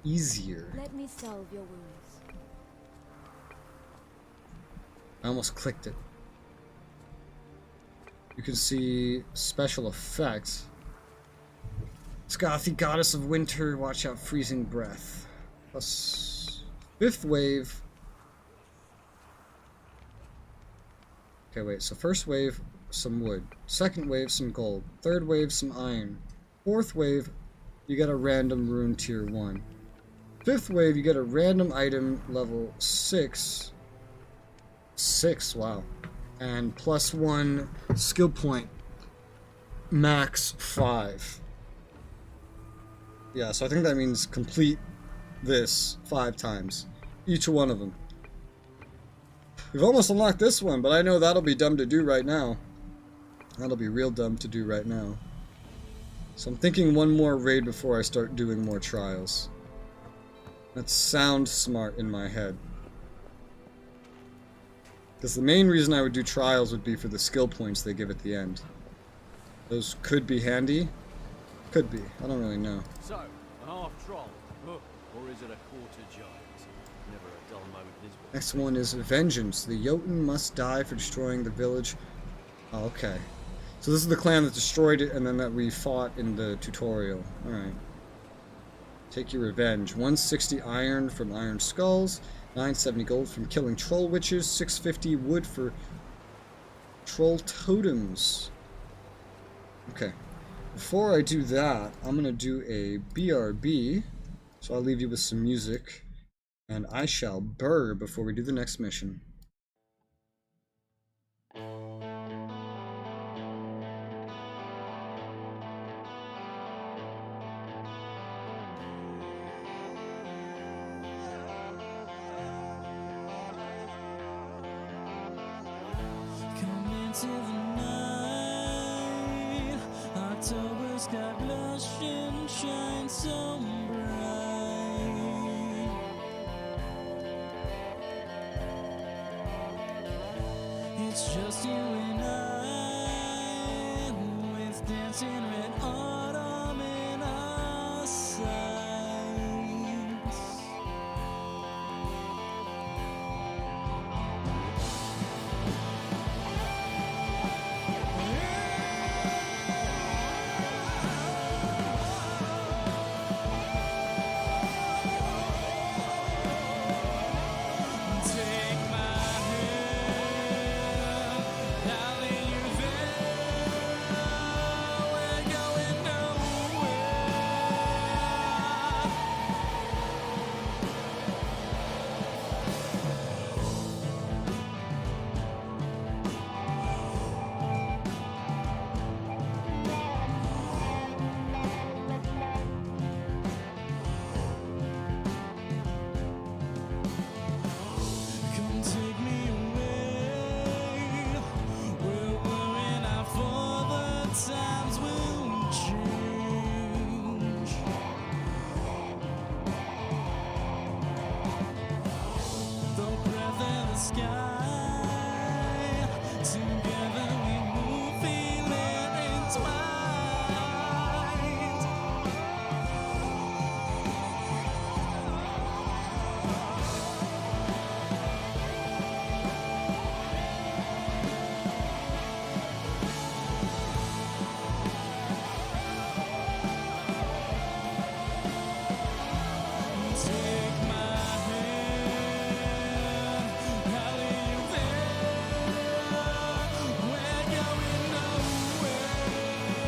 easier... Let me salve your wounds. I almost clicked it. You can see special effects. Skothy, Goddess of Winter, watch out, freezing breath. Plus 5th wave. Okay, wait, so first wave, some wood. Second wave, some gold. Third wave, some iron. Fourth wave, you get a random rune tier 1. Fifth wave, you get a random item level 6. 6, wow. And plus 1 skill point. Max 5. Yeah, so I think that means complete this 5 times. Each one of them. We've almost unlocked this one, but I know that'll be dumb to do right now. That'll be real dumb to do right now. So I'm thinking one more raid before I start doing more trials. That sounds smart in my head. Because the main reason I would do trials would be for the skill points they give at the end. Those could be handy. Could be. I don't really know. So, a half troll. Or is it a quarter giant? Never a dull moment in his work. Next one is Vengeance. The Jotun must die for destroying the village. Oh, okay. So this is the clan that destroyed it and then that we fought in the tutorial. Alright. Take your revenge. 160 iron from iron skulls. 970 gold from killing troll witches. 650 wood for troll totems. Okay. Before I do that, I'm going to do a BRB. So I'll leave you with some music. And I shall burr before we do the next mission. Come into the night, October sky blushing, shine so bright. It's just you and I, with dancing red autumn in our sights. Take my hand, I'll lead you there. We're going nowhere. Come take me away. We're wearing out for the times will change. The breath of the sky. Together we move, feeling entwined. Take my hand, I'll lead you there. We're going nowhere.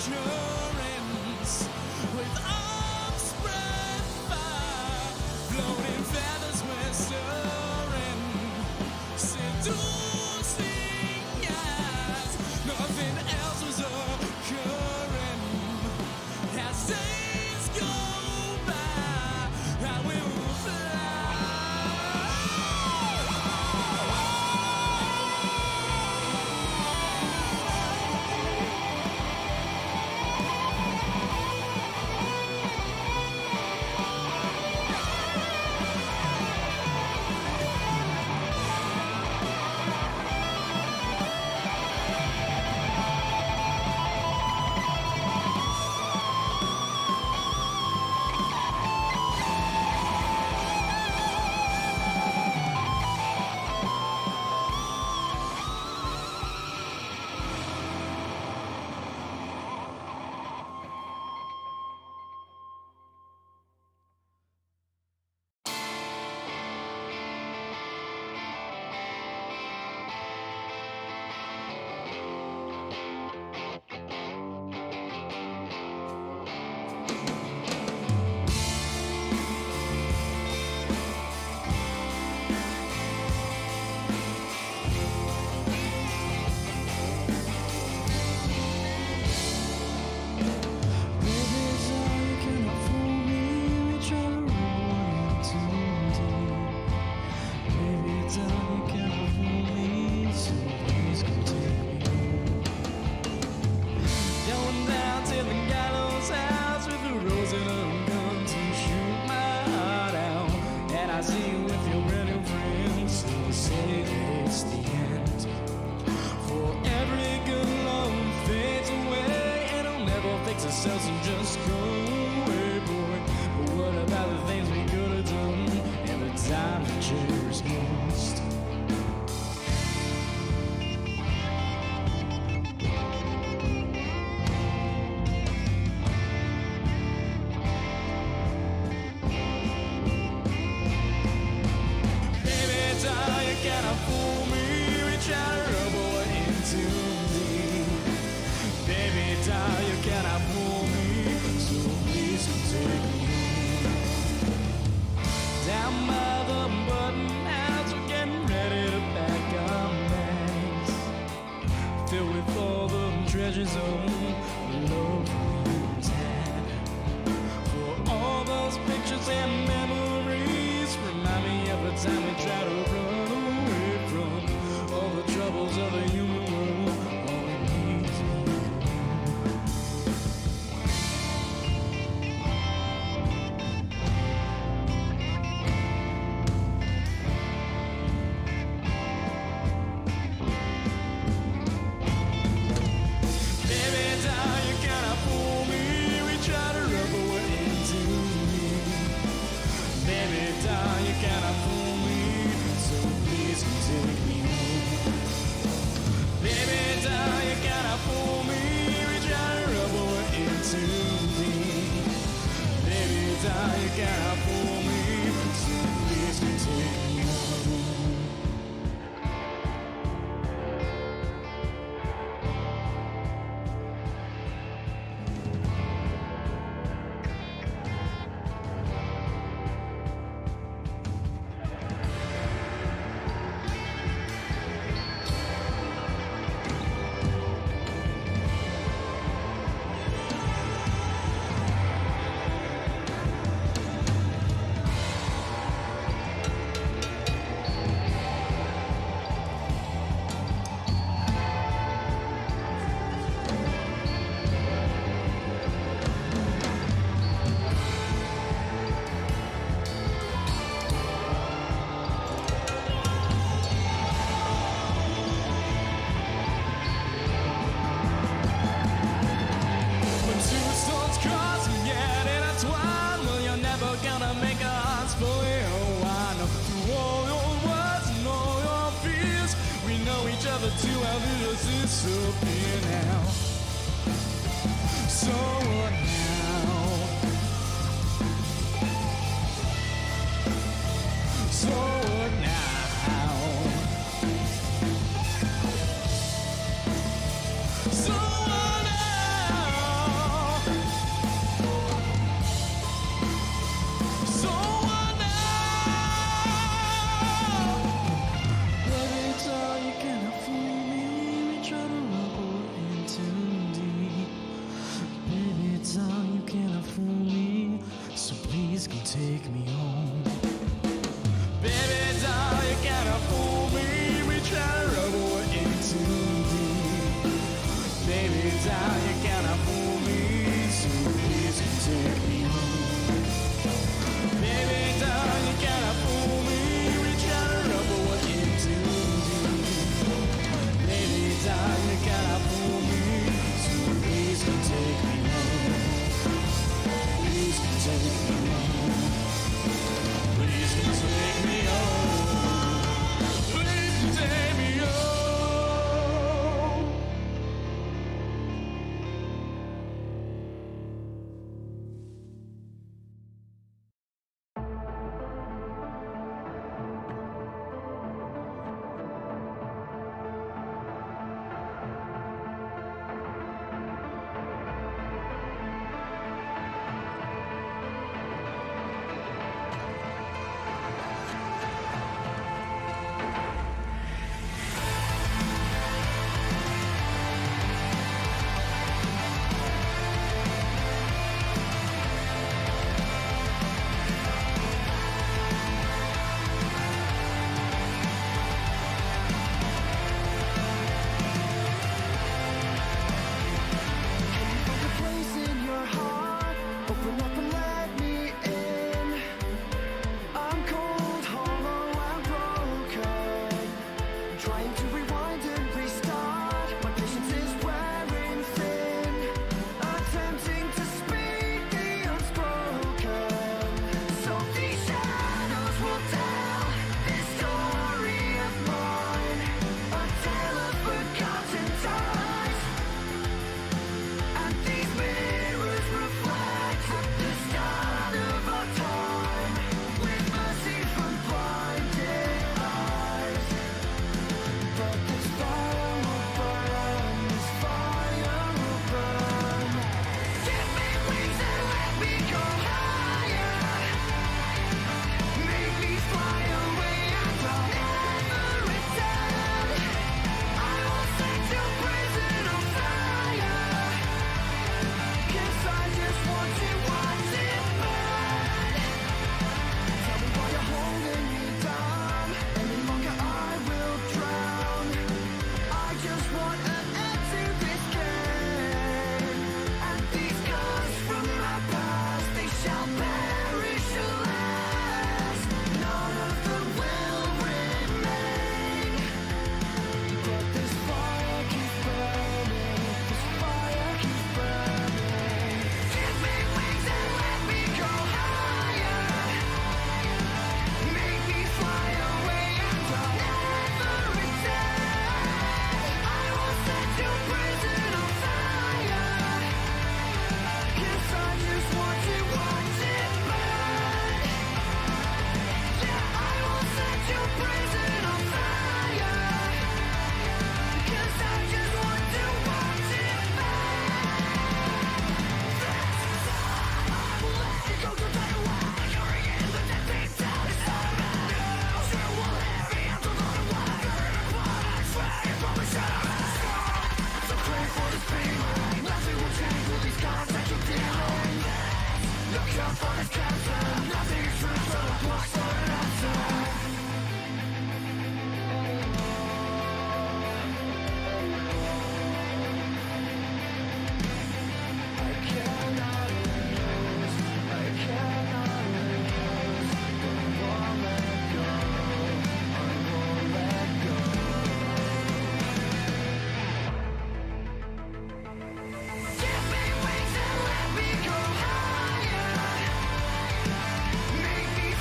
currents with arms spread fire, floating feathers were stirring, seducing eyes. Nothing else was occurring as days go by. I will fly. disappear now. So what now? So what now? So what now? doll, you cannot fool me, so please come take me home. Baby doll, you cannot fool me, we try to rub what into deep. Baby doll, you cannot fool me, so please come take me home. Baby doll, you cannot fool me, we try to rub what into deep. Baby doll, you cannot fool me, so please come take me home. Please come take me home. Please come take me home. Please come take me home.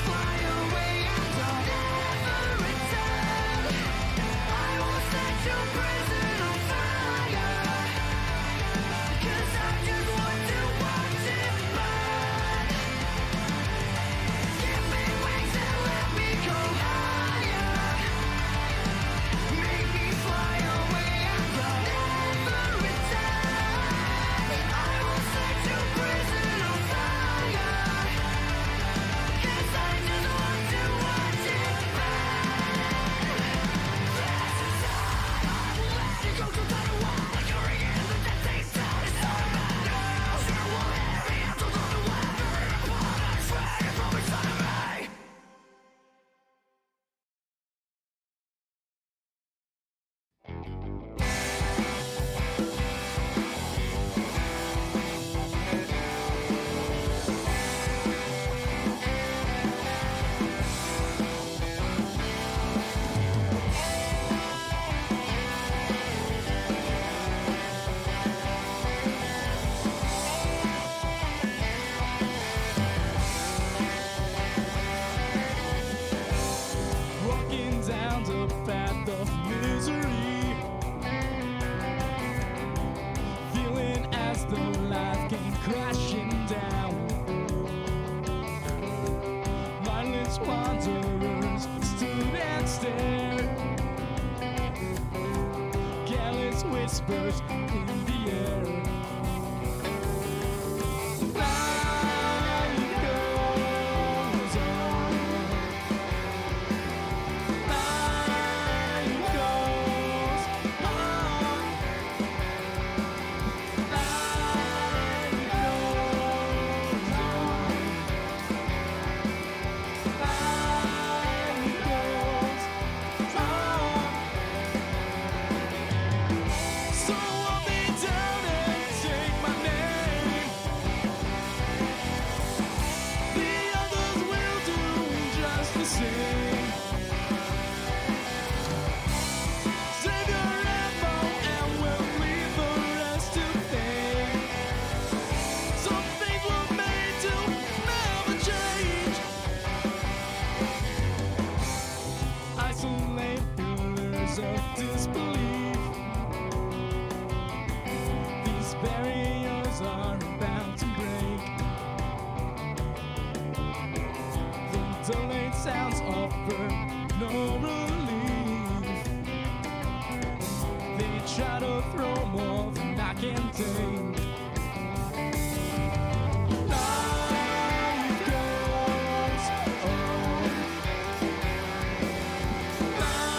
Fly crashing down. Mindless wanderers stood and stared. Careless whispers in the air. Night goes on. Night goes on. Night goes on. Night goes on. So I'll be down and take my name. The others will do just the same. Save your ammo and we'll leave the rest to fame. Some things were made to never change. Isolate pillars of disbelief. These barriers are bound to break. The delayed sounds offer no relief. They try to throw more than I can take. Night goes on. Night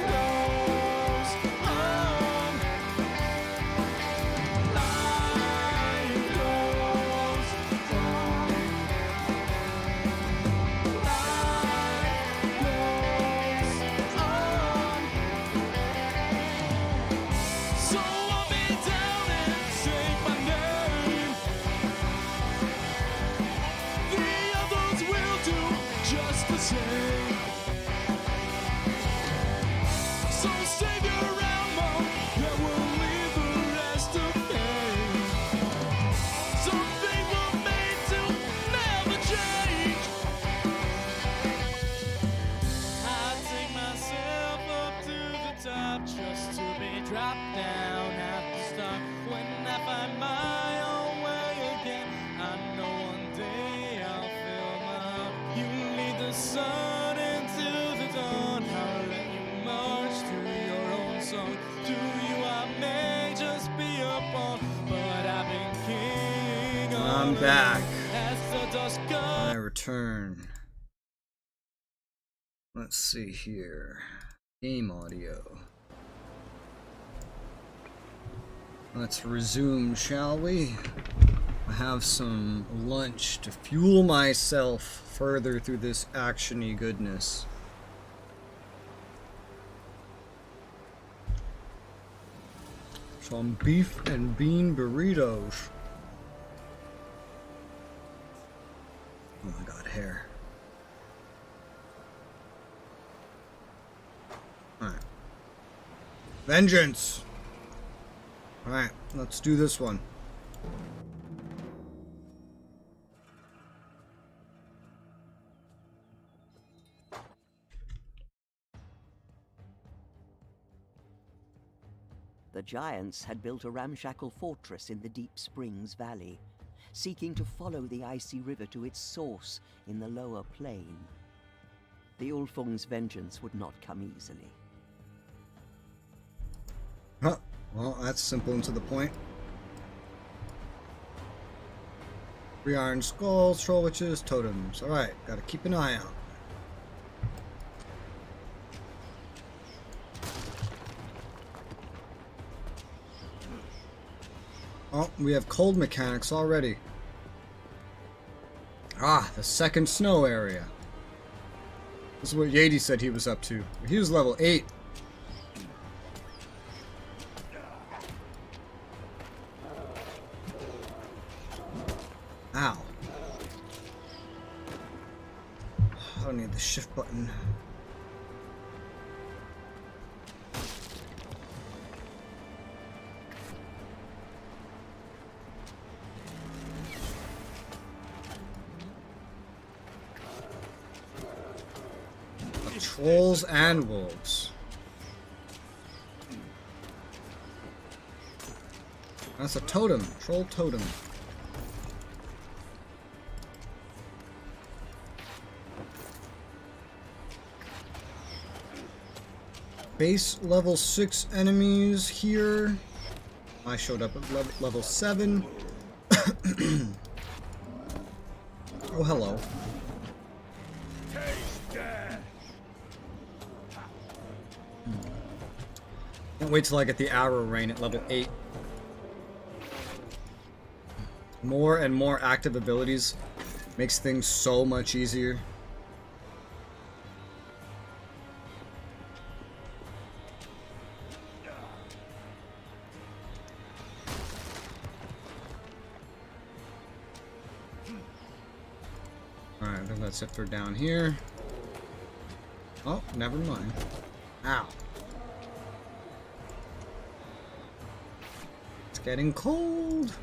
goes on. Night goes on. Night goes on. So I'll be down and take my name. The others will do just the same. So save your ammo, and we'll leave the rest to fame. Some things were made to never change. I take myself up to the top just to be dropped down at the start. When I find my own way again, I know one day I'll feel my heart. You lead the sun into the dawn. I'll let you march to your own song. To you I may just be a pawn, but I've been king all I'm back. as the dusk I comes. return. Let's see here. Game audio. Let's resume, shall we? I have some lunch to fuel myself further through this action-y goodness. Some beef and bean burritos. Oh my god, hair. Alright. Vengeance! Alright, let's do this one. The giants had built a ramshackle fortress in the Deep Springs Valley, seeking to follow the icy river to its source in the lower plain. The Ulfung's vengeance would not come easily. Huh. Well, that's simple and to the point. 3 iron skulls, troll witches, totems. Alright, gotta keep an eye out. Oh, we have cold mechanics already. Ah, the second snow area. This is what Yadi said he was up to. He was level 8. Ow. I don't need the shift button. Trolls and wolves. That's a totem. Troll totem. Base level 6 enemies here. I showed up at level 7. Oh, hello. Can't wait till I get the arrow rain at level 8. More and more active abilities makes things so much easier. Alright, then that's it for down here. Oh, never mind. Ow. It's getting cold.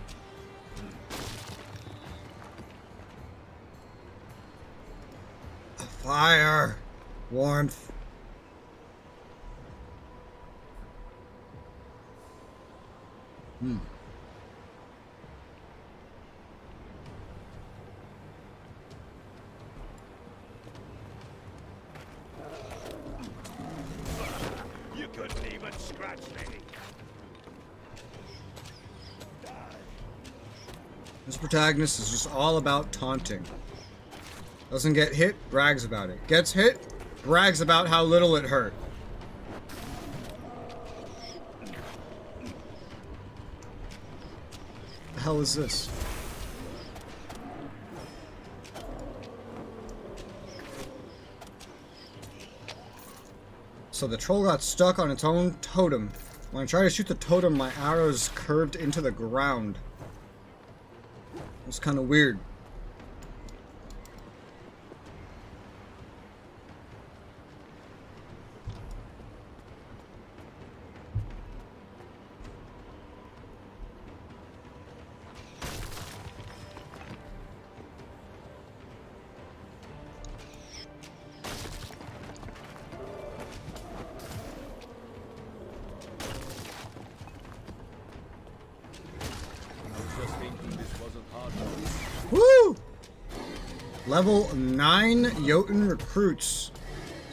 Fire. Warmth. You couldn't even scratch me. This protagonist is just all about taunting. Doesn't get hit, brags about it. Gets hit, brags about how little it hurt. The hell is this? So the troll got stuck on its own totem. When I try to shoot the totem, my arrows curved into the ground. It's kind of weird. Woo! Level 9 Jotun recruits.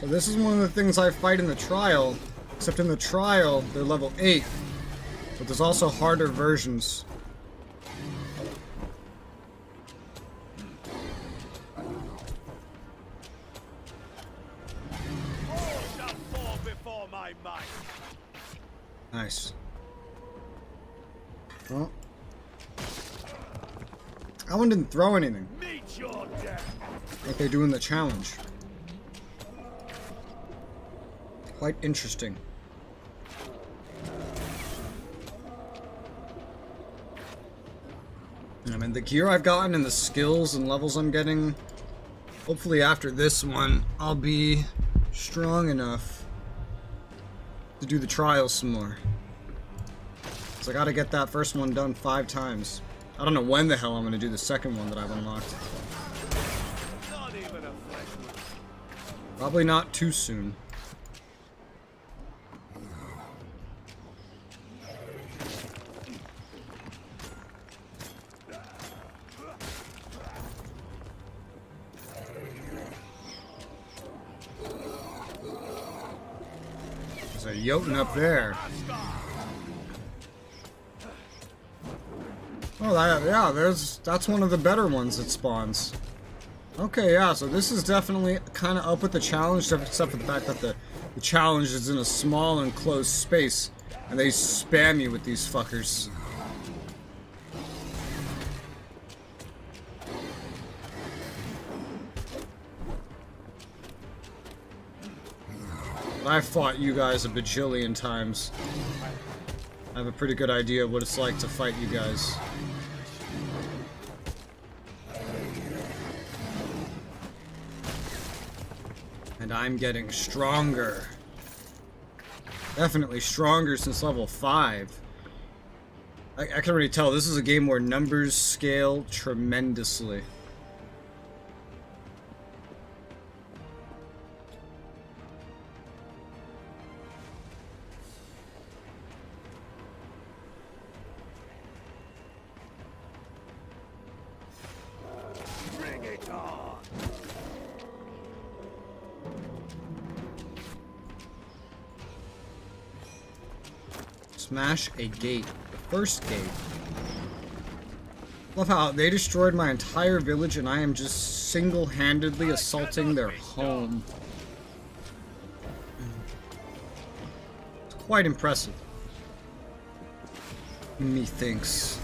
So this is one of the things I fight in the trial. Except in the trial, they're level 8. But there's also harder versions. Nice. Well, that one didn't throw anything. Like they do in the challenge. Quite interesting. I mean, the gear I've gotten and the skills and levels I'm getting, hopefully after this one, I'll be strong enough to do the trials some more. So I gotta get that first one done 5 times. I don't know when the hell I'm gonna do the second one that I've unlocked. Probably not too soon. There's a Jotun up there. Oh, yeah, that's one of the better ones that spawns. Okay, yeah, so this is definitely kind of up with the challenge, except for the fact that the challenge is in a small enclosed space, and they spam you with these fuckers. I've fought you guys a bajillion times. I have a pretty good idea of what it's like to fight you guys. And I'm getting stronger. Definitely stronger since level 5. I can already tell this is a game where numbers scale tremendously. it on! Smash a gate. The first gate. Love how they destroyed my entire village and I am just single-handedly assaulting their home. It's quite impressive. Methinks.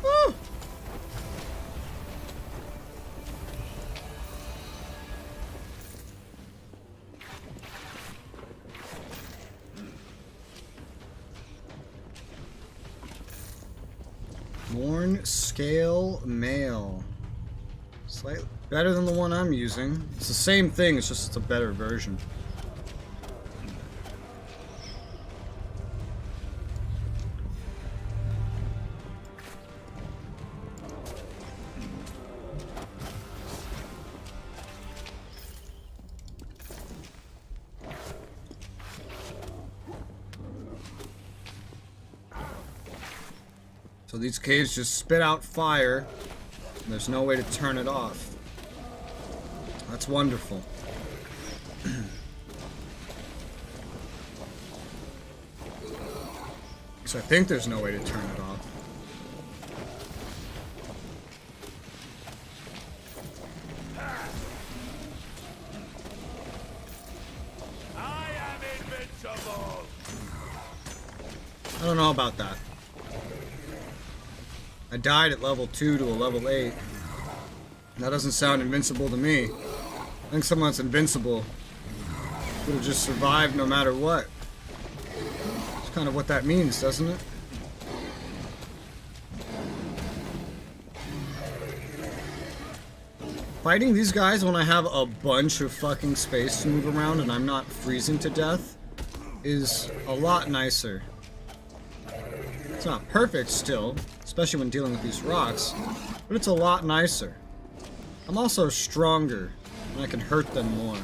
Woo! Worn scale mail. Slightly better than the one I'm using. It's the same thing, it's just it's a better version. So these caves just spit out fire, and there's no way to turn it off. That's wonderful. So I think there's no way to turn it off. I am invincible! I don't know about that. I died at level 2 to a level 8. That doesn't sound invincible to me. I think someone that's invincible would have just survived no matter what. That's kind of what that means, doesn't it? Fighting these guys when I have a bunch of fucking space to move around and I'm not freezing to death is a lot nicer. It's not perfect still, especially when dealing with these rocks, but it's a lot nicer. I'm also stronger, and I can hurt them more.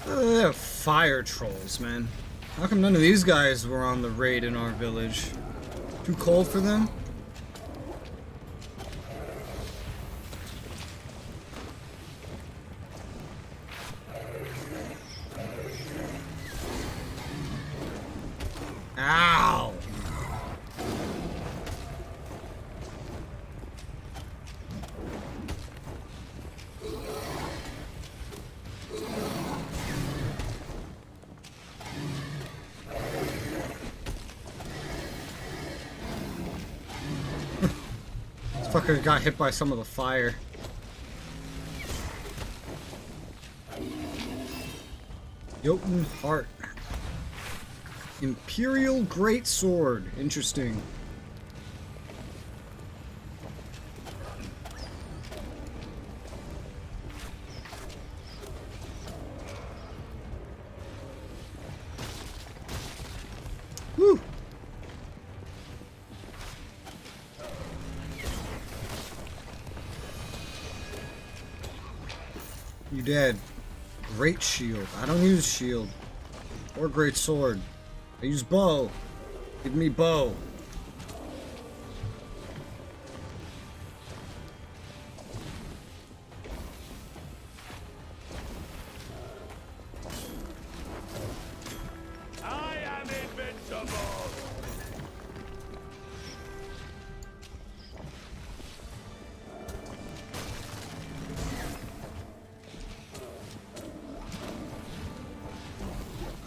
They're fire trolls, man. How come none of these guys were on the raid in our village? Too cold for them? Ow! Fucker got hit by some of the fire. Jotun Heart. Imperial Great Sword. Interesting. Woo! You dead. Great shield. I don't use shield. Or great sword. I use bow. Give me bow. I am invincible!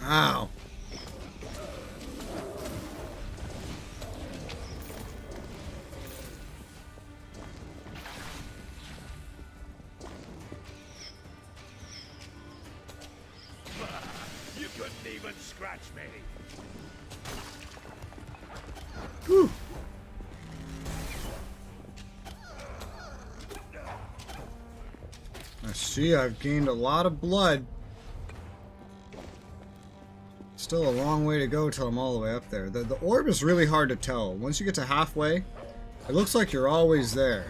Ow. even scratch me. Whew. I see I've gained a lot of blood. Still a long way to go till I'm all the way up there. The orb is really hard to tell. Once you get to halfway, it looks like you're always there.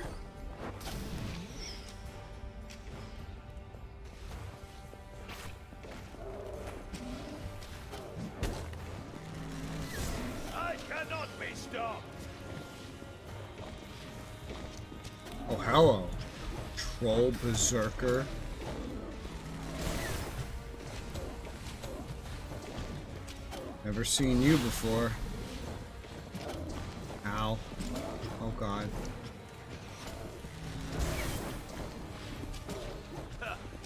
I cannot be stopped. Oh, hello. Troll Berserker. Never seen you before. Ow. Oh god.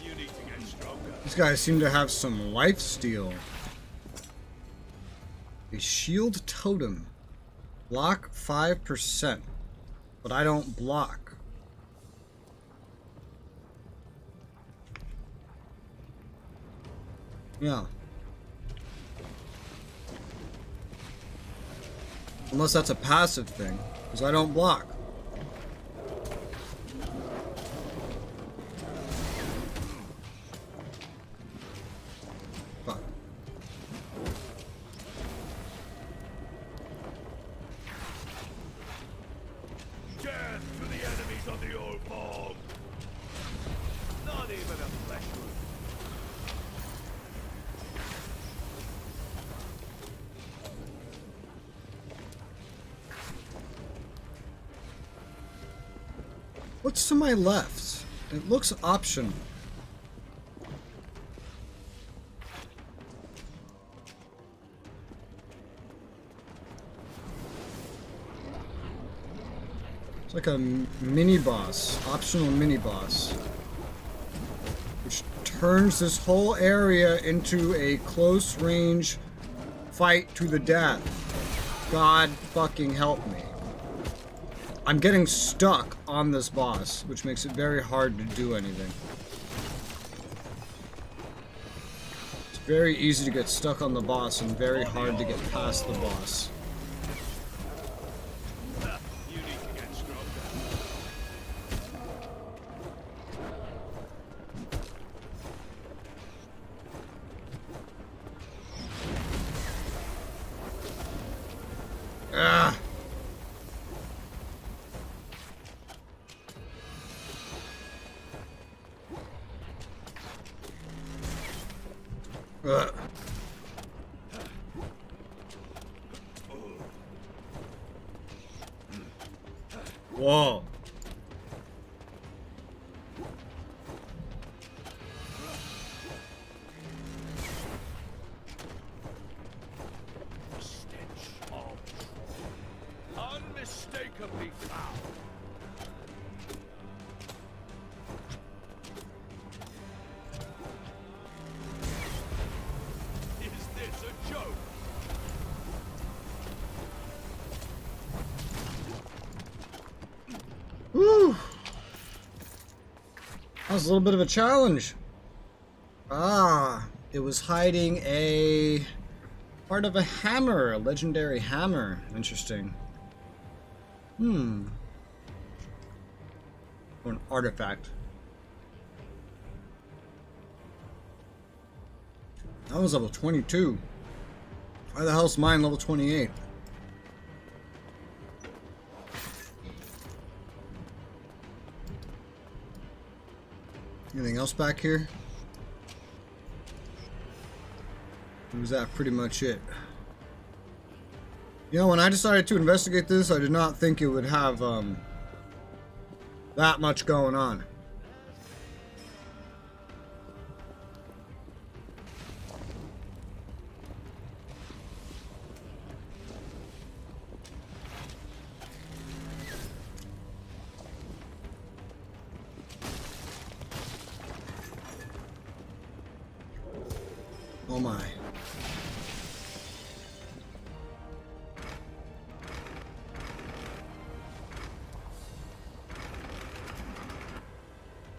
You need to get stronger. These guys seem to have some lifesteal. A shield totem. Block 5%. But I don't block. Yeah. Unless that's a passive thing, because I don't block. Fuck. Death to the enemies of the old bog. Not even a flesh wound. What's to my left? It looks optional. It's like a mini boss, optional mini boss, which turns this whole area into a close range fight to the death. God fucking help me. I'm getting stuck on this boss, which makes it very hard to do anything. It's very easy to get stuck on the boss and very hard to get past the boss. You need to get stronger. Ah! Whoa. Stench of unmistakably foul. Is this a joke? Whew. That was a little bit of a challenge. Ah, it was hiding a part of a hammer, a legendary hammer. Interesting. Or an artifact. That was level 22. Why the hell's mine level 28? Anything else back here? Or was that pretty much it? You know, when I decided to investigate this, I did not think it would have that much going on. Oh my.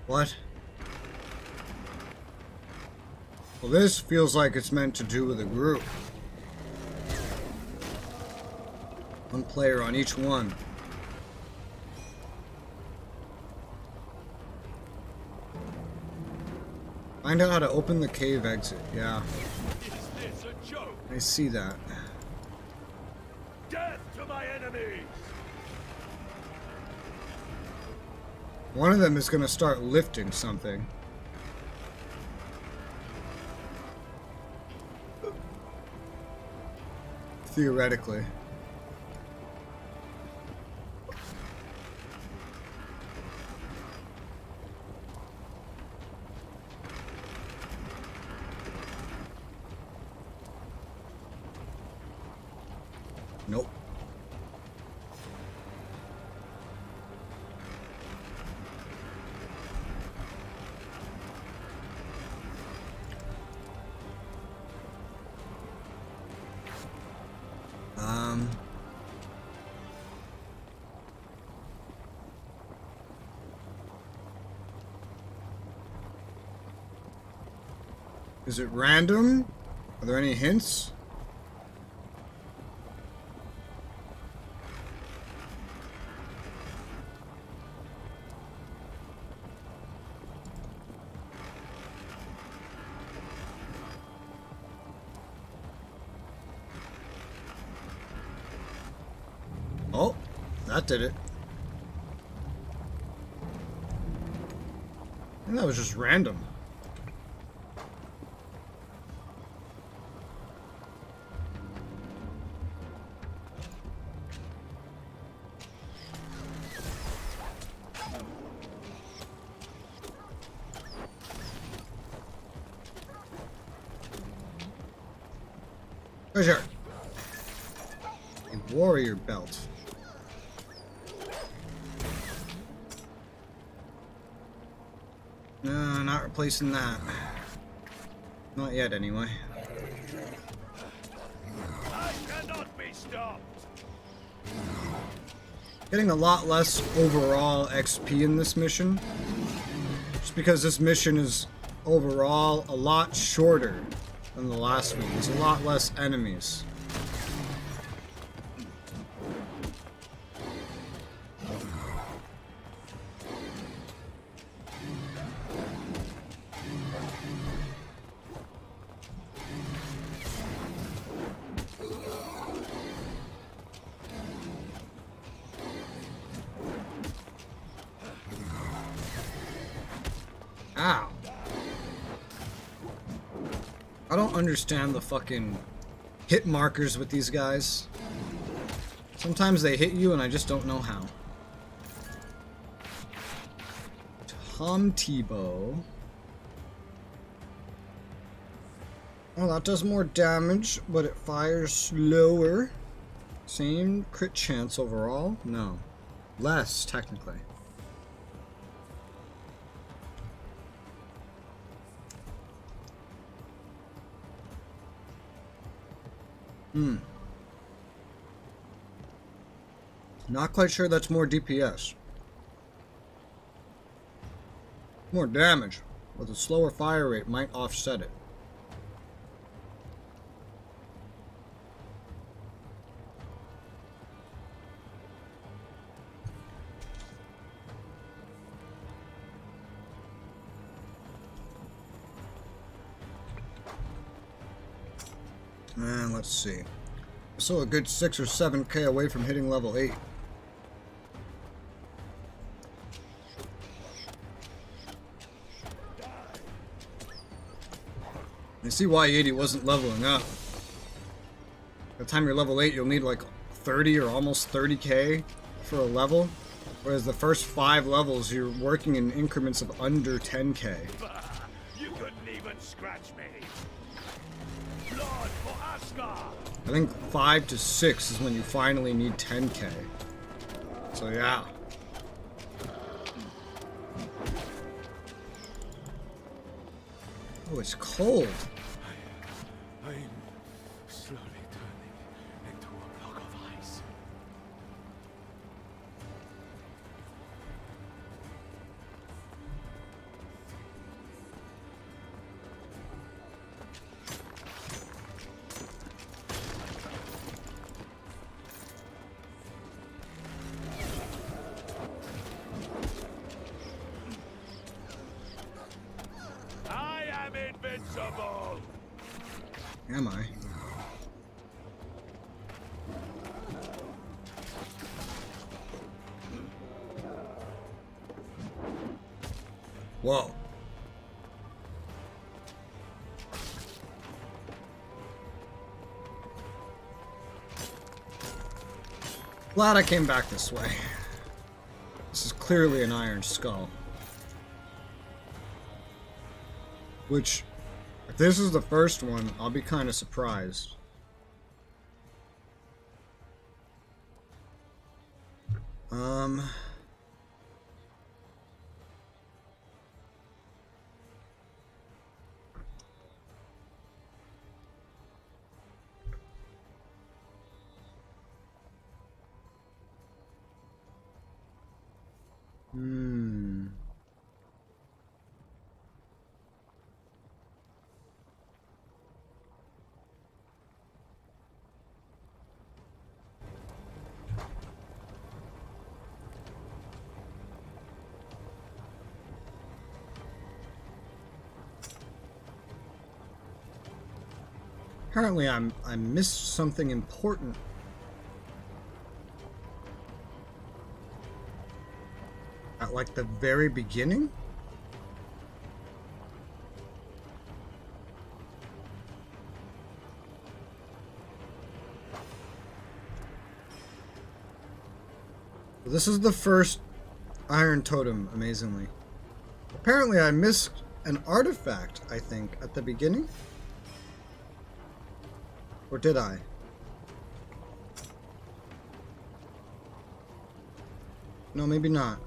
What? Well, this feels like it's meant to do with a group. One player on each one. Find out how to open the cave exit. Yeah. Is this a joke? I see that. Death to my enemies! One of them is going to start lifting something. Theoretically. Nope. Is it random? Are there any hints? Oh, that did it. I think that was just random. Treasure. A warrior belt. No, not replacing that. Not yet, anyway. I cannot be stopped! Getting a lot less overall XP in this mission. Just because this mission is overall a lot shorter than the last one. There's a lot less enemies. Ow. I don't understand the fucking hit markers with these guys. Sometimes they hit you and I just don't know how. Tom Tebow. Oh, that does more damage, but it fires slower. Same crit chance overall? No. Less, technically. Not quite sure that's more DPS. More damage, but the slower fire rate might offset it. And let's see. So a good 6 or 7k away from hitting level 8. You see why 80 wasn't leveling up. By the time you're level 8, you'll need like 30 or almost 30k for a level. Whereas the first 5 levels, you're working in increments of under 10k. You couldn't even scratch me. Blood for Asgard. I think 5 to 6 is when you finally need 10k. So yeah. Oh, it's cold. I'm slowly turning into a block of ice. fireball! Am I? Whoa. Glad I came back this way. This is clearly an iron skull. Which, if this is the first one, I'll be kind of surprised. Apparently I missed something important. At like the very beginning? This is the first iron totem, amazingly. Apparently I missed an artifact, I think, at the beginning. Or did I? No, maybe not.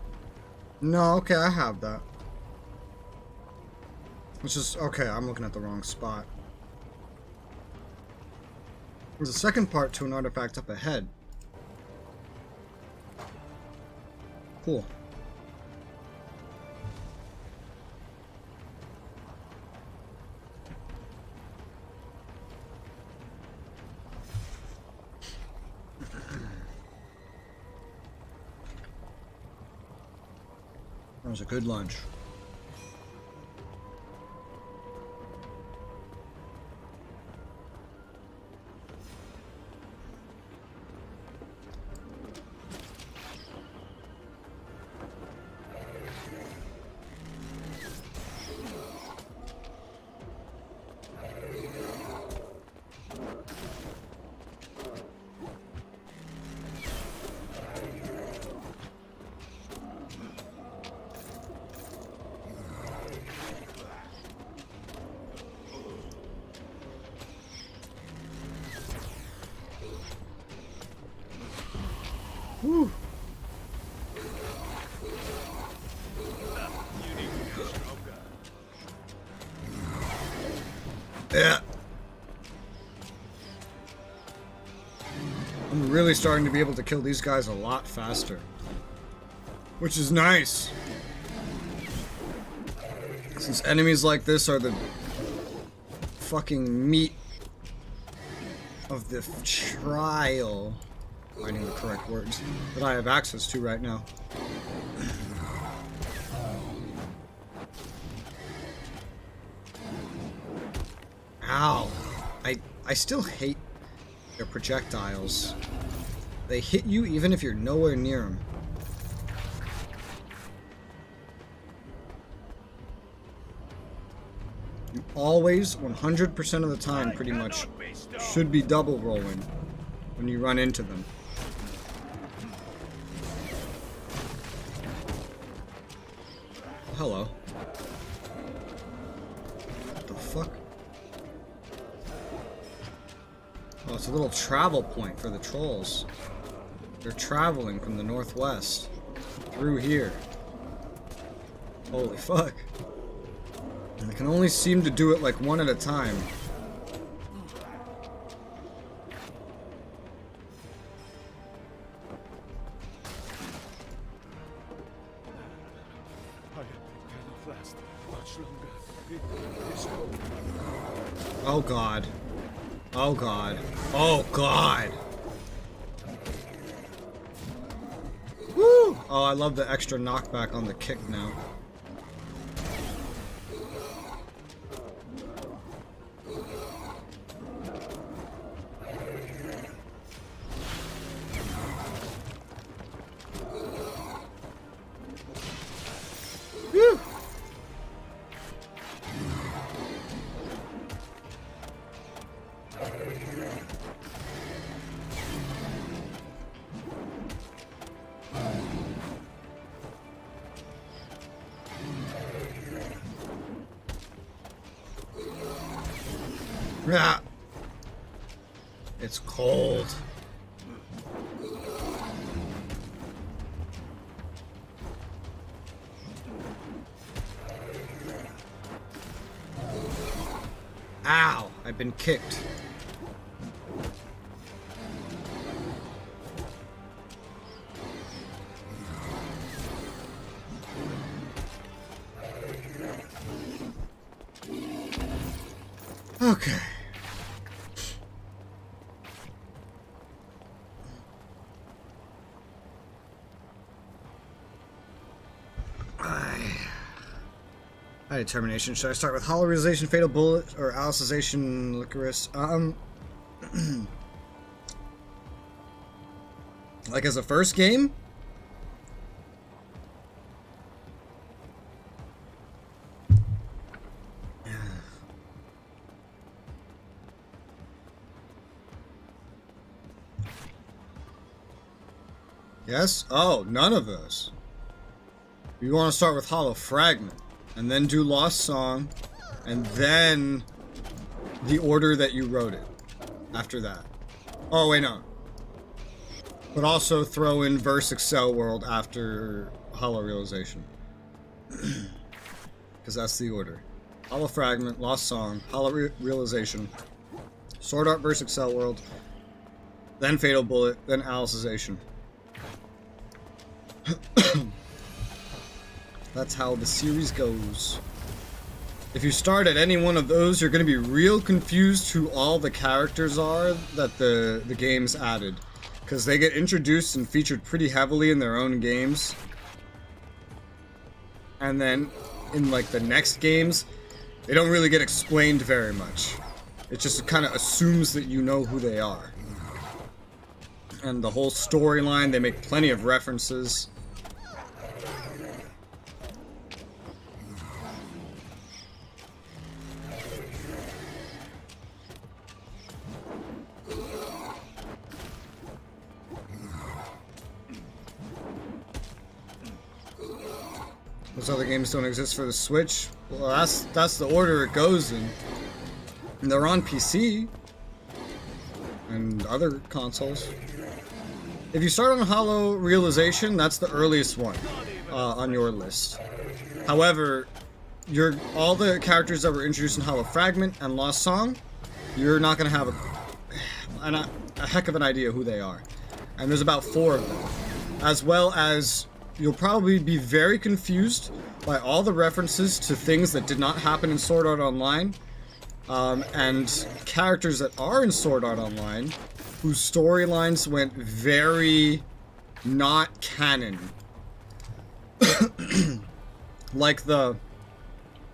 No, okay, I have that. Which is, okay, I'm looking at the wrong spot. There's a second part to an artifact up ahead. Cool. That was a good lunch. Woo. Yeah. I'm really starting to be able to kill these guys a lot faster. Which is nice. Since enemies like this are the fucking meat of the trial. Finding the correct words that I have access to right now. Ow. I still hate their projectiles. They hit you even if you're nowhere near them. You always, 100% of the time, pretty much, should be double rolling when you run into them. Hello. What the fuck? Oh, it's a little travel point for the trolls. They're traveling from the northwest through here. Holy fuck. And they can only seem to do it like one at a time. Oh god. Oh god. Oh god. Woo! Oh, I love the extra knockback on the kick now. Ah. It's cold. Ow! I've been kicked. Okay. High determination. Should I start with hollow realization, fatal bullet, or alicization, licorice? Like as a first game? Yes? Oh, none of those. You want to start with Hollow Fragment, and then do Lost Song, and then the order that you wrote it after that. Oh, wait, no. But also throw in Verse Excel World after Hollow Realization. Because that's the order. Hollow Fragment, Lost Song, Hollow Realization, Sword Art Verse Excel World, then Fatal Bullet, then Alicization. That's how the series goes. If you start at any one of those, you're going to be real confused who all the characters are that the game's added. Because they get introduced and featured pretty heavily in their own games. And then in like the next games, they don't really get explained very much. It just kind of assumes that you know who they are. And the whole storyline, they make plenty of references. Those other games don't exist for the Switch. Well, that's the order it goes in. And they're on PC and other consoles. If you start on Hollow Realization, that's the earliest one on your list. However, all the characters that were introduced in Hollow Fragment and Lost Song, you're not going to have a heck of an idea who they are. And there's about 4 of them. As well as you'll probably be very confused by all the references to things that did not happen in Sword Art Online, and characters that are in Sword Art Online, whose storylines went very not canon. like the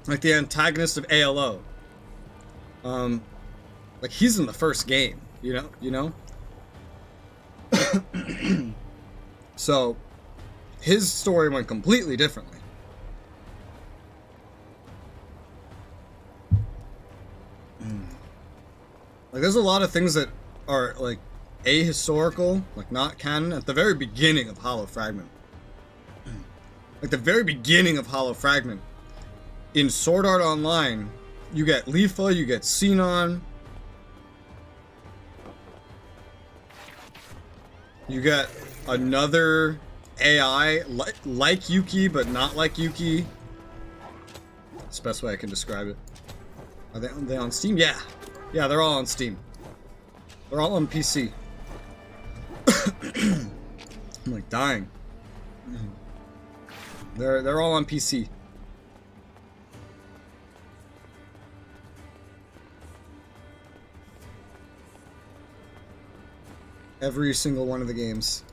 antagonist of ALO. Like he's in the first game, you know? So his story went completely differently. Like, there's a lot of things that are, like, ahistorical, like, not canon, at the very beginning of Hollow Fragment. Like, the very beginning of Hollow Fragment, in Sword Art Online, you get Leafa, you get Sinon, you get another AI like Yuki, but not like Yuki. That's the best way I can describe it. Are they on Steam? Yeah. Yeah, they're all on Steam. They're all on PC. I'm like dying. They're all on PC. Every single one of the games.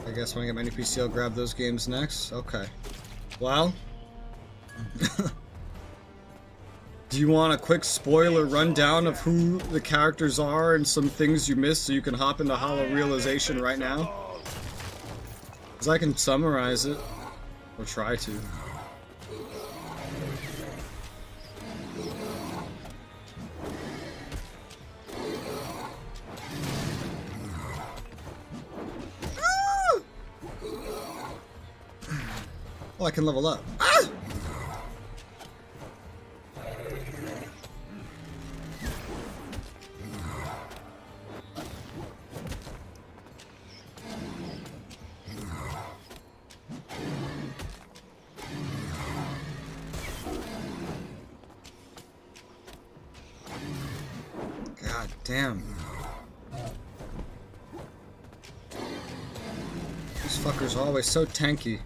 I guess when I get my new PC, I'll grab those games next. Okay. Well. Do you want a quick spoiler rundown of who the characters are and some things you missed so you can hop into Hollow Realization right now? Because I can summarize it. Or try to. Oh, I can level up. Ah! God damn. These fuckers are always so tanky.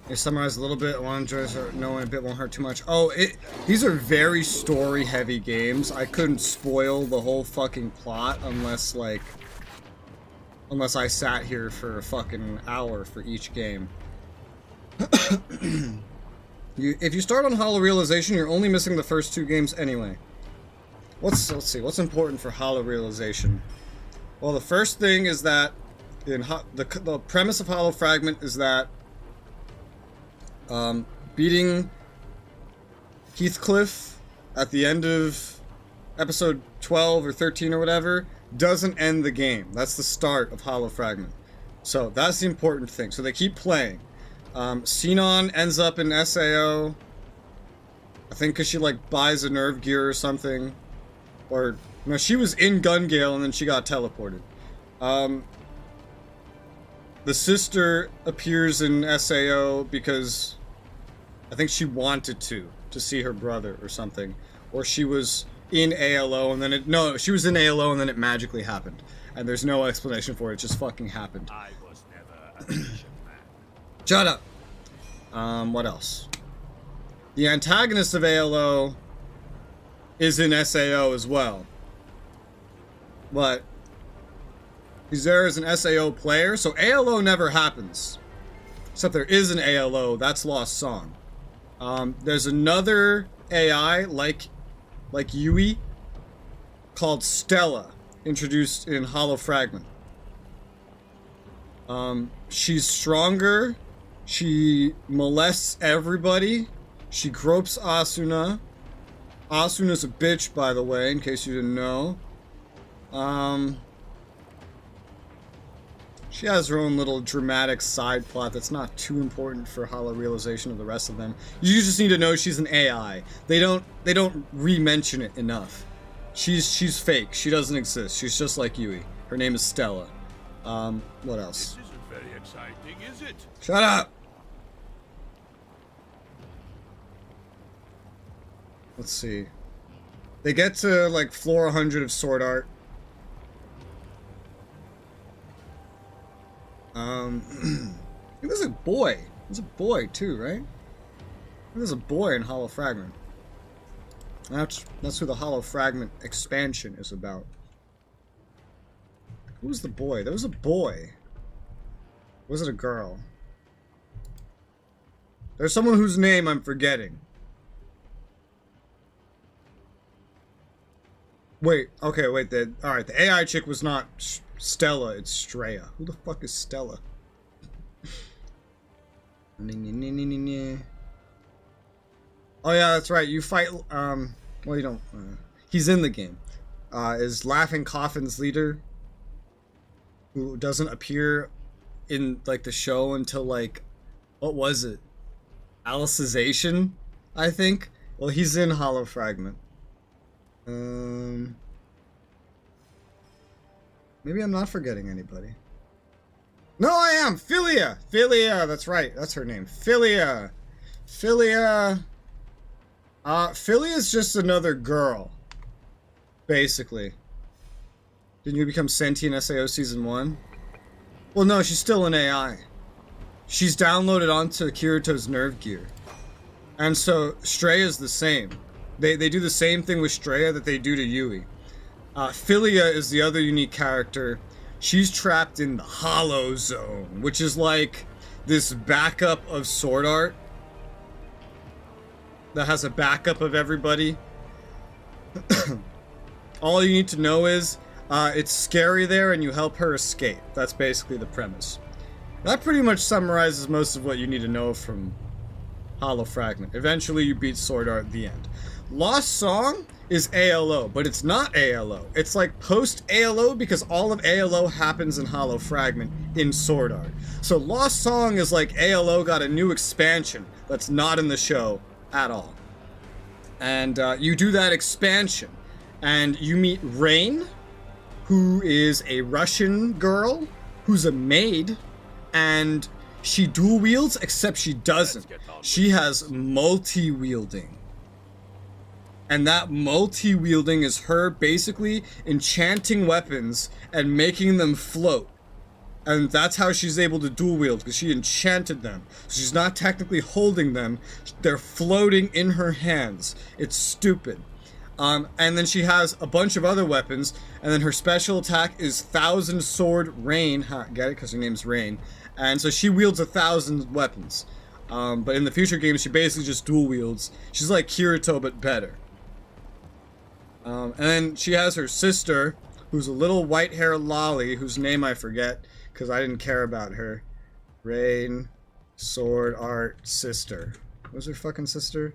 They summarize a little bit. One enjoys knowing a bit won't hurt too much. Oh, these are very story-heavy games. I couldn't spoil the whole fucking plot unless I sat here for a fucking hour for each game. If you start on Hollow Realization, you're only missing the first 2 games anyway. Let's see. What's important for Hollow Realization? Well, the first thing is that the premise of Hollow Fragment is that beating Heathcliff at the end of episode 12 or 13 or whatever doesn't end the game. That's the start of Hollow Fragment. So that's the important thing. So they keep playing. Sinon ends up in SAO. I think because she like buys a nerve gear or something. Or no, she was in Gungale and then she got teleported. The sister appears in SAO because I think she wanted to see her brother or something. Or she was in ALO and then she was in ALO and then it magically happened. And there's no explanation for it, it just fucking happened. I was never a patient man. Shut up! What else? The antagonist of ALO is in SAO as well. But he's there as an SAO player, so ALO never happens. Except there is an ALO, that's Lost Song. There's another AI like Yui called Stella, introduced in Hollow Fragment. She's stronger, she molests everybody, she gropes Asuna. Asuna's a bitch, by the way, in case you didn't know. She has her own little dramatic side plot that's not too important for Hollow Realization of the rest of them. You just need to know she's an AI. They don't re-mention it enough. She's fake. She doesn't exist. She's just like Yui. Her name is Stella. What else? This isn't very exciting, is it? Shut up! Let's see. They get to like floor 100 of Sword Art. He was a boy. He was a boy too, right? He was a boy in Hollow Fragment. That's who the Hollow Fragment expansion is about. Who was the boy? There was a boy. Was it a girl? There's someone whose name I'm forgetting. Wait, okay, wait, alright, the AI chick was not Stella, it's Straya. Who the fuck is Stella? Oh yeah, that's right, you fight, well you don't, he's in the game. Is Laughing Coffin's leader, who doesn't appear in, like, the show until, like, what was it? Alicization, I think? Well, he's in Hollow Fragment. Maybe I'm not forgetting anybody. No, I am! Philia! Philia, that's right. That's her name. Philia. Philia's just another girl. Basically. Didn't you become sentient SAO Season 1? Well, no, she's still an AI. She's downloaded onto Kirito's nerve gear. And so, Straya's the same. They do the same thing with Straya that they do to Yui. Philia is the other unique character. She's trapped in the Hollow Zone, which is like this backup of Sword Art that has a backup of everybody. All you need to know is It's scary there, and you help her escape. That's basically the premise. That pretty much summarizes most of what you need to know from Hollow Fragment. Eventually, you beat Sword Art at the end. Lost Song is ALO, but it's not ALO. It's like post-ALO because all of ALO happens in Hollow Fragment in Sword Art. So Lost Song is like ALO got a new expansion that's not in the show at all. And you do that expansion, and you meet Rain, who is a Russian girl, who's a maid, and she dual wields, except she doesn't. She has multi-wielding. And that multi-wielding is her basically enchanting weapons and making them float. And that's how she's able to dual wield, because she enchanted them. So she's not technically holding them, they're floating in her hands. It's stupid. And then she has a bunch of other weapons, and then her special attack is 1,000 Sword Rain. Get it? Because her name's Rain. And so she wields 1,000 weapons. But in the future games, she basically just dual wields. She's like Kirito, but better. And then she has her sister, who's a little white-haired lolly, whose name I forget, because I didn't care about her. Rain, Sword Art, sister. What was her fucking sister?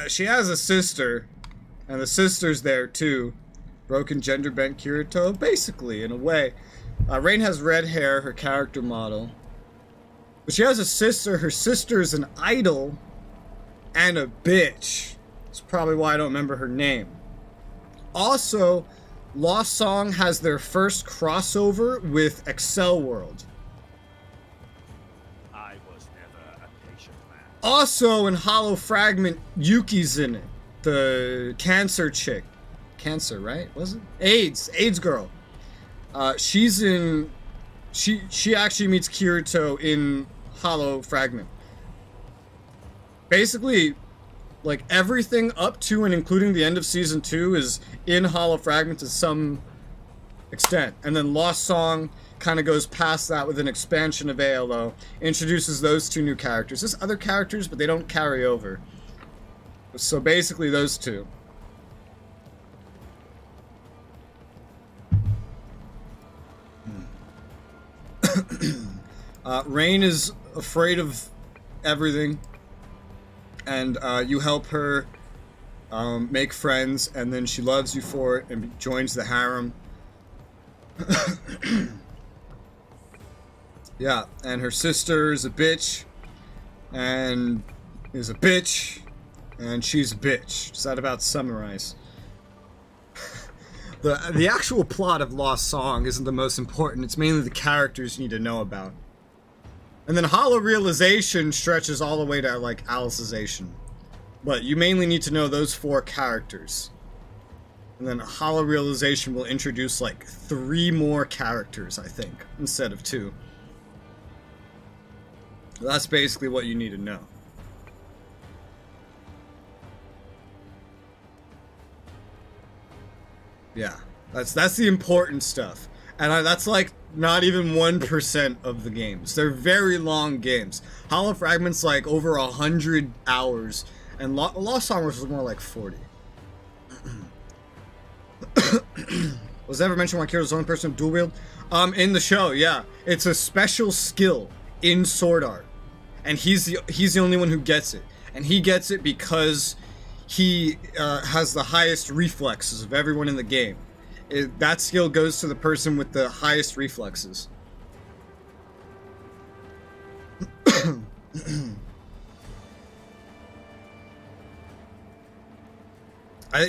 She has a sister, and the sister's there too. Broken gender bent Kirito, basically, in a way. Rain has red hair, her character model. But she has a sister. Her sister is an idol and a bitch. That's probably why I don't remember her name. Also, Lost Song has their first crossover with Excel World. I was never a patient man. Also, in Hollow Fragment, Yuki's in it. The cancer chick. Cancer, right? Was it? AIDS girl. She's in... She actually meets Kirito in Hollow Fragment. Basically, like, everything up to and including the end of Season 2 is in Hollow Fragment to some extent. And then Lost Song kind of goes past that with an expansion of ALO, introduces those two new characters. There's other characters, but they don't carry over. So basically those two. Rain is afraid of everything, and you help her make friends, and then she loves you for it and joins the harem. Yeah, and her sister is a bitch, and is a bitch, and she's a bitch. Does that about summarize? The actual plot of Lost Song isn't the most important. It's mainly the characters you need to know about. And then Hollow Realization stretches all the way to, like, Alicization. But you mainly need to know those 4 characters. And then Hollow Realization will introduce, like, 3 more characters, I think, instead of 2. That's basically what you need to know. Yeah, that's the important stuff. And that's like not even 1% of the games. They're very long games. Hollow Fragment's like over 100 hours, and Lost Song was more like 40. Was that ever mentioned why Kirito's the only person to dual wield? In the show, yeah. It's a special skill in Sword Art. And he's the only one who gets it. And he gets it because he has the highest reflexes of everyone in the game. That skill goes to the person with the highest reflexes.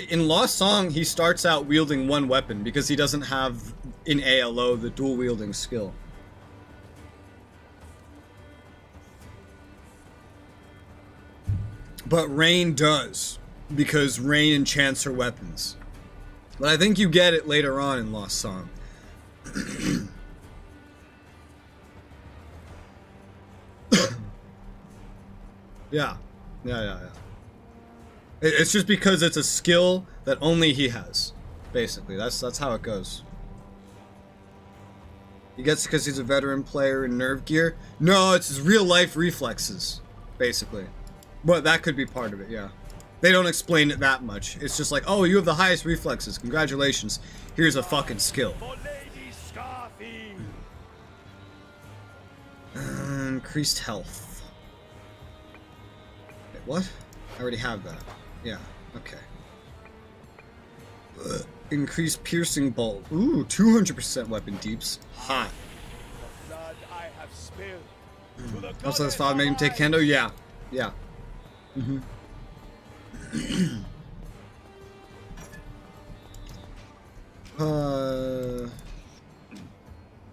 In Lost Song, he starts out wielding 1 weapon because he doesn't have, in ALO, the dual wielding skill. But Rain does, because Rain enchants her weapons. But I think you get it later on in Lost Song. Yeah. It's just because it's a skill that only he has. Basically, that's how it goes. He gets it because he's a veteran player in Nerve Gear. No, it's his real life reflexes, basically. But that could be part of it, yeah. They don't explain it that much. It's just like, oh, you have the highest reflexes. Congratulations. Here's a fucking skill. Increased health. Wait, what? I already have that. Yeah, okay. Increased piercing bolt. Ooh, 200% weapon deeps. Hot. Also, his father made him take Kendo? Yeah. Yeah.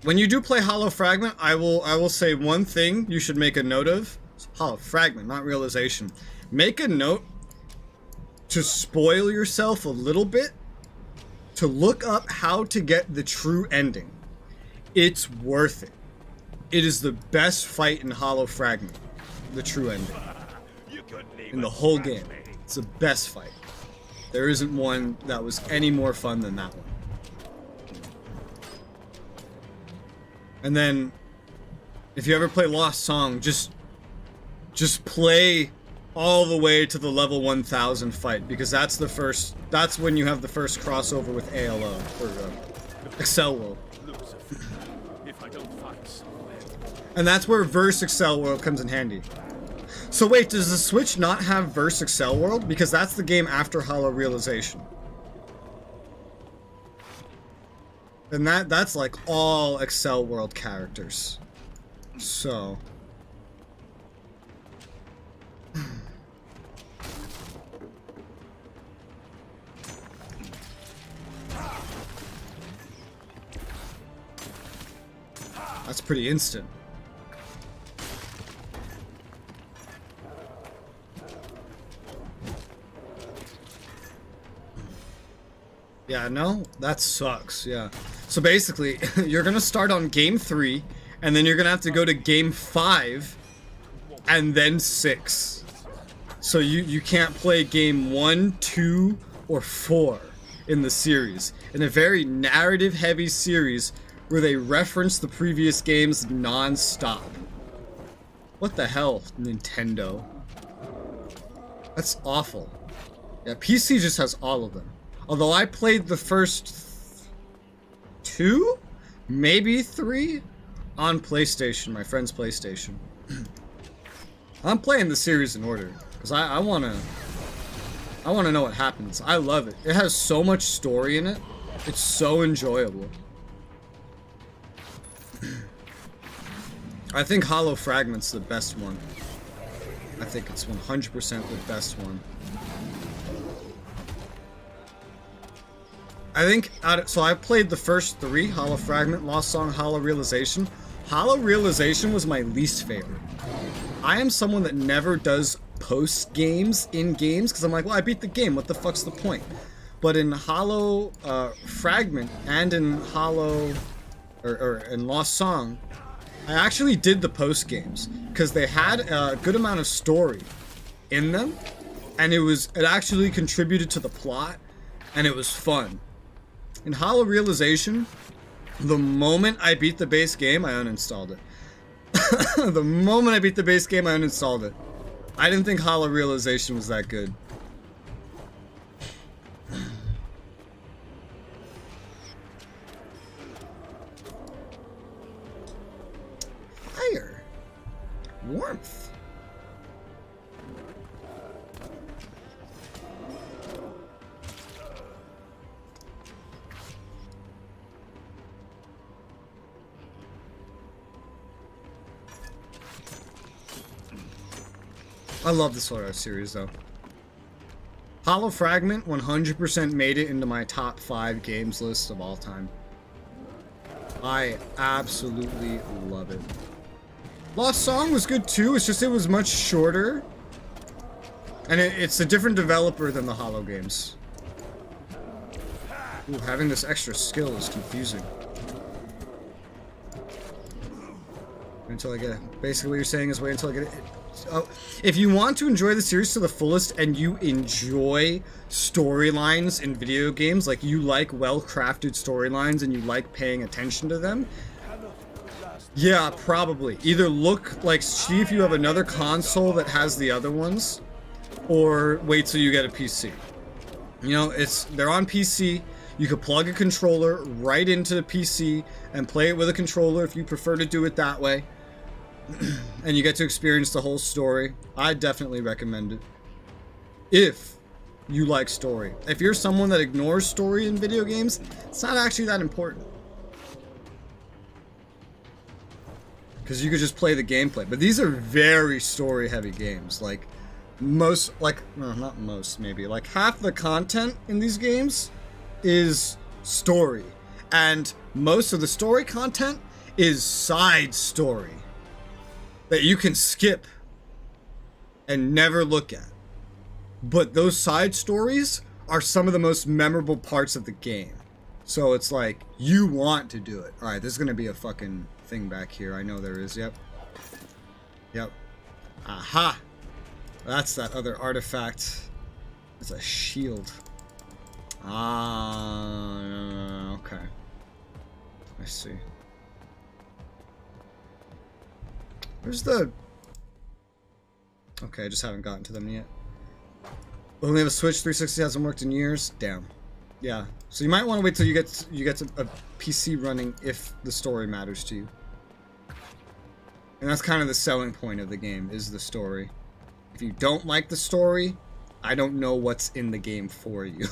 When you do play Hollow Fragment, I will say one thing you should make a note of. Hollow Fragment, not Realization. Make a note to spoil yourself a little bit to look up how to get the true ending. It's worth it. It is the best fight in Hollow Fragment. The true ending. In the whole game. It's the best fight. There isn't one that was any more fun than that one. And then, if you ever play Lost Song, just play all the way to the level 1000 fight, because that's when you have the first crossover with ALO, or Excel World. And that's where Verse Excel World comes in handy. So wait, does the Switch not have Verse Excel World? Because that's the game after Hollow Realization. And that's like all Excel World characters. So... That's pretty instant. Yeah, no? That sucks, yeah. So basically, you're gonna start on game 3, and then you're gonna have to go to game 5, and then 6. So you can't play game 1, 2, or 4 in the series. In a very narrative-heavy series where they reference the previous games non-stop. What the hell, Nintendo? That's awful. Yeah, PC just has all of them. Although I played the first 2, maybe 3, on PlayStation, my friend's PlayStation. I'm playing the series in order, because I wanna know what happens. I love it. It has so much story in it. It's so enjoyable. I think Hollow Fragment's the best one. I think it's 100% the best one. I think, so I played the first 3, Hollow Fragment, Lost Song, Hollow Realization. Hollow Realization was my least favorite. I am someone that never does post-games in games, because I'm like, well, I beat the game, what the fuck's the point? But in Hollow Fragment, and in Hollow, or in Lost Song, I actually did the post-games, because they had a good amount of story in them, and it actually contributed to the plot, and it was fun. In Hollow Realization, the moment I beat the base game, I uninstalled it. The moment I beat the base game, I uninstalled it. I didn't think Hollow Realization was that good. Fire. Warmth. I love the Sword Art series, though. Hollow Fragment 100% made it into my top 5 games list of all time. I absolutely love it. Lost Song was good too, it's just it was much shorter. And it's a different developer than the Hollow games. Ooh, having this extra skill is confusing. Until I get it. Basically what you're saying is wait until I get it. Oh, if you want to enjoy the series to the fullest and you enjoy storylines in video games, like you like well-crafted storylines and you like paying attention to them, Yeah, probably. Either look, like, see if you have another console that has the other ones, or wait till you get a PC. You know, they're on PC. You could plug a controller right into the PC and play it with a controller if you prefer to do it that way. And you get to experience the whole story. I definitely recommend it. If you like story. If you're someone that ignores story in video games, it's not actually that important. Because you could just play the gameplay. But these are very story-heavy games. Like, most, like, no, not most, maybe. Like, half the content in these games is story. And most of the story content is side story. That you can skip and never look at. But those side stories are some of the most memorable parts of the game. So it's like, you want to do it. Alright, there's gonna be a fucking thing back here. I know there is. Yep. Yep. Aha! That's that other artifact. It's a shield. Ah, okay. I see. Where's the... Okay, I just haven't gotten to them yet. Only have a Switch. 360 hasn't worked in years. Damn. Yeah. So you might want to wait till you get to a PC running if the story matters to you. And that's kind of the selling point of the game, is the story. If you don't like the story, I don't know what's in the game for you.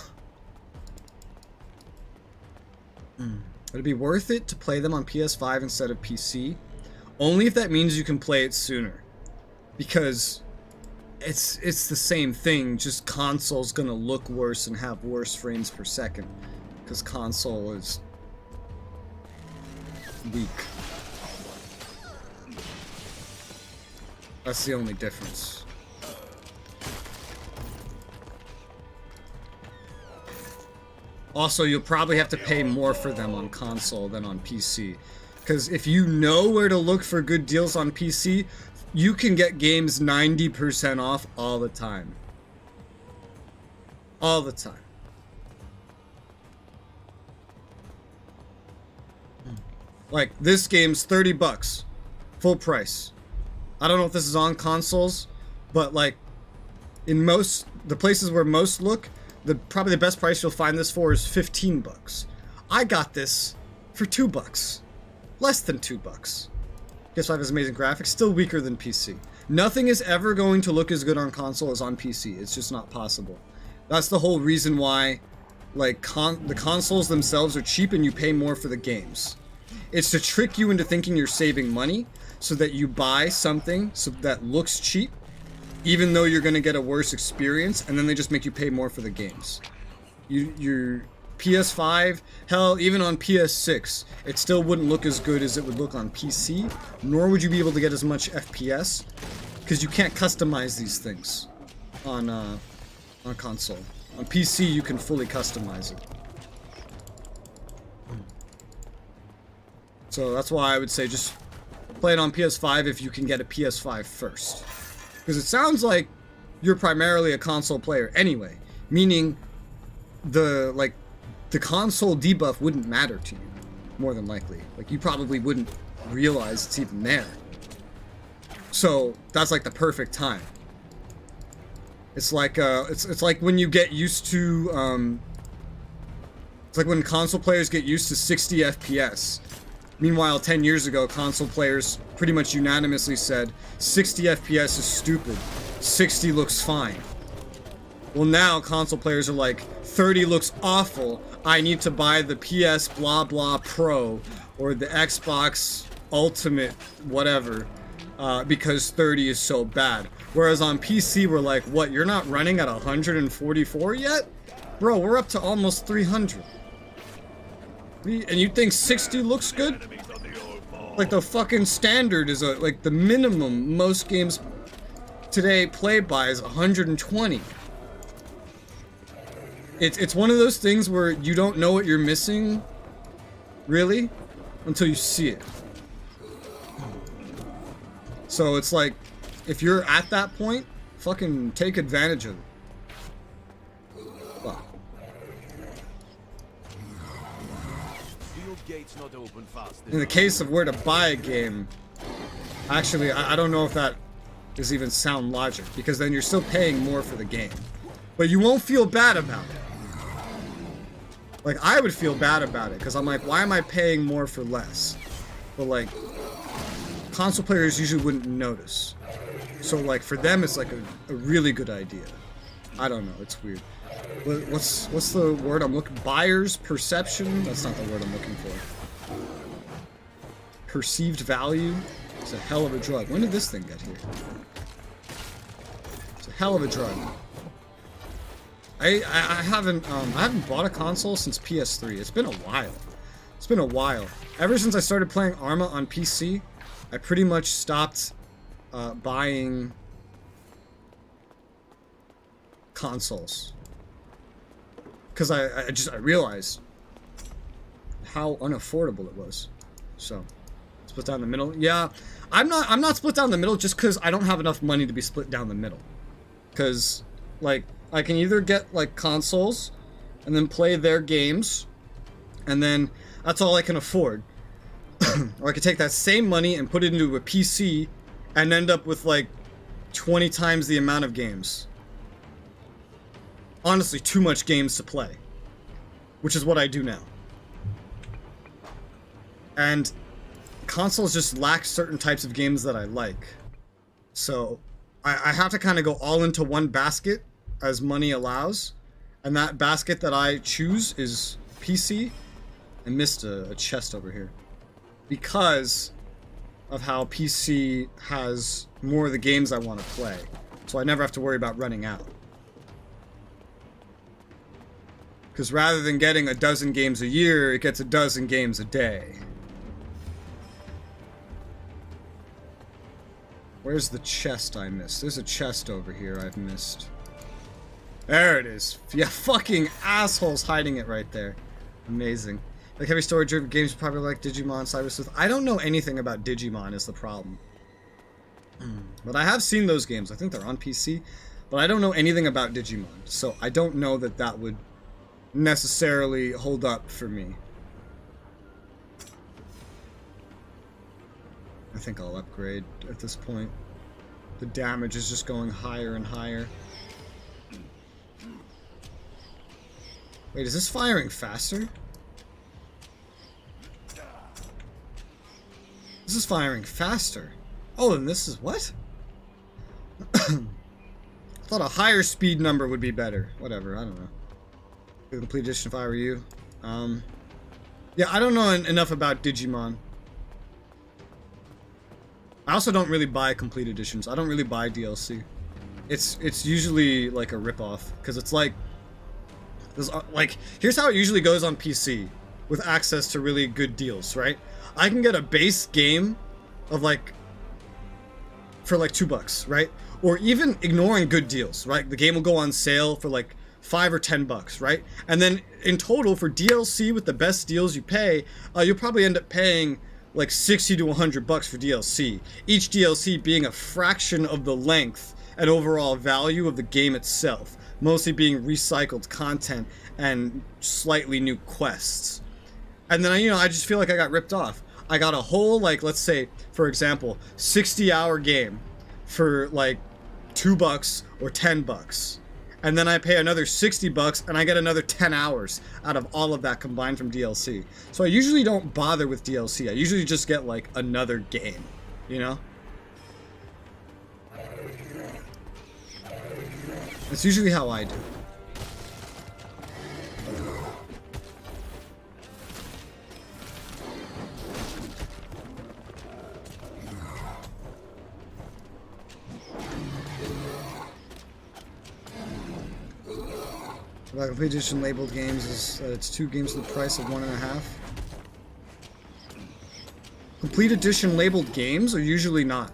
Would it be worth it to play them on PS5 instead of PC? Only if that means you can play it sooner. Because it's the same thing, just console's gonna look worse and have worse frames per second. Because console is weak. That's the only difference. Also, you'll probably have to pay more for them on console than on PC. Because if you know where to look for good deals on PC, you can get games 90% off all the time. All the time. Like, this game's $30. Full price. I don't know if this is on consoles, but like, in most, the places where most look, probably the best price you'll find this for is $15. I got this for $2. Less than $2. PS5 has amazing graphics, still weaker than PC. Nothing is ever going to look as good on console as on PC. It's just not possible. That's the whole reason why, like, the consoles themselves are cheap and you pay more for the games. It's to trick you into thinking you're saving money so that you buy something that looks cheap, even though you're going to get a worse experience, and then they just make you pay more for the games. Your PS5, hell, even on PS6, it still wouldn't look as good as it would look on PC, nor would you be able to get as much FPS, because you can't customize these things on console. On PC, you can fully customize it. So that's why I would say just play it on PS5 if you can get a PS5 first. Because it sounds like you're primarily a console player anyway, meaning the console debuff wouldn't matter to you, more than likely. Like, you probably wouldn't realize it's even there. So that's like the perfect time. It's like it's like when you get used to it's like when console players get used to 60 FPS. Meanwhile, 10 years ago, console players pretty much unanimously said 60 FPS is stupid. 60 looks fine. Well, now console players are like, 30 looks awful. I need to buy the PS blah blah Pro or the Xbox Ultimate whatever because 30 is so bad. Whereas on PC, we're like, what, you're not running at 144 yet? Bro, we're up to almost 300. And you think 60 looks good? Like, the fucking standard is like the minimum most games today play by is 120. It's one of those things where you don't know what you're missing, really, until you see it. So it's like, if you're at that point, fucking take advantage of it. Wow. gate's not open fast. In the case of where to buy a game, actually, I don't know if that is even sound logic, because then you're still paying more for the game. But you won't feel bad about it. Like, I would feel bad about it, because I'm like, why am I paying more for less? But, like, console players usually wouldn't notice. So, like, for them, it's like a really good idea. I don't know, it's weird. What's the word I'm looking for? Buyer's perception? That's not the word I'm looking for. Perceived value? It's a hell of a drug. When did this thing get here? It's a hell of a drug. I haven't bought a console since PS3. It's been a while. It's been a while. Ever since I started playing Arma on PC, I pretty much stopped buying consoles. Because I realized how unaffordable it was. So, split down the middle. Yeah, I'm not split down the middle just because I don't have enough money to be split down the middle. Because, like, I can either get, like, consoles and then play their games, and then that's all I can afford. Or I could take that same money and put it into a PC and end up with, like, 20 times the amount of games. Honestly, too much games to play. Which is what I do now. And consoles just lack certain types of games that I like. So, I have to kind of go all into one basket as money allows. And that basket that I choose is PC. I missed a chest over here. Because of how PC has more of the games I want to play. So I never have to worry about running out. Because rather than getting a dozen games a year, it gets a dozen games a day. Where's the chest I missed? There's a chest over here I've missed. There it is. Yeah, fucking assholes hiding it right there. Amazing. Like heavy story driven games probably like Digimon, Cyber Sleuth. I don't know anything about Digimon is the problem. But I have seen those games. I think they're on PC. But I don't know anything about Digimon. So I don't know that that would necessarily hold up for me. I think I'll upgrade at this point. The damage is just going higher and higher. Wait, is this firing faster? This is firing faster. Oh, and this is what? I thought a higher speed number would be better. Whatever, I don't know. The complete edition if I were you. Yeah, I don't know enough about Digimon. I also don't really buy complete editions. I don't really buy DLC. It's usually like a ripoff because it's like here's how it usually goes on PC with access to really good deals, right? I can get a base game of like for like $2, right? Or even ignoring good deals, right? The game will go on sale for like $5 or $10, right? And then in total for DLC with the best deals you pay, you'll probably end up paying like $60 to $100 for DLC. Each DLC being a fraction of the length and overall value of the game itself, mostly being recycled content and slightly new quests. And then, you know, I just feel like I got ripped off. I got a whole, like, let's say, for example, 60-hour game for like $2 or $10. And then I pay another $60 and I get another 10 hours out of all of that combined from DLC. So I usually don't bother with DLC. I usually just get like another game, you know? That's usually how I do. About complete edition labeled games is it's 2 games for the price of 1.5. Complete edition labeled games are usually not.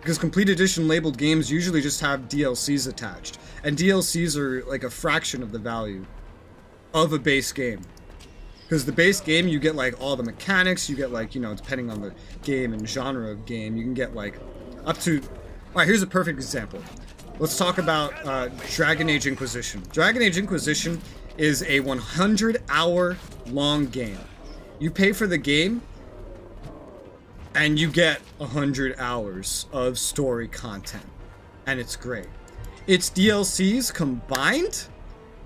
Because complete edition labeled games usually just have DLCs attached. And DLCs are like a fraction of the value of a base game. Because the base game, you get like all the mechanics, you get like, you know, depending on the game and genre of game, you can get like up to... Alright, here's a perfect example. let's talk about Dragon Age Inquisition. Dragon Age Inquisition is a 100-hour long game. You pay for the game, and you get 100 hours of story content, and it's great. Its DLCs combined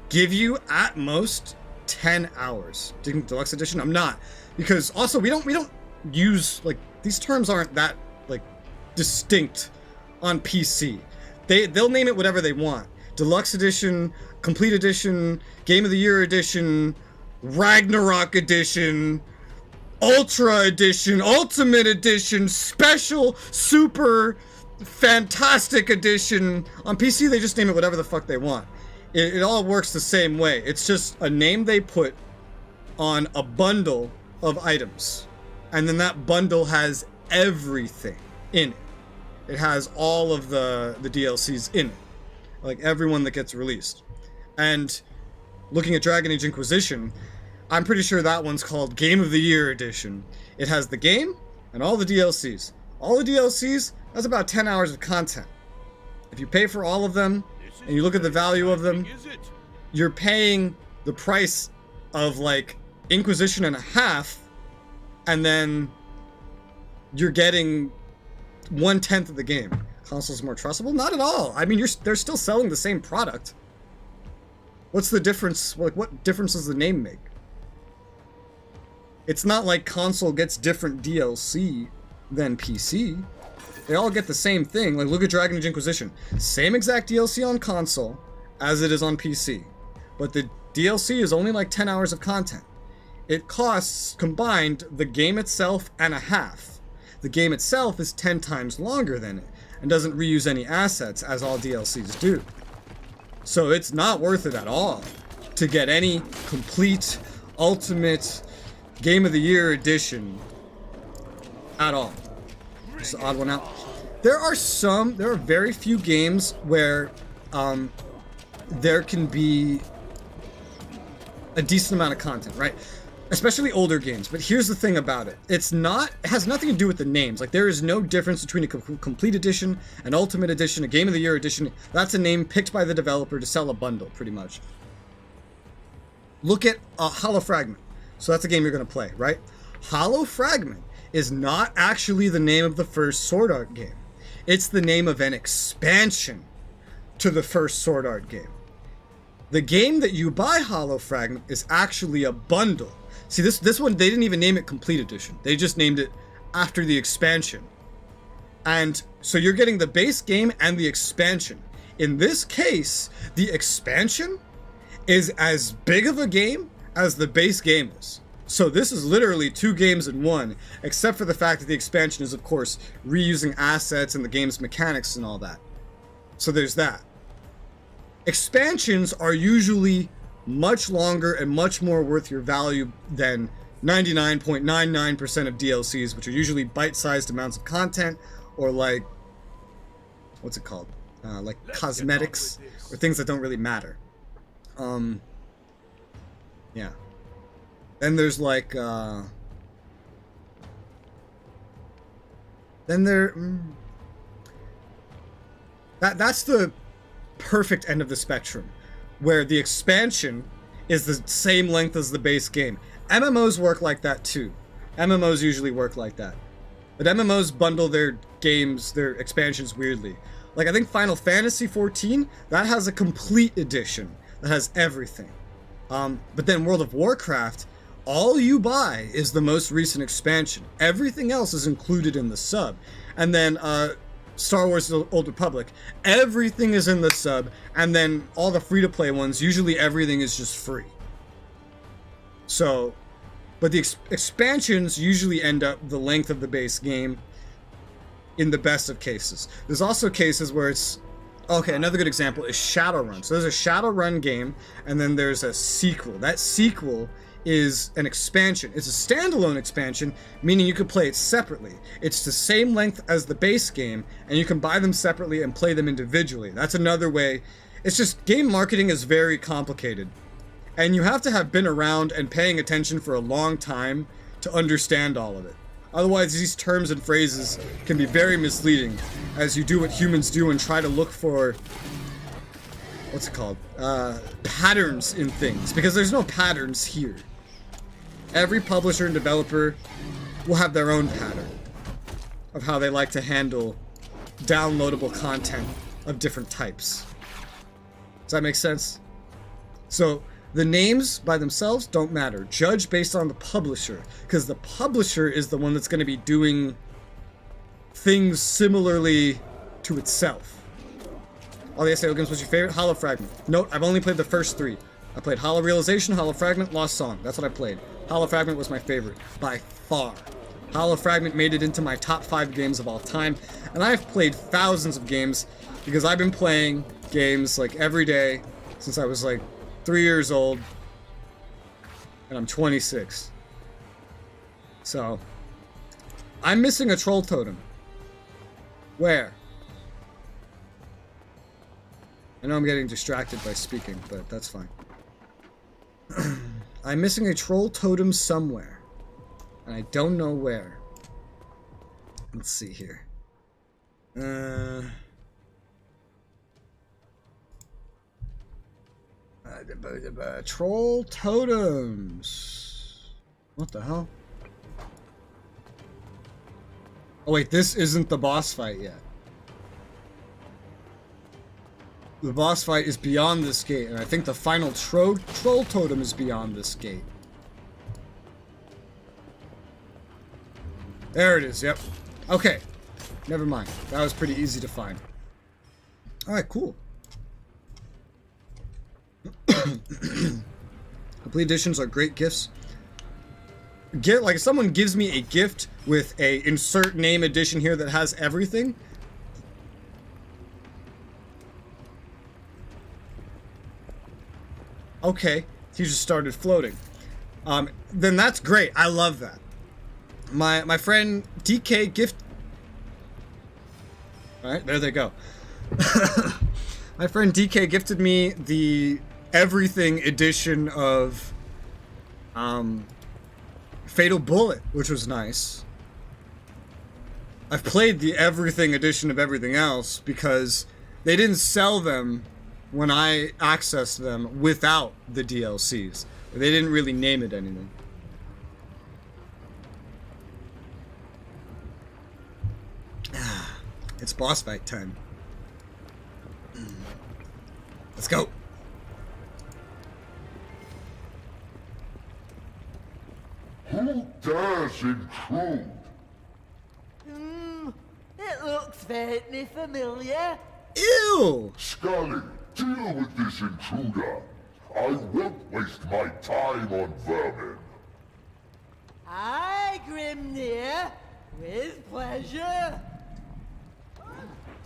give you at most 10 hours. Deluxe edition? I'm not, because also we don't use, like, these terms aren't that like distinct on PC. They'll name it whatever they want. Deluxe edition, complete edition, game of the year edition, Ragnarok edition, ultra edition, ultimate edition, special, super, fantastic edition. On PC they just name it whatever the fuck they want. It all works the same way. It's just a name they put on a bundle of items. And then that bundle has everything in it. It has all of the DLCs in it. Like everyone that gets released. And looking at Dragon Age Inquisition, I'm pretty sure that one's called Game of the Year Edition. It has the game and all the DLCs. All the DLCs, that's about 10 hours of content. If you pay for all of them, and you look at the value of them, you're paying the price of like Inquisition and a half, and then you're getting 1/10 of the game. Console's more trustable? Not at all. I mean, they're still selling the same product. What's the difference? Like, what difference does the name make? It's not like console gets different DLC than PC. They all get the same thing. Like, look at Dragon Age Inquisition. Same exact DLC on console as it is on PC. But the DLC is only like 10 hours of content. It costs, combined, the game itself and a half. The game itself is 10 times longer than it, and doesn't reuse any assets, as all DLCs do. So it's not worth it at all to get any complete, ultimate, Game of the Year edition at all. Just an odd one out. There are very few games where there can be a decent amount of content, right? Especially older games. But here's the thing about it. It has nothing to do with the names. Like, there is no difference between a complete edition, an ultimate edition, a Game of the Year edition. That's a name picked by the developer to sell a bundle, pretty much. Look at Hollow Fragment. So that's a game you're going to play, right? Hollow Fragment is not actually the name of the first Sword Art game. It's the name of an expansion to the first Sword Art game. The game that you buy, Hollow Fragment, is actually a bundle. See, this one, they didn't even name it Complete Edition. They just named it after the expansion. And so you're getting the base game and the expansion. In this case, the expansion is as big of a game as the base game is. So this is literally 2 games in one, except for the fact that the expansion is, of course, reusing assets and the game's mechanics and all that. So there's that. Expansions are usually much longer and much more worth your value than 99.99% of DLCs, which are usually bite-sized amounts of content, or like, what's it called? Like cosmetics, or things that don't really matter. Yeah. Then there's like, that's the perfect end of the spectrum, where the expansion is the same length as the base game. MMOs work like that too. MMOs usually work like that. But MMOs bundle their games, their expansions weirdly. Like, I think Final Fantasy XIV, that has a complete edition that has everything. But then World of Warcraft, all you buy is the most recent expansion. Everything else is included in the sub. And then Star Wars The Old Republic, everything is in the sub. And then all the free-to-play ones, usually everything is just free. So, but the expansions usually end up the length of the base game in the best of cases. There's also cases where it's... Okay, another good example is Shadowrun. So there's a Shadowrun game, and then there's a sequel. That sequel is an expansion. It's a standalone expansion, meaning you could play it separately. It's the same length as the base game, and you can buy them separately and play them individually. That's another way. It's just, game marketing is very complicated. And you have to have been around and paying attention for a long time to understand all of it. Otherwise, these terms and phrases can be very misleading as you do what humans do and try to look for, what's it called? Patterns in things, because there's no patterns here. Every publisher and developer will have their own pattern of how they like to handle downloadable content of different types. Does that make sense? So the names by themselves don't matter. Judge based on the publisher, because the publisher is the one that's going to be doing things similarly to itself. All the SAO games, what's your favorite? Hollow Fragment. Note, I've only played the first 3. I played Hollow Realization, Hollow Fragment, Lost Song. That's what I played. Hollow Fragment was my favorite, by far. Hollow Fragment made it into my top 5 games of all time, and I've played thousands of games because I've been playing games like every day since I was like 3 years old, and I'm 26. So, I'm missing a troll totem. Where? I know I'm getting distracted by speaking, but that's fine. I'm missing a troll totem somewhere, and I don't know where. Let's see here. Troll totems. What the hell? Oh wait, this isn't the boss fight yet. The boss fight is beyond this gate, and I think the final troll totem is beyond this gate. There it is, yep. Okay. Never mind. That was pretty easy to find. Alright, cool. Complete editions are great gifts. Like, if someone gives me a gift with a insert name edition here that has everything, okay, he just started floating. Then that's great. I love that. My friend DK gift. Alright, there they go. My friend DK gifted me the everything edition of Fatal Bullet, which was nice. I've played the everything edition of everything else because they didn't sell them when I accessed them without the DLCs. They didn't really name it anything. It's boss fight time. Let's go. Who dares intrude? It looks faintly familiar. Ew! Scully, deal with this intruder. I won't waste my time on vermin. Aye, Grimnir. With pleasure.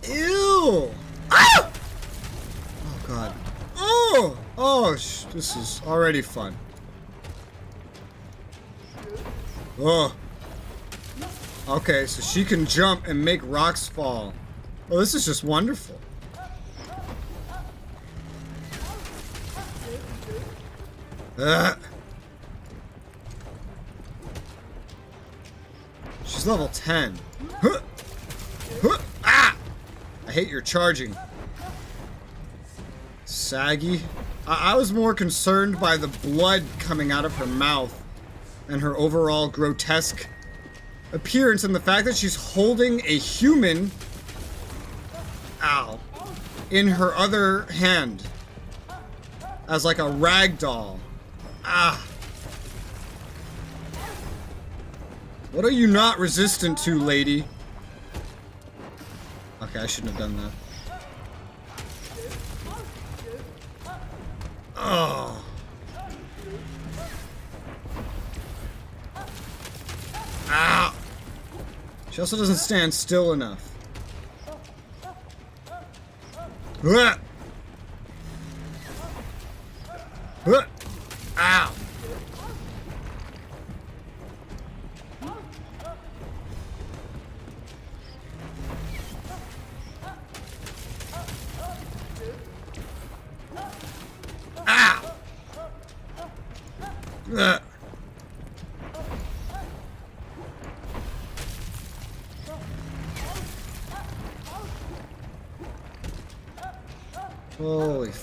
Ew! Ah! Oh god. Oh! Oh, this is already fun. Oh. Okay, so she can jump and make rocks fall. Oh, this is just wonderful. She's level 10. Huh. Huh. Ah! I hate your charging. Saggy. I was more concerned by the blood coming out of her mouth and her overall grotesque appearance and the fact that she's holding a human, ow, in her other hand as like a rag doll. Ah. What are you not resistant to, lady? Okay, I shouldn't have done that. Oh. Ow. She also doesn't stand still enough. Ow.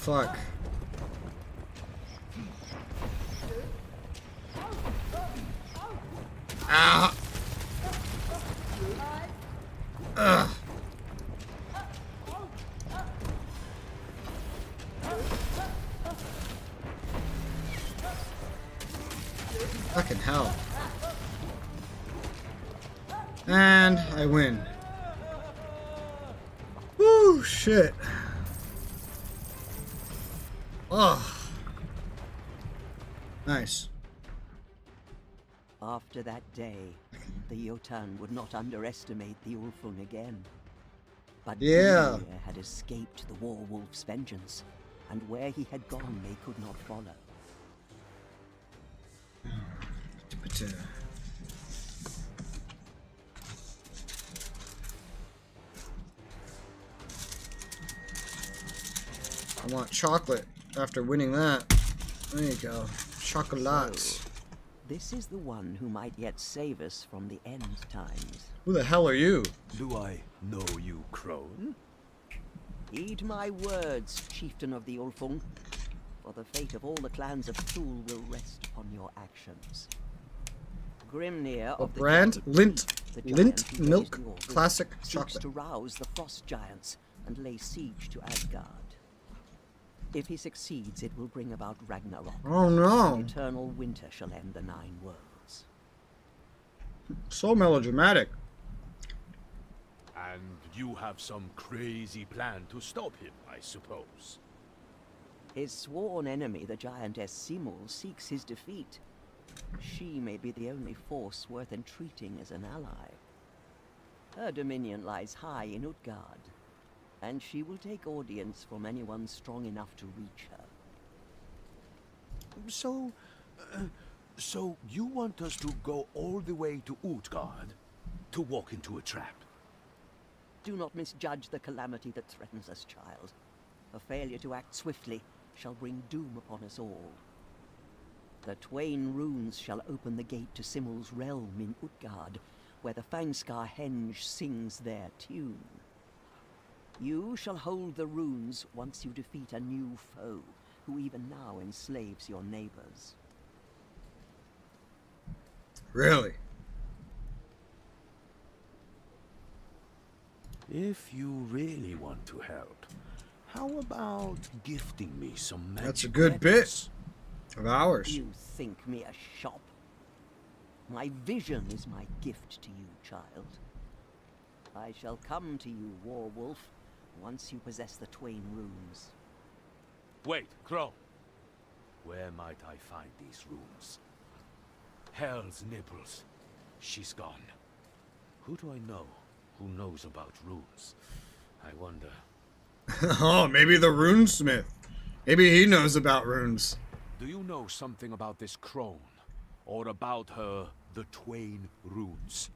fuck? Ah! Ugh. Fucking hell. And I win. Woo, shit. Oh. Nice. After that day, the Jotun would not underestimate the Ulfung again. But Yeah. Grimnir had escaped the Warwolf's vengeance, and where he had gone they could not follow. I want chocolate after winning that. There you go. Chocolate. So, this is the one who might yet save us from the end times. Who the hell are you? Do I know you, crone? Heed my words, chieftain of the Ulfung, for the fate of all the clans of Thule will rest upon your actions. Grimnir of the brand? Giant Lint. the giant Lint who milk raised Norgr, classic seeks chocolate. to rouse the frost giants and lay siege to Asgard. If he succeeds, it will bring about Ragnarok. Oh no. Eternal winter shall end the 9 worlds. So melodramatic. And you have some crazy plan to stop him, I suppose. His sworn enemy, the giantess Simul, seeks his defeat. She may be the only force worth entreating as an ally. Her dominion lies high in Utgard, and she will take audience from anyone strong enough to reach her. So you want us to go all the way to Utgard to walk into a trap? Do not misjudge the calamity that threatens us, child. A failure to act swiftly shall bring doom upon us all. The Twain runes shall open the gate to Simul's realm in Utgard, where the Fangskar Henge sings their tune. You shall hold the runes once you defeat a new foe, who even now enslaves your neighbors. Really? If you really want to help, how about gifting me some magic That's a good weapons? bit of ours. You think me a shop? My vision is my gift to you, child. I shall come to you, Warwolf, once you possess the Twain runes. Wait, Crow. Where might I find these runes? Hell's nipples. She's gone. Who do I know who knows about runes? I wonder. Oh, maybe the runesmith. Maybe he knows about runes. Do you know something about this crone? Or about the Twain runes?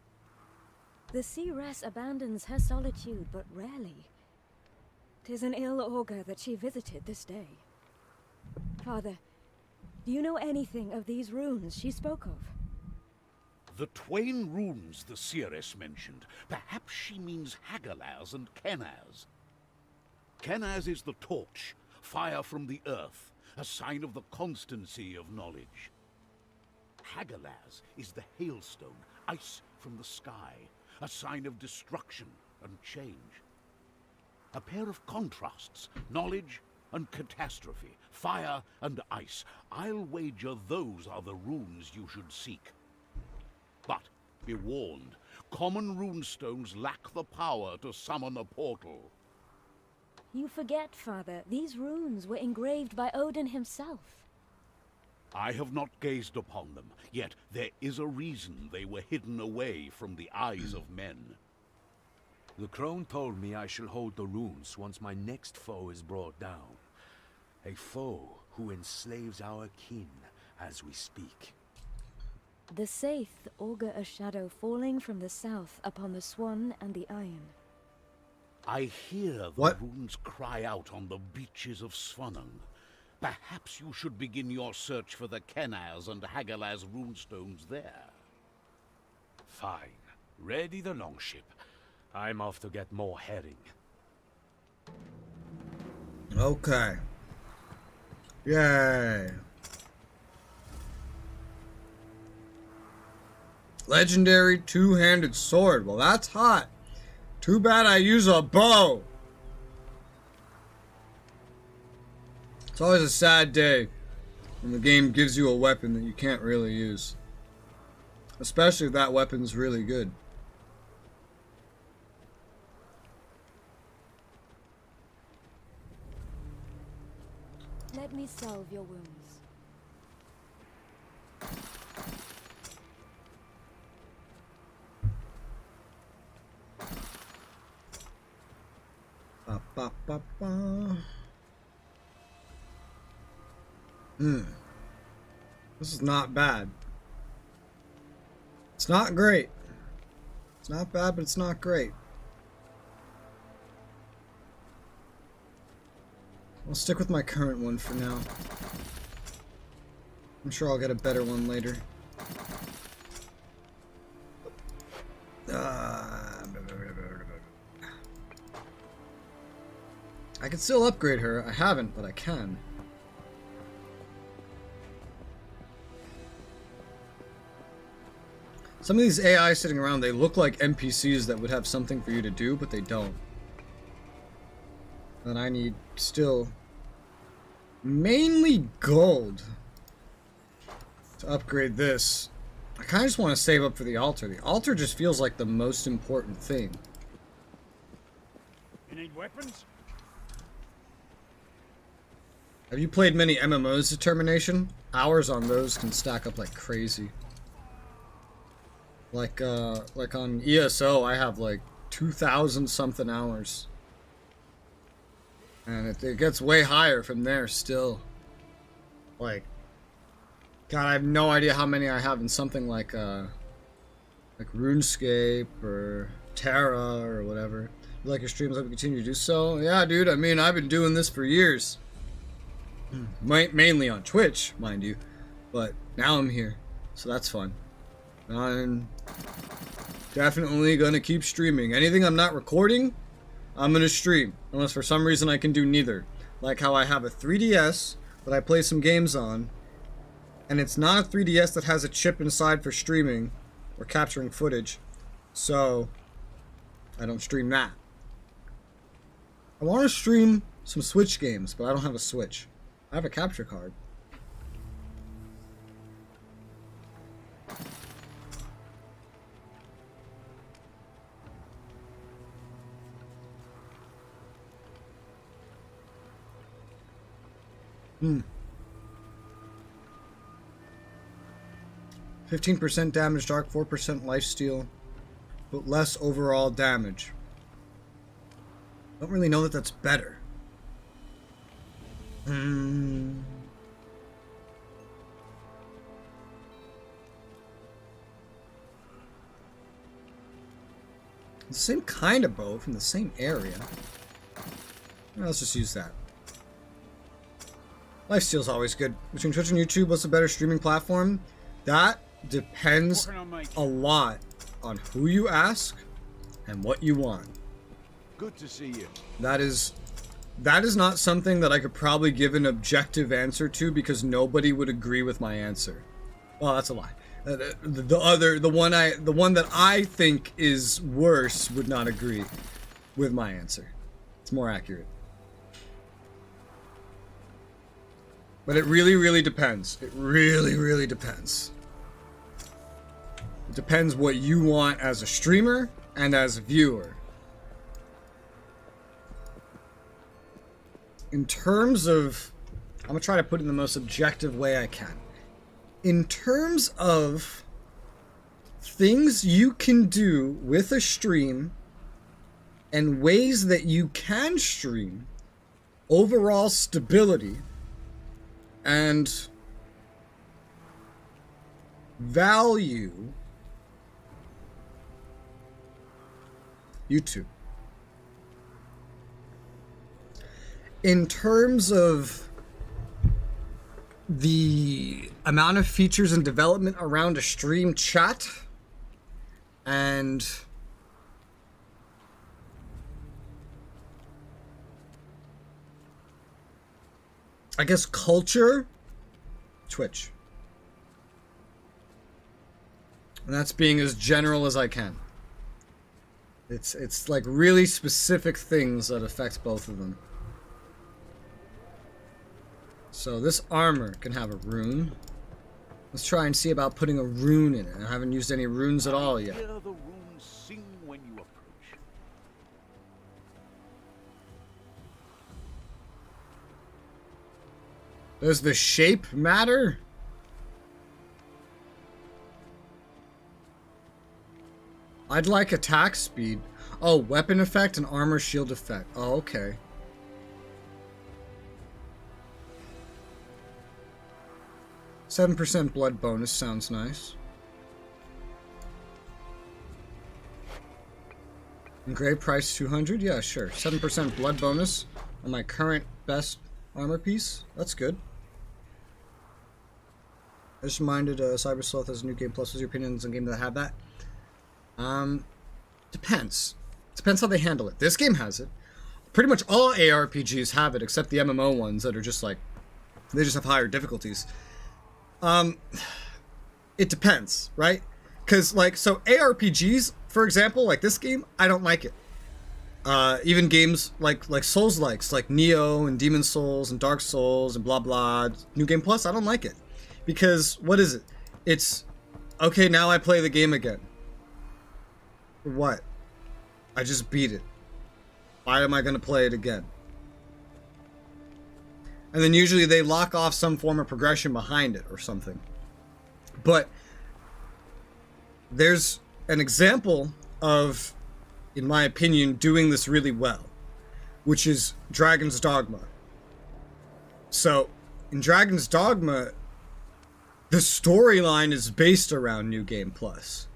The seeress abandons her solitude but rarely. 'Tis an ill augur that she visited this day. Father, do you know anything of these runes she spoke of? The Twain runes the seeress mentioned. Perhaps she means Hagalaz and Kenaz. Kenaz is the torch, fire from the earth, a sign of the constancy of knowledge. Hagalaz is the hailstone, ice from the sky, a sign of destruction and change. A pair of contrasts, knowledge and catastrophe, fire and ice. I'll wager those are the runes you should seek. But be warned, common runestones lack the power to summon a portal. You forget, Father, these runes were engraved by Odin himself. I have not gazed upon them, yet there is a reason they were hidden away from the eyes of men. The crone told me I shall hold the runes once my next foe is brought down. A foe who enslaves our kin as we speak. The Saith augur a shadow falling from the south upon the Swan and the Iron. I hear the runes cry out on the beaches of Svanung. Perhaps you should begin your search for the Kenaz and Hagalaz runestones there. Fine. Ready the longship. I'm off to get more herring. Okay. Yay. Legendary two-handed sword. Well, that's hot. Too bad I use a bow. It's always a sad day when the game gives you a weapon that you can't really use. Especially if that weapon's really good. Let me salve your wounds. Ba, ba, ba, ba. This is not bad. It's not great. It's not bad, but it's not great. I'll stick with my current one for now. I'm sure I'll get a better one later. I can still upgrade her. I haven't, but I can. Some of these AI sitting around, they look like NPCs that would have something for you to do, but they don't. And I need still mainly gold to upgrade this. I kind of just want to save up for the altar. The altar just feels like the most important thing. You need weapons? Have you played many MMOs, Determination? Hours on those can stack up like crazy. Like on ESO, I have like 2,000 something hours. And it gets way higher from there still. Like, God, I have no idea how many I have in something like RuneScape or Terra or whatever. You like your streams, I would continue to do so. Yeah, dude, I mean, I've been doing this for years. Mainly on Twitch, mind you. But now I'm here, so that's fun. I'm definitely gonna keep streaming. Anything I'm not recording, I'm gonna stream. Unless for some reason I can do neither. Like how I have a 3DS that I play some games on, and it's not a 3DS that has a chip inside for streaming or capturing footage. So I don't stream that. I want to stream some Switch games, but I don't have a Switch. I have a capture card. Hmm. 15% damage dark, 4% lifesteal, but less overall damage. Don't really know that that's better. The same kind of bow from the same area. Let's just use that. Lifesteal's always good. Between Twitch and YouTube, what's a better streaming platform? That depends a lot on who you ask and what you want. Good to see you. That is not something that I could probably give an objective answer to because nobody would agree with my answer. Well, that's a lie. The one that I think is worse would not agree with my answer. It's more accurate. But it really, really depends. It really, really depends. It depends what you want as a streamer and as a viewer. In terms of... I'm going to try to put it in the most objective way I can. In terms of things you can do with a stream and ways that you can stream, overall stability, and value, YouTube. In terms of the amount of features and development around a stream chat and I guess culture, Twitch. And that's being as general as I can. It's like really specific things that affect both of them. So this armor can have a rune. Let's try and see about putting a rune in it. I haven't used any runes at all yet. Hear the runes sing when you approach. Does the shape matter? I'd like attack speed. Oh, weapon effect and armor shield effect. Oh, okay. %7 blood bonus sounds nice. Engraved price 200? Yeah, sure. 7% blood bonus on my current best armor piece. That's good. I just reminded Cyber Sloth has a new game plus. What's your opinions on games that have that? Depends. Depends how they handle it. This game has it. Pretty much all ARPGs have it, except the MMO ones that are just like, they just have higher difficulties. It depends, right? Because, like, so ARPGs, for example, like this game, I don't like it. Even games like Souls-likes, like Neo and Demon Souls and Dark Souls and blah blah, New Game Plus, I don't like it. Because, what is it? It's, okay, now I play the game again. What? I just beat it. Why am I going to play it again? And then usually they lock off some form of progression behind it or something. But there's an example of, in my opinion, doing this really well, which is Dragon's Dogma. So, in Dragon's Dogma, the storyline is based around New Game Plus.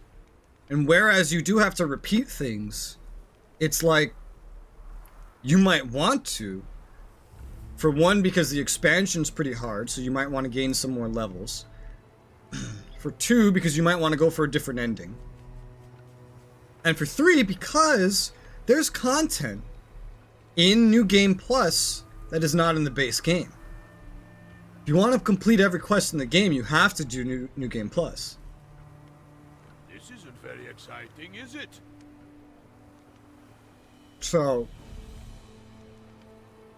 And whereas you do have to repeat things, it's like, you might want to. For one, because the expansion's pretty hard, so you might want to gain some more levels. For two, because you might want to go for a different ending. And for three, because there's content in New Game Plus that is not in the base game. If you want to complete every quest in the game, you have to do New Game Plus. This isn't very exciting, is it? So,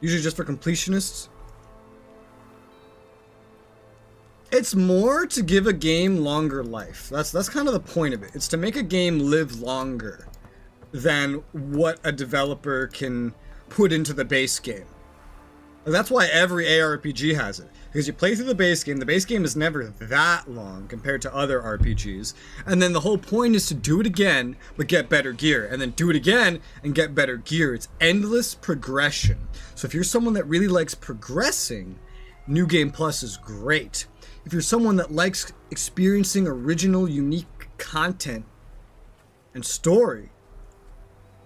usually just for completionists. It's more to give a game longer life. That's kind of the point of it. It's to make a game live longer than what a developer can put into the base game. That's why every ARPG has it. Because you play through the base game is never that long compared to other RPGs, and then the whole point is to do it again, but get better gear, and then do it again and get better gear. It's endless progression. So if you're someone that really likes progressing, New Game Plus is great. If you're someone that likes experiencing original, unique content and story,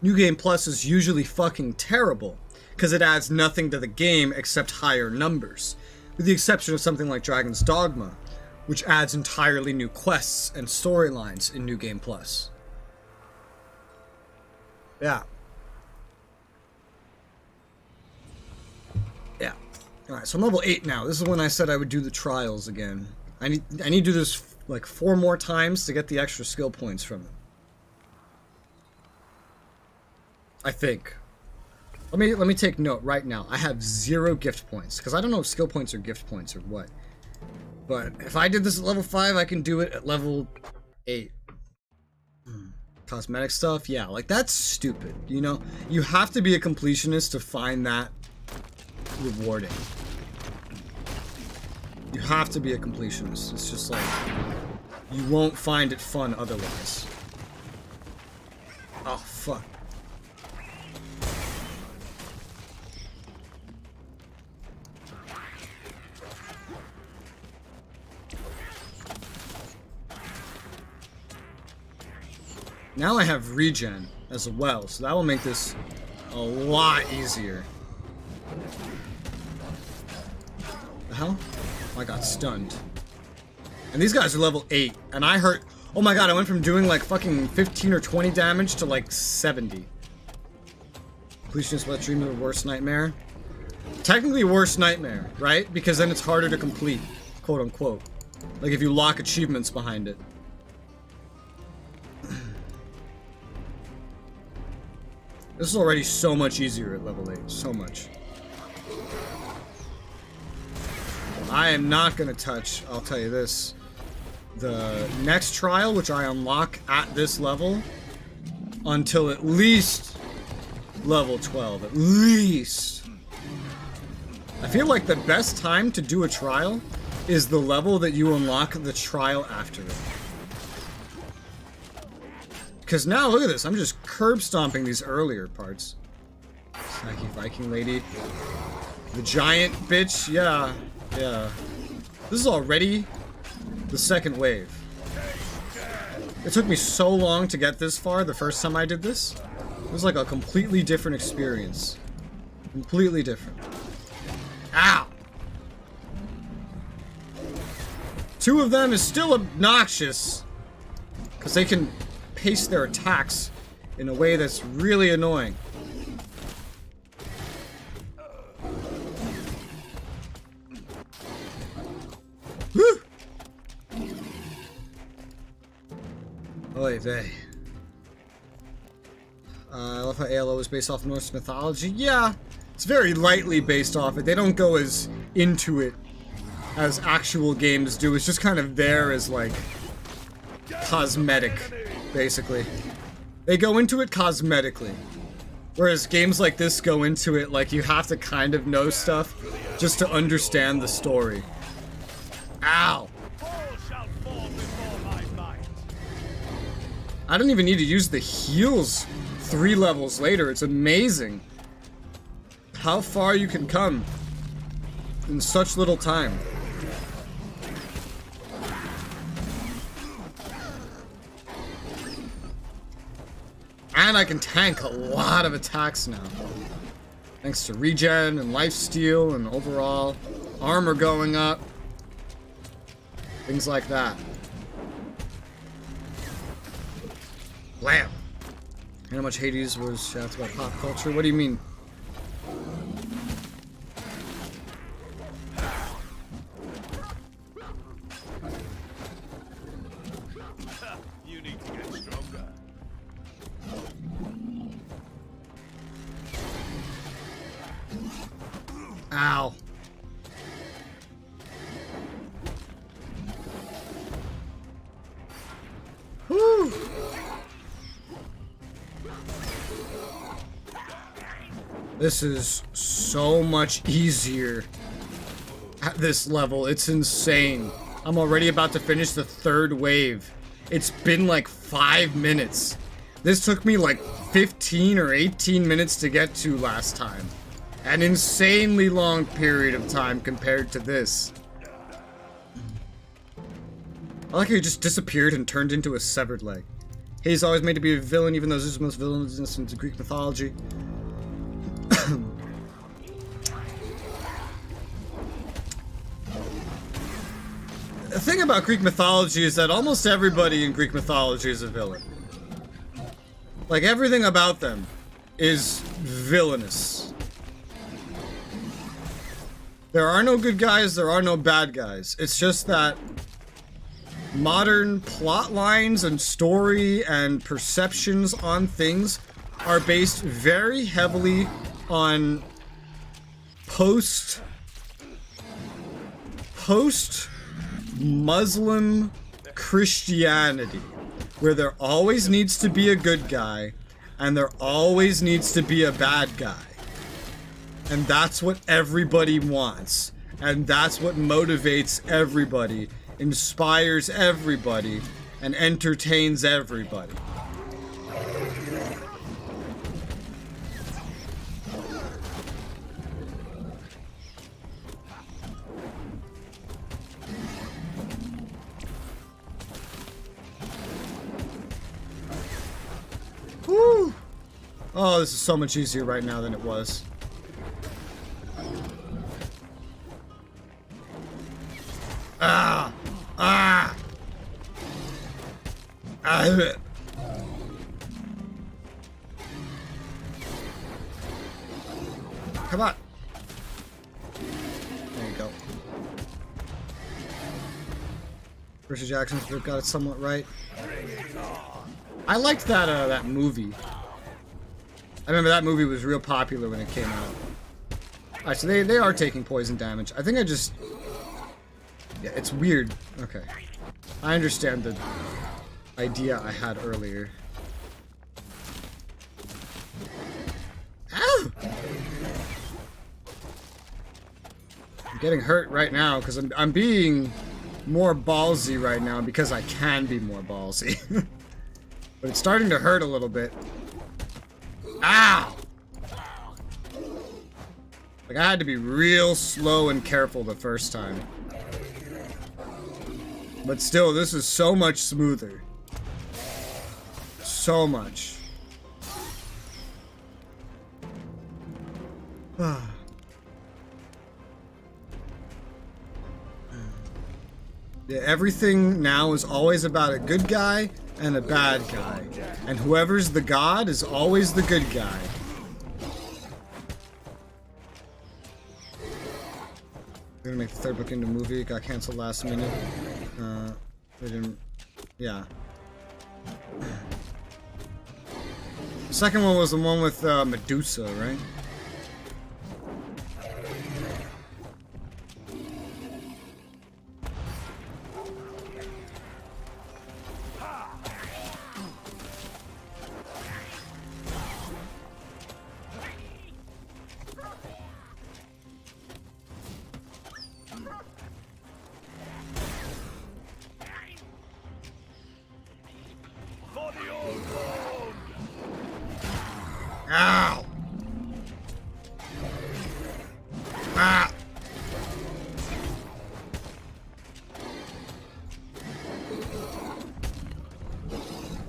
New Game Plus is usually fucking terrible, because it adds nothing to the game except higher numbers. With the exception of something like Dragon's Dogma, which adds entirely new quests and storylines in New Game Plus. Yeah. Yeah. Alright, so I'm level 8 now. This is when I said I would do the trials again. I need to do this like 4 more times to get the extra skill points from it. I think. Let me take note right now. I have 0 gift points, because I don't know if skill points are gift points or what. But if I did this at level 5, I can do it at level 8. Cosmetic stuff? Yeah, like that's stupid, you know? You have to be a completionist to find that rewarding. You have to be a completionist. It's just like, you won't find it fun otherwise. Oh, fuck. Now I have regen as well, so that will make this a lot easier. The hell? Oh, I got stunned. And these guys are level 8, and I hurt. Oh my god, I went from doing like fucking 15 or 20 damage to like 70. Completionist wet dream of the worst nightmare. Technically worst nightmare, right? Because then it's harder to complete, quote unquote. Like if you lock achievements behind it. This is already so much easier at level 8. So much. I am not going to touch, I'll tell you this, the next trial, which I unlock at this level, until at least level 12. At least. I feel like the best time to do a trial is the level that you unlock the trial after it. Because now, look at this, I'm just curb stomping these earlier parts. Snacky Viking lady. The giant bitch, yeah. Yeah. This is already the second wave. It took me so long to get this far the first time I did this. It was like a completely different experience. Completely different. Ow! 2 of them is still obnoxious. Because they can pace their attacks in a way that's really annoying. Woo! Oy vey. I love how ALO is based off Norse mythology. Yeah, it's very lightly based off it. They don't go as into it as actual games do. It's just kind of there as, like, cosmetic, basically. They go into it cosmetically. Whereas games like this go into it like you have to kind of know stuff just to understand the story. Ow! I don't even need to use the heals 3 levels later. It's amazing how far you can come in such little time. And I can tank a lot of attacks now. Thanks to regen and lifesteal and overall armor going up. Things like that. Blam! And how much Hades was shouts about pop culture? What do you mean? You need to get stronger. Ow. Whew. This is so much easier at this level. It's insane. I'm already about to finish the 3rd wave. It's been like 5 minutes. This took me like 15 or 18 minutes to get to last time. An insanely long period of time compared to this. I like how he just disappeared and turned into a severed leg. He's always made to be a villain, even though Zeus is the most villainous in Greek mythology. The thing about Greek mythology is that almost everybody in Greek mythology is a villain. Like, everything about them is villainous. There are no good guys, there are no bad guys. It's just that modern plot lines and story and perceptions on things are based very heavily on post-Muslim Christianity, where there always needs to be a good guy and there always needs to be a bad guy. And that's what everybody wants. And that's what motivates everybody, inspires everybody, and entertains everybody. Woo! Oh, this is so much easier right now than it was. Ah! Ah! Ah! Come on! Percy Jackson's book got it somewhat right. I liked that movie. I remember that movie was real popular when it came out. Alright, so they are taking poison damage. I think I just... Yeah, it's weird. Okay. I understand the idea I had earlier. Ow! I'm getting hurt right now because I'm being more ballsy right now because I can be more ballsy. But it's starting to hurt a little bit. Ow! Like, I had to be real slow and careful the first time. But still, this is so much smoother. So much. Yeah, everything now is always about a good guy and a bad guy. And whoever's the god is always the good guy. We're gonna make the third book into a movie. It got canceled last minute. They didn't... Yeah. The second one was the one with Medusa, right? Ow! Ah!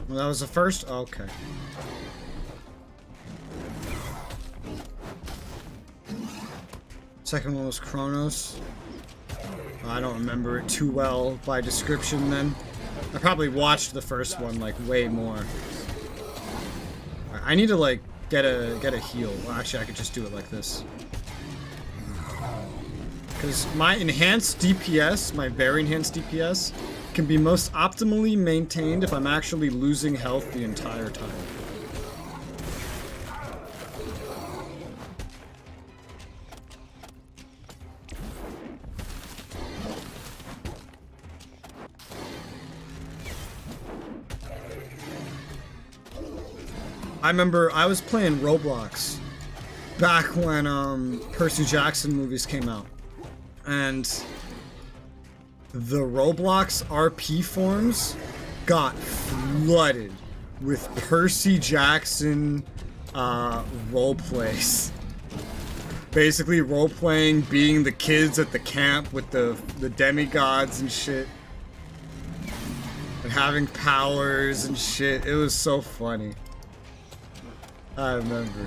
Well, that was the first? Okay. Second one was Kronos. I don't remember it too well by description then. I probably watched the first one like way more. I need to like get a heal. Well, actually, I could just do it like this. Because my enhanced DPS, my very enhanced DPS, can be most optimally maintained if I'm actually losing health the entire time. I remember I was playing Roblox back when Percy Jackson movies came out, and the Roblox RP forums got flooded with Percy Jackson roleplays. Basically role-playing being the kids at the camp with the demigods and shit. And having powers and shit. It was so funny. I remember.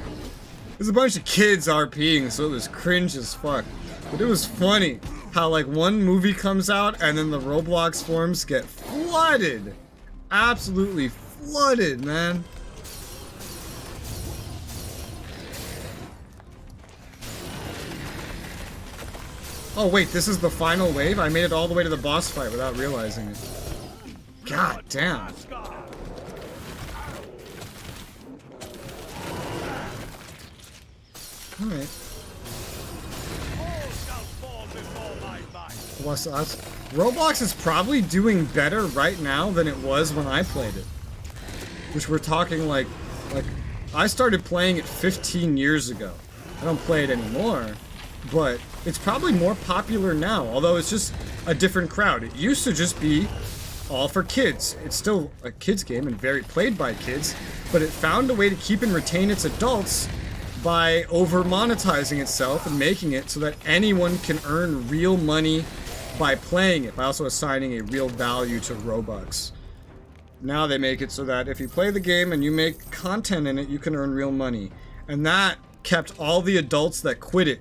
There's a bunch of kids RPing, so it was cringe as fuck. But it was funny how, like, one movie comes out and then the Roblox forums get flooded. Absolutely flooded, man. Oh, wait, this is the final wave? I made it all the way to the boss fight without realizing it. God damn. Alright. Roblox is probably doing better right now than it was when I played it. Which we're talking like I started playing it 15 years ago. I don't play it anymore, but it's probably more popular now, although it's just a different crowd. It used to just be all for kids. It's still a kids game and very played by kids, but it found a way to keep and retain its adults by over monetizing itself and making it so that anyone can earn real money by playing it, by also assigning a real value to Robux. Now they make it so that if you play the game and you make content in it, you can earn real money. And that kept all the adults that quit it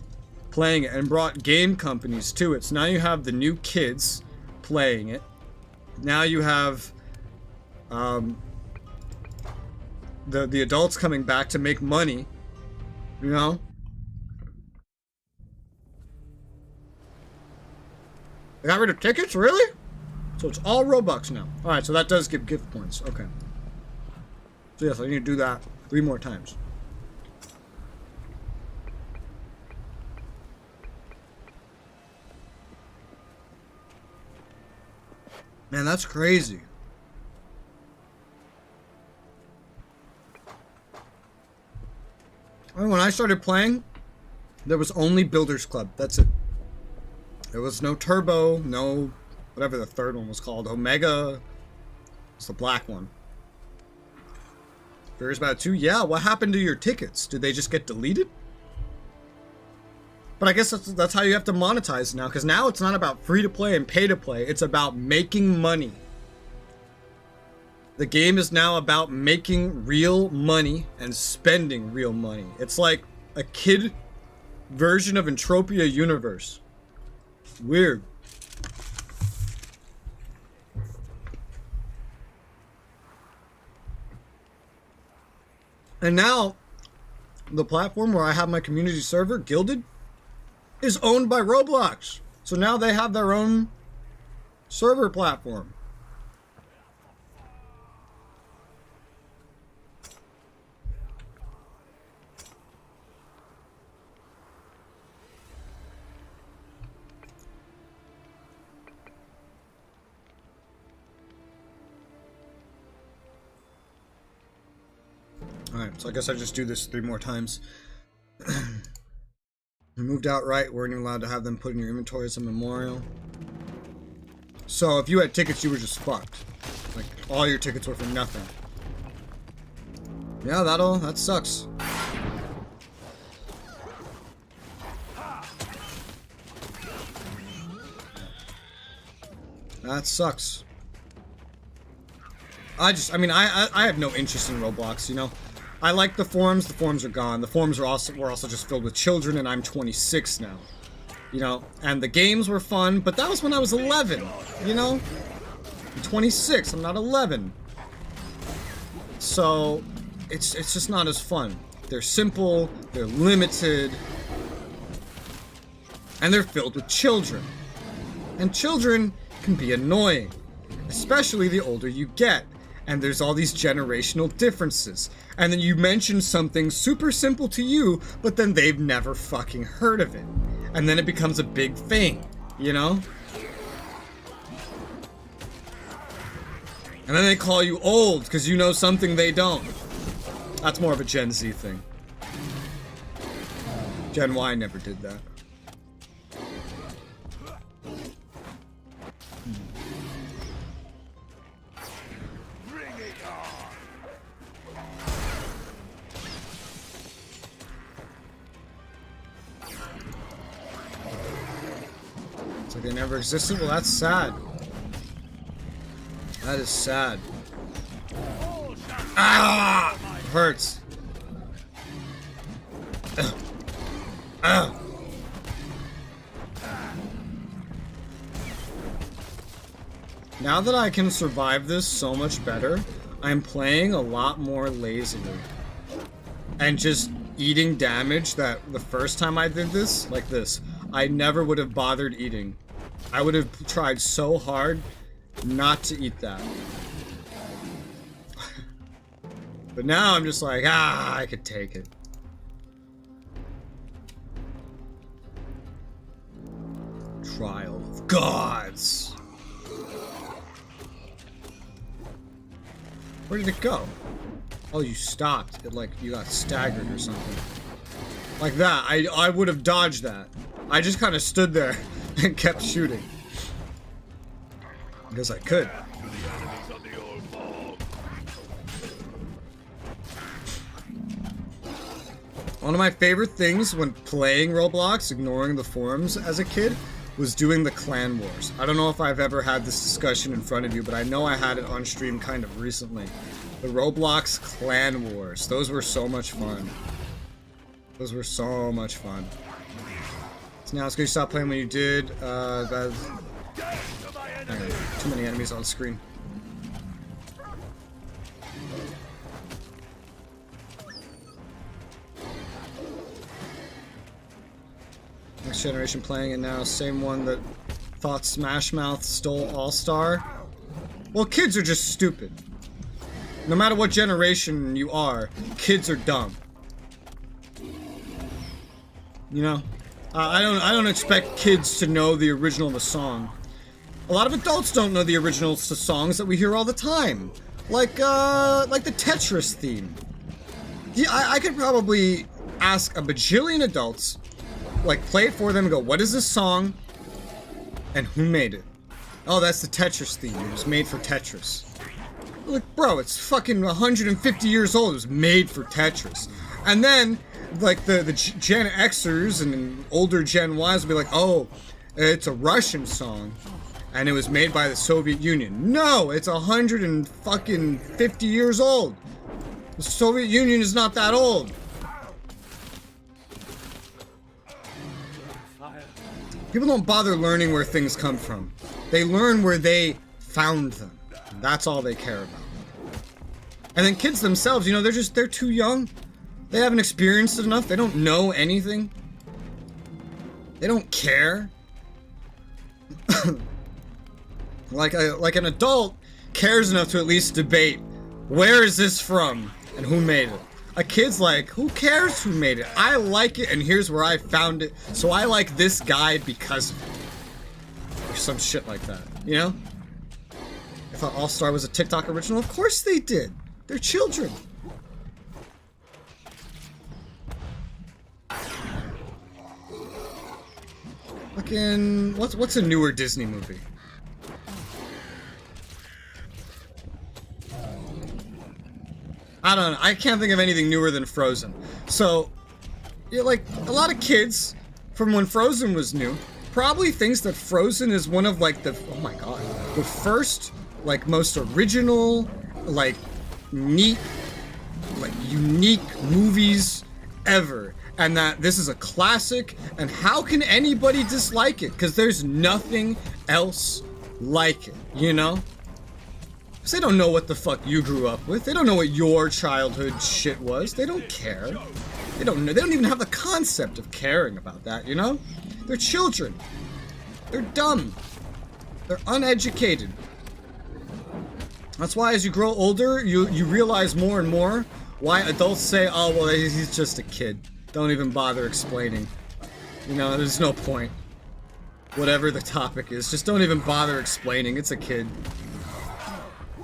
playing it and brought game companies to it. So now you have the new kids playing it. Now you have the adults coming back to make money. You know? They got rid of tickets? Really? So it's all Robux now. Alright, so that does give gift points. Okay. So yes, I need to do that 3 more times. Man, that's crazy. When I started playing, there was only Builders Club. That's it. There was no Turbo, no whatever the third one was called. Omega. It's the black one. Curious about it too? Yeah, what happened to your tickets? Did they just get deleted? But I guess that's how you have to monetize now, because now it's not about free to play and pay to play. It's about making money. The game is now about making real money and spending real money. It's like a kid version of Entropia Universe. Weird. And now, the platform where I have my community server, Gilded, is owned by Roblox. So now they have their own server platform. Alright, so I guess I just do this 3 more times. Moved outright, weren't even allowed to have them put in your inventory as a memorial. So if you had tickets, you were just fucked. Like, all your tickets were for nothing. Yeah, that sucks. That sucks. I have no interest in Roblox, you know? I like the forums are gone. The forums were also just filled with children, and I'm 26 now. You know, and the games were fun, but that was when I was 11, you know? I'm 26, I'm not 11. So, it's just not as fun. They're simple, they're limited, and they're filled with children. And children can be annoying, especially the older you get. And there's all these generational differences. And then you mention something super simple to you, but then they've never fucking heard of it. And then it becomes a big thing, you know? And then they call you old because you know something they don't. That's more of a Gen Z thing. Gen Y never did that. It's like they never existed? Well, that's sad. That is sad. Ah! It hurts. Now that I can survive this so much better, I'm playing a lot more lazily. And just eating damage that the first time I did this, like this, I never would have bothered eating. I would have tried so hard not to eat that. But now I'm just like, I could take it. Trial of Gods. Where did it go? Oh, you stopped. It like you got staggered or something. Like that. I would have dodged that. I just kind of stood there and kept shooting. Because I could. One of my favorite things when playing Roblox, ignoring the forums as a kid, was doing the clan wars. I don't know if I've ever had this discussion in front of you, but I know I had it on stream kind of recently. The Roblox clan wars. Those were so much fun. Those were so much fun. So now it's good you stopped playing when you did. Too many enemies on screen. Next generation playing it now. Same one that thought Smash Mouth stole All-Star. Well, kids are just stupid. No matter what generation you are, kids are dumb. You know? I don't expect kids to know the original of a song. A lot of adults don't know the originals to songs that we hear all the time. Like the Tetris theme. Yeah, I could probably ask a bajillion adults, like play it for them and go, what is this song? And who made it? Oh, that's the Tetris theme. It was made for Tetris. Like, bro, it's fucking 150 years old. It was made for Tetris. And then, like, the Gen Xers and older Gen Ys will be like, oh, it's a Russian song. And it was made by the Soviet Union. No, it's 150 years old. The Soviet Union is not that old. People don't bother learning where things come from. They learn where they found them. That's all they care about. And then kids themselves, you know, they're too young. They haven't experienced it enough. They don't know anything. They don't care. Like an adult cares enough to at least debate, where is this from and who made it? A kid's like, who cares who made it? I like it and here's where I found it, so I like this guy because of it. Or some shit like that, you know? I thought All-Star was a TikTok original. Of course they did. They're children. Fucking, what's a newer Disney movie? I don't know. I can't think of anything newer than Frozen. So, yeah, like, a lot of kids from when Frozen was new probably thinks that Frozen is one of, like, oh my god, the first, like, most original, like, neat, like, unique movies ever. And that this is a classic, and how can anybody dislike it? Because there's nothing else like it, you know? Because they don't know what the fuck you grew up with. They don't know what your childhood shit was. They don't care. They don't know. They don't even have the concept of caring about that, you know? They're children. They're dumb. They're uneducated. That's why as you grow older, you realize more and more why adults say, oh, well, he's just a kid. Don't even bother explaining. You know, there's no point. Whatever the topic is, just don't even bother explaining. It's a kid.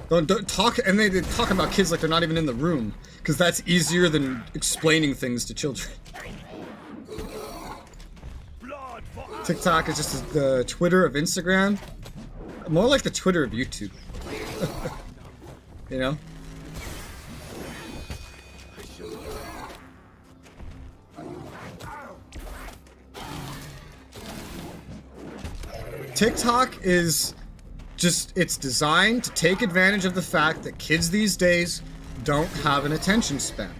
Don't talk, and they talk about kids like they're not even in the room, because that's easier than explaining things to children. TikTok is just the Twitter of Instagram. More like the Twitter of YouTube. You know? TikTok is just, it's designed to take advantage of the fact that kids these days don't have an attention span.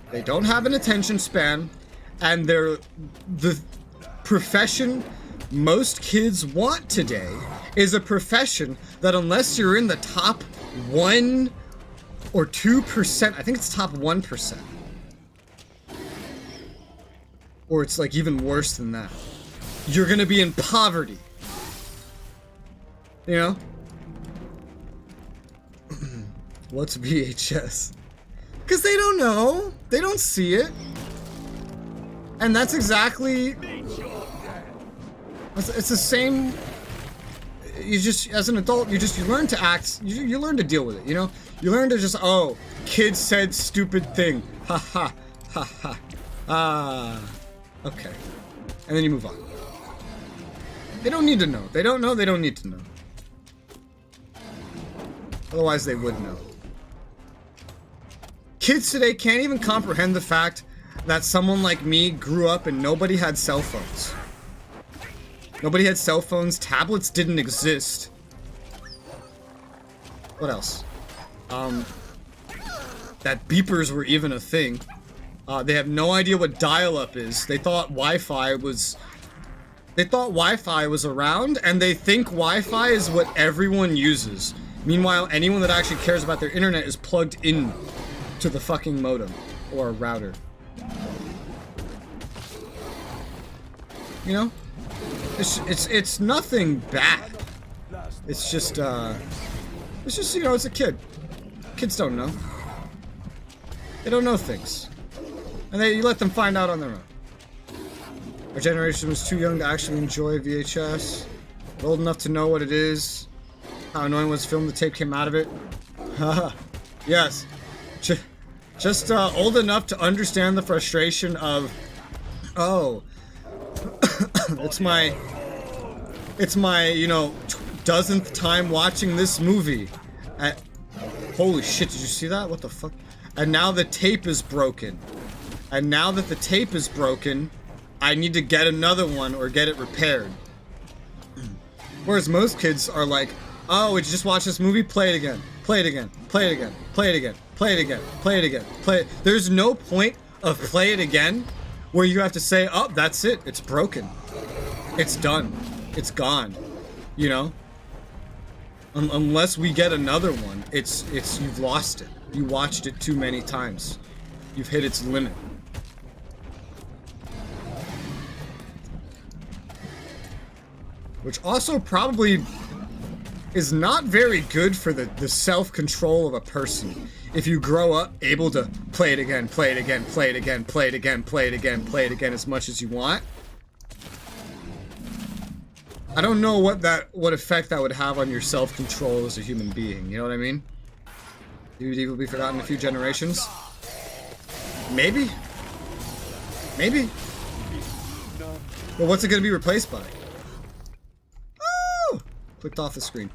They don't have an attention span, and they're the profession most kids want today is a profession that, unless you're in the top 1 or 2%, I think it's top 1%. Or it's like even worse than that. You're gonna be in poverty. You know? What's VHS? Because they don't know. They don't see it. And that's exactly... It's the same... You just, as an adult, you learn to act, you learn to deal with it, you know? You learn to just, oh, kid said stupid thing. Ha ha, ha ha. Ah, okay. And then you move on. They don't need to know. They don't know, they don't need to know. Otherwise they would know. Kids today can't even comprehend the fact that someone like me grew up and nobody had cell phones. Nobody had cell phones, tablets didn't exist. What else? That beepers were even a thing. They have no idea what dial-up is. They thought Wi-Fi was... They thought Wi-Fi was around, and they think Wi-Fi is what everyone uses. Meanwhile, anyone that actually cares about their internet is plugged in to the fucking modem or a router. You know? It's nothing bad. It's just you know, it's a kid. Kids don't know. They don't know things, and you let them find out on their own. Our generation was too young to actually enjoy VHS, but old enough to know what it is. How annoying was film the tape came out of it. Yes, just old enough to understand the frustration of, oh, it's my, you know, dozenth time watching this movie. Holy shit, did you see that? What the fuck? And now the tape is broken. And now that the tape is broken, I need to get another one or get it repaired. Whereas most kids are like, oh, would you just watch this movie? Play it again. Play it again. Play it again. Play it again. Play it again. Play it again. Play it. There's no point of play it again where you have to say, oh, that's it. It's broken. It's done. It's gone. You know? Unless we get another one, it's you've lost it. You watched it too many times. You've hit its limit. Which also probably is not very good for the self-control of a person. If you grow up able to play it again, play it again, play it again, play it again, play it again, play it again as much as you want. I don't know what effect that would have on your self-control as a human being, you know what I mean? DVD will be forgotten in a few generations. Maybe? Maybe? But what's it gonna be replaced by? Oh! Clicked off the screen.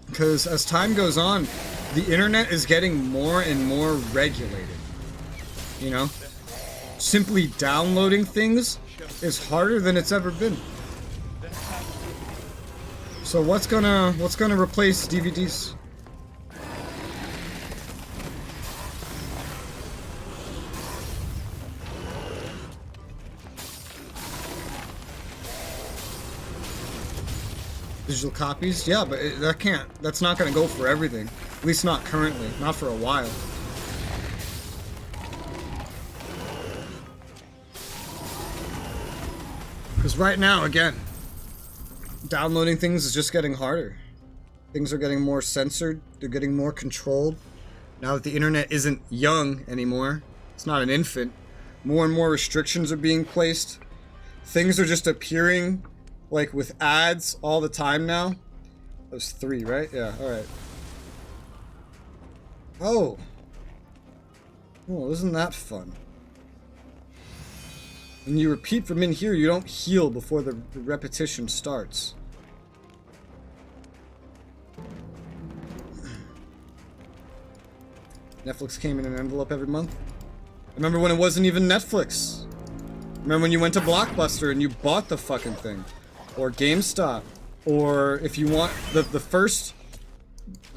Because as time goes on, the internet is getting more and more regulated. You know? Simply downloading things is harder than it's ever been. So what's gonna replace DVDs? Digital copies? Yeah, but that's not gonna go for everything. At least not currently. Not for a while. Because right now, again, downloading things is just getting harder. Things are getting more censored. They're getting more controlled. Now that the internet isn't young anymore, it's not an infant, more and more restrictions are being placed. Things are just appearing like with ads all the time now. That was 3, right? Yeah, alright. Oh. Oh, isn't that fun? When you repeat from in here, you don't heal before the repetition starts. Netflix came in an envelope every month. I remember when it wasn't even Netflix. Remember when you went to Blockbuster and you bought the fucking thing? Or GameStop. Or if you want the first,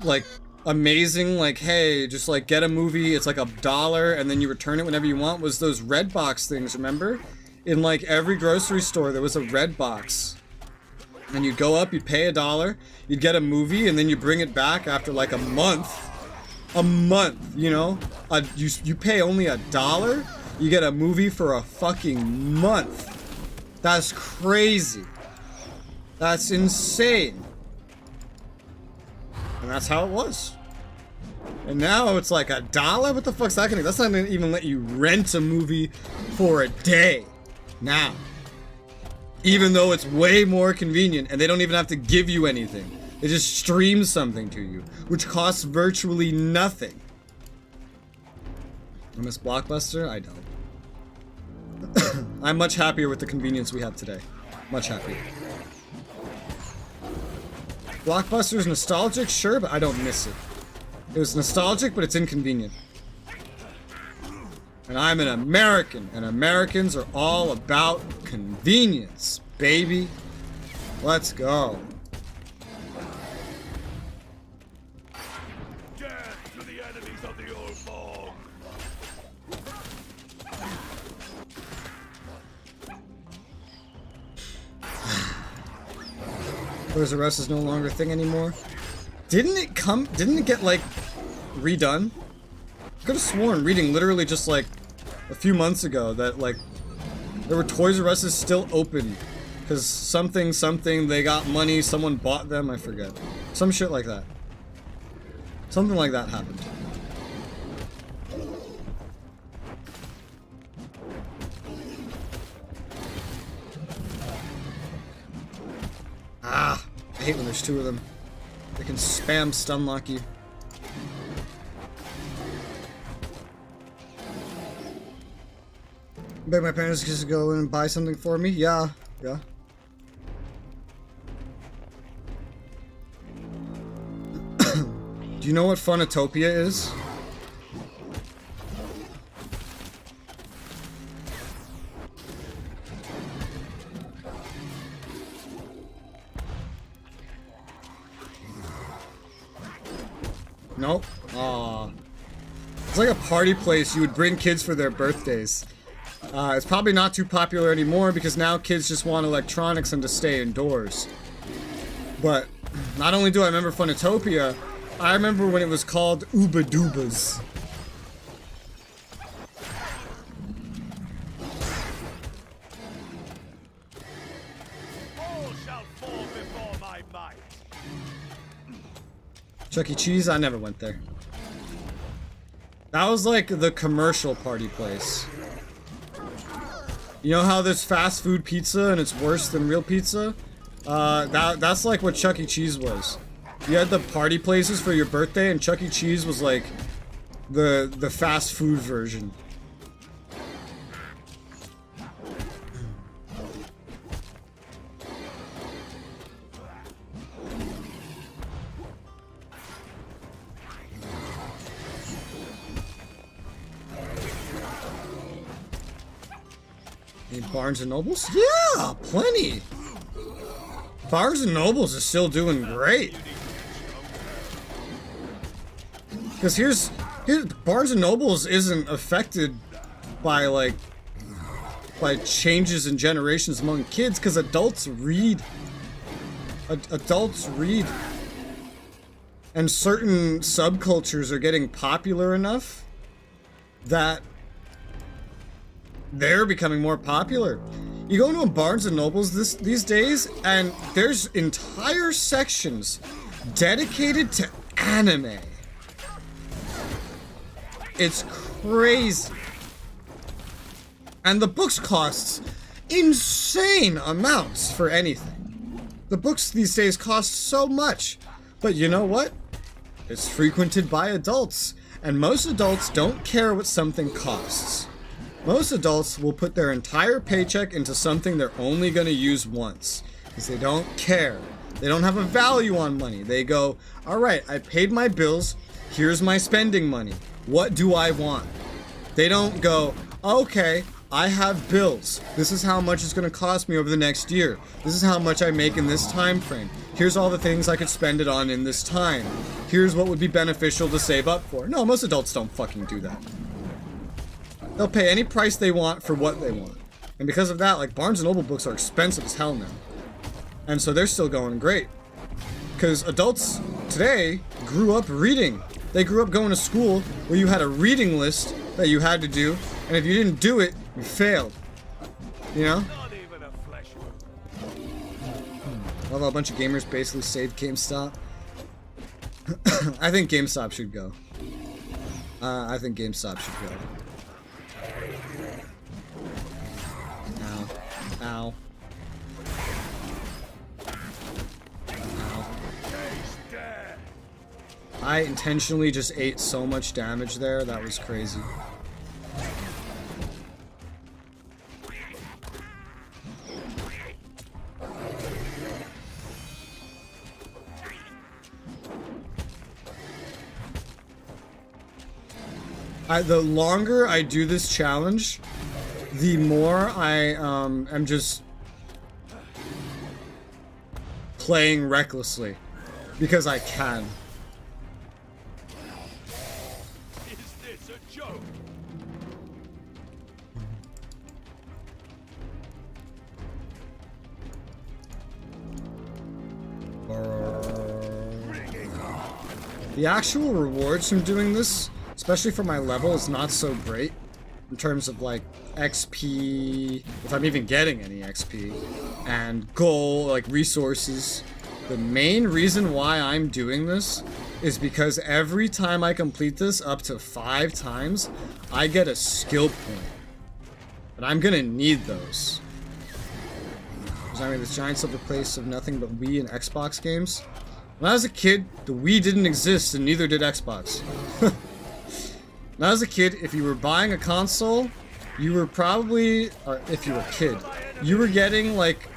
like, amazing, like, hey, just like get a movie, it's like $1 and then you return it whenever you want, was those red box things, remember? In like every grocery store there was a red box. And you'd go up, you'd pay $1, you'd get a movie, and then you bring it back after like a month. A month, you know? You pay only $1, you get a movie for a fucking month. That's crazy. That's insane. And that's how it was. And now it's like $1? What the fuck's that gonna do? That's not gonna even let you rent a movie for a day. Now. Even though it's way more convenient and they don't even have to give you anything. They just stream something to you, which costs virtually nothing. I miss Blockbuster? I don't. I'm much happier with the convenience we have today. Much happier. Blockbuster's nostalgic, sure, but I don't miss it. It was nostalgic, but it's inconvenient. And I'm an American, and Americans are all about convenience, baby. Let's go. Death to the enemies of the old bog. Toys R Us is no longer a thing anymore. Didn't it get like redone? I could have sworn reading literally just like a few months ago that like there were Toys R Us's still open because something they got money, someone bought them, I forget. Some shit like that. Something like that happened. Ah, I hate when there's two of them. They can spam stun lock you. Bet my parents just go in and buy something for me? Yeah, yeah. Do you know what Funatopia is? Nope. Aw. It's like a party place you would bring kids for their birthdays. It's probably not too popular anymore because now kids just want electronics and to stay indoors. But not only do I remember Funatopia, I remember when it was called Ooba Doobas. All shall fall before my might. Chuck E. Cheese? I never went there. That was like the commercial party place. You know how there's fast food pizza and it's worse than real pizza? That's like what Chuck E. Cheese was. You had the party places for your birthday, and Chuck E. Cheese was like the fast food version. Any Barnes and Nobles? Yeah, plenty. Barnes and Nobles is still doing great. Because here's Barnes and Nobles isn't affected by changes in generations among kids because adults read. Adults read. And certain subcultures are getting popular enough that they're becoming more popular. You go into a Barnes and Nobles these days, and there's entire sections dedicated to anime. It's crazy. And the books cost insane amounts for anything. The books these days cost so much. But you know what? It's frequented by adults. And most adults don't care what something costs. Most adults will put their entire paycheck into something they're only going to use once. Because they don't care. They don't have a value on money. They go, alright, I paid my bills. Here's my spending money. What do I want? They don't go, okay, I have bills. This is how much it's going to cost me over the next year. This is how much I make in this time frame. Here's all the things I could spend it on in this time. Here's what would be beneficial to save up for. No, most adults don't fucking do that. They'll pay any price they want for what they want. And because of that, like, Barnes & Noble books are expensive as hell now. And so they're still going great. Because adults today grew up reading. They grew up going to school where you had a reading list that you had to do, and if you didn't do it, you failed. You know? Although a bunch of gamers basically saved GameStop. I think GameStop should go. I think GameStop should go. Ow. Ow. I intentionally just ate so much damage there, that was crazy. The longer I do this challenge, the more I am just playing recklessly, because I can. The actual rewards from doing this, especially for my level, is not so great in terms of like XP, if I'm even getting any XP, and gold, like resources. The main reason why I'm doing this is because every time I complete this up to 5 times, I get a skill point. And I'm gonna need those. Designing this giant silver place of nothing but Wii and Xbox games. When I was a kid, the Wii didn't exist and neither did Xbox. When I was a kid, if you were buying a console, you were probably, or if you were a kid, you were getting like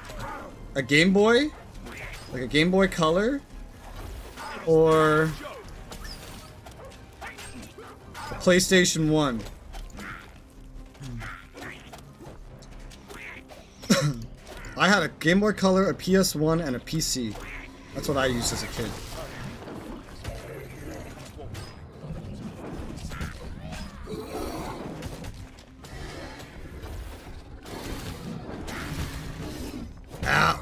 a Game Boy, like a Game Boy Color, or a PlayStation 1. I had a Game Boy Color, a PS1, and a PC. That's what I used as a kid. Ow!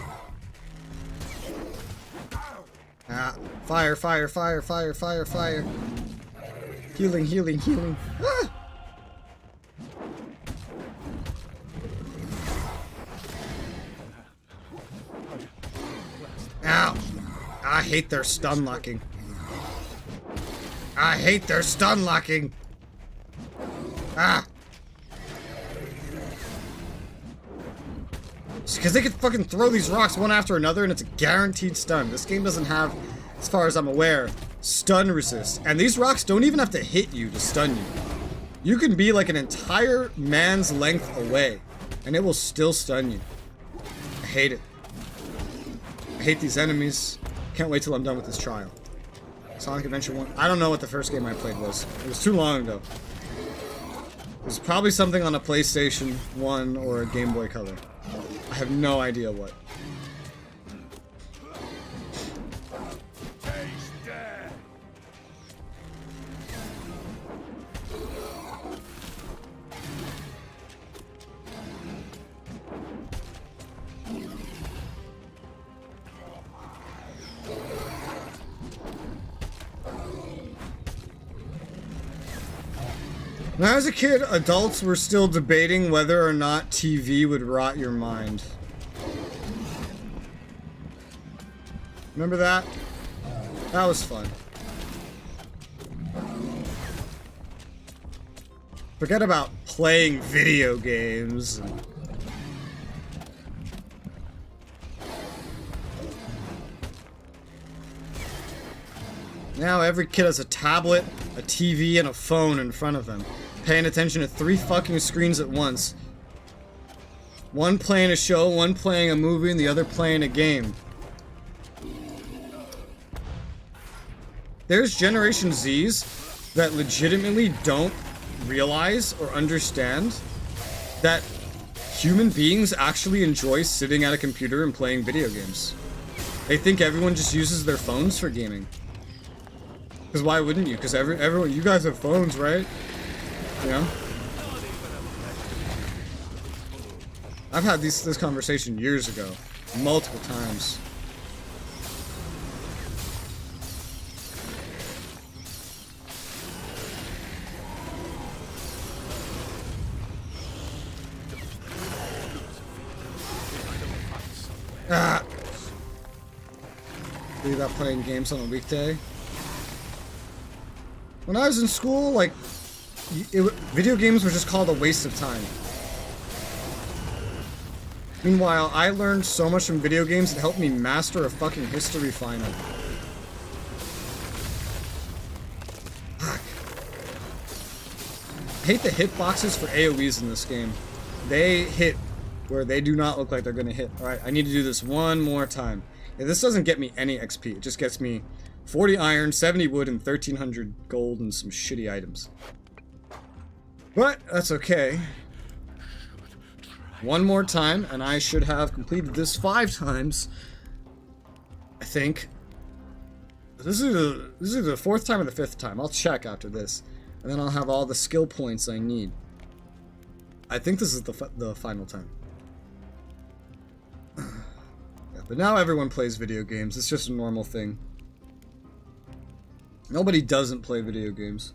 Ah! Fire, fire, fire, fire, fire, fire. Healing, healing, healing. Ah! Ow! I hate their stun locking. I hate their stun locking. Ah! Because they can fucking throw these rocks one after another and it's a guaranteed stun. This game doesn't have, as far as I'm aware, stun resist. And these rocks don't even have to hit you to stun you. You can be like an entire man's length away and it will still stun you. I hate it. I hate these enemies. Can't wait till I'm done with this trial. Sonic Adventure 1. I don't know what the first game I played was. It was too long ago. It was probably something on a PlayStation 1 or a Game Boy Color. I have no idea what. When I was a kid, adults were still debating whether or not TV would rot your mind. Remember that? That was fun. Forget about playing video games. Now every kid has a tablet, a TV, and a phone in front of them, paying attention to 3 fucking screens at once. One playing a show, one playing a movie, and the other playing a game. There's Generation Zs that legitimately don't realize or understand that human beings actually enjoy sitting at a computer and playing video games. They think everyone just uses their phones for gaming. Because why wouldn't you? Because everyone, you guys have phones, right? You know? I've had this conversation years ago, multiple times. Ah! Think about playing games on a weekday. When I was in school, like, video games were just called a waste of time. Meanwhile, I learned so much from video games that helped me master a fucking history final. Fuck. I hate the hitboxes for AoEs in this game. They hit where they do not look like they're gonna hit. Alright, I need to do this one more time. Yeah, this doesn't get me any XP, it just gets me 40 iron, 70 wood, and 1300 gold and some shitty items. But that's okay. One more time, and I should have completed this 5 times. I think. This is the 4th time or the 5th time. I'll check after this. And then I'll have all the skill points I need. I think this is the final time. Yeah. But now everyone plays video games. It's just a normal thing. Nobody doesn't play video games.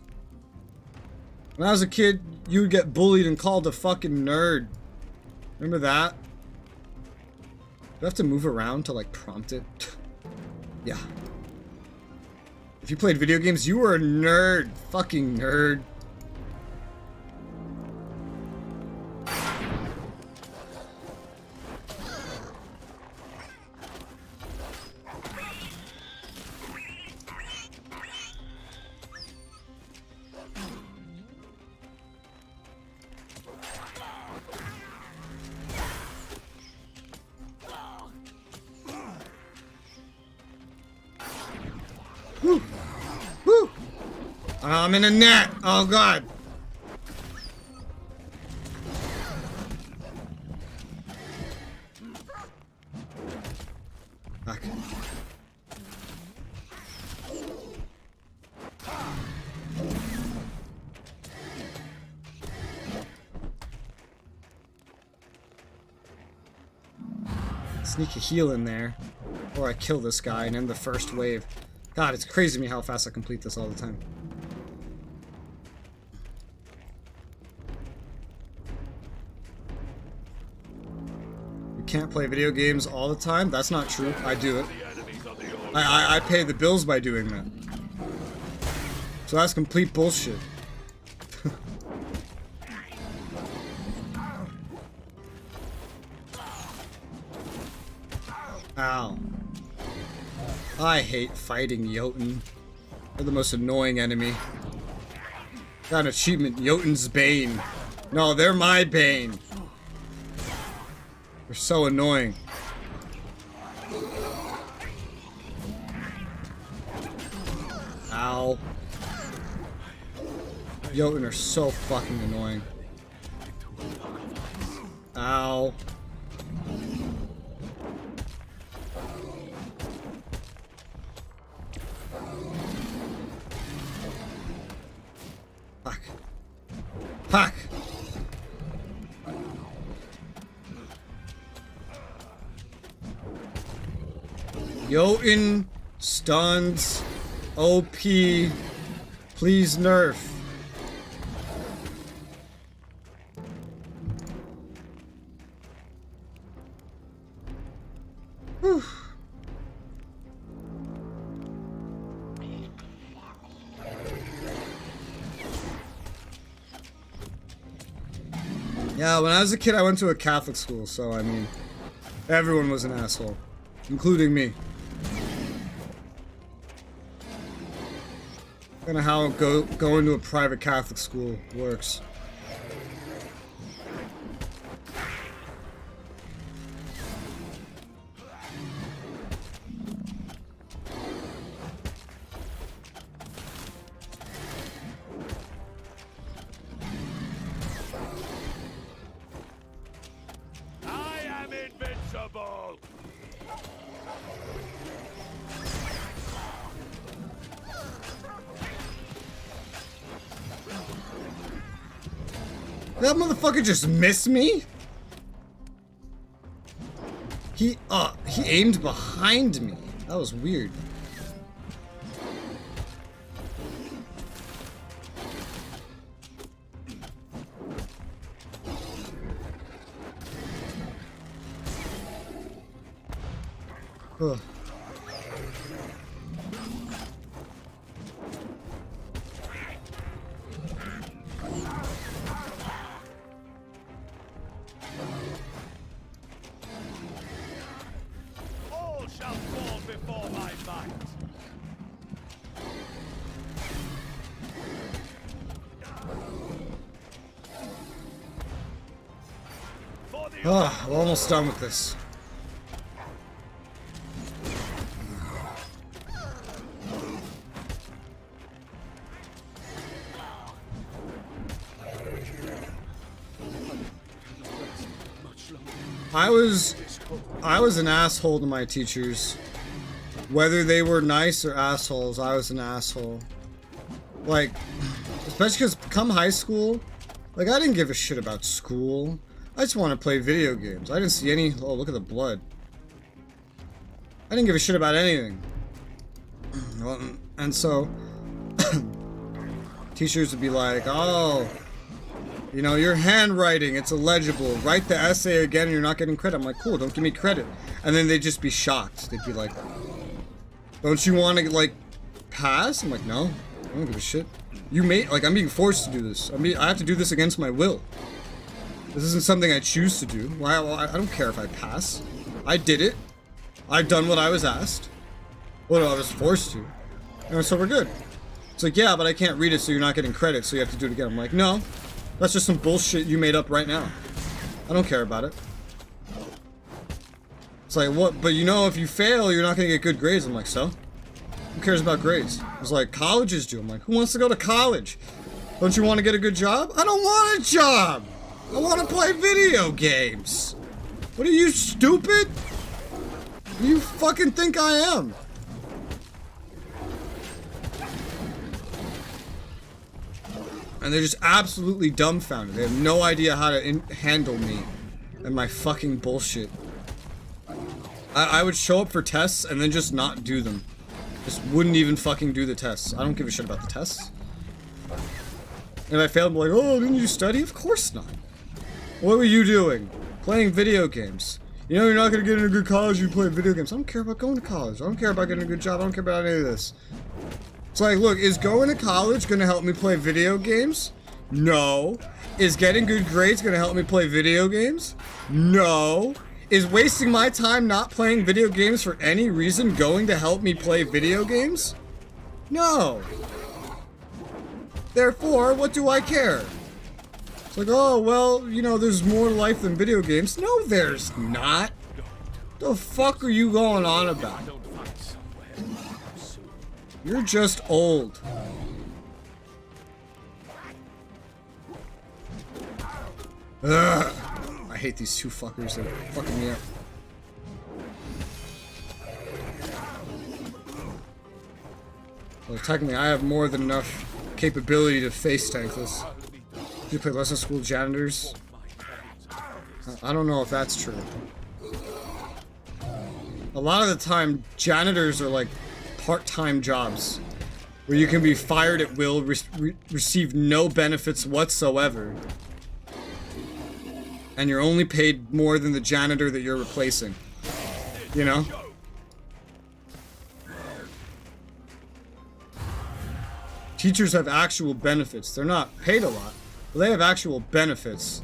When I was a kid, you would get bullied and called a fucking nerd. Remember that? Do I have to move around to like prompt it? Yeah. If you played video games, you were a nerd. Fucking nerd. Woo. Woo. I'm in a net. Oh god. Back. Sneak a heal in there, or I kill this guy and end the first wave. God, it's crazy to me how fast I complete this all the time. You can't play video games all the time? That's not true. I do it. I pay the bills by doing that. So that's complete bullshit. Ow. I hate fighting Jotun. They're the most annoying enemy. Got an achievement, Jotun's Bane. No, they're my Bane. They're so annoying. Ow. Jotun are so fucking annoying. Ow. Fuck. Fuck! Jotun stuns OP. Please nerf. Whew. Yeah, when I was a kid, I went to a Catholic school, so I mean, everyone was an asshole, including me. Kind of how going to a private Catholic school works. I am invincible! That motherfucker just missed me? He aimed behind me. That was weird. Ugh. All shall fall before my might. We're almost done with this. I was an asshole to my teachers. Whether they were nice or assholes, I was an asshole. Like, especially because come high school, like I didn't give a shit about school. I just want to play video games. I didn't see any. Oh, look at the blood. I didn't give a shit about anything. Well, and so teachers would be like, oh, you know, your handwriting, it's illegible. Write the essay again and you're not getting credit. I'm like, cool, don't give me credit. And then they'd just be shocked. They'd be like, don't you want to, like, pass? I'm like, no, I don't give a shit. You made, like, I'm being forced to do this. I have to do this against my will. This isn't something I choose to do. Why? Well, I don't care if I pass. I did it. I've done what I was asked. Well, I was forced to. And so we're good. It's like, yeah, but I can't read it, so you're not getting credit, so you have to do it again. I'm like, no. That's just some bullshit you made up right now. I don't care about it. It's like, what? But you know, if you fail, you're not going to get good grades. I'm like, so? Who cares about grades? It's like, colleges do. I'm like, who wants to go to college? Don't you want to get a good job? I don't want a job! I want to play video games! What are you, stupid? Who do you fucking think I am? And they're just absolutely dumbfounded. They have no idea how to handle me and my fucking bullshit. I would show up for tests and then just not do them. Just wouldn't even fucking do the tests. I don't give a shit about the tests. And if I failed, I'm like, oh, didn't you study? Of course not. What were you doing? Playing video games. You know you're not gonna get into a good college if you play video games. I don't care about going to college. I don't care about getting a good job. I don't care about any of this. It's like, look, is going to college gonna help me play video games? No. Is getting good grades gonna help me play video games? No. Is wasting my time not playing video games for any reason going to help me play video games? No. Therefore, what do I care? It's like, oh, well, you know, there's more to life than video games. No, there's not. The fuck are you going on about? You're just old. Ugh. I hate these two fuckers. They're fucking me up. Well, technically, I have more than enough capability to face tank this. Do you play less than school janitors? I don't know if that's true. A lot of the time, janitors are like part-time jobs where you can be fired at will, receive no benefits whatsoever, and you're only paid more than the janitor that you're replacing. You know? Teachers have actual benefits. They're not paid a lot, but they have actual benefits.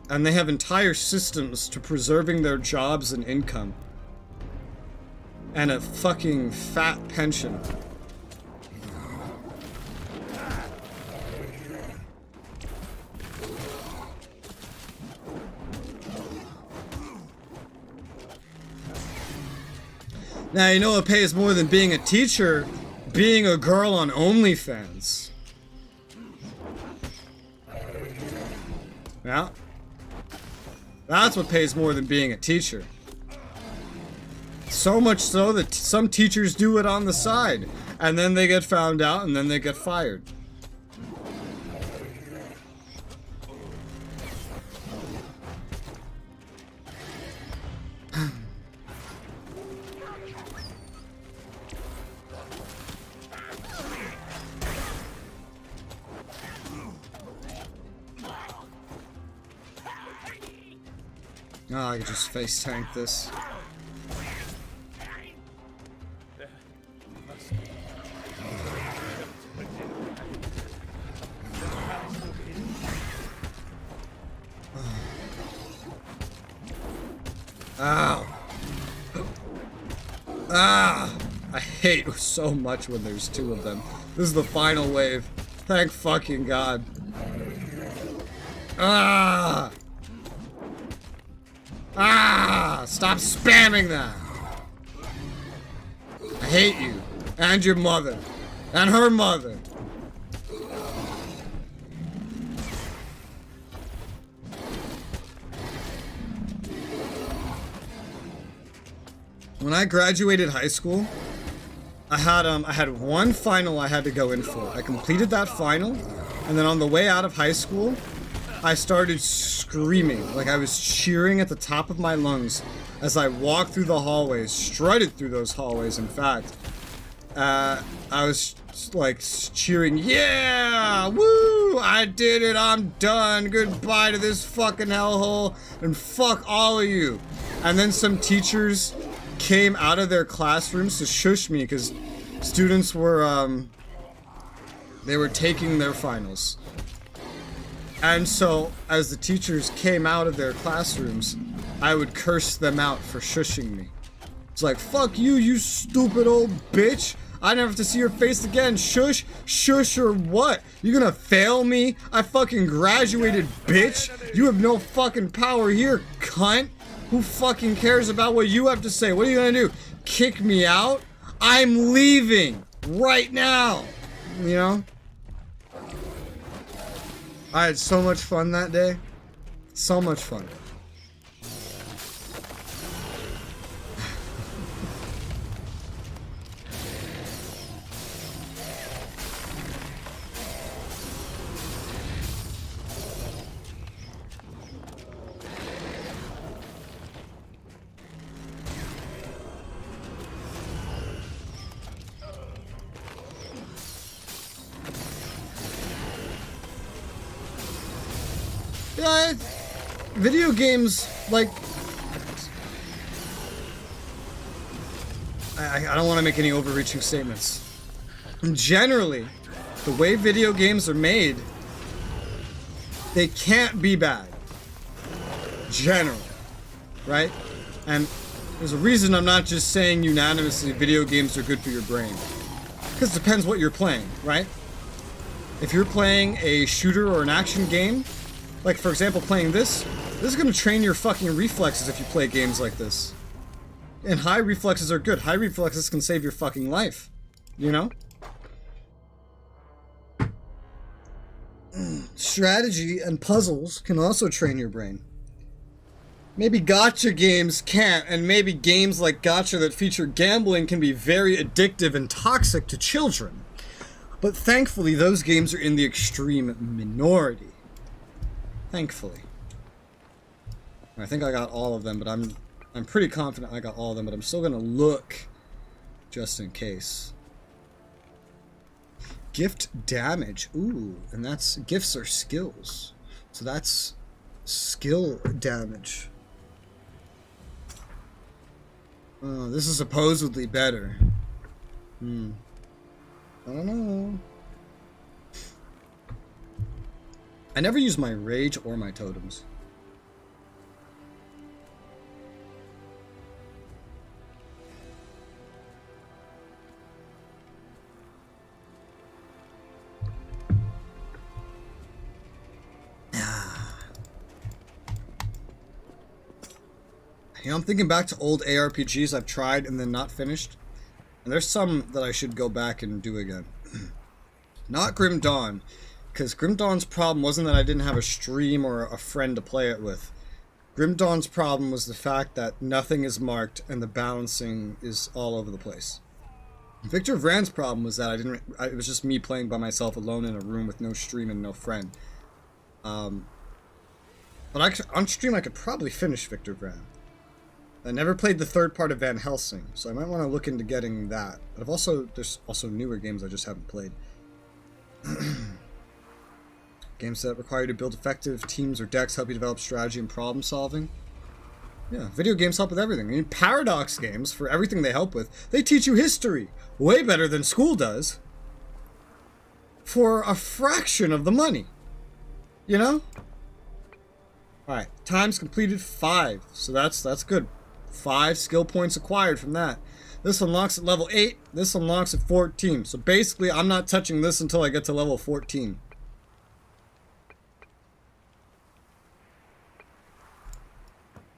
And they have entire systems to preserving their jobs and income. And a fucking fat pension. Now, you know what pays more than being a teacher? Being a girl on OnlyFans. Yeah. That's what pays more than being a teacher. So much so that some teachers do it on the side. And then they get found out and then they get fired. Oh, I could just face tank this. Ow. Ah! I hate so much when there's two of them. This is the final wave. Thank fucking God. Ah! Ah! Stop spamming that! I hate you. And your mother. And her mother. When I graduated high school, I had one final I had to go in for. I completed that final, and then on the way out of high school, I started screaming, like I was cheering at the top of my lungs as I walked through the hallways, strutted through those hallways, in fact, I was like cheering, yeah, woo, I did it, I'm done, goodbye to this fucking hellhole, and fuck all of you. And then some teachers came out of their classrooms to shush me because students were, they were taking their finals. And so, as the teachers came out of their classrooms, I would curse them out for shushing me. It's like, fuck you, you stupid old bitch. I never have to see your face again. Shush, shush or what? You gonna fail me? I fucking graduated, bitch. You have no fucking power here, cunt. Who fucking cares about what you have to say? What are you gonna do? Kick me out? I'm leaving right now. You know? I had so much fun that day. So much fun. Yeah, video games, like, I don't want to make any overreaching statements. Generally, the way video games are made, they can't be bad. Generally, right? And there's a reason I'm not just saying unanimously video games are good for your brain. Because it depends what you're playing, right? If you're playing a shooter or an action game, like, for example, playing this is going to train your fucking reflexes if you play games like this. And high reflexes are good. High reflexes can save your fucking life. You know? Strategy and puzzles can also train your brain. Maybe gacha games can't, and maybe games like gacha that feature gambling can be very addictive and toxic to children. But thankfully, those games are in the extreme minority. Thankfully. I think I got all of them, but I'm pretty confident I got all of them, but I'm still gonna look just in case. Gift damage. Ooh, and that's gifts are skills. So that's skill damage. Oh, this is supposedly better. I don't know. I never use my rage or my totems. You know, I'm thinking back to old ARPGs I've tried and then not finished. And there's some that I should go back and do again. Not Grim Dawn. Because Grim Dawn's problem wasn't that I didn't have a stream or a friend to play it with. Grim Dawn's problem was the fact that nothing is marked and the balancing is all over the place. Victor Vrand's problem was that it was just me playing by myself alone in a room with no stream and no friend. But on stream I could probably finish Victor Vrand. I never played the third part of Van Helsing, so I might want to look into getting that. But there's also newer games I just haven't played. Games that require you to build effective teams or decks, help you develop strategy and problem solving. Yeah, video games help with everything. I mean, Paradox games, for everything they help with, they teach you history. Way better than school does. For a fraction of the money. You know? Alright, times completed 5. So that's good. 5 skill points acquired from that. This unlocks at level 8. This unlocks at 14. So basically, I'm not touching this until I get to level 14.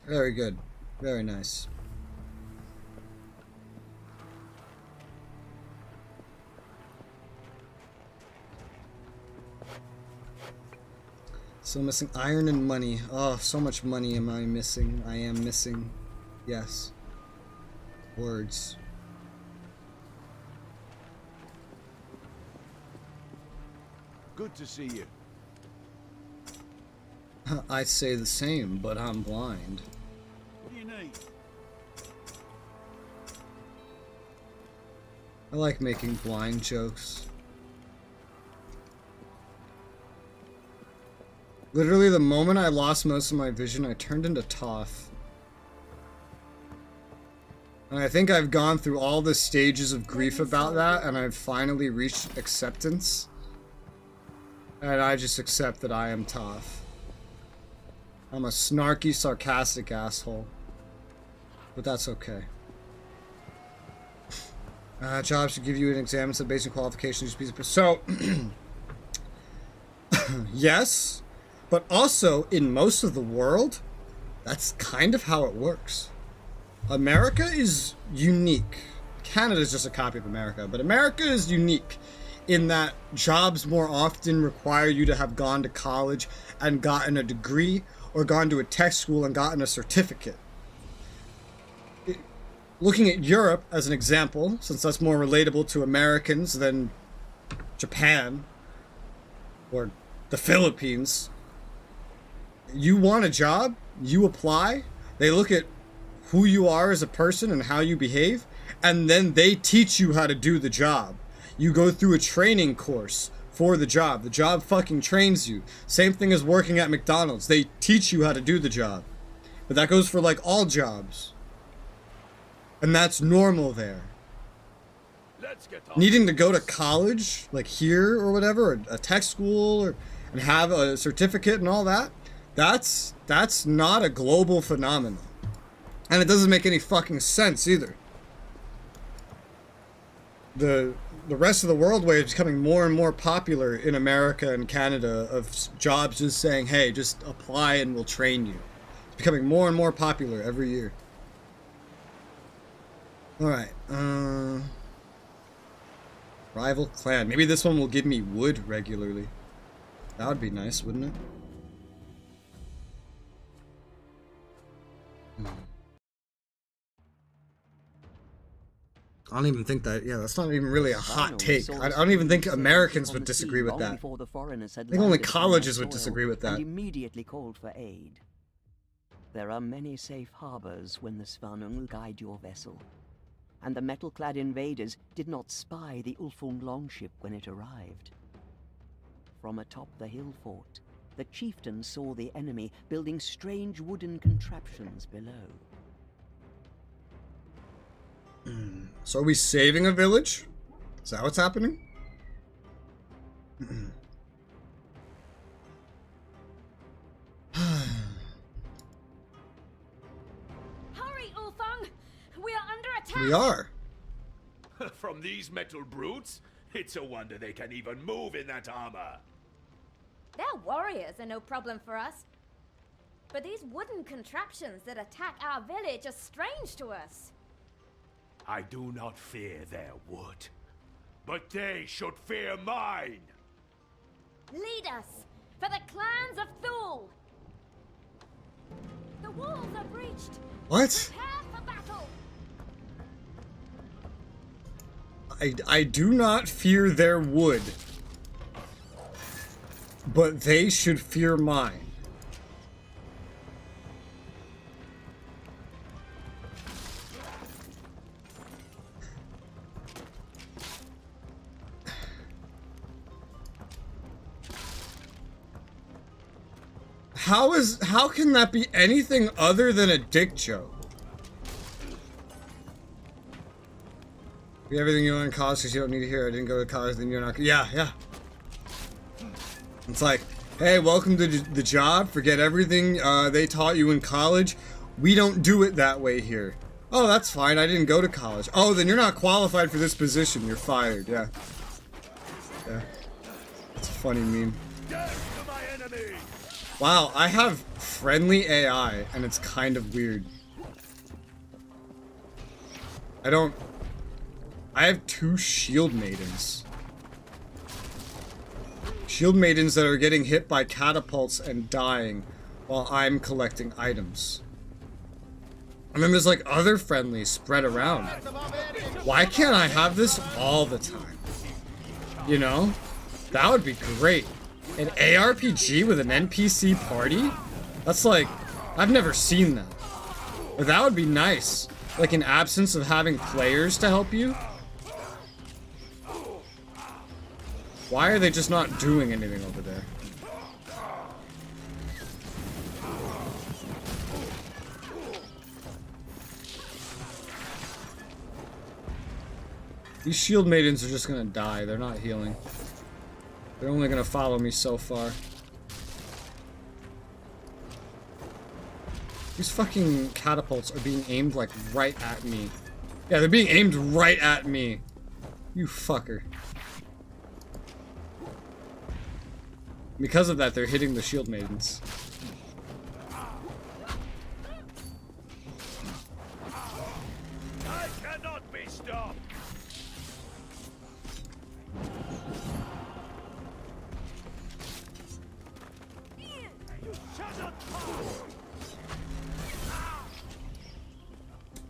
Very good. Very nice. Still missing iron and money. Oh, so much money am I missing. I am missing. Yes. Words. Good to see you. I say the same, but I'm blind. What do you need? I like making blind jokes. Literally, the moment I lost most of my vision, I turned into Toph. And I think I've gone through all the stages of grief about that, and I've finally reached acceptance. And I just accept that I am Toph. I'm a snarky, sarcastic asshole. But that's okay. Jobs should give you an exam instead of basic qualifications. So, yes, but also in most of the world, that's kind of how it works. America is unique. Canada is just a copy of America, but America is unique in that jobs more often require you to have gone to college and gotten a degree or gone to a tech school and gotten a certificate. Looking at Europe as an example, since that's more relatable to Americans than Japan or the Philippines, you want a job, you apply, they look at who you are as a person and how you behave, and then they teach you how to do the job. You go through a training course for the job. The job fucking trains you. Same thing as working at McDonald's. They teach you how to do the job. But that goes for like all jobs. And that's normal there. Needing to go to college, like here or whatever, or a tech school, and have a certificate and all that, that's not a global phenomenon. And it doesn't make any fucking sense either. The rest of the world way is becoming more and more popular in America and Canada of jobs just saying, hey, just apply and we'll train you. It's becoming more and more popular every year. Alright, rival clan. Maybe this one will give me wood regularly. That would be nice, wouldn't it? I don't even think that, yeah, that's not even really a hot take. I don't even think Americans would disagree with that. I think only colleges would disagree with that. And immediately called for aid. There are many safe harbors when the Svanung will guide your vessel. And the metal-clad invaders did not spy the Ulfung longship when it arrived. From atop the hill fort, the chieftain saw the enemy building strange wooden contraptions below. So are we saving a village? Is that what's happening? Hurry, Ulfung! We are under attack! We are. From these metal brutes? It's a wonder they can even move in that armor. Their warriors are no problem for us. But these wooden contraptions that attack our village are strange to us. I do not fear their wood, but they should fear mine. Lead us for the clans of Thule. The walls are breached. What? Prepare for battle. I do not fear their wood, but they should fear mine. How can that be anything other than a dick joke? Everything you learn in college because you don't need to hear. I didn't go to college, then you're not. Yeah. It's like, hey, welcome to the job. Forget everything they taught you in college. We don't do it that way here. Oh, that's fine. I didn't go to college. Oh, then you're not qualified for this position. You're fired. Yeah. It's a funny meme. Wow, I have friendly AI, and it's kind of weird. I have 2 shield maidens. Shield maidens that are getting hit by catapults and dying while I'm collecting items. And then there's like other friendlies spread around. Why can't I have this all the time? You know? That would be great. An ARPG with an NPC party? That's like, I've never seen that. But that would be nice. Like in absence of having players to help you. Why are they just not doing anything over there? These shield maidens are just gonna die. They're not healing. They're only gonna follow me so far. These fucking catapults are being aimed, like, right at me. Yeah, they're being aimed right at me. You fucker. Because of that, they're hitting the shield maidens. I cannot be stopped.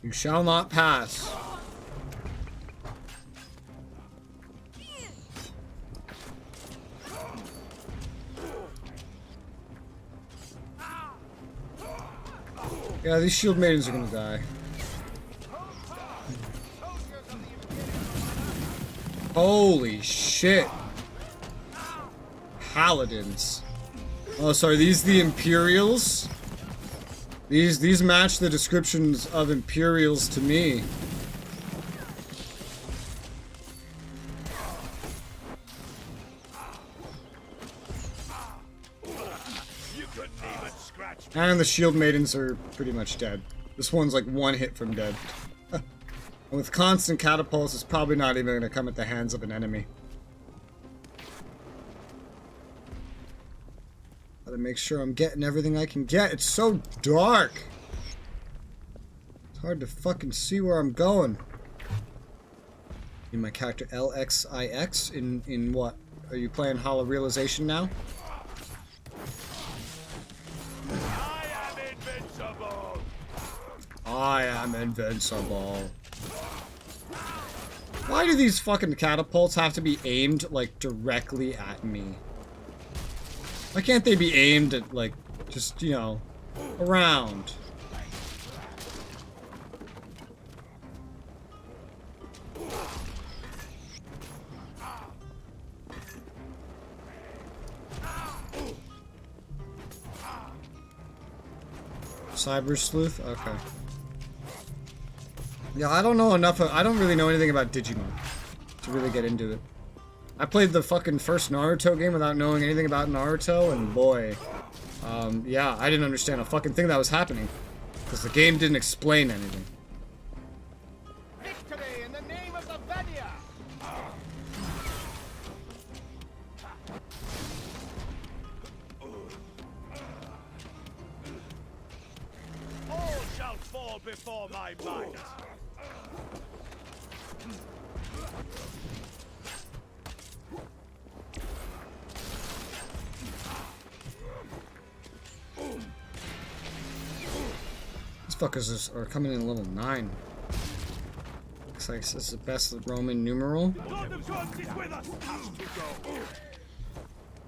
You shall not pass. Yeah, these shield maidens are gonna die. Holy shit. Paladins. Oh, sorry, these the Imperials? These match the descriptions of Imperials to me. And the shield maidens are pretty much dead. This one's like one hit from dead. And with constant catapults, it's probably not even gonna come at the hands of an enemy. Gotta make sure I'm getting everything I can get. It's so dark. It's hard to fucking see where I'm going. In my character LXIX? In what? Are you playing Hollow Realization now? I am invincible. Why do these fucking catapults have to be aimed, like, directly at me? Why can't they be aimed at, like, just, you know, around? Cyber Sleuth? Okay. Yeah, I don't know enough. I don't really know anything about Digimon to really get into it. I played the fucking first Naruto game without knowing anything about Naruto, and boy, yeah, I didn't understand a fucking thing that was happening because the game didn't explain anything. Victory in the name of the Vanya! All shall fall before my might. These fuckers are coming in level 9. Looks like this is the best Roman numeral.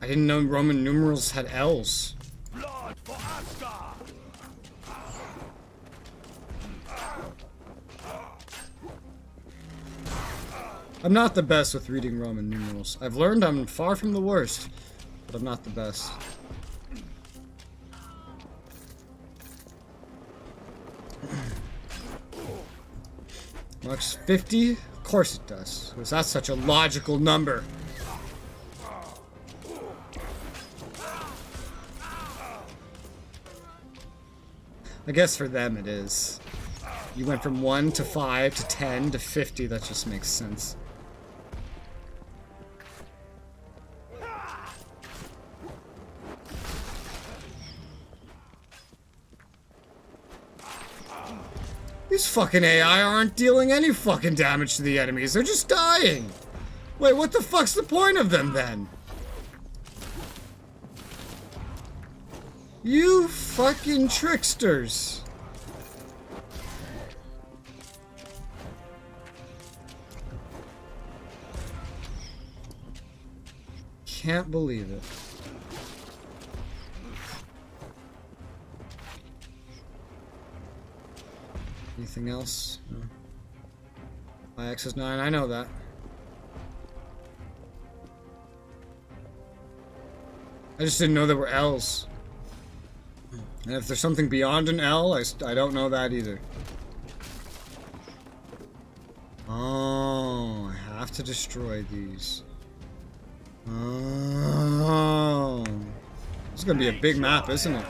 I didn't know Roman numerals had L's. Blood for Asgard! I'm not the best with reading Roman numerals. I've learned I'm far from the worst, but I'm not the best. Marks 50? Of course it does, because that's such a logical number. I guess for them it is. You went from 1 to 5 to 10 to 50, that just makes sense. These fucking AI aren't dealing any fucking damage to the enemies, they're just dying! Wait, what the fuck's the point of them then? You fucking tricksters! Can't believe it. Anything else? No. My X is 9, I know that. I just didn't know there were L's. And if there's something beyond an L, I don't know that either. Oh, I have to destroy these. Oh. This is gonna be a big map, isn't it?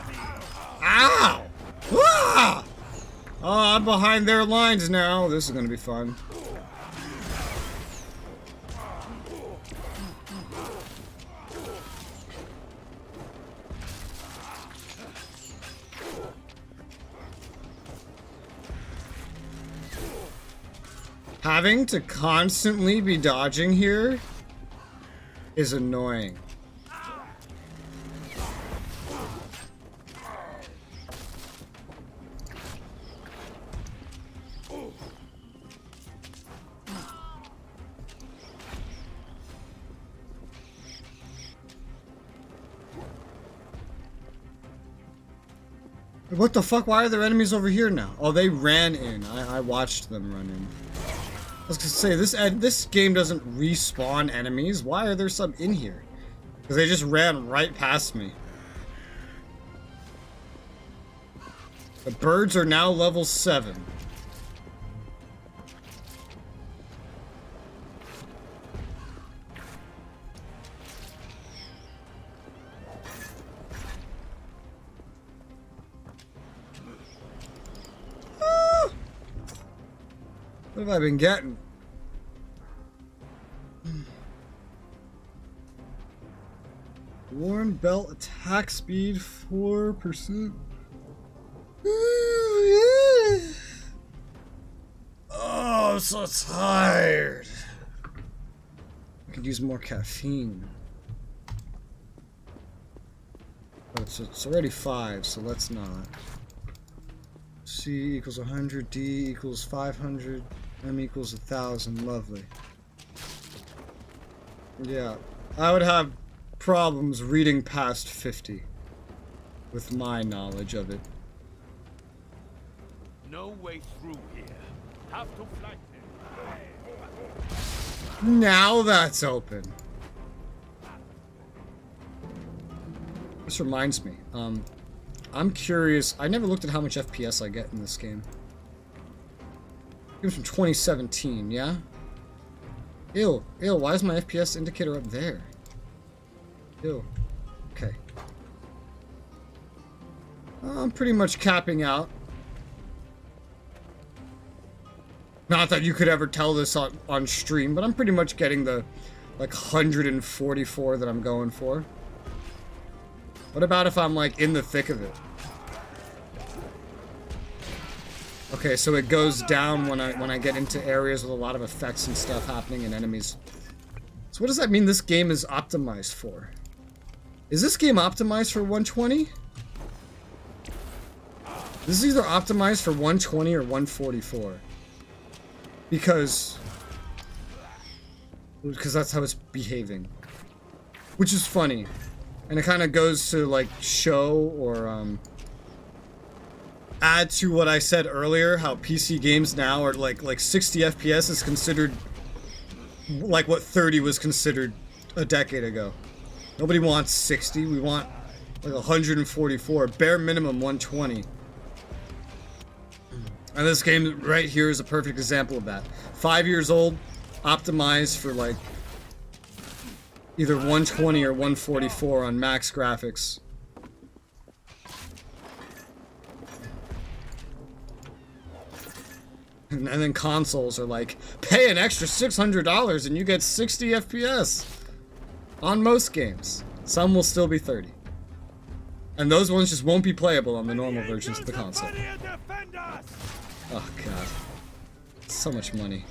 Ow! Ah! Oh, I'm behind their lines now. This is gonna be fun. Having to constantly be dodging here is annoying. What the fuck? Why are there enemies over here now? Oh, they ran in. I watched them run in. I was gonna say, this game doesn't respawn enemies. Why are there some in here? Because they just ran right past me. The birds are now level 7. What have I been getting? Worn belt attack speed 4%. Oh, I'm so tired. I could use more caffeine. But it's already 5, so let's not. C equals 100, D equals 500, M equals 1,000. Lovely. Yeah, I would have problems reading past 50 with my knowledge of it. No way through here. Have to flank it. Now that's open. This reminds me. I'm curious. I never looked at how much FPS I get in this game. It was from 2017, yeah? Ew, why is my FPS indicator up there? Ew. Okay. I'm pretty much capping out. Not that you could ever tell this on stream, but I'm pretty much getting the, like, 144 that I'm going for. What about if I'm, like, in the thick of it? Okay, so it goes down when I get into areas with a lot of effects and stuff happening and enemies. So what does that mean this game is optimized for? Is this game optimized for 120? This is either optimized for 120 or 144. Because that's how it's behaving. Which is funny. And it kind of goes to, like, show or, add to what I said earlier, how PC games now are like 60 FPS is considered like what 30 was considered a decade ago. Nobody wants 60, we want like 144, bare minimum 120. And this game right here is a perfect example of that. 5 years old, optimized for like either 120 or 144 on max graphics. And then consoles are like, pay an extra $600 and you get 60 FPS on most games. Some will still be 30. And those ones just won't be playable on the normal versions of the console. Oh god. So much money.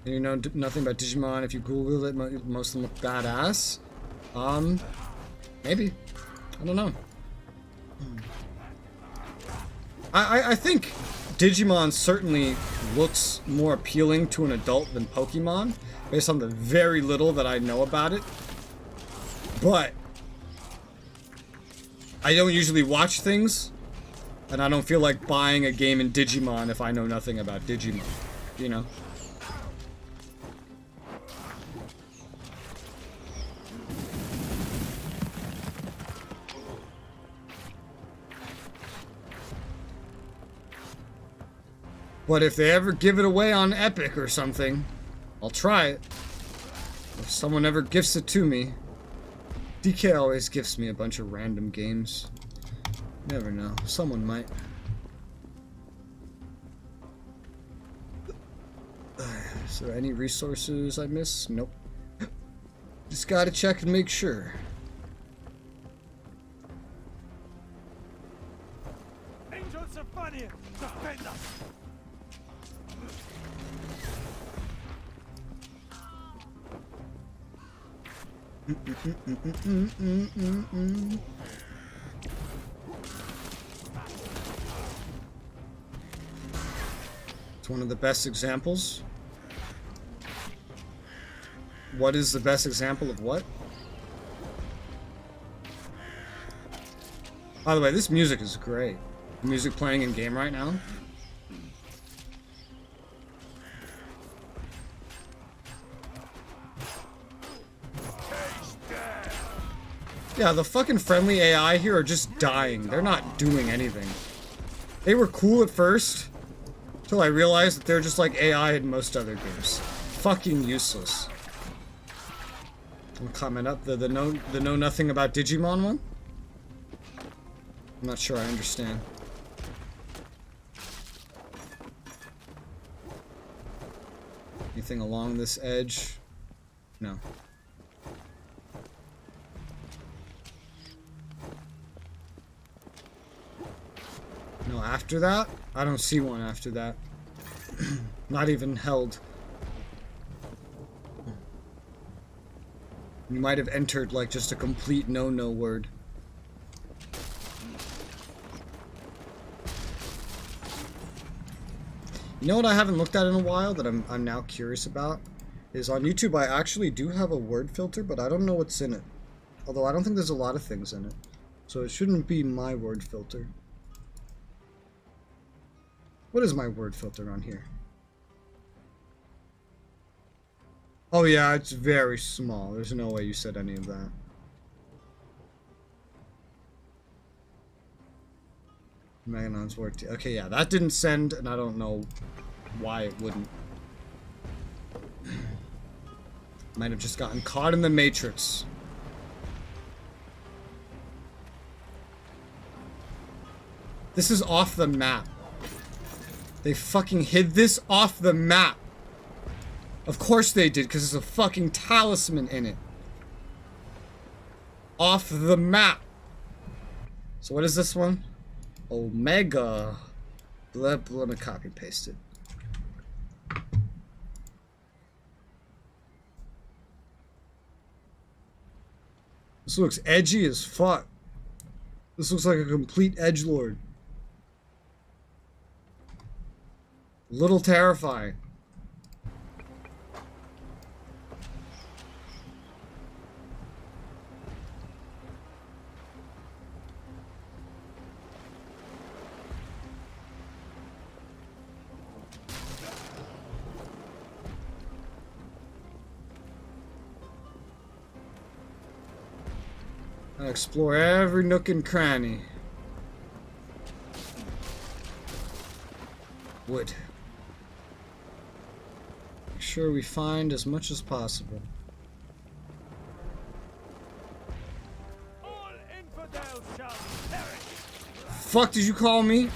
And you know nothing about Digimon. If you Google it, most of them look badass. Maybe. I don't know. I think Digimon certainly looks more appealing to an adult than Pokemon, based on the very little that I know about it. But I don't usually watch things, and I don't feel like buying a game in Digimon if I know nothing about Digimon, you know? But if they ever give it away on Epic or something, I'll try it. If someone ever gifts it to me. DK always gifts me a bunch of random games. Never know. Someone might. Is there any resources I miss? Nope. Just gotta check and make sure. Angels of Funny, defend us! It's one of the best examples. What is the best example of what? By the way, this music is great. Music playing in game right now. Yeah, the fucking friendly AI here are just dying. They're not doing anything. They were cool at first, till I realized that they're just like AI in most other games. Fucking useless. I'll comment up the know nothing about Digimon one. I'm not sure I understand. Anything along this edge? No. No, after that? I don't see one after that. Not even held. You might have entered like just a complete no-no word. You know what I haven't looked at in a while that I'm now curious about? Is on YouTube I actually do have a word filter, but I don't know what's in it. Although I don't think there's a lot of things in it. So it shouldn't be my word filter. What is my word filter on here? Oh yeah, it's very small. There's no way you said any of that. Meganon's work. Okay, yeah, that didn't send, and I don't know why it wouldn't. Might have just gotten caught in the Matrix. This is off the map. They fucking hid this off the map. Of course they did, because there's a fucking talisman in it. Off the map. So what is this one? Omega. Let me copy paste it. This looks edgy as fuck. This looks like a complete edgelord. Little terrifying. I explore every nook and cranny. Wood. Make sure we find as much as possible. All infidels shall perish. Fuck did you call me?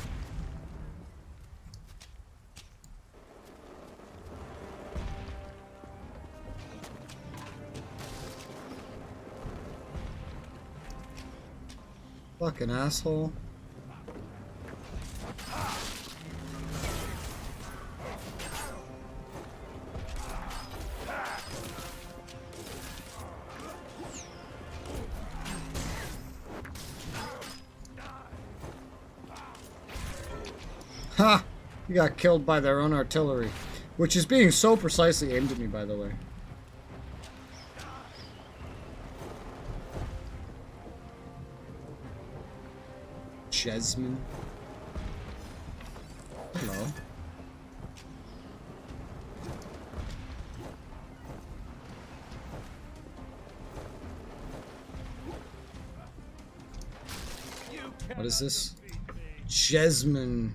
Fucking asshole. Ha! You got killed by their own artillery. Which is being so precisely aimed at me, by the way. Jasmine. Hello. What is this? Jasmine.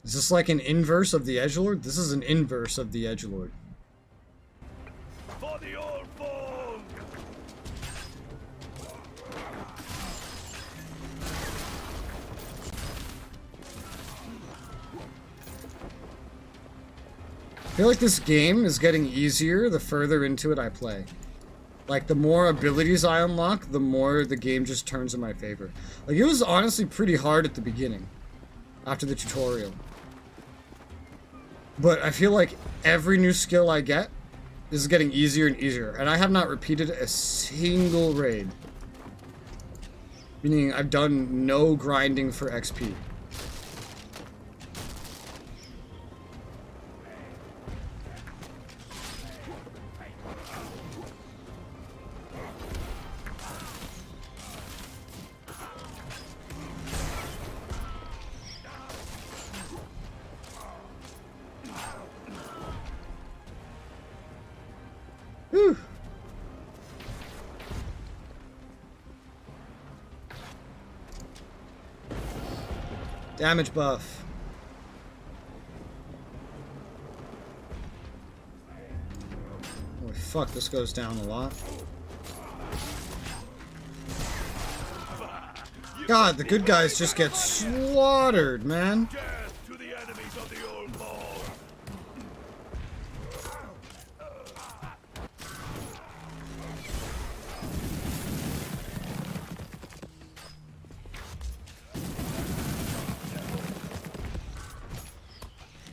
Is this like an inverse of the Edgelord? This is an inverse of the Edgelord. For the old folk! I feel like this game is getting easier the further into it I play. Like, the more abilities I unlock, the more the game just turns in my favor. Like, it was honestly pretty hard at the beginning, after the tutorial. But I feel like every new skill I get is getting easier and easier. And I have not repeated a single raid. Meaning I've done no grinding for XP. Whew. Damage buff. Holy fuck, this goes down a lot. God, the good guys just get slaughtered, man. To the enemies of the old folk!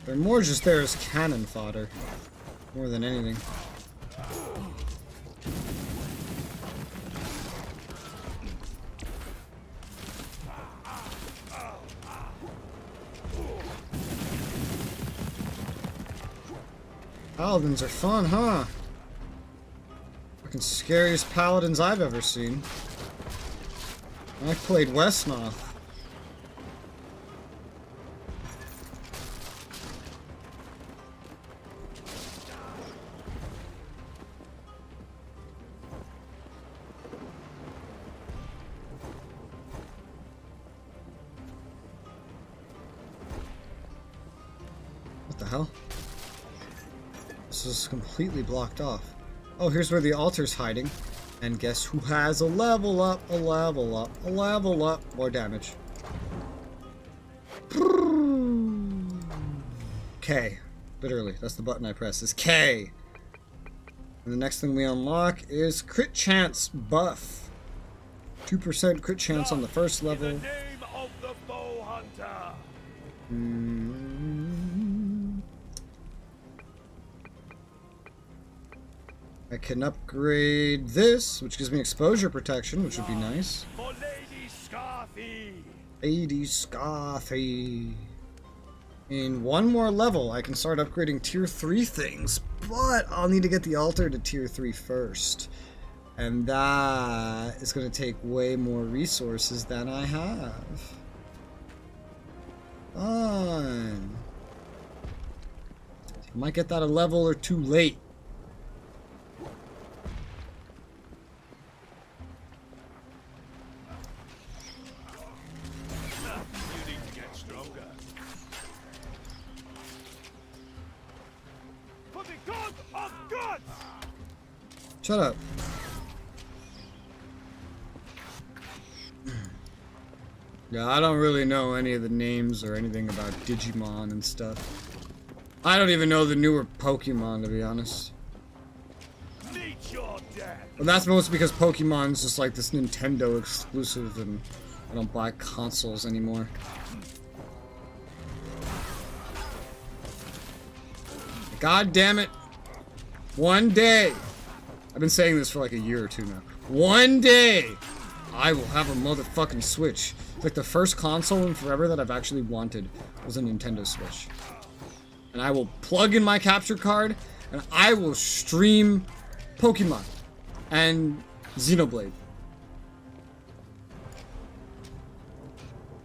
They're more just there as cannon fodder, more than anything. Paladins are fun, huh? Fucking scariest paladins I've ever seen. I played Westnoth. What the hell? This is completely blocked off. Oh, here's where the altar's hiding. And guess who has a level up, a level up, a level up. More damage. K. Literally, that's the button I press, is K. And the next thing we unlock is crit chance buff. 2% crit chance on the first level. In the name of the bow hunter! I can upgrade this, which gives me exposure protection, which would be nice. For Lady Scarthy! Lady Scarthy. In one more level, I can start upgrading tier 3 things, but I'll need to get the altar to tier 3 first. And that is going to take way more resources than I have. Fun. Might get that a level or two late. You need to get stronger. For the god of gods! Shut up. Yeah, I don't really know any of the names or anything about Digimon and stuff. I don't even know the newer Pokemon, to be honest. Meet your death! But that's mostly because Pokemon's just like this Nintendo exclusive and I don't buy consoles anymore. God damn it. One day. I've been saying this for like a year or two now. One day, I will have a motherfucking Switch. It's like the first console in forever that I've actually wanted was a Nintendo Switch. And I will plug in my capture card and I will stream Pokemon and Xenoblade.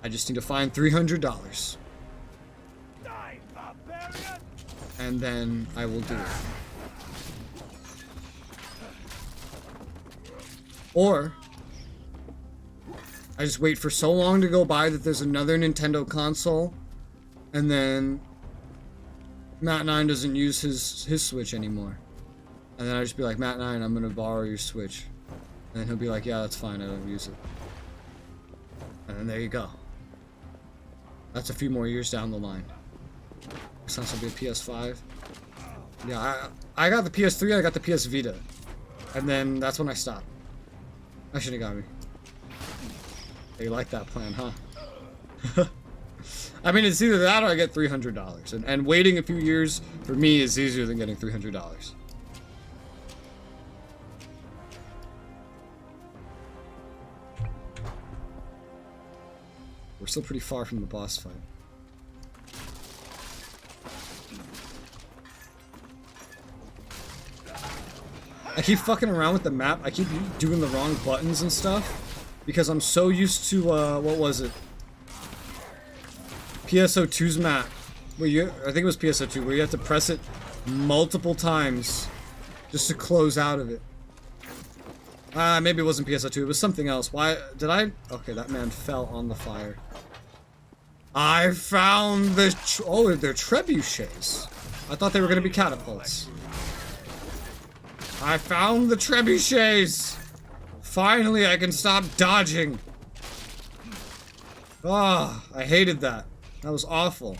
I just need to find $300. And then I will do it. Or I just wait for so long to go by that there's another Nintendo console And then Matt 9 doesn't use his Switch anymore. And then I just be like, Matt 9, I'm gonna borrow your Switch. And then he'll be like, yeah, that's fine, I don't use it. And then there you go. That's a few more years down the line. Sounds like a PS5. Yeah, I got the PS3, I got the PS Vita. And then that's when I stopped. I should have got me. You like that plan, huh? I mean, it's either that or I get $300. And waiting a few years, for me, is easier than getting $300. We're still pretty far from the boss fight. I keep fucking around with the map. I keep doing the wrong buttons and stuff because I'm so used to, what was it? PSO2's map. Where I think it was PSO2, where you have to press it multiple times just to close out of it. Maybe it wasn't PSO2, it was something else. Why did I? Okay, that man fell on the fire. I found the, oh, they're trebuchets. I thought they were gonna be catapults. I found the trebuchets! Finally, I can stop dodging. Ah, I hated that. That was awful.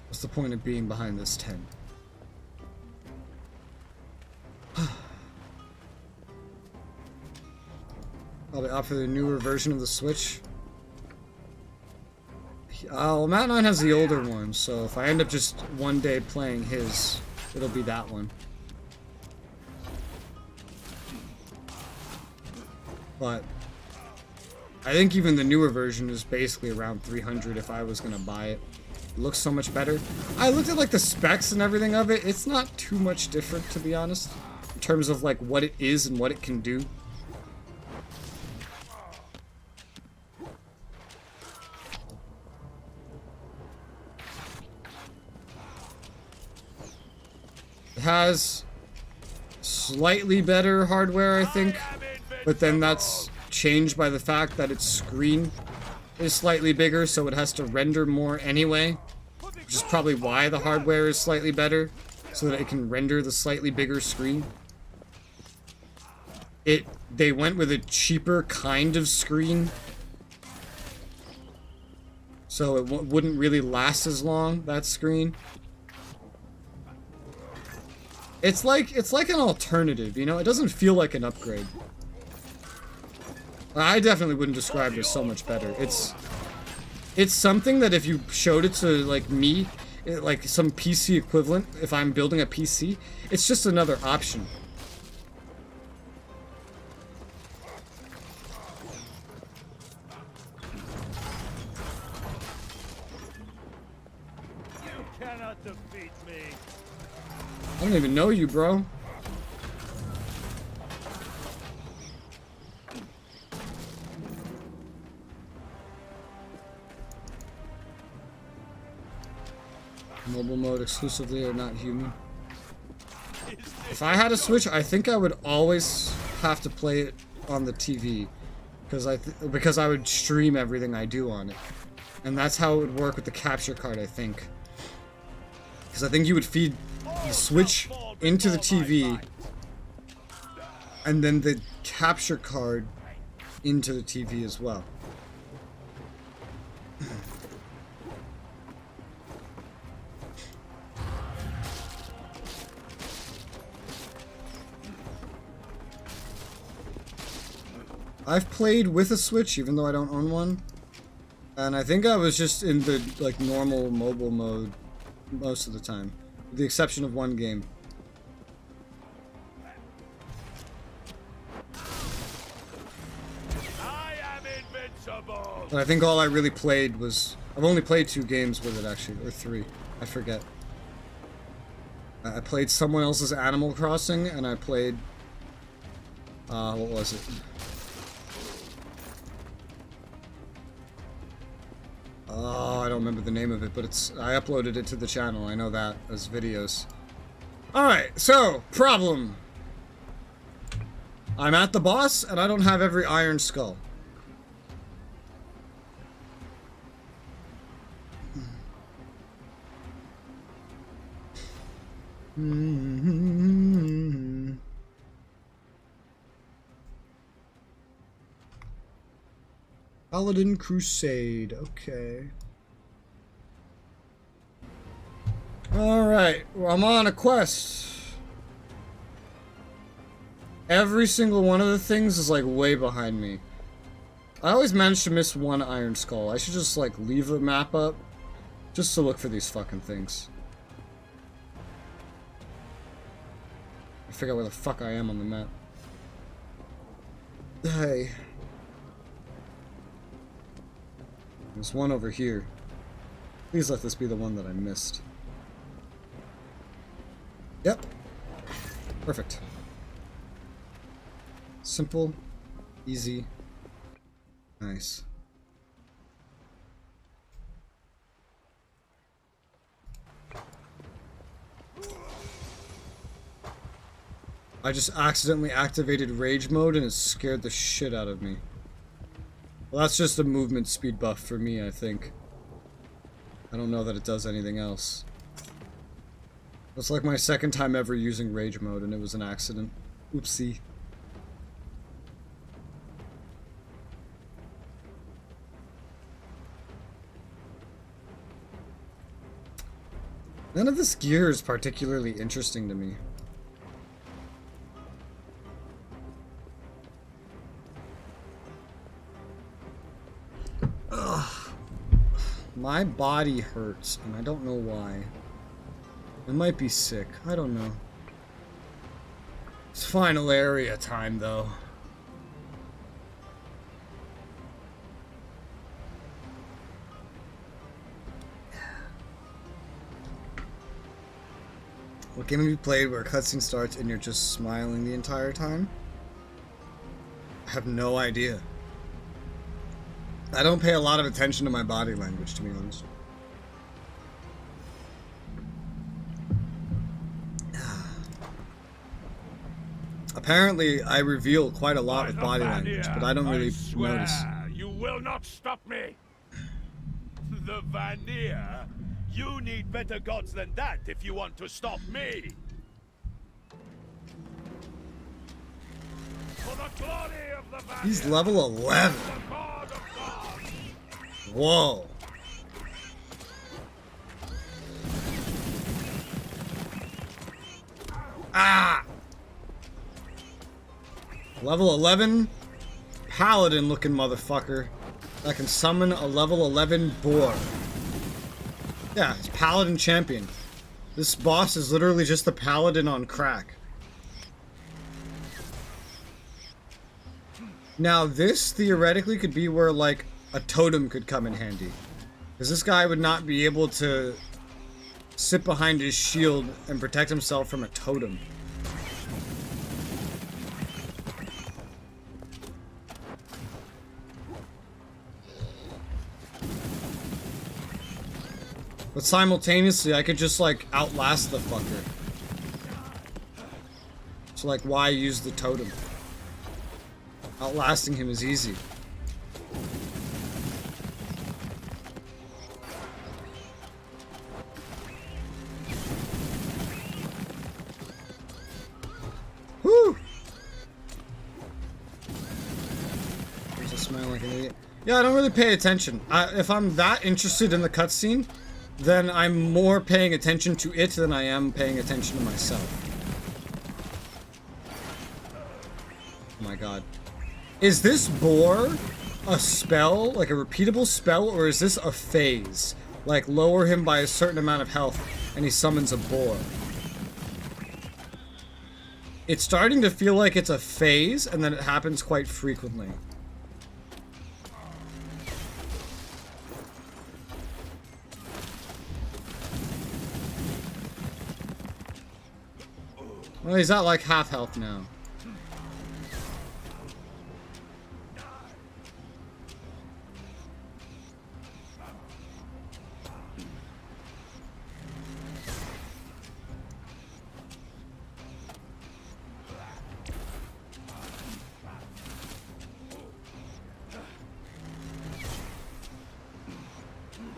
What's the point of being behind this tent? Probably opt for the newer version of the Switch. Well, Matt 9 has the older one, so if I end up just one day playing his, it'll be that one. But I think even the newer version is basically around 300 if I was gonna buy it. It looks so much better. I looked at like the specs and everything of it. It's not too much different, to be honest, in terms of like what it is and what it can do. It has slightly better hardware, I think, but then that's changed by the fact that its screen is slightly bigger, so it has to render more anyway, which is probably why the hardware is slightly better, so that it can render the slightly bigger screen. They went with a cheaper kind of screen, so it wouldn't really last as long, that screen. It's like an alternative, you know? It doesn't feel like an upgrade. I definitely wouldn't describe it as so much better. It's something that if you showed it to, like, me, like some PC equivalent, if I'm building a PC, it's just another option. You cannot defeat me. I don't even know you, bro. Mobile mode exclusively or not human. If I had a Switch, I think I would always have to play it on the TV, because I would stream everything I do on it, and that's how it would work with the capture card, I think. Because I think you would feed the Switch into the TV, and then the capture card into the TV as well. I've played with a Switch, even though I don't own one, and I think I was just in the like normal mobile mode most of the time, with the exception of one game. I am invincible. And I think all I really played was, I've only played 2 games with it actually, or 3, I forget. I played someone else's Animal Crossing, and I played, what was it? Oh, I don't remember the name of it, but I uploaded it to the channel. I know that as videos. Alright, so, problem. I'm at the boss, and I don't have every iron skull. Paladin Crusade, okay. Alright, well, I'm on a quest. Every single one of the things is like way behind me. I always manage to miss one iron skull. I should just like leave a map up just to look for these fucking things. I figure out where the fuck I am on the map. Hey. There's one over here. Please let this be the one that I missed. Yep. Perfect. Simple, easy, nice. I just accidentally activated rage mode and it scared the shit out of me. Well, that's just a movement speed buff for me, I think. I don't know that it does anything else. It's like my second time ever using rage mode and it was an accident. Oopsie. None of this gear is particularly interesting to me. Ugh. My body hurts, and I don't know why. I might be sick. I don't know. It's final area time, though. What game have you played where a cutscene starts and you're just smiling the entire time? I have no idea. I don't pay a lot of attention to my body language, to be honest. Apparently, I reveal quite a lot with body language, but I don't really notice. You will not stop me! The Vanir? You need better gods than that if you want to stop me! For the glory of the Vanir! He's level 11! Whoa! Ah! Level 11? Paladin looking motherfucker that can summon a level 11 boar. Yeah, it's Paladin Champion. This boss is literally just the Paladin on crack. Now this theoretically could be where like a totem could come in handy. Because this guy would not be able to sit behind his shield and protect himself from a totem. But simultaneously, I could just, like, outlast the fucker. So, like, why use the totem? Outlasting him is easy. Whew! I'm just smiling like an idiot. Yeah, I don't really pay attention. If I'm that interested in the cutscene, then I'm more paying attention to it than I am paying attention to myself. Oh my god. Is this boar a spell, like a repeatable spell, or is this a phase? Like, lower him by a certain amount of health, and he summons a boar. It's starting to feel like it's a phase, and then it happens quite frequently. Well, he's at like half health now.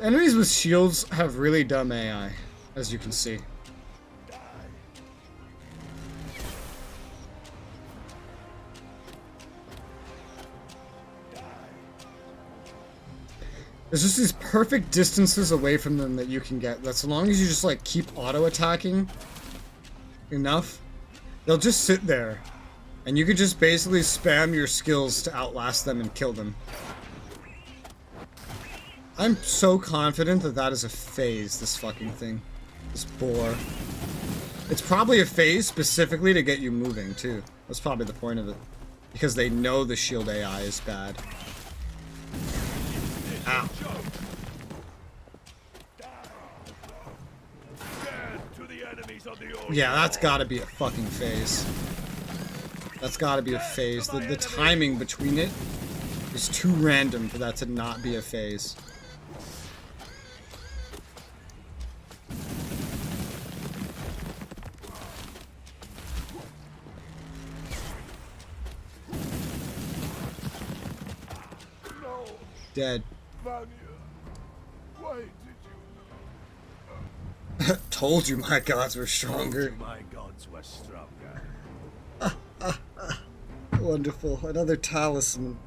Enemies with shields have really dumb AI, as you can see. There's just these perfect distances away from them that you can get. That's as long as you just like keep auto-attacking enough, they'll just sit there. And you could just basically spam your skills to outlast them and kill them. I'm so confident that that is a phase, this fucking thing. This boar. It's probably a phase specifically to get you moving, too. That's probably the point of it. Because they know the shield AI is bad. Ow. Yeah, that's gotta be a fucking phase. That's gotta be a phase. The timing between it is too random for that to not be a phase. Dead. Why did you... Told you my gods were stronger. My gods were stronger. Wonderful. Another talisman.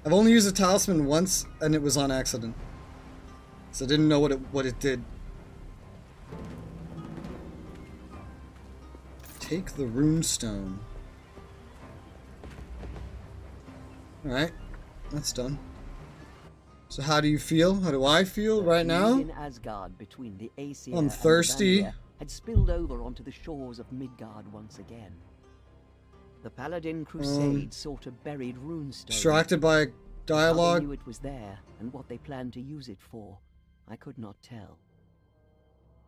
I've only used a talisman once, and it was on accident. So I didn't know what it did. Take the runestone. Alright. That's done. So how do you feel? How do I feel right now? In Asgard between the Aesir I'm and thirsty. Vanir had spilled over onto the shores of Midgard once again. The Paladin Crusade sought a buried runestone. Distracted by dialogue. How they knew it was there and what they planned to use it for, I could not tell.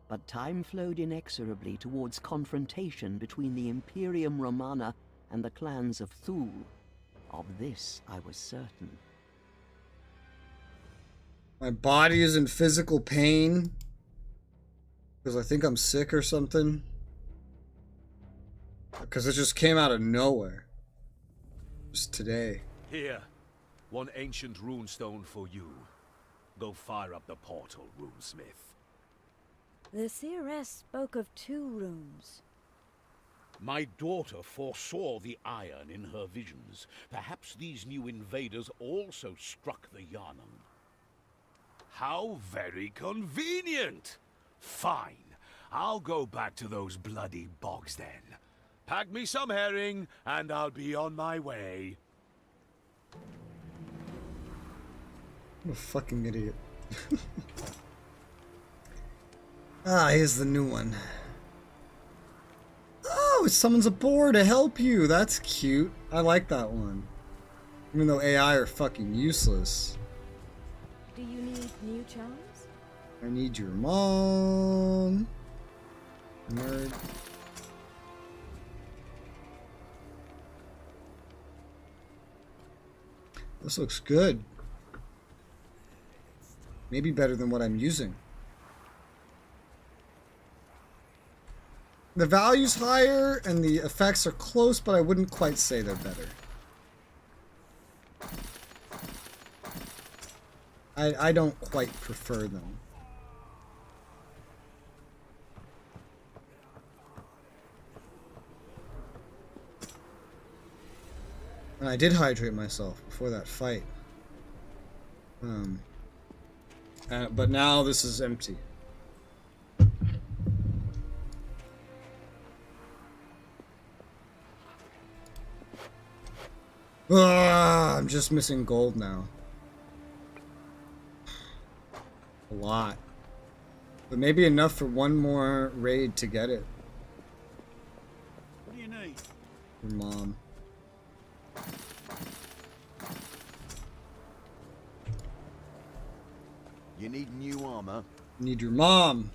But time flowed inexorably towards confrontation between the Imperium Romana and the clans of Thule. Of this I was certain. My body is in physical pain because I think I'm sick or something. Because it just came out of nowhere. Just today. Here, one ancient runestone for you. Go fire up the portal, runesmith. The seeress spoke of 2 rooms. My daughter foresaw the iron in her visions. Perhaps these new invaders also struck the Yarnum. How very convenient! Fine. I'll go back to those bloody bogs then. Pack me some herring, and I'll be on my way. I'm a fucking idiot. Ah, here's the new one. Oh, it summons a boar to help you. That's cute. I like that one. Even though AI are fucking useless. Do you need new charms? I need your mom. Nerd. This looks good. Maybe better than what I'm using. The value's higher and the effects are close, but I wouldn't quite say they're better. I don't quite prefer them. And I did hydrate myself before that fight. But now this is empty. I'm just missing gold now. A lot. But maybe enough for one more raid to get it. What do you need? Your mom. You need new armor? Need your mom.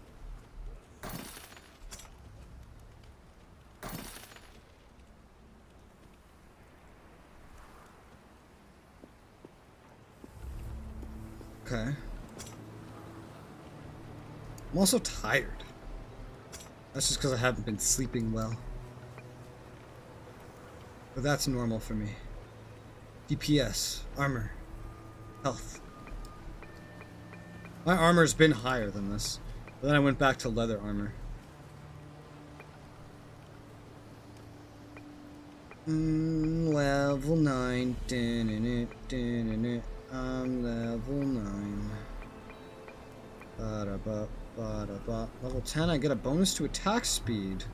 Okay. I'm also tired. That's just because I haven't been sleeping well. But that's normal for me. DPS, armor, health. My armor's been higher than this. But then I went back to leather armor. Level 9. I'm level 9. Ba-da-ba, ba-da-ba. Level 10, I get a bonus to attack speed.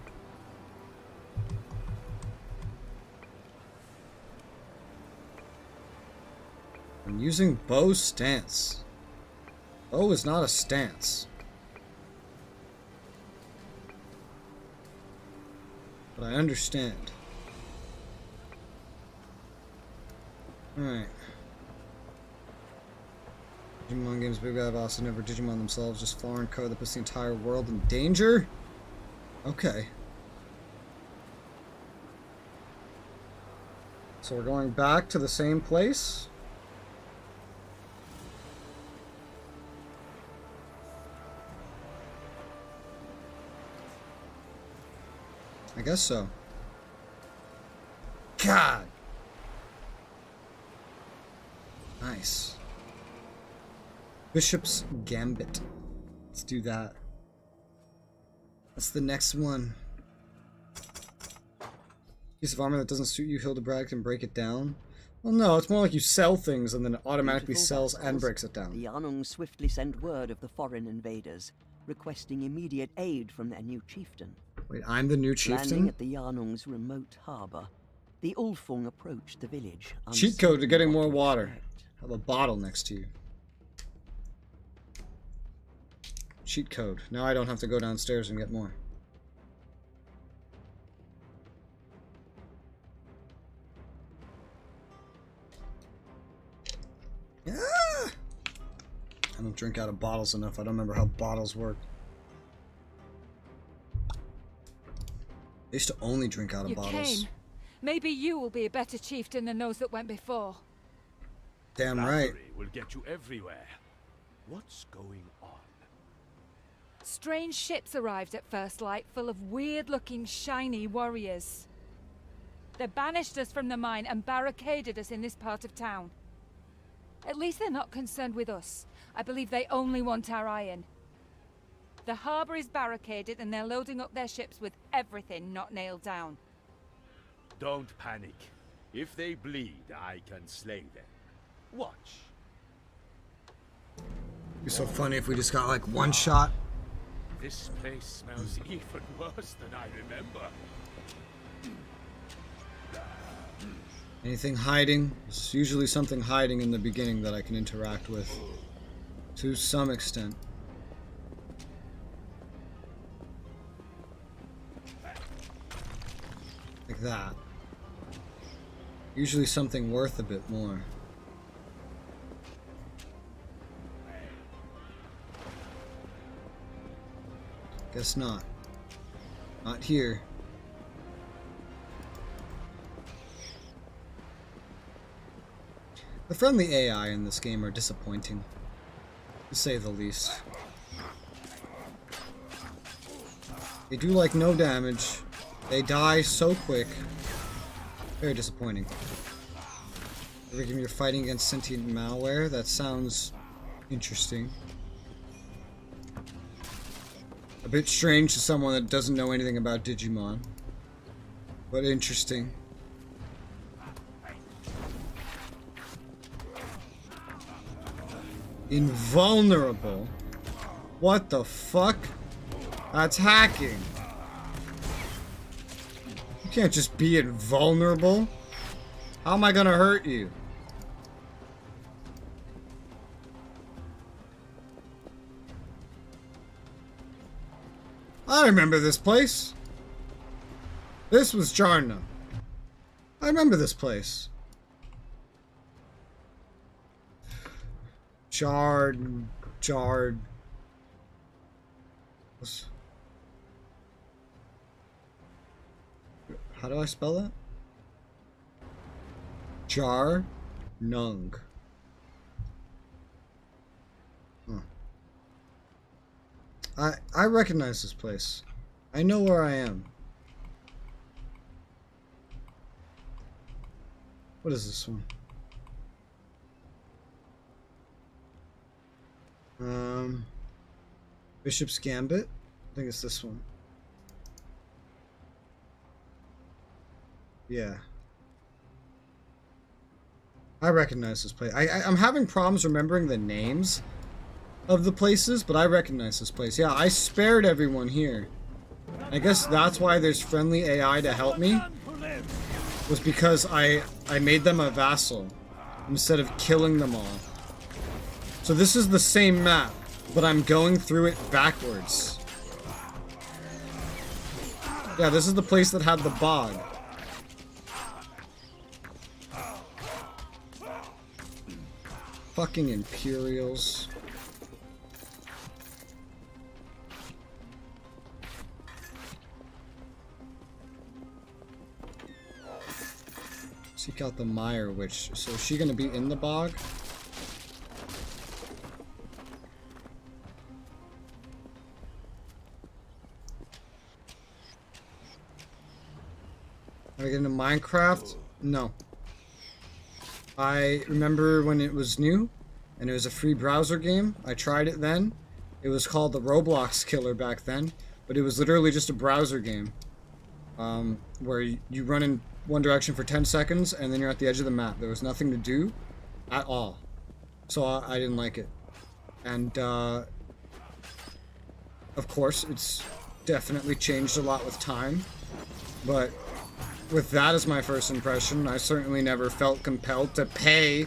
I'm using bow stance. Bow is not a stance. But I understand. Alright. Digimon games, big bad boss, never Digimon themselves, just foreign code that puts the entire world in danger? Okay. So we're going back to the same place? I guess so. God! Nice. Bishop's Gambit. Let's do that. That's the next one. Piece of armor that doesn't suit you, Hildebrand can break it down. Well, no, it's more like you sell things and then it automatically sells and breaks it down. The Yanung swiftly sent word of the foreign invaders, requesting immediate aid from their new chieftain. Wait, I'm the new chieftain? Landing at the Yanung's remote harbor, the Ulfung approached the village. Cheat code to getting more water. Have a bottle next to you. Cheat code. Now I don't have to go downstairs and get more. Ah! I don't drink out of bottles enough. I don't remember how bottles work. I used to only drink out of bottles. Came. Maybe you will be a better chieftain than those that went before. Damn right. Flattery will get you everywhere. What's going on? Strange ships arrived at First Light full of weird-looking, shiny warriors. They banished us from the mine and barricaded us in this part of town. At least they're not concerned with us. I believe they only want our iron. The harbor is barricaded and they're loading up their ships with everything not nailed down. Don't panic. If they bleed, I can slay them. Watch. It'd be so funny if we just got like one shot. This place smells even worse than I remember. Anything hiding? There's usually something hiding in the beginning that I can interact with. To some extent. Like that. Usually something worth a bit more. Guess not. Not here. The friendly AI in this game are disappointing, to say the least. They do like no damage. They die so quick. Very disappointing. Every game you're fighting against sentient malware? That sounds interesting. A bit strange to someone that doesn't know anything about Digimon. But interesting. Invulnerable? What the fuck? That's hacking. You can't just be invulnerable. How am I gonna hurt you? I remember this place. This was Jarna. I remember this place. Jard. How do I spell that? Jar Nung. Huh. I recognize this place. I know where I am. What is this one? Bishop's Gambit. I think it's this one. Yeah. I recognize this place. I'm having problems remembering the names of the places, but I recognize this place. Yeah, I spared everyone here. I guess that's why there's friendly AI to help me. Was because I made them a vassal instead of killing them all. So this is the same map, but I'm going through it backwards. Yeah, this is the place that had the bog. Fucking Imperials. Seek out the Mire Witch. So is she gonna be in the bog? Are I get into Minecraft? No. I remember when it was new, and it was a free browser game. I tried it then. It was called the Roblox Killer back then, but it was literally just a browser game. Where you run in one direction for 10 seconds, and then you're at the edge of the map. There was nothing to do at all. So I didn't like it. And, of course, it's definitely changed a lot with time. But with that as my first impression, I certainly never felt compelled to pay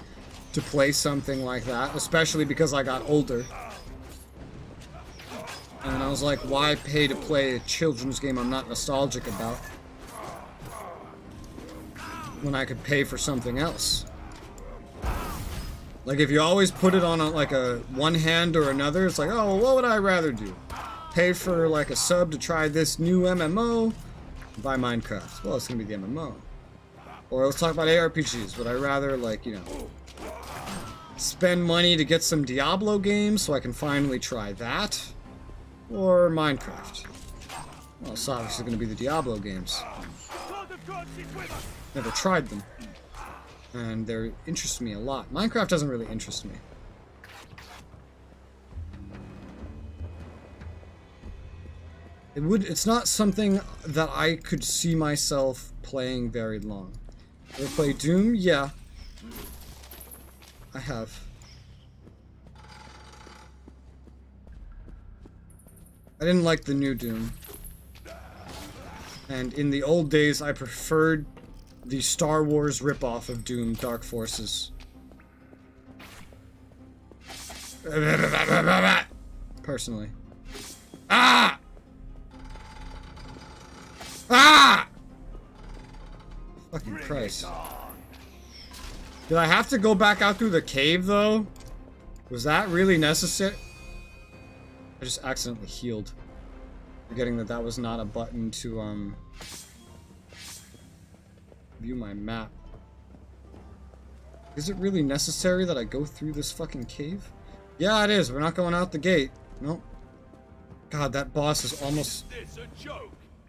to play something like that, especially because I got older. And I was like, why pay to play a children's game I'm not nostalgic about when I could pay for something else? Like, if you always put it on like a one hand or another, it's like, oh, well, what would I rather do? Pay for like a sub to try this new MMO? Buy Minecraft. Well, it's gonna be the MMO. Or let's talk about ARPGs. Would I rather, like, you know, spend money to get some Diablo games so I can finally try that? Or Minecraft? Well, it's obviously gonna be the Diablo games. Never tried them. And they interest me a lot. Minecraft doesn't really interest me. It's not something that I could see myself playing very long. Ever play Doom? Yeah. I have. I didn't like the new Doom. And in the old days, I preferred the Star Wars ripoff of Doom, Dark Forces. Personally. Ah! Ah! Fucking Christ. Did I have to go back out through the cave, though? Was that really necessary? I just accidentally healed. Forgetting that that was not a button to, view my map. Is it really necessary that I go through this fucking cave? Yeah, it is. We're not going out the gate. Nope. God, that boss is almost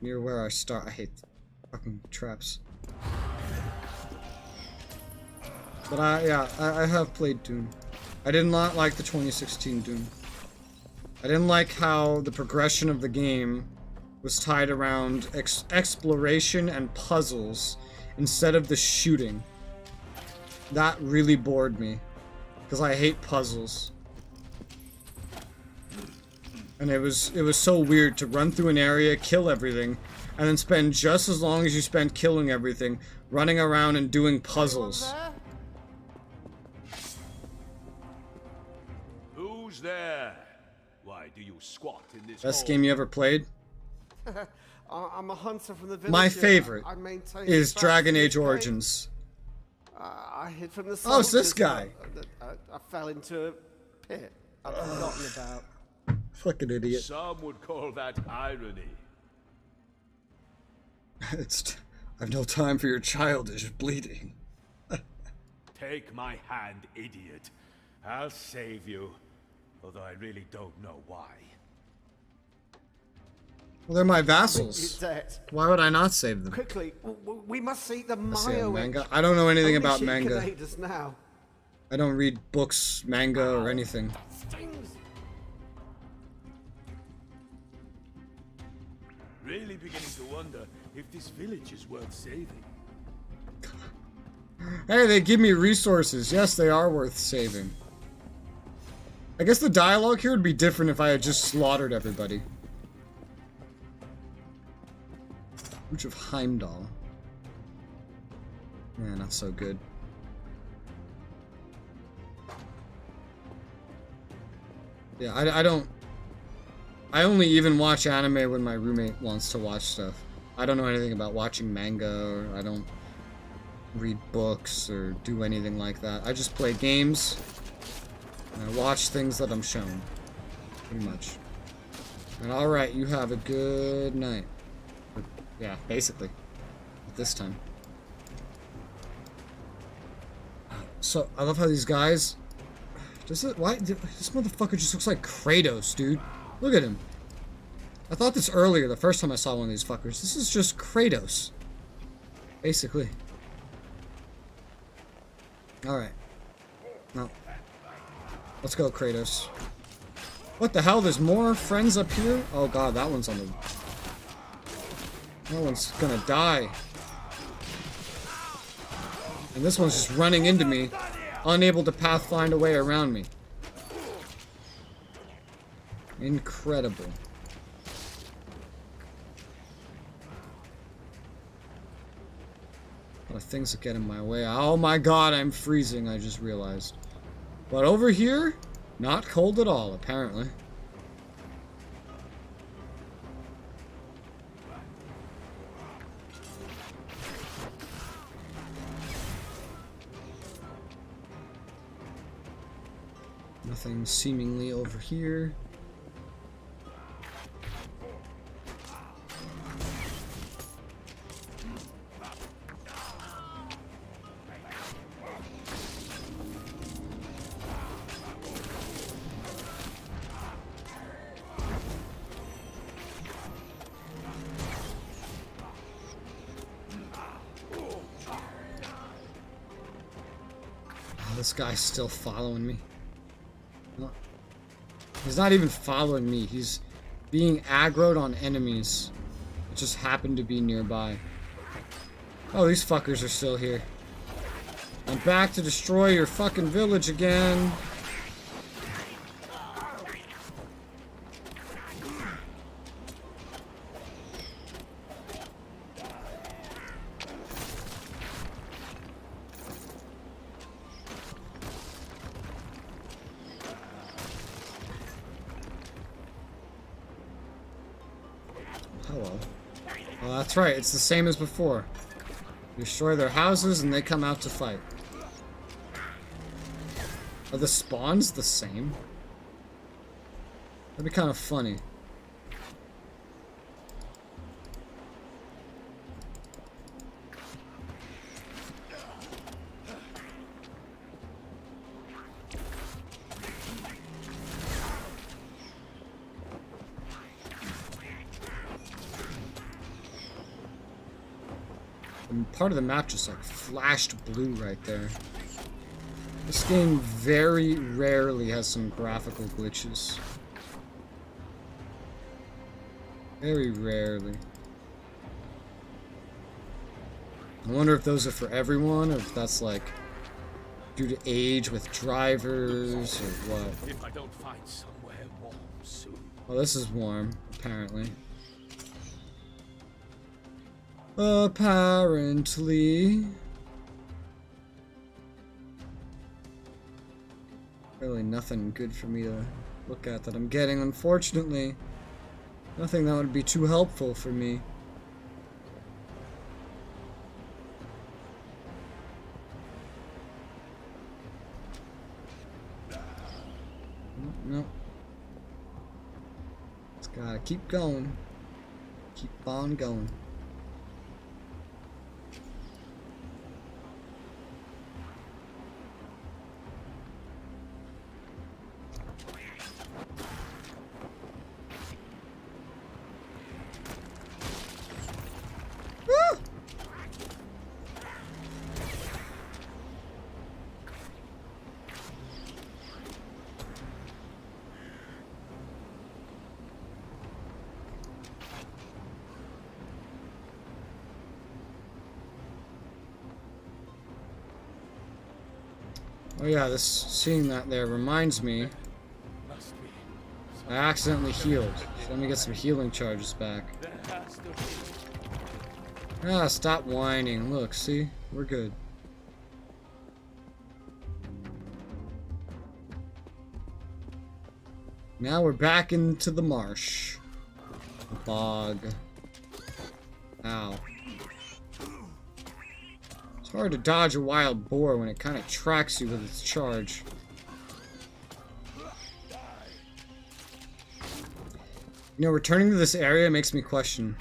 near where I start. I hate fucking traps. But I have played Doom. I did not like the 2016 Doom. I didn't like how the progression of the game was tied around exploration and puzzles instead of the shooting. That really bored me, because I hate puzzles. And it was so weird to run through an area, kill everything, and then spend just as long as you spent killing everything, running around and doing puzzles. Who's there? Why do you squat in this Best hole? game you ever played? I'm a hunter from the village. My favorite I maintain is the Dragon facts Age of the Origins. I hid from the Oh, it's this soldiers, guy. I fell into a pit I've forgotten about. Fucking idiot. Some would call that irony. I've no time for your childish bleeding. Take my hand, idiot. I'll save you, although I really don't know why. Well, they're my vassals. Why would I not save them? Quickly, we must seek the I say Maya manga. Witch. I don't know anything Only about she can manga. aid us now. I don't read books, manga, or anything. Stings. Really beginning to wonder if this village is worth saving. Hey, they give me resources. Yes, they are worth saving. I guess the dialogue here would be different if I had just slaughtered everybody. Which of Heimdall? Yeah, not so good. Yeah, I don't... I only even watch anime when my roommate wants to watch stuff. I don't know anything about watching manga, or I don't read books or do anything like that. I just play games, and I watch things that I'm shown. Pretty much. And alright, you have a good night. Or, yeah, basically. At this time. So, I love how these guys... Why? This motherfucker just looks like Kratos, dude. Look at him. I thought this earlier, the first time I saw one of these fuckers. This is just Kratos. Basically. Alright. No. Let's go, Kratos. What the hell? There's more friends up here? Oh god, that one's on the... That one's gonna die. And this one's just running into me, unable to pathfind a way around me. Incredible. A lot of things that get in my way. Oh my god, I'm freezing, I just realized. But over here, not cold at all, apparently. Nothing seemingly over here. This guy's still following me. He's not even following me. He's being aggroed on enemies that just happen to be nearby. Oh, these fuckers are still here. I'm back to destroy your fucking village again. Hello. Well, that's right. It's the same as before. You destroy their houses and they come out to fight. Are the spawns the same? That'd be kind of funny. And part of the map just like flashed blue right there. This game very rarely has some graphical glitches. Very rarely. I wonder if those are for everyone, or if that's like due to age with drivers, or what. If I don't find somewhere warm soon. Oh, this is warm, apparently. Apparently. Really nothing good for me to look at that I'm getting, unfortunately. Nothing that would be too helpful for me. Nope. Just gotta keep going. Keep on going. Oh yeah, this seeing that there reminds me. I accidentally healed. So let me get some healing charges back. Ah, stop whining. Look, see? We're good. Now we're back into the marsh. The bog. Ow. It's hard to dodge a wild boar when it kind of tracks you with its charge. You know, returning to this area makes me question.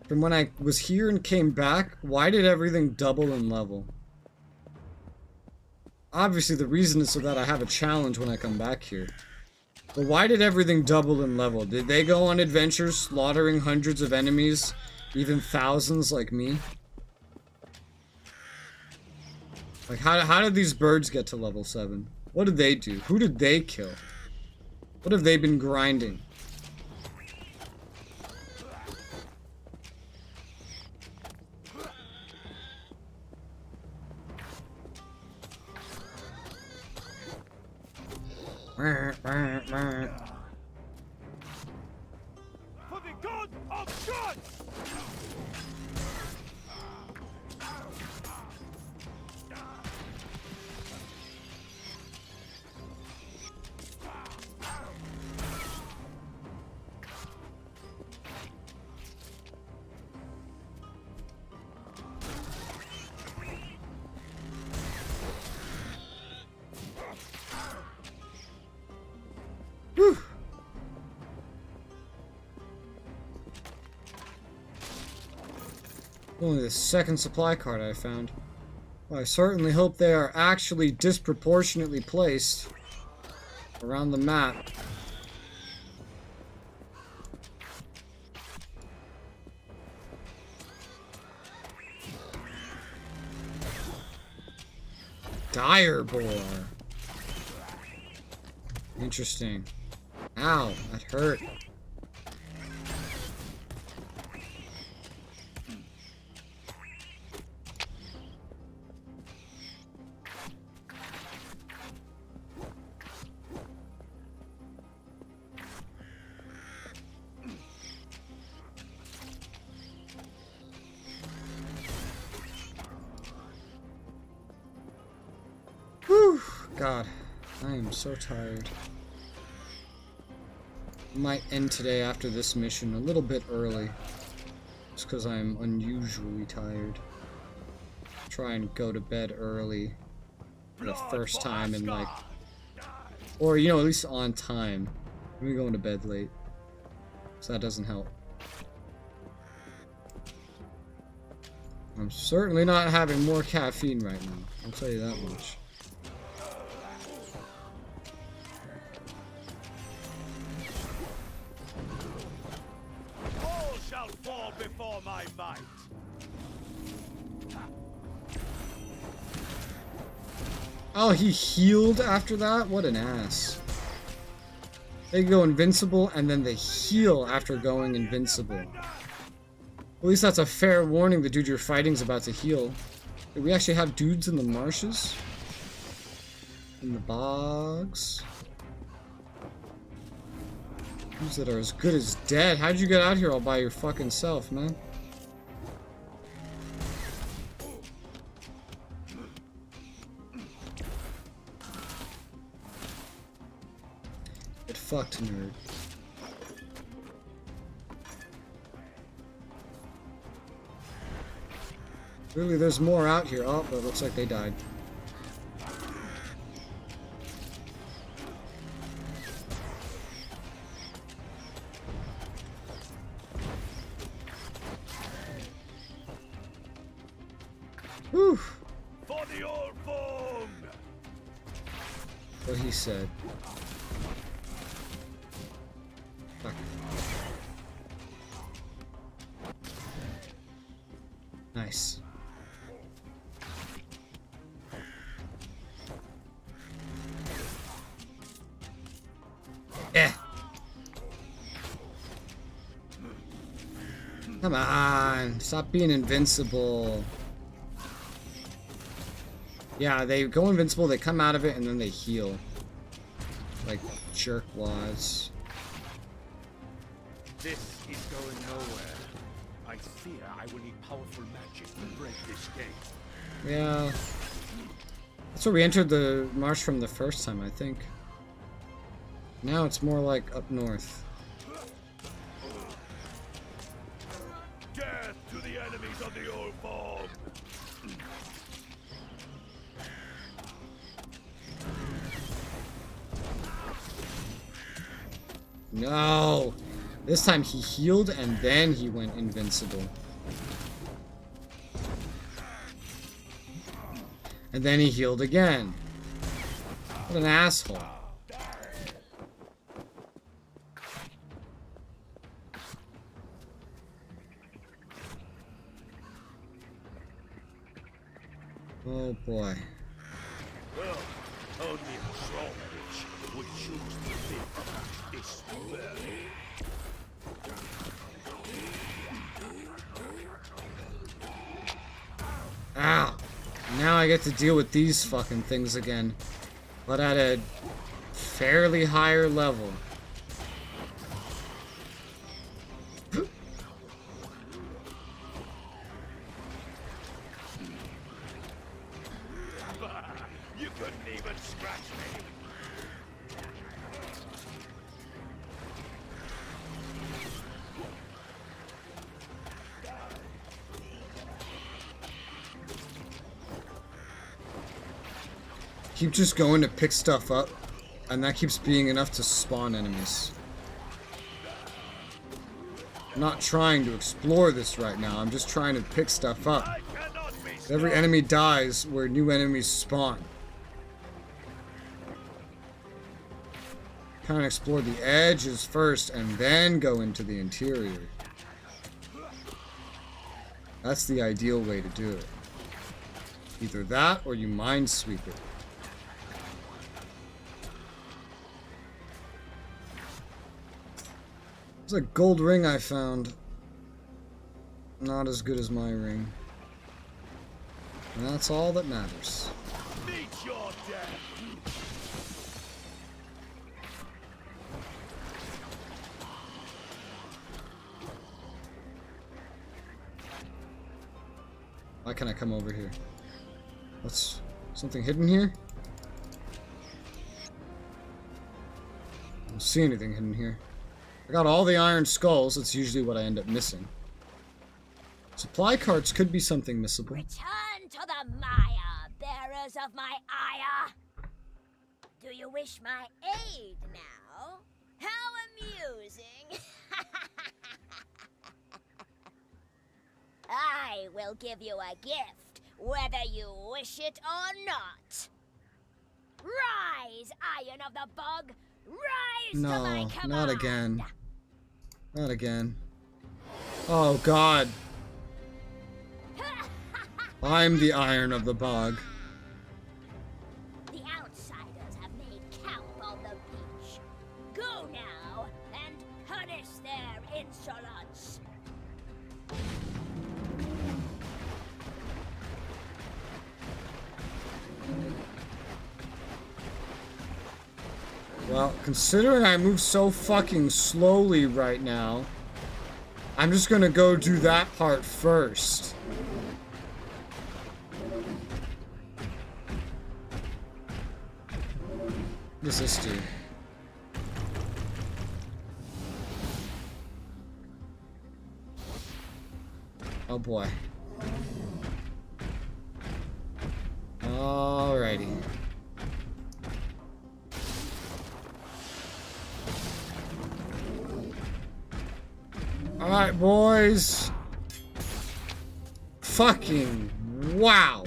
From when I was here and came back, why did everything double in level? Obviously the reason is so that I have a challenge when I come back here. But why did everything double in level? Did they go on adventures slaughtering hundreds of enemies, even thousands like me? Like, how did these birds get to level 7? What did they do? Who did they kill? What have they been grinding? For the god of gods! Whew. Only the second supply card I found. Well, I certainly hope they are actually disproportionately placed around the map. Dire boar. Interesting. Ow, that hurt. Whew, God, I am so tired. Might end today after this mission a little bit early, just because I'm unusually tired. Try and go to bed early for the first time in like, or you know, at least on time. I'm going to bed late, so that doesn't help. I'm certainly not having more caffeine right now, I'll tell you that much. Fall before my might. Oh, he healed after that? What an ass. They go invincible and then they heal after going invincible. At least that's a fair warning. The dude you're fighting is about to heal. Do we actually have dudes in the marshes? In the bogs? Dudes that are as good as dead. How'd you get out here all by your fucking self, man? Get fucked, nerd. Really, there's more out here. Oh, but it looks like they died. Whew. For the old form. What he said. Fuck. Nice. Yeah. Come on, stop being invincible. Yeah, they go invincible, they come out of it, and then they heal. Like jerkwads. This is going nowhere. I fear I will need powerful magic to break this game. Yeah. That's where we entered the marsh from the first time, I think. Now it's more like up north. Death to the enemies of the old fog! No! This time he healed and then he went invincible. And then he healed again. What an asshole. Oh boy. Well, only a strong witch would choose to live among this world. Ow! Now I get to deal with these fucking things again. But at a fairly higher level. You couldn't even scratch me. Keep just going to pick stuff up, and that keeps being enough to spawn enemies. I'm not trying to explore this right now, I'm just trying to pick stuff up. Every enemy dies where new enemies spawn. Kind of explore the edges first and then go into the interior. That's the ideal way to do it. Either that or you minesweep it. There's a gold ring I found. Not as good as my ring. And that's all that matters. Meet your death. Why can't I come over here? What's something hidden here? I don't see anything hidden here. I got all the iron skulls, that's usually what I end up missing. Supply carts could be something missable. Return to the Maya, bearers of my ire. Do you wish my aid now? How amusing. I will give you a gift, whether you wish it or not. Rise, Iron of the Bog! Rise to my No, command! not again. Not again. Oh god. I'm the Iron of the Bog. The outsiders have made camp on the beach. Go now and punish their insolence. Well, considering I move so fucking slowly right now, I'm just gonna go do that part first. What does this do? Oh boy. Alrighty. Alright, boys. Fucking wow.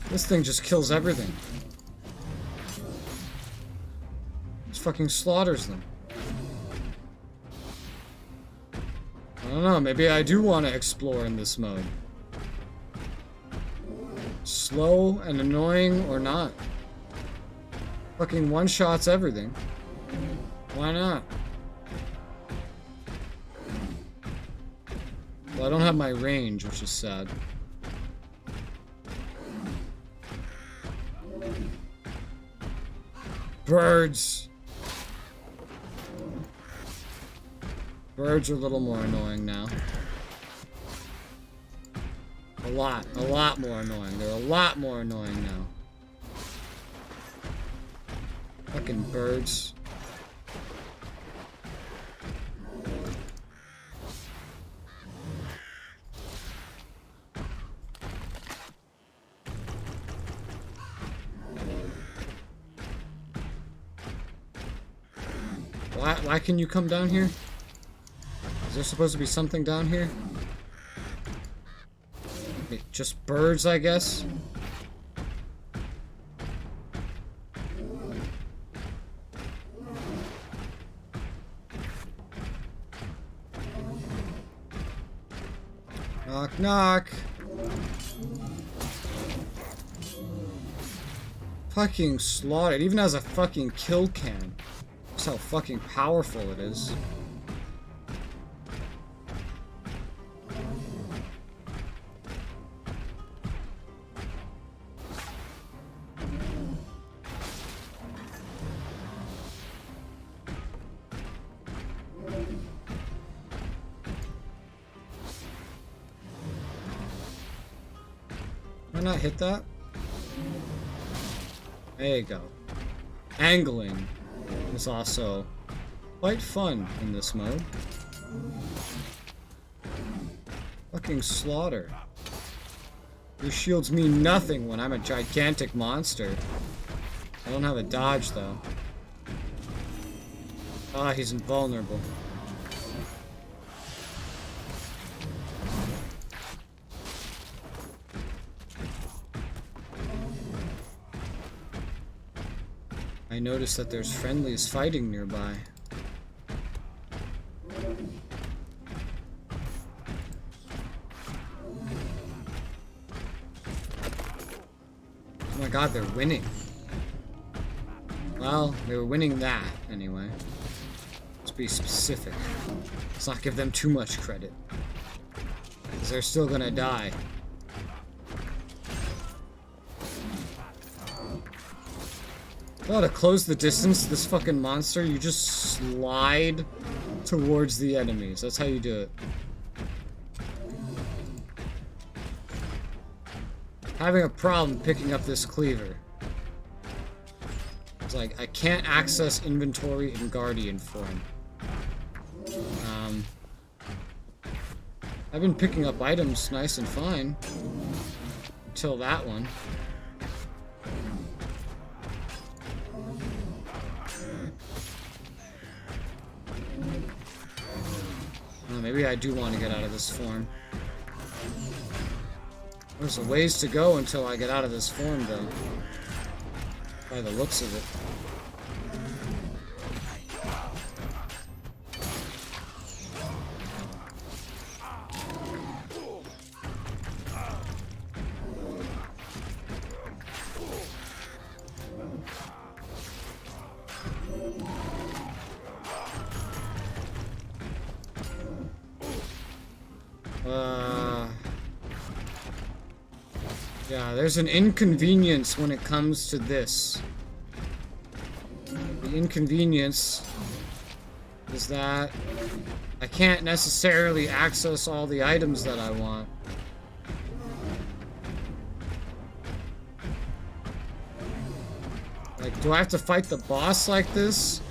This thing just kills everything. Just fucking slaughters them. I don't know, maybe I do want to explore in this mode. Slow and annoying or not. Fucking one-shots everything. Why not? Well, I don't have my range, which is sad. Birds! Birds are a little more annoying now. A lot more annoying. They're a lot more annoying now. Fucking birds. Why can you come down here? Is there supposed to be something down here? Just birds, I guess? Knock, knock. Fucking slaughter. It even has a fucking kill cam. That's how fucking powerful it is. Why not hit that? There you go. Angling is also quite fun in this mode. Fucking slaughter. Your shields mean nothing when I'm a gigantic monster. I don't have a dodge though. Ah, he's invulnerable. I noticed that there's friendlies fighting nearby. Oh my god, they're winning. Well, they were winning that, anyway. Let's be specific. Let's not give them too much credit. Because they're still gonna die. Oh, to close the distance to this fucking monster, you just slide towards the enemies. That's how you do it. Having a problem picking up this cleaver. It's like, I can't access inventory in Guardian form. I've been picking up items nice and fine. Until that one. Maybe I do want to get out of this form. There's a ways to go until I get out of this form, though. By the looks of it. Yeah, there's an inconvenience when it comes to this. The inconvenience is that I can't necessarily access all the items that I want. Like, do I have to fight the boss like this?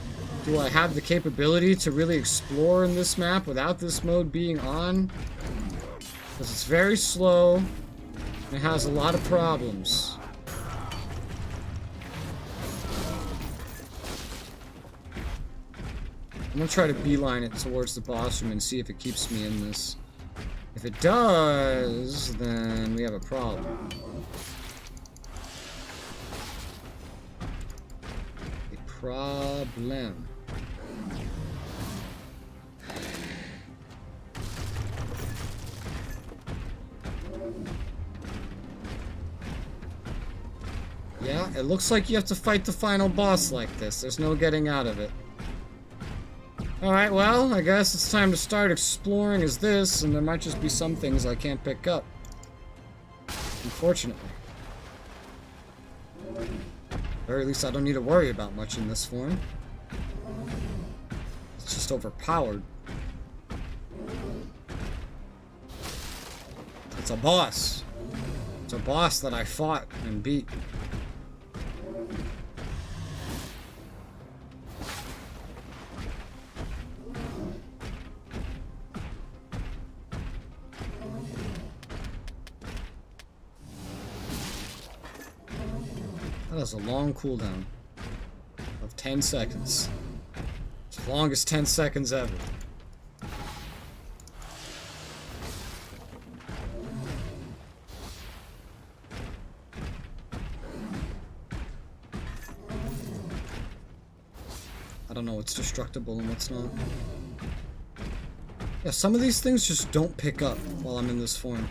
Do I have the capability to really explore in this map without this mode being on? Because it's very slow. It has a lot of problems. I'm gonna try to beeline it towards the boss room and see if it keeps me in this. If it does, then we have a problem. A problem. Yeah, it looks like you have to fight the final boss like this. There's no getting out of it. Alright, well, I guess it's time to start exploring as this, and there might just be some things I can't pick up. Unfortunately. Or at least I don't need to worry about much in this form. It's just overpowered. It's a boss. It's a boss that I fought and beat. That has a long cooldown of 10 seconds. It's the longest 10 seconds ever. I don't know what's destructible and what's not. Yeah, some of these things just don't pick up while I'm in this form.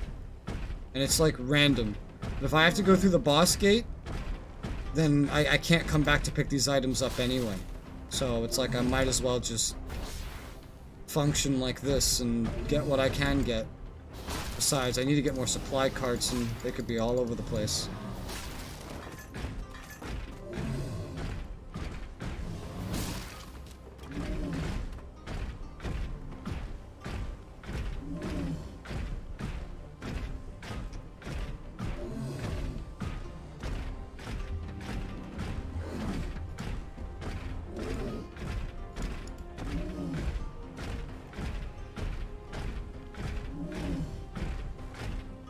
And it's like random. But if I have to go through the boss gate, then I can't come back to pick these items up anyway. So it's like I might as well just function like this and get what I can get. Besides, I need to get more supply carts and they could be all over the place.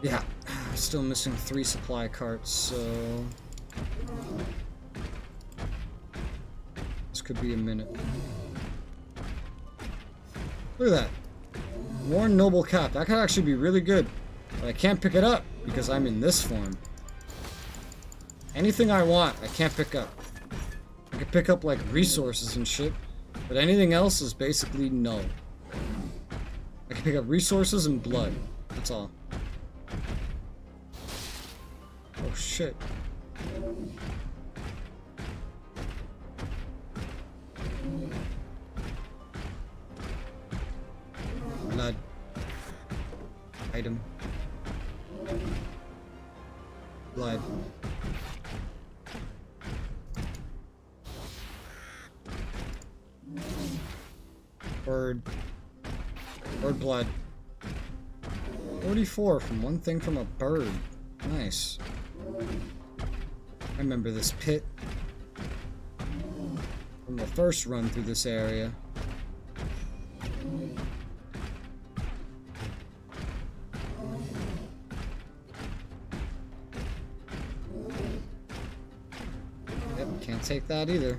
Yeah, still missing 3 supply carts, so this could be a minute. Look at that. Worn Noble Cap. That could actually be really good. But I can't pick it up because I'm in this form. Anything I want, I can't pick up. I can pick up like resources and shit, but anything else is basically no. I can pick up resources and blood. That's all. Oh shit. Blood. Item. Blood. Bird. Bird blood. 44 from one thing from a bird. Nice. I remember this pit from the first run through this area. Yep, can't take that either.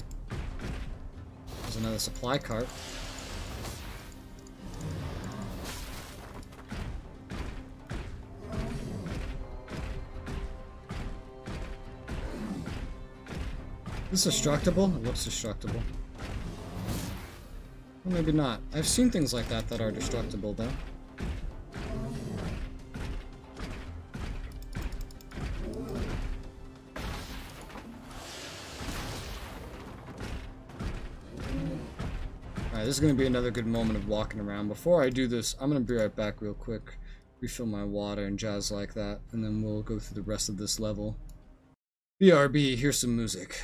There's another supply cart. Is this destructible? It looks destructible. Well, maybe not. I've seen things like that that are destructible, though. Alright, this is going to be another good moment of walking around. Before I do this, I'm going to be right back real quick. Refill my water and jazz like that, and then we'll go through the rest of this level. BRB, here's some music.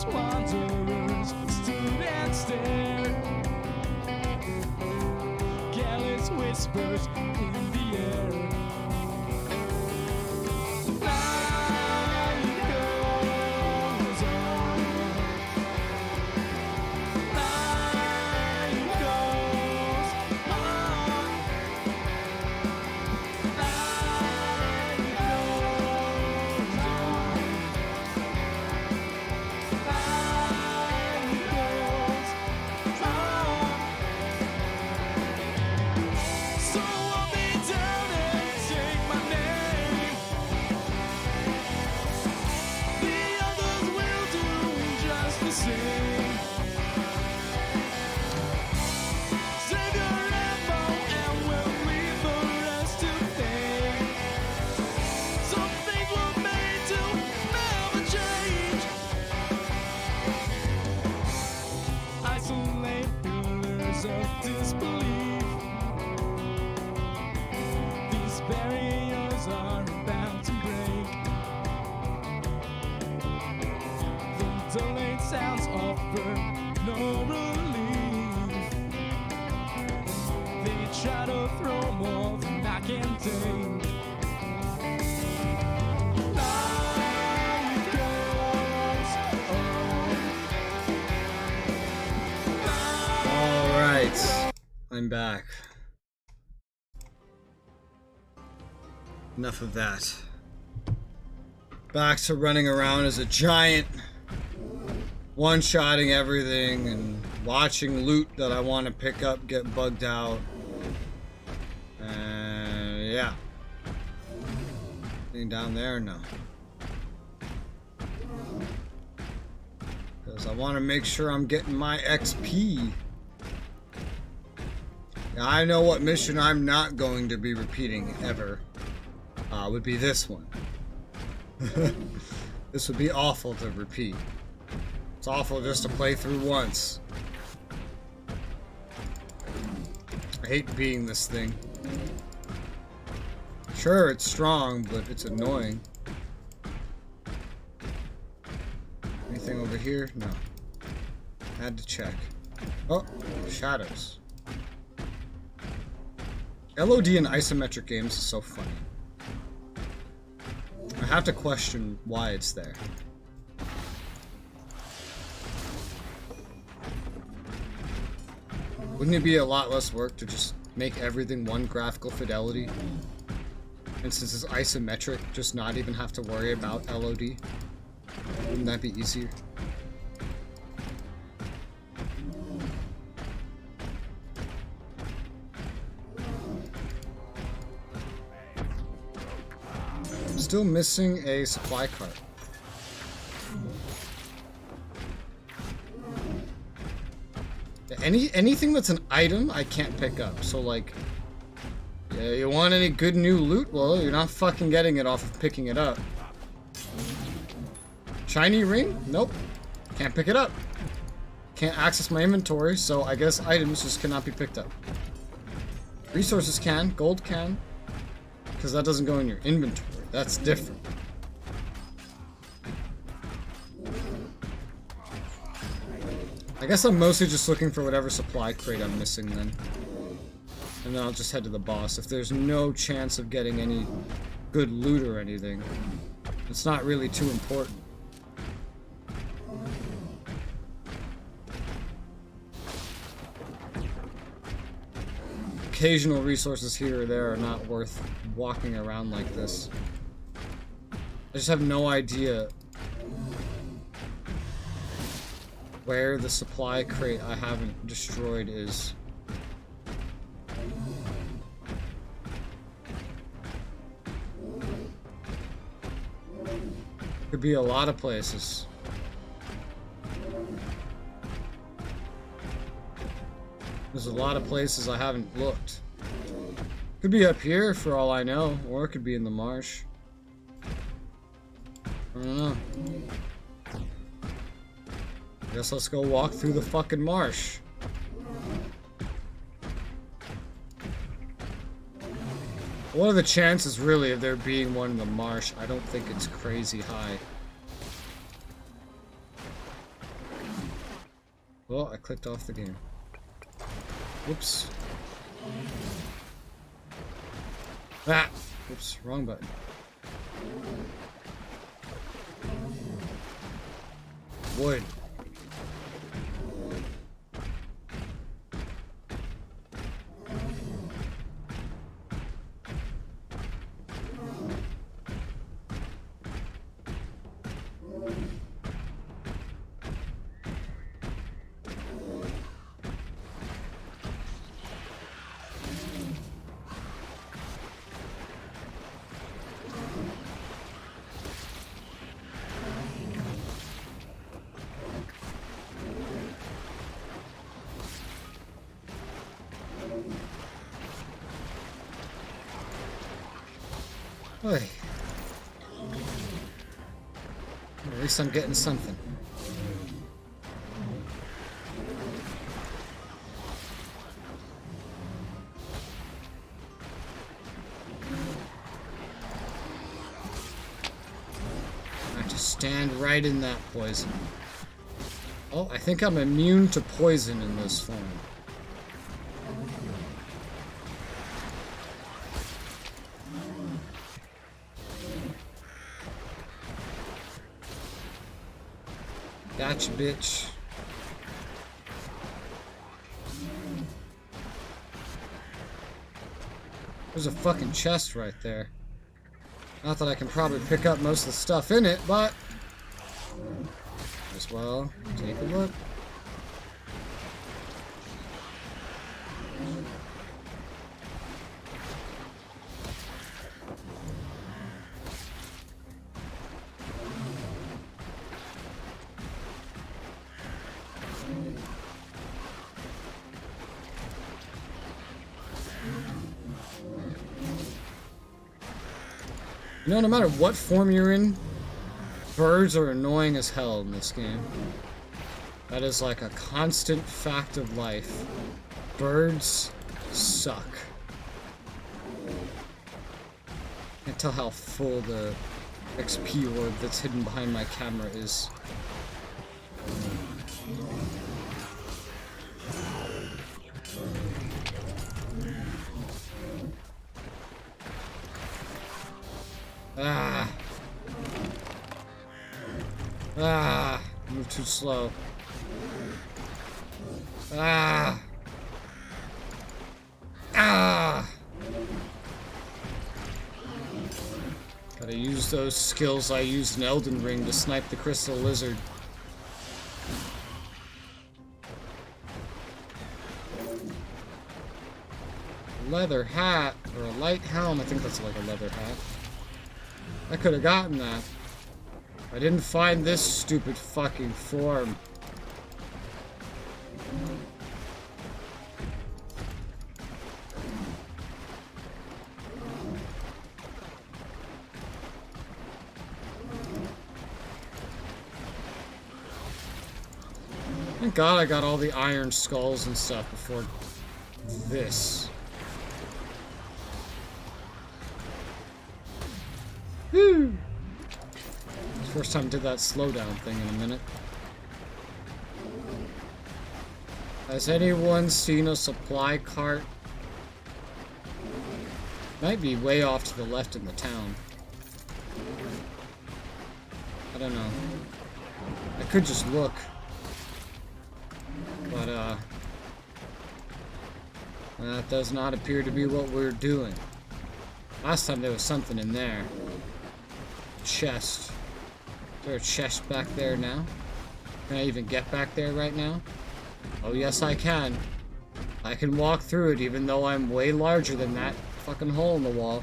Aimless wanderers stood and stared. Careless whispers in the air. Night goes on. Night goes on. Night goes on. Night goes on. So walk me down and take my name. The others will do just the same. Save your ammo and we'll leave the rest to fame. Some things were made to never change. Isolate pillars of disbelief. These barriers are about to break. The delayed sounds offer no relief. They try to throw more than I can take. Night goes on. All right, I'm back. Enough of that. Back to running around as a giant, one-shotting everything and watching loot that I want to pick up get bugged out. And yeah. Anything down there? No. Because I want to make sure I'm getting my XP. Now, I know what mission I'm not going to be repeating ever. Would be this one. This would be awful to repeat. It's awful just to play through once. I hate being this thing. Sure, it's strong, but it's annoying. Anything over here? No. Had to check. Oh, shadows. LOD in isometric games is so funny. I have to question why it's there. Wouldn't it be a lot less work to just make everything one graphical fidelity? And since it's isometric, just not even have to worry about LOD? Wouldn't that be easier? Still missing a supply cart. Anything that's an item, I can't pick up. So like, yeah, you want any good new loot? Well, you're not fucking getting it off of picking it up. Shiny ring? Nope. Can't pick it up. Can't access my inventory, so I guess items just cannot be picked up. Resources can, gold can, because that doesn't go in your inventory. That's different. I guess I'm mostly just looking for whatever supply crate I'm missing then. And then I'll just head to the boss. If there's no chance of getting any good loot or anything, it's not really too important. Occasional resources here or there are not worth walking around like this. I just have no idea where the supply crate I haven't destroyed is. Could be a lot of places. There's a lot of places I haven't looked. Could be up here for all I know, or it could be in the marsh. I don't know. I guess let's go walk through the fucking marsh. What are the chances really of there being one in the marsh? I don't think it's crazy high. Oh, I clicked off the game. Whoops. Ah! Oops, wrong button. Wood. Oy. At least I'm getting something. I have to stand right in that poison. Oh, I think I'm immune to poison in this form. Gotcha, bitch. There's a fucking chest right there. Not that I can probably pick up most of the stuff in it, but as well, take a look. You know, no matter what form you're in, birds are annoying as hell in this game. That is like a constant fact of life. Birds suck. Can't tell how full the XP orb that's hidden behind my camera is. Ah. Ah. Move too slow. Ah. Ah. Gotta use those skills I used in Elden Ring to snipe the crystal lizard. Leather hat, or a light helm. I think that's like a leather hat. I could have gotten that. I didn't find this stupid fucking form. Thank God I got all the iron skulls and stuff before this. Woo! First time I did that slowdown thing in a minute. Has anyone seen a supply cart? Might be way off to the left in the town. I don't know. I could just look. But, that does not appear to be what we're doing. Last time there was something in there. Chest. Is there a chest back there now? Can I even get back there right now? Oh yes I can. I can walk through it even though I'm way larger than that fucking hole in the wall.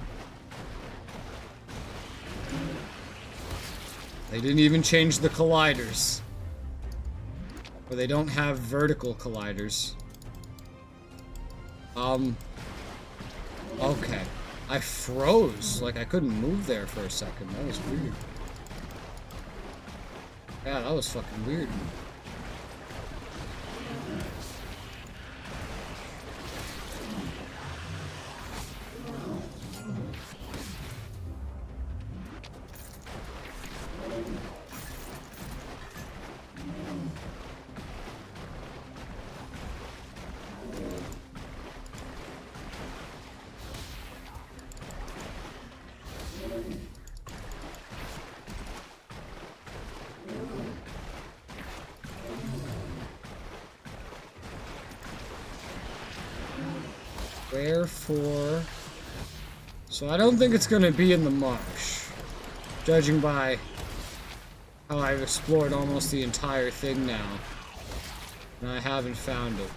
They didn't even change the colliders. Or they don't have vertical colliders. Okay. I froze. Like I couldn't move there for a second. That was weird. Yeah, that was fucking weird. Wherefore... So I don't think it's gonna be in the marsh. Judging by how I've explored almost the entire thing now. And I haven't found it.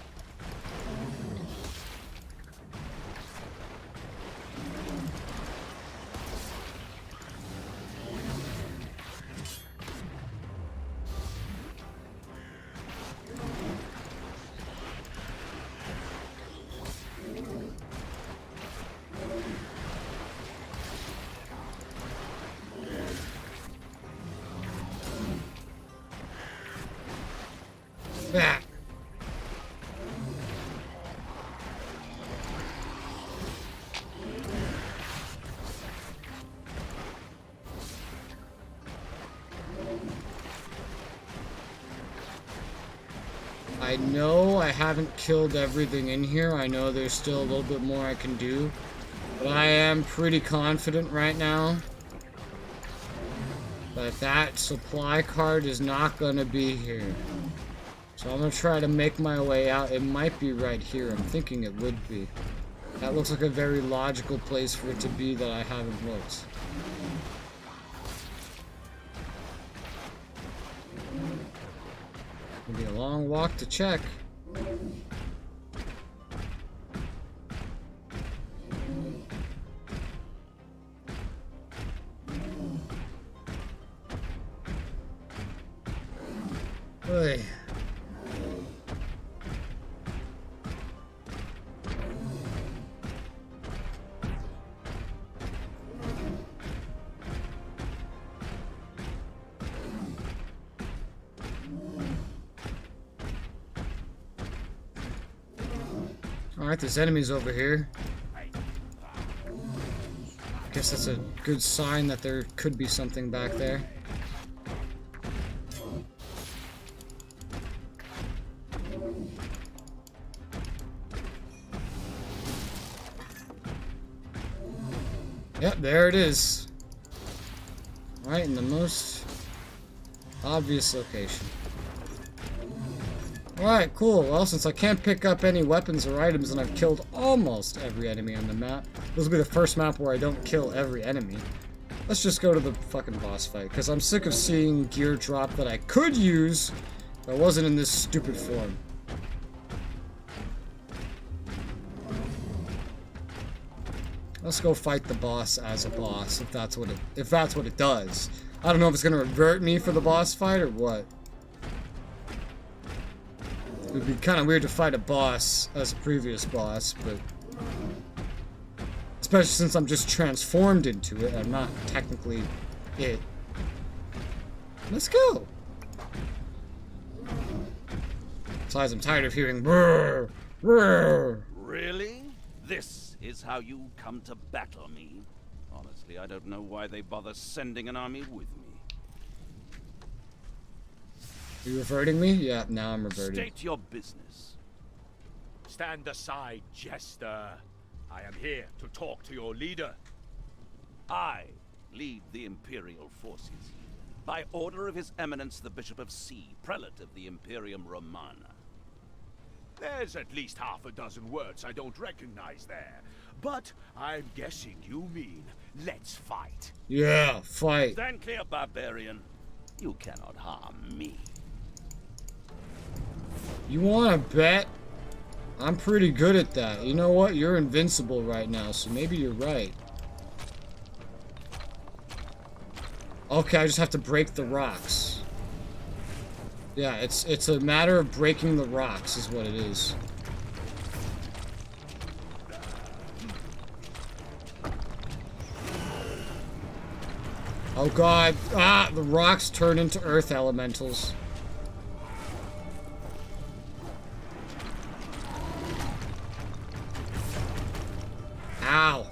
Yeah. I know I haven't killed everything in here. I know there's still a little bit more I can do. But I am pretty confident right now that that supply cart is not going to be here. So I'm going to try to make my way out. It might be right here. I'm thinking it would be. That looks like a very logical place for it to be that I haven't looked. It'll be a long walk to check. Hey. Alright, there's enemies over here. Guess that's a good sign that there could be something back there. Yep, there it is. Right in the most obvious location. Alright, cool. Well, since I can't pick up any weapons or items and I've killed almost every enemy on the map, this will be the first map where I don't kill every enemy. Let's just go to the fucking boss fight, because I'm sick of seeing gear drop that I could use that wasn't in this stupid form. Let's go fight the boss as a boss, if that's what it does. I don't know if it's gonna revert me for the boss fight or what. It would be kind of weird to fight a boss as a previous boss, but especially since I'm just transformed into it, I'm not technically it. Let's go. Besides, I'm tired of hearing brrr, brrr. Really? This is how you come to battle me? Honestly, I don't know why they bother sending an army with me. You reverting me? Yeah, now I'm reverting. State your business. Stand aside, jester. I am here to talk to your leader. I lead the Imperial forces. By order of His Eminence the Bishop of C, Prelate of the Imperium Romana. There's at least half a dozen words I don't recognize there. But I'm guessing you mean, let's fight. Yeah, fight. Stand clear, barbarian. You cannot harm me. You wanna bet? I'm pretty good at that. You know what? You're invincible right now, so maybe you're right. Okay, I just have to break the rocks. Yeah, it's a matter of breaking the rocks is what it is. Oh god. Ah, the rocks turn into earth elementals. Ow.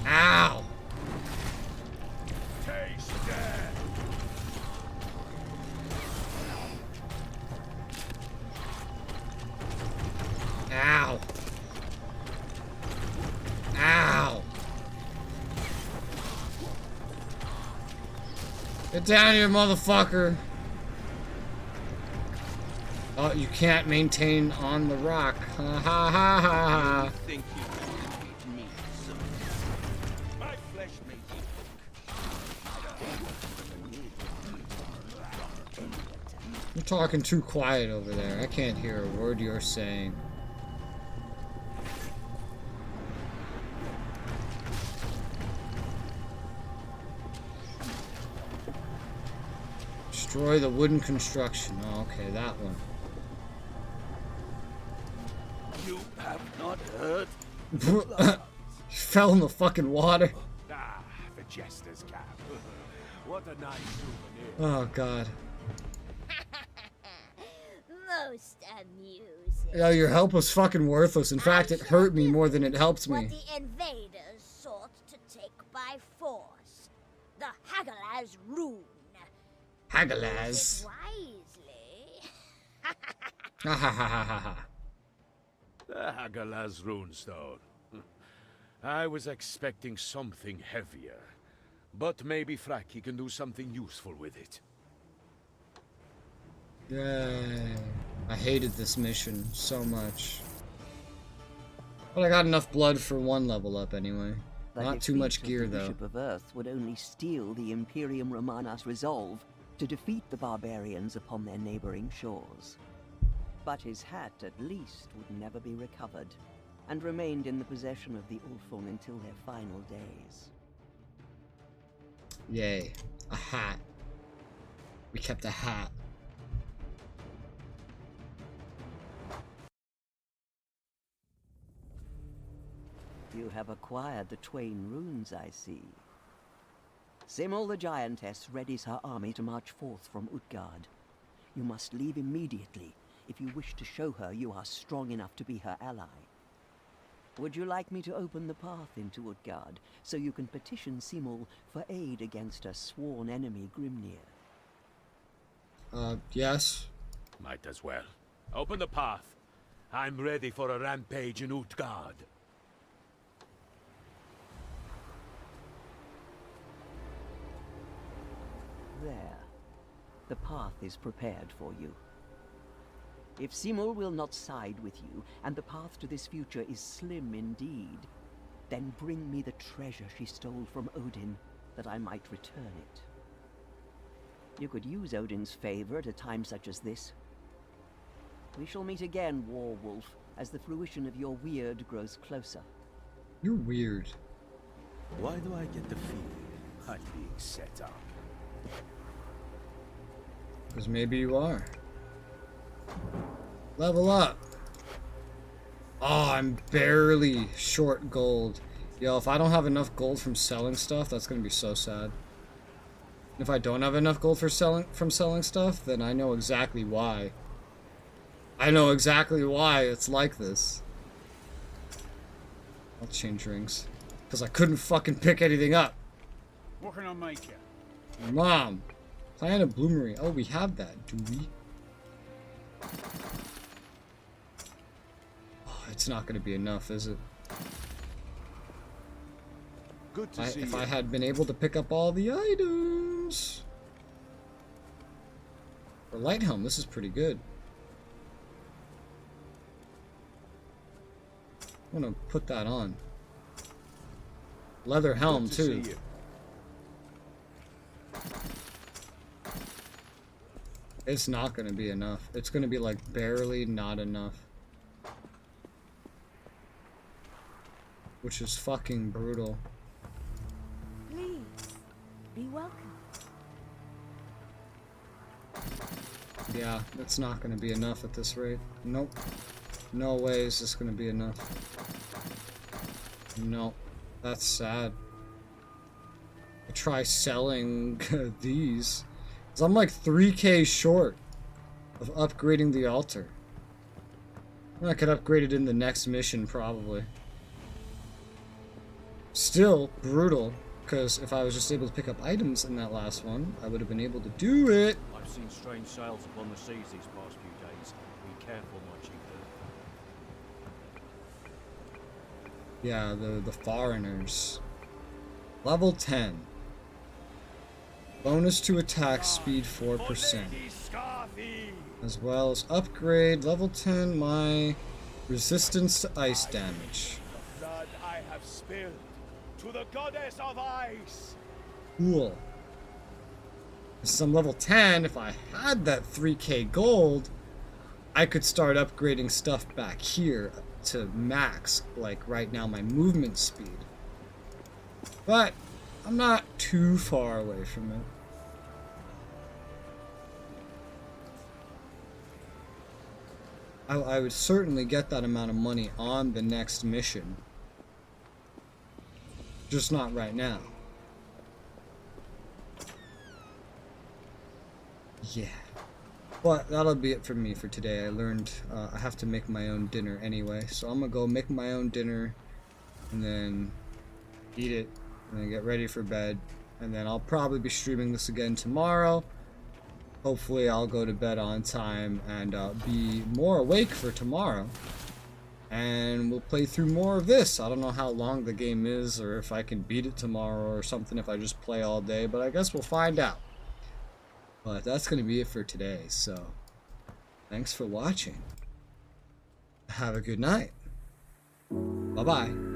Ow. Taste death. Ow. Ow. Get down here, motherfucker. Oh, you can't maintain on the rock. Ha ha ha ha ha. Think you can defeat me, sir? My flesh may be You're talking too quiet over there. I can't hear a word you're saying. Destroy the wooden construction. Oh, okay, that one. You have not heard? Fell in the fucking water. Ah, the jester's cap. What a nice souvenir. Oh, God. Most amusing. Yeah, your help was fucking worthless. In fact, it hurt me more than it helped What me. the invaders sought to take by force. The Hagalaz rune. Hagalaz. Use it wisely. Ha ha ha ha ha ha. The Hagalaz runestone. I was expecting something heavier. But maybe Fraki can do something useful with it. Yay. I hated this mission so much. But I got enough blood for one level up anyway. The Not too much defeat of gear the though. Bishop of Earth would only steel the Imperium Romana's resolve to defeat the barbarians upon their neighboring shores. But his hat, at least, would never be recovered, and remained in the possession of the Ulfung until their final days. Yay. A hat. We kept a hat. You have acquired the Twain runes, I see. Simul the Giantess readies her army to march forth from Utgard. You must leave immediately if you wish to show her you are strong enough to be her ally. Would you like me to open the path into Utgard so you can petition Simul for aid against a sworn enemy, Grimnir? Yes. Might as well. Open the path. I'm ready for a rampage in Utgard. There. The path is prepared for you. If Simul will not side with you, and the path to this future is slim indeed, then bring me the treasure she stole from Odin, that I might return it. You could use Odin's favor at a time such as this. We shall meet again, Warwolf, as the fruition of your weird grows closer. You're weird. Why do I get the feeling I'm being set up? Because maybe you are. Level up. Oh, I'm barely short gold. Yo, if I don't have enough gold from selling stuff, that's gonna be so sad. If I don't have enough gold from selling stuff, then I know exactly why. I know exactly why it's like this. I'll change rings. Because I couldn't fucking pick anything up. What can I make you? Mom. Plant a bloomery. Oh, we have that, do we? Oh, it's not going to be enough, is it? Good to see if you. I had been able to pick up all the items. For light helm, this is pretty good. I'm going to put that on. Leather helm, too. It's not going to be enough. It's going to be like barely not enough. Which is fucking brutal. Please, be welcome. Yeah, it's not going to be enough at this rate. Nope. No way is this going to be enough. Nope. That's sad. I try selling these. So I'm like 3k short of upgrading the altar. I could upgrade it in the next mission, probably. Still brutal, because if I was just able to pick up items in that last one, I would have been able to do it. I've seen strange sails upon the seas these past few days. Be careful, my chieftain. Yeah, the foreigners. Level 10. Bonus to attack speed 4%. as well as upgrade level 10 my resistance to ice damage. The blood I have spilled to the goddess of ice. Cool. Since I'm level 10, if I had that 3k gold, I could start upgrading stuff back here to max, like right now my movement speed. But I'm not too far away from it. I would certainly get that amount of money on the next mission. Just not right now. Yeah. But that'll be it for me for today. I learned I have to make my own dinner anyway. So I'm gonna go make my own dinner and then eat it and then get ready for bed. And then I'll probably be streaming this again tomorrow. Hopefully I'll go to bed on time and be more awake for tomorrow. And we'll play through more of this. I don't know how long the game is or if I can beat it tomorrow or something if I just play all day. But I guess we'll find out. But that's going to be it for today. So thanks for watching. Have a good night. Bye-bye.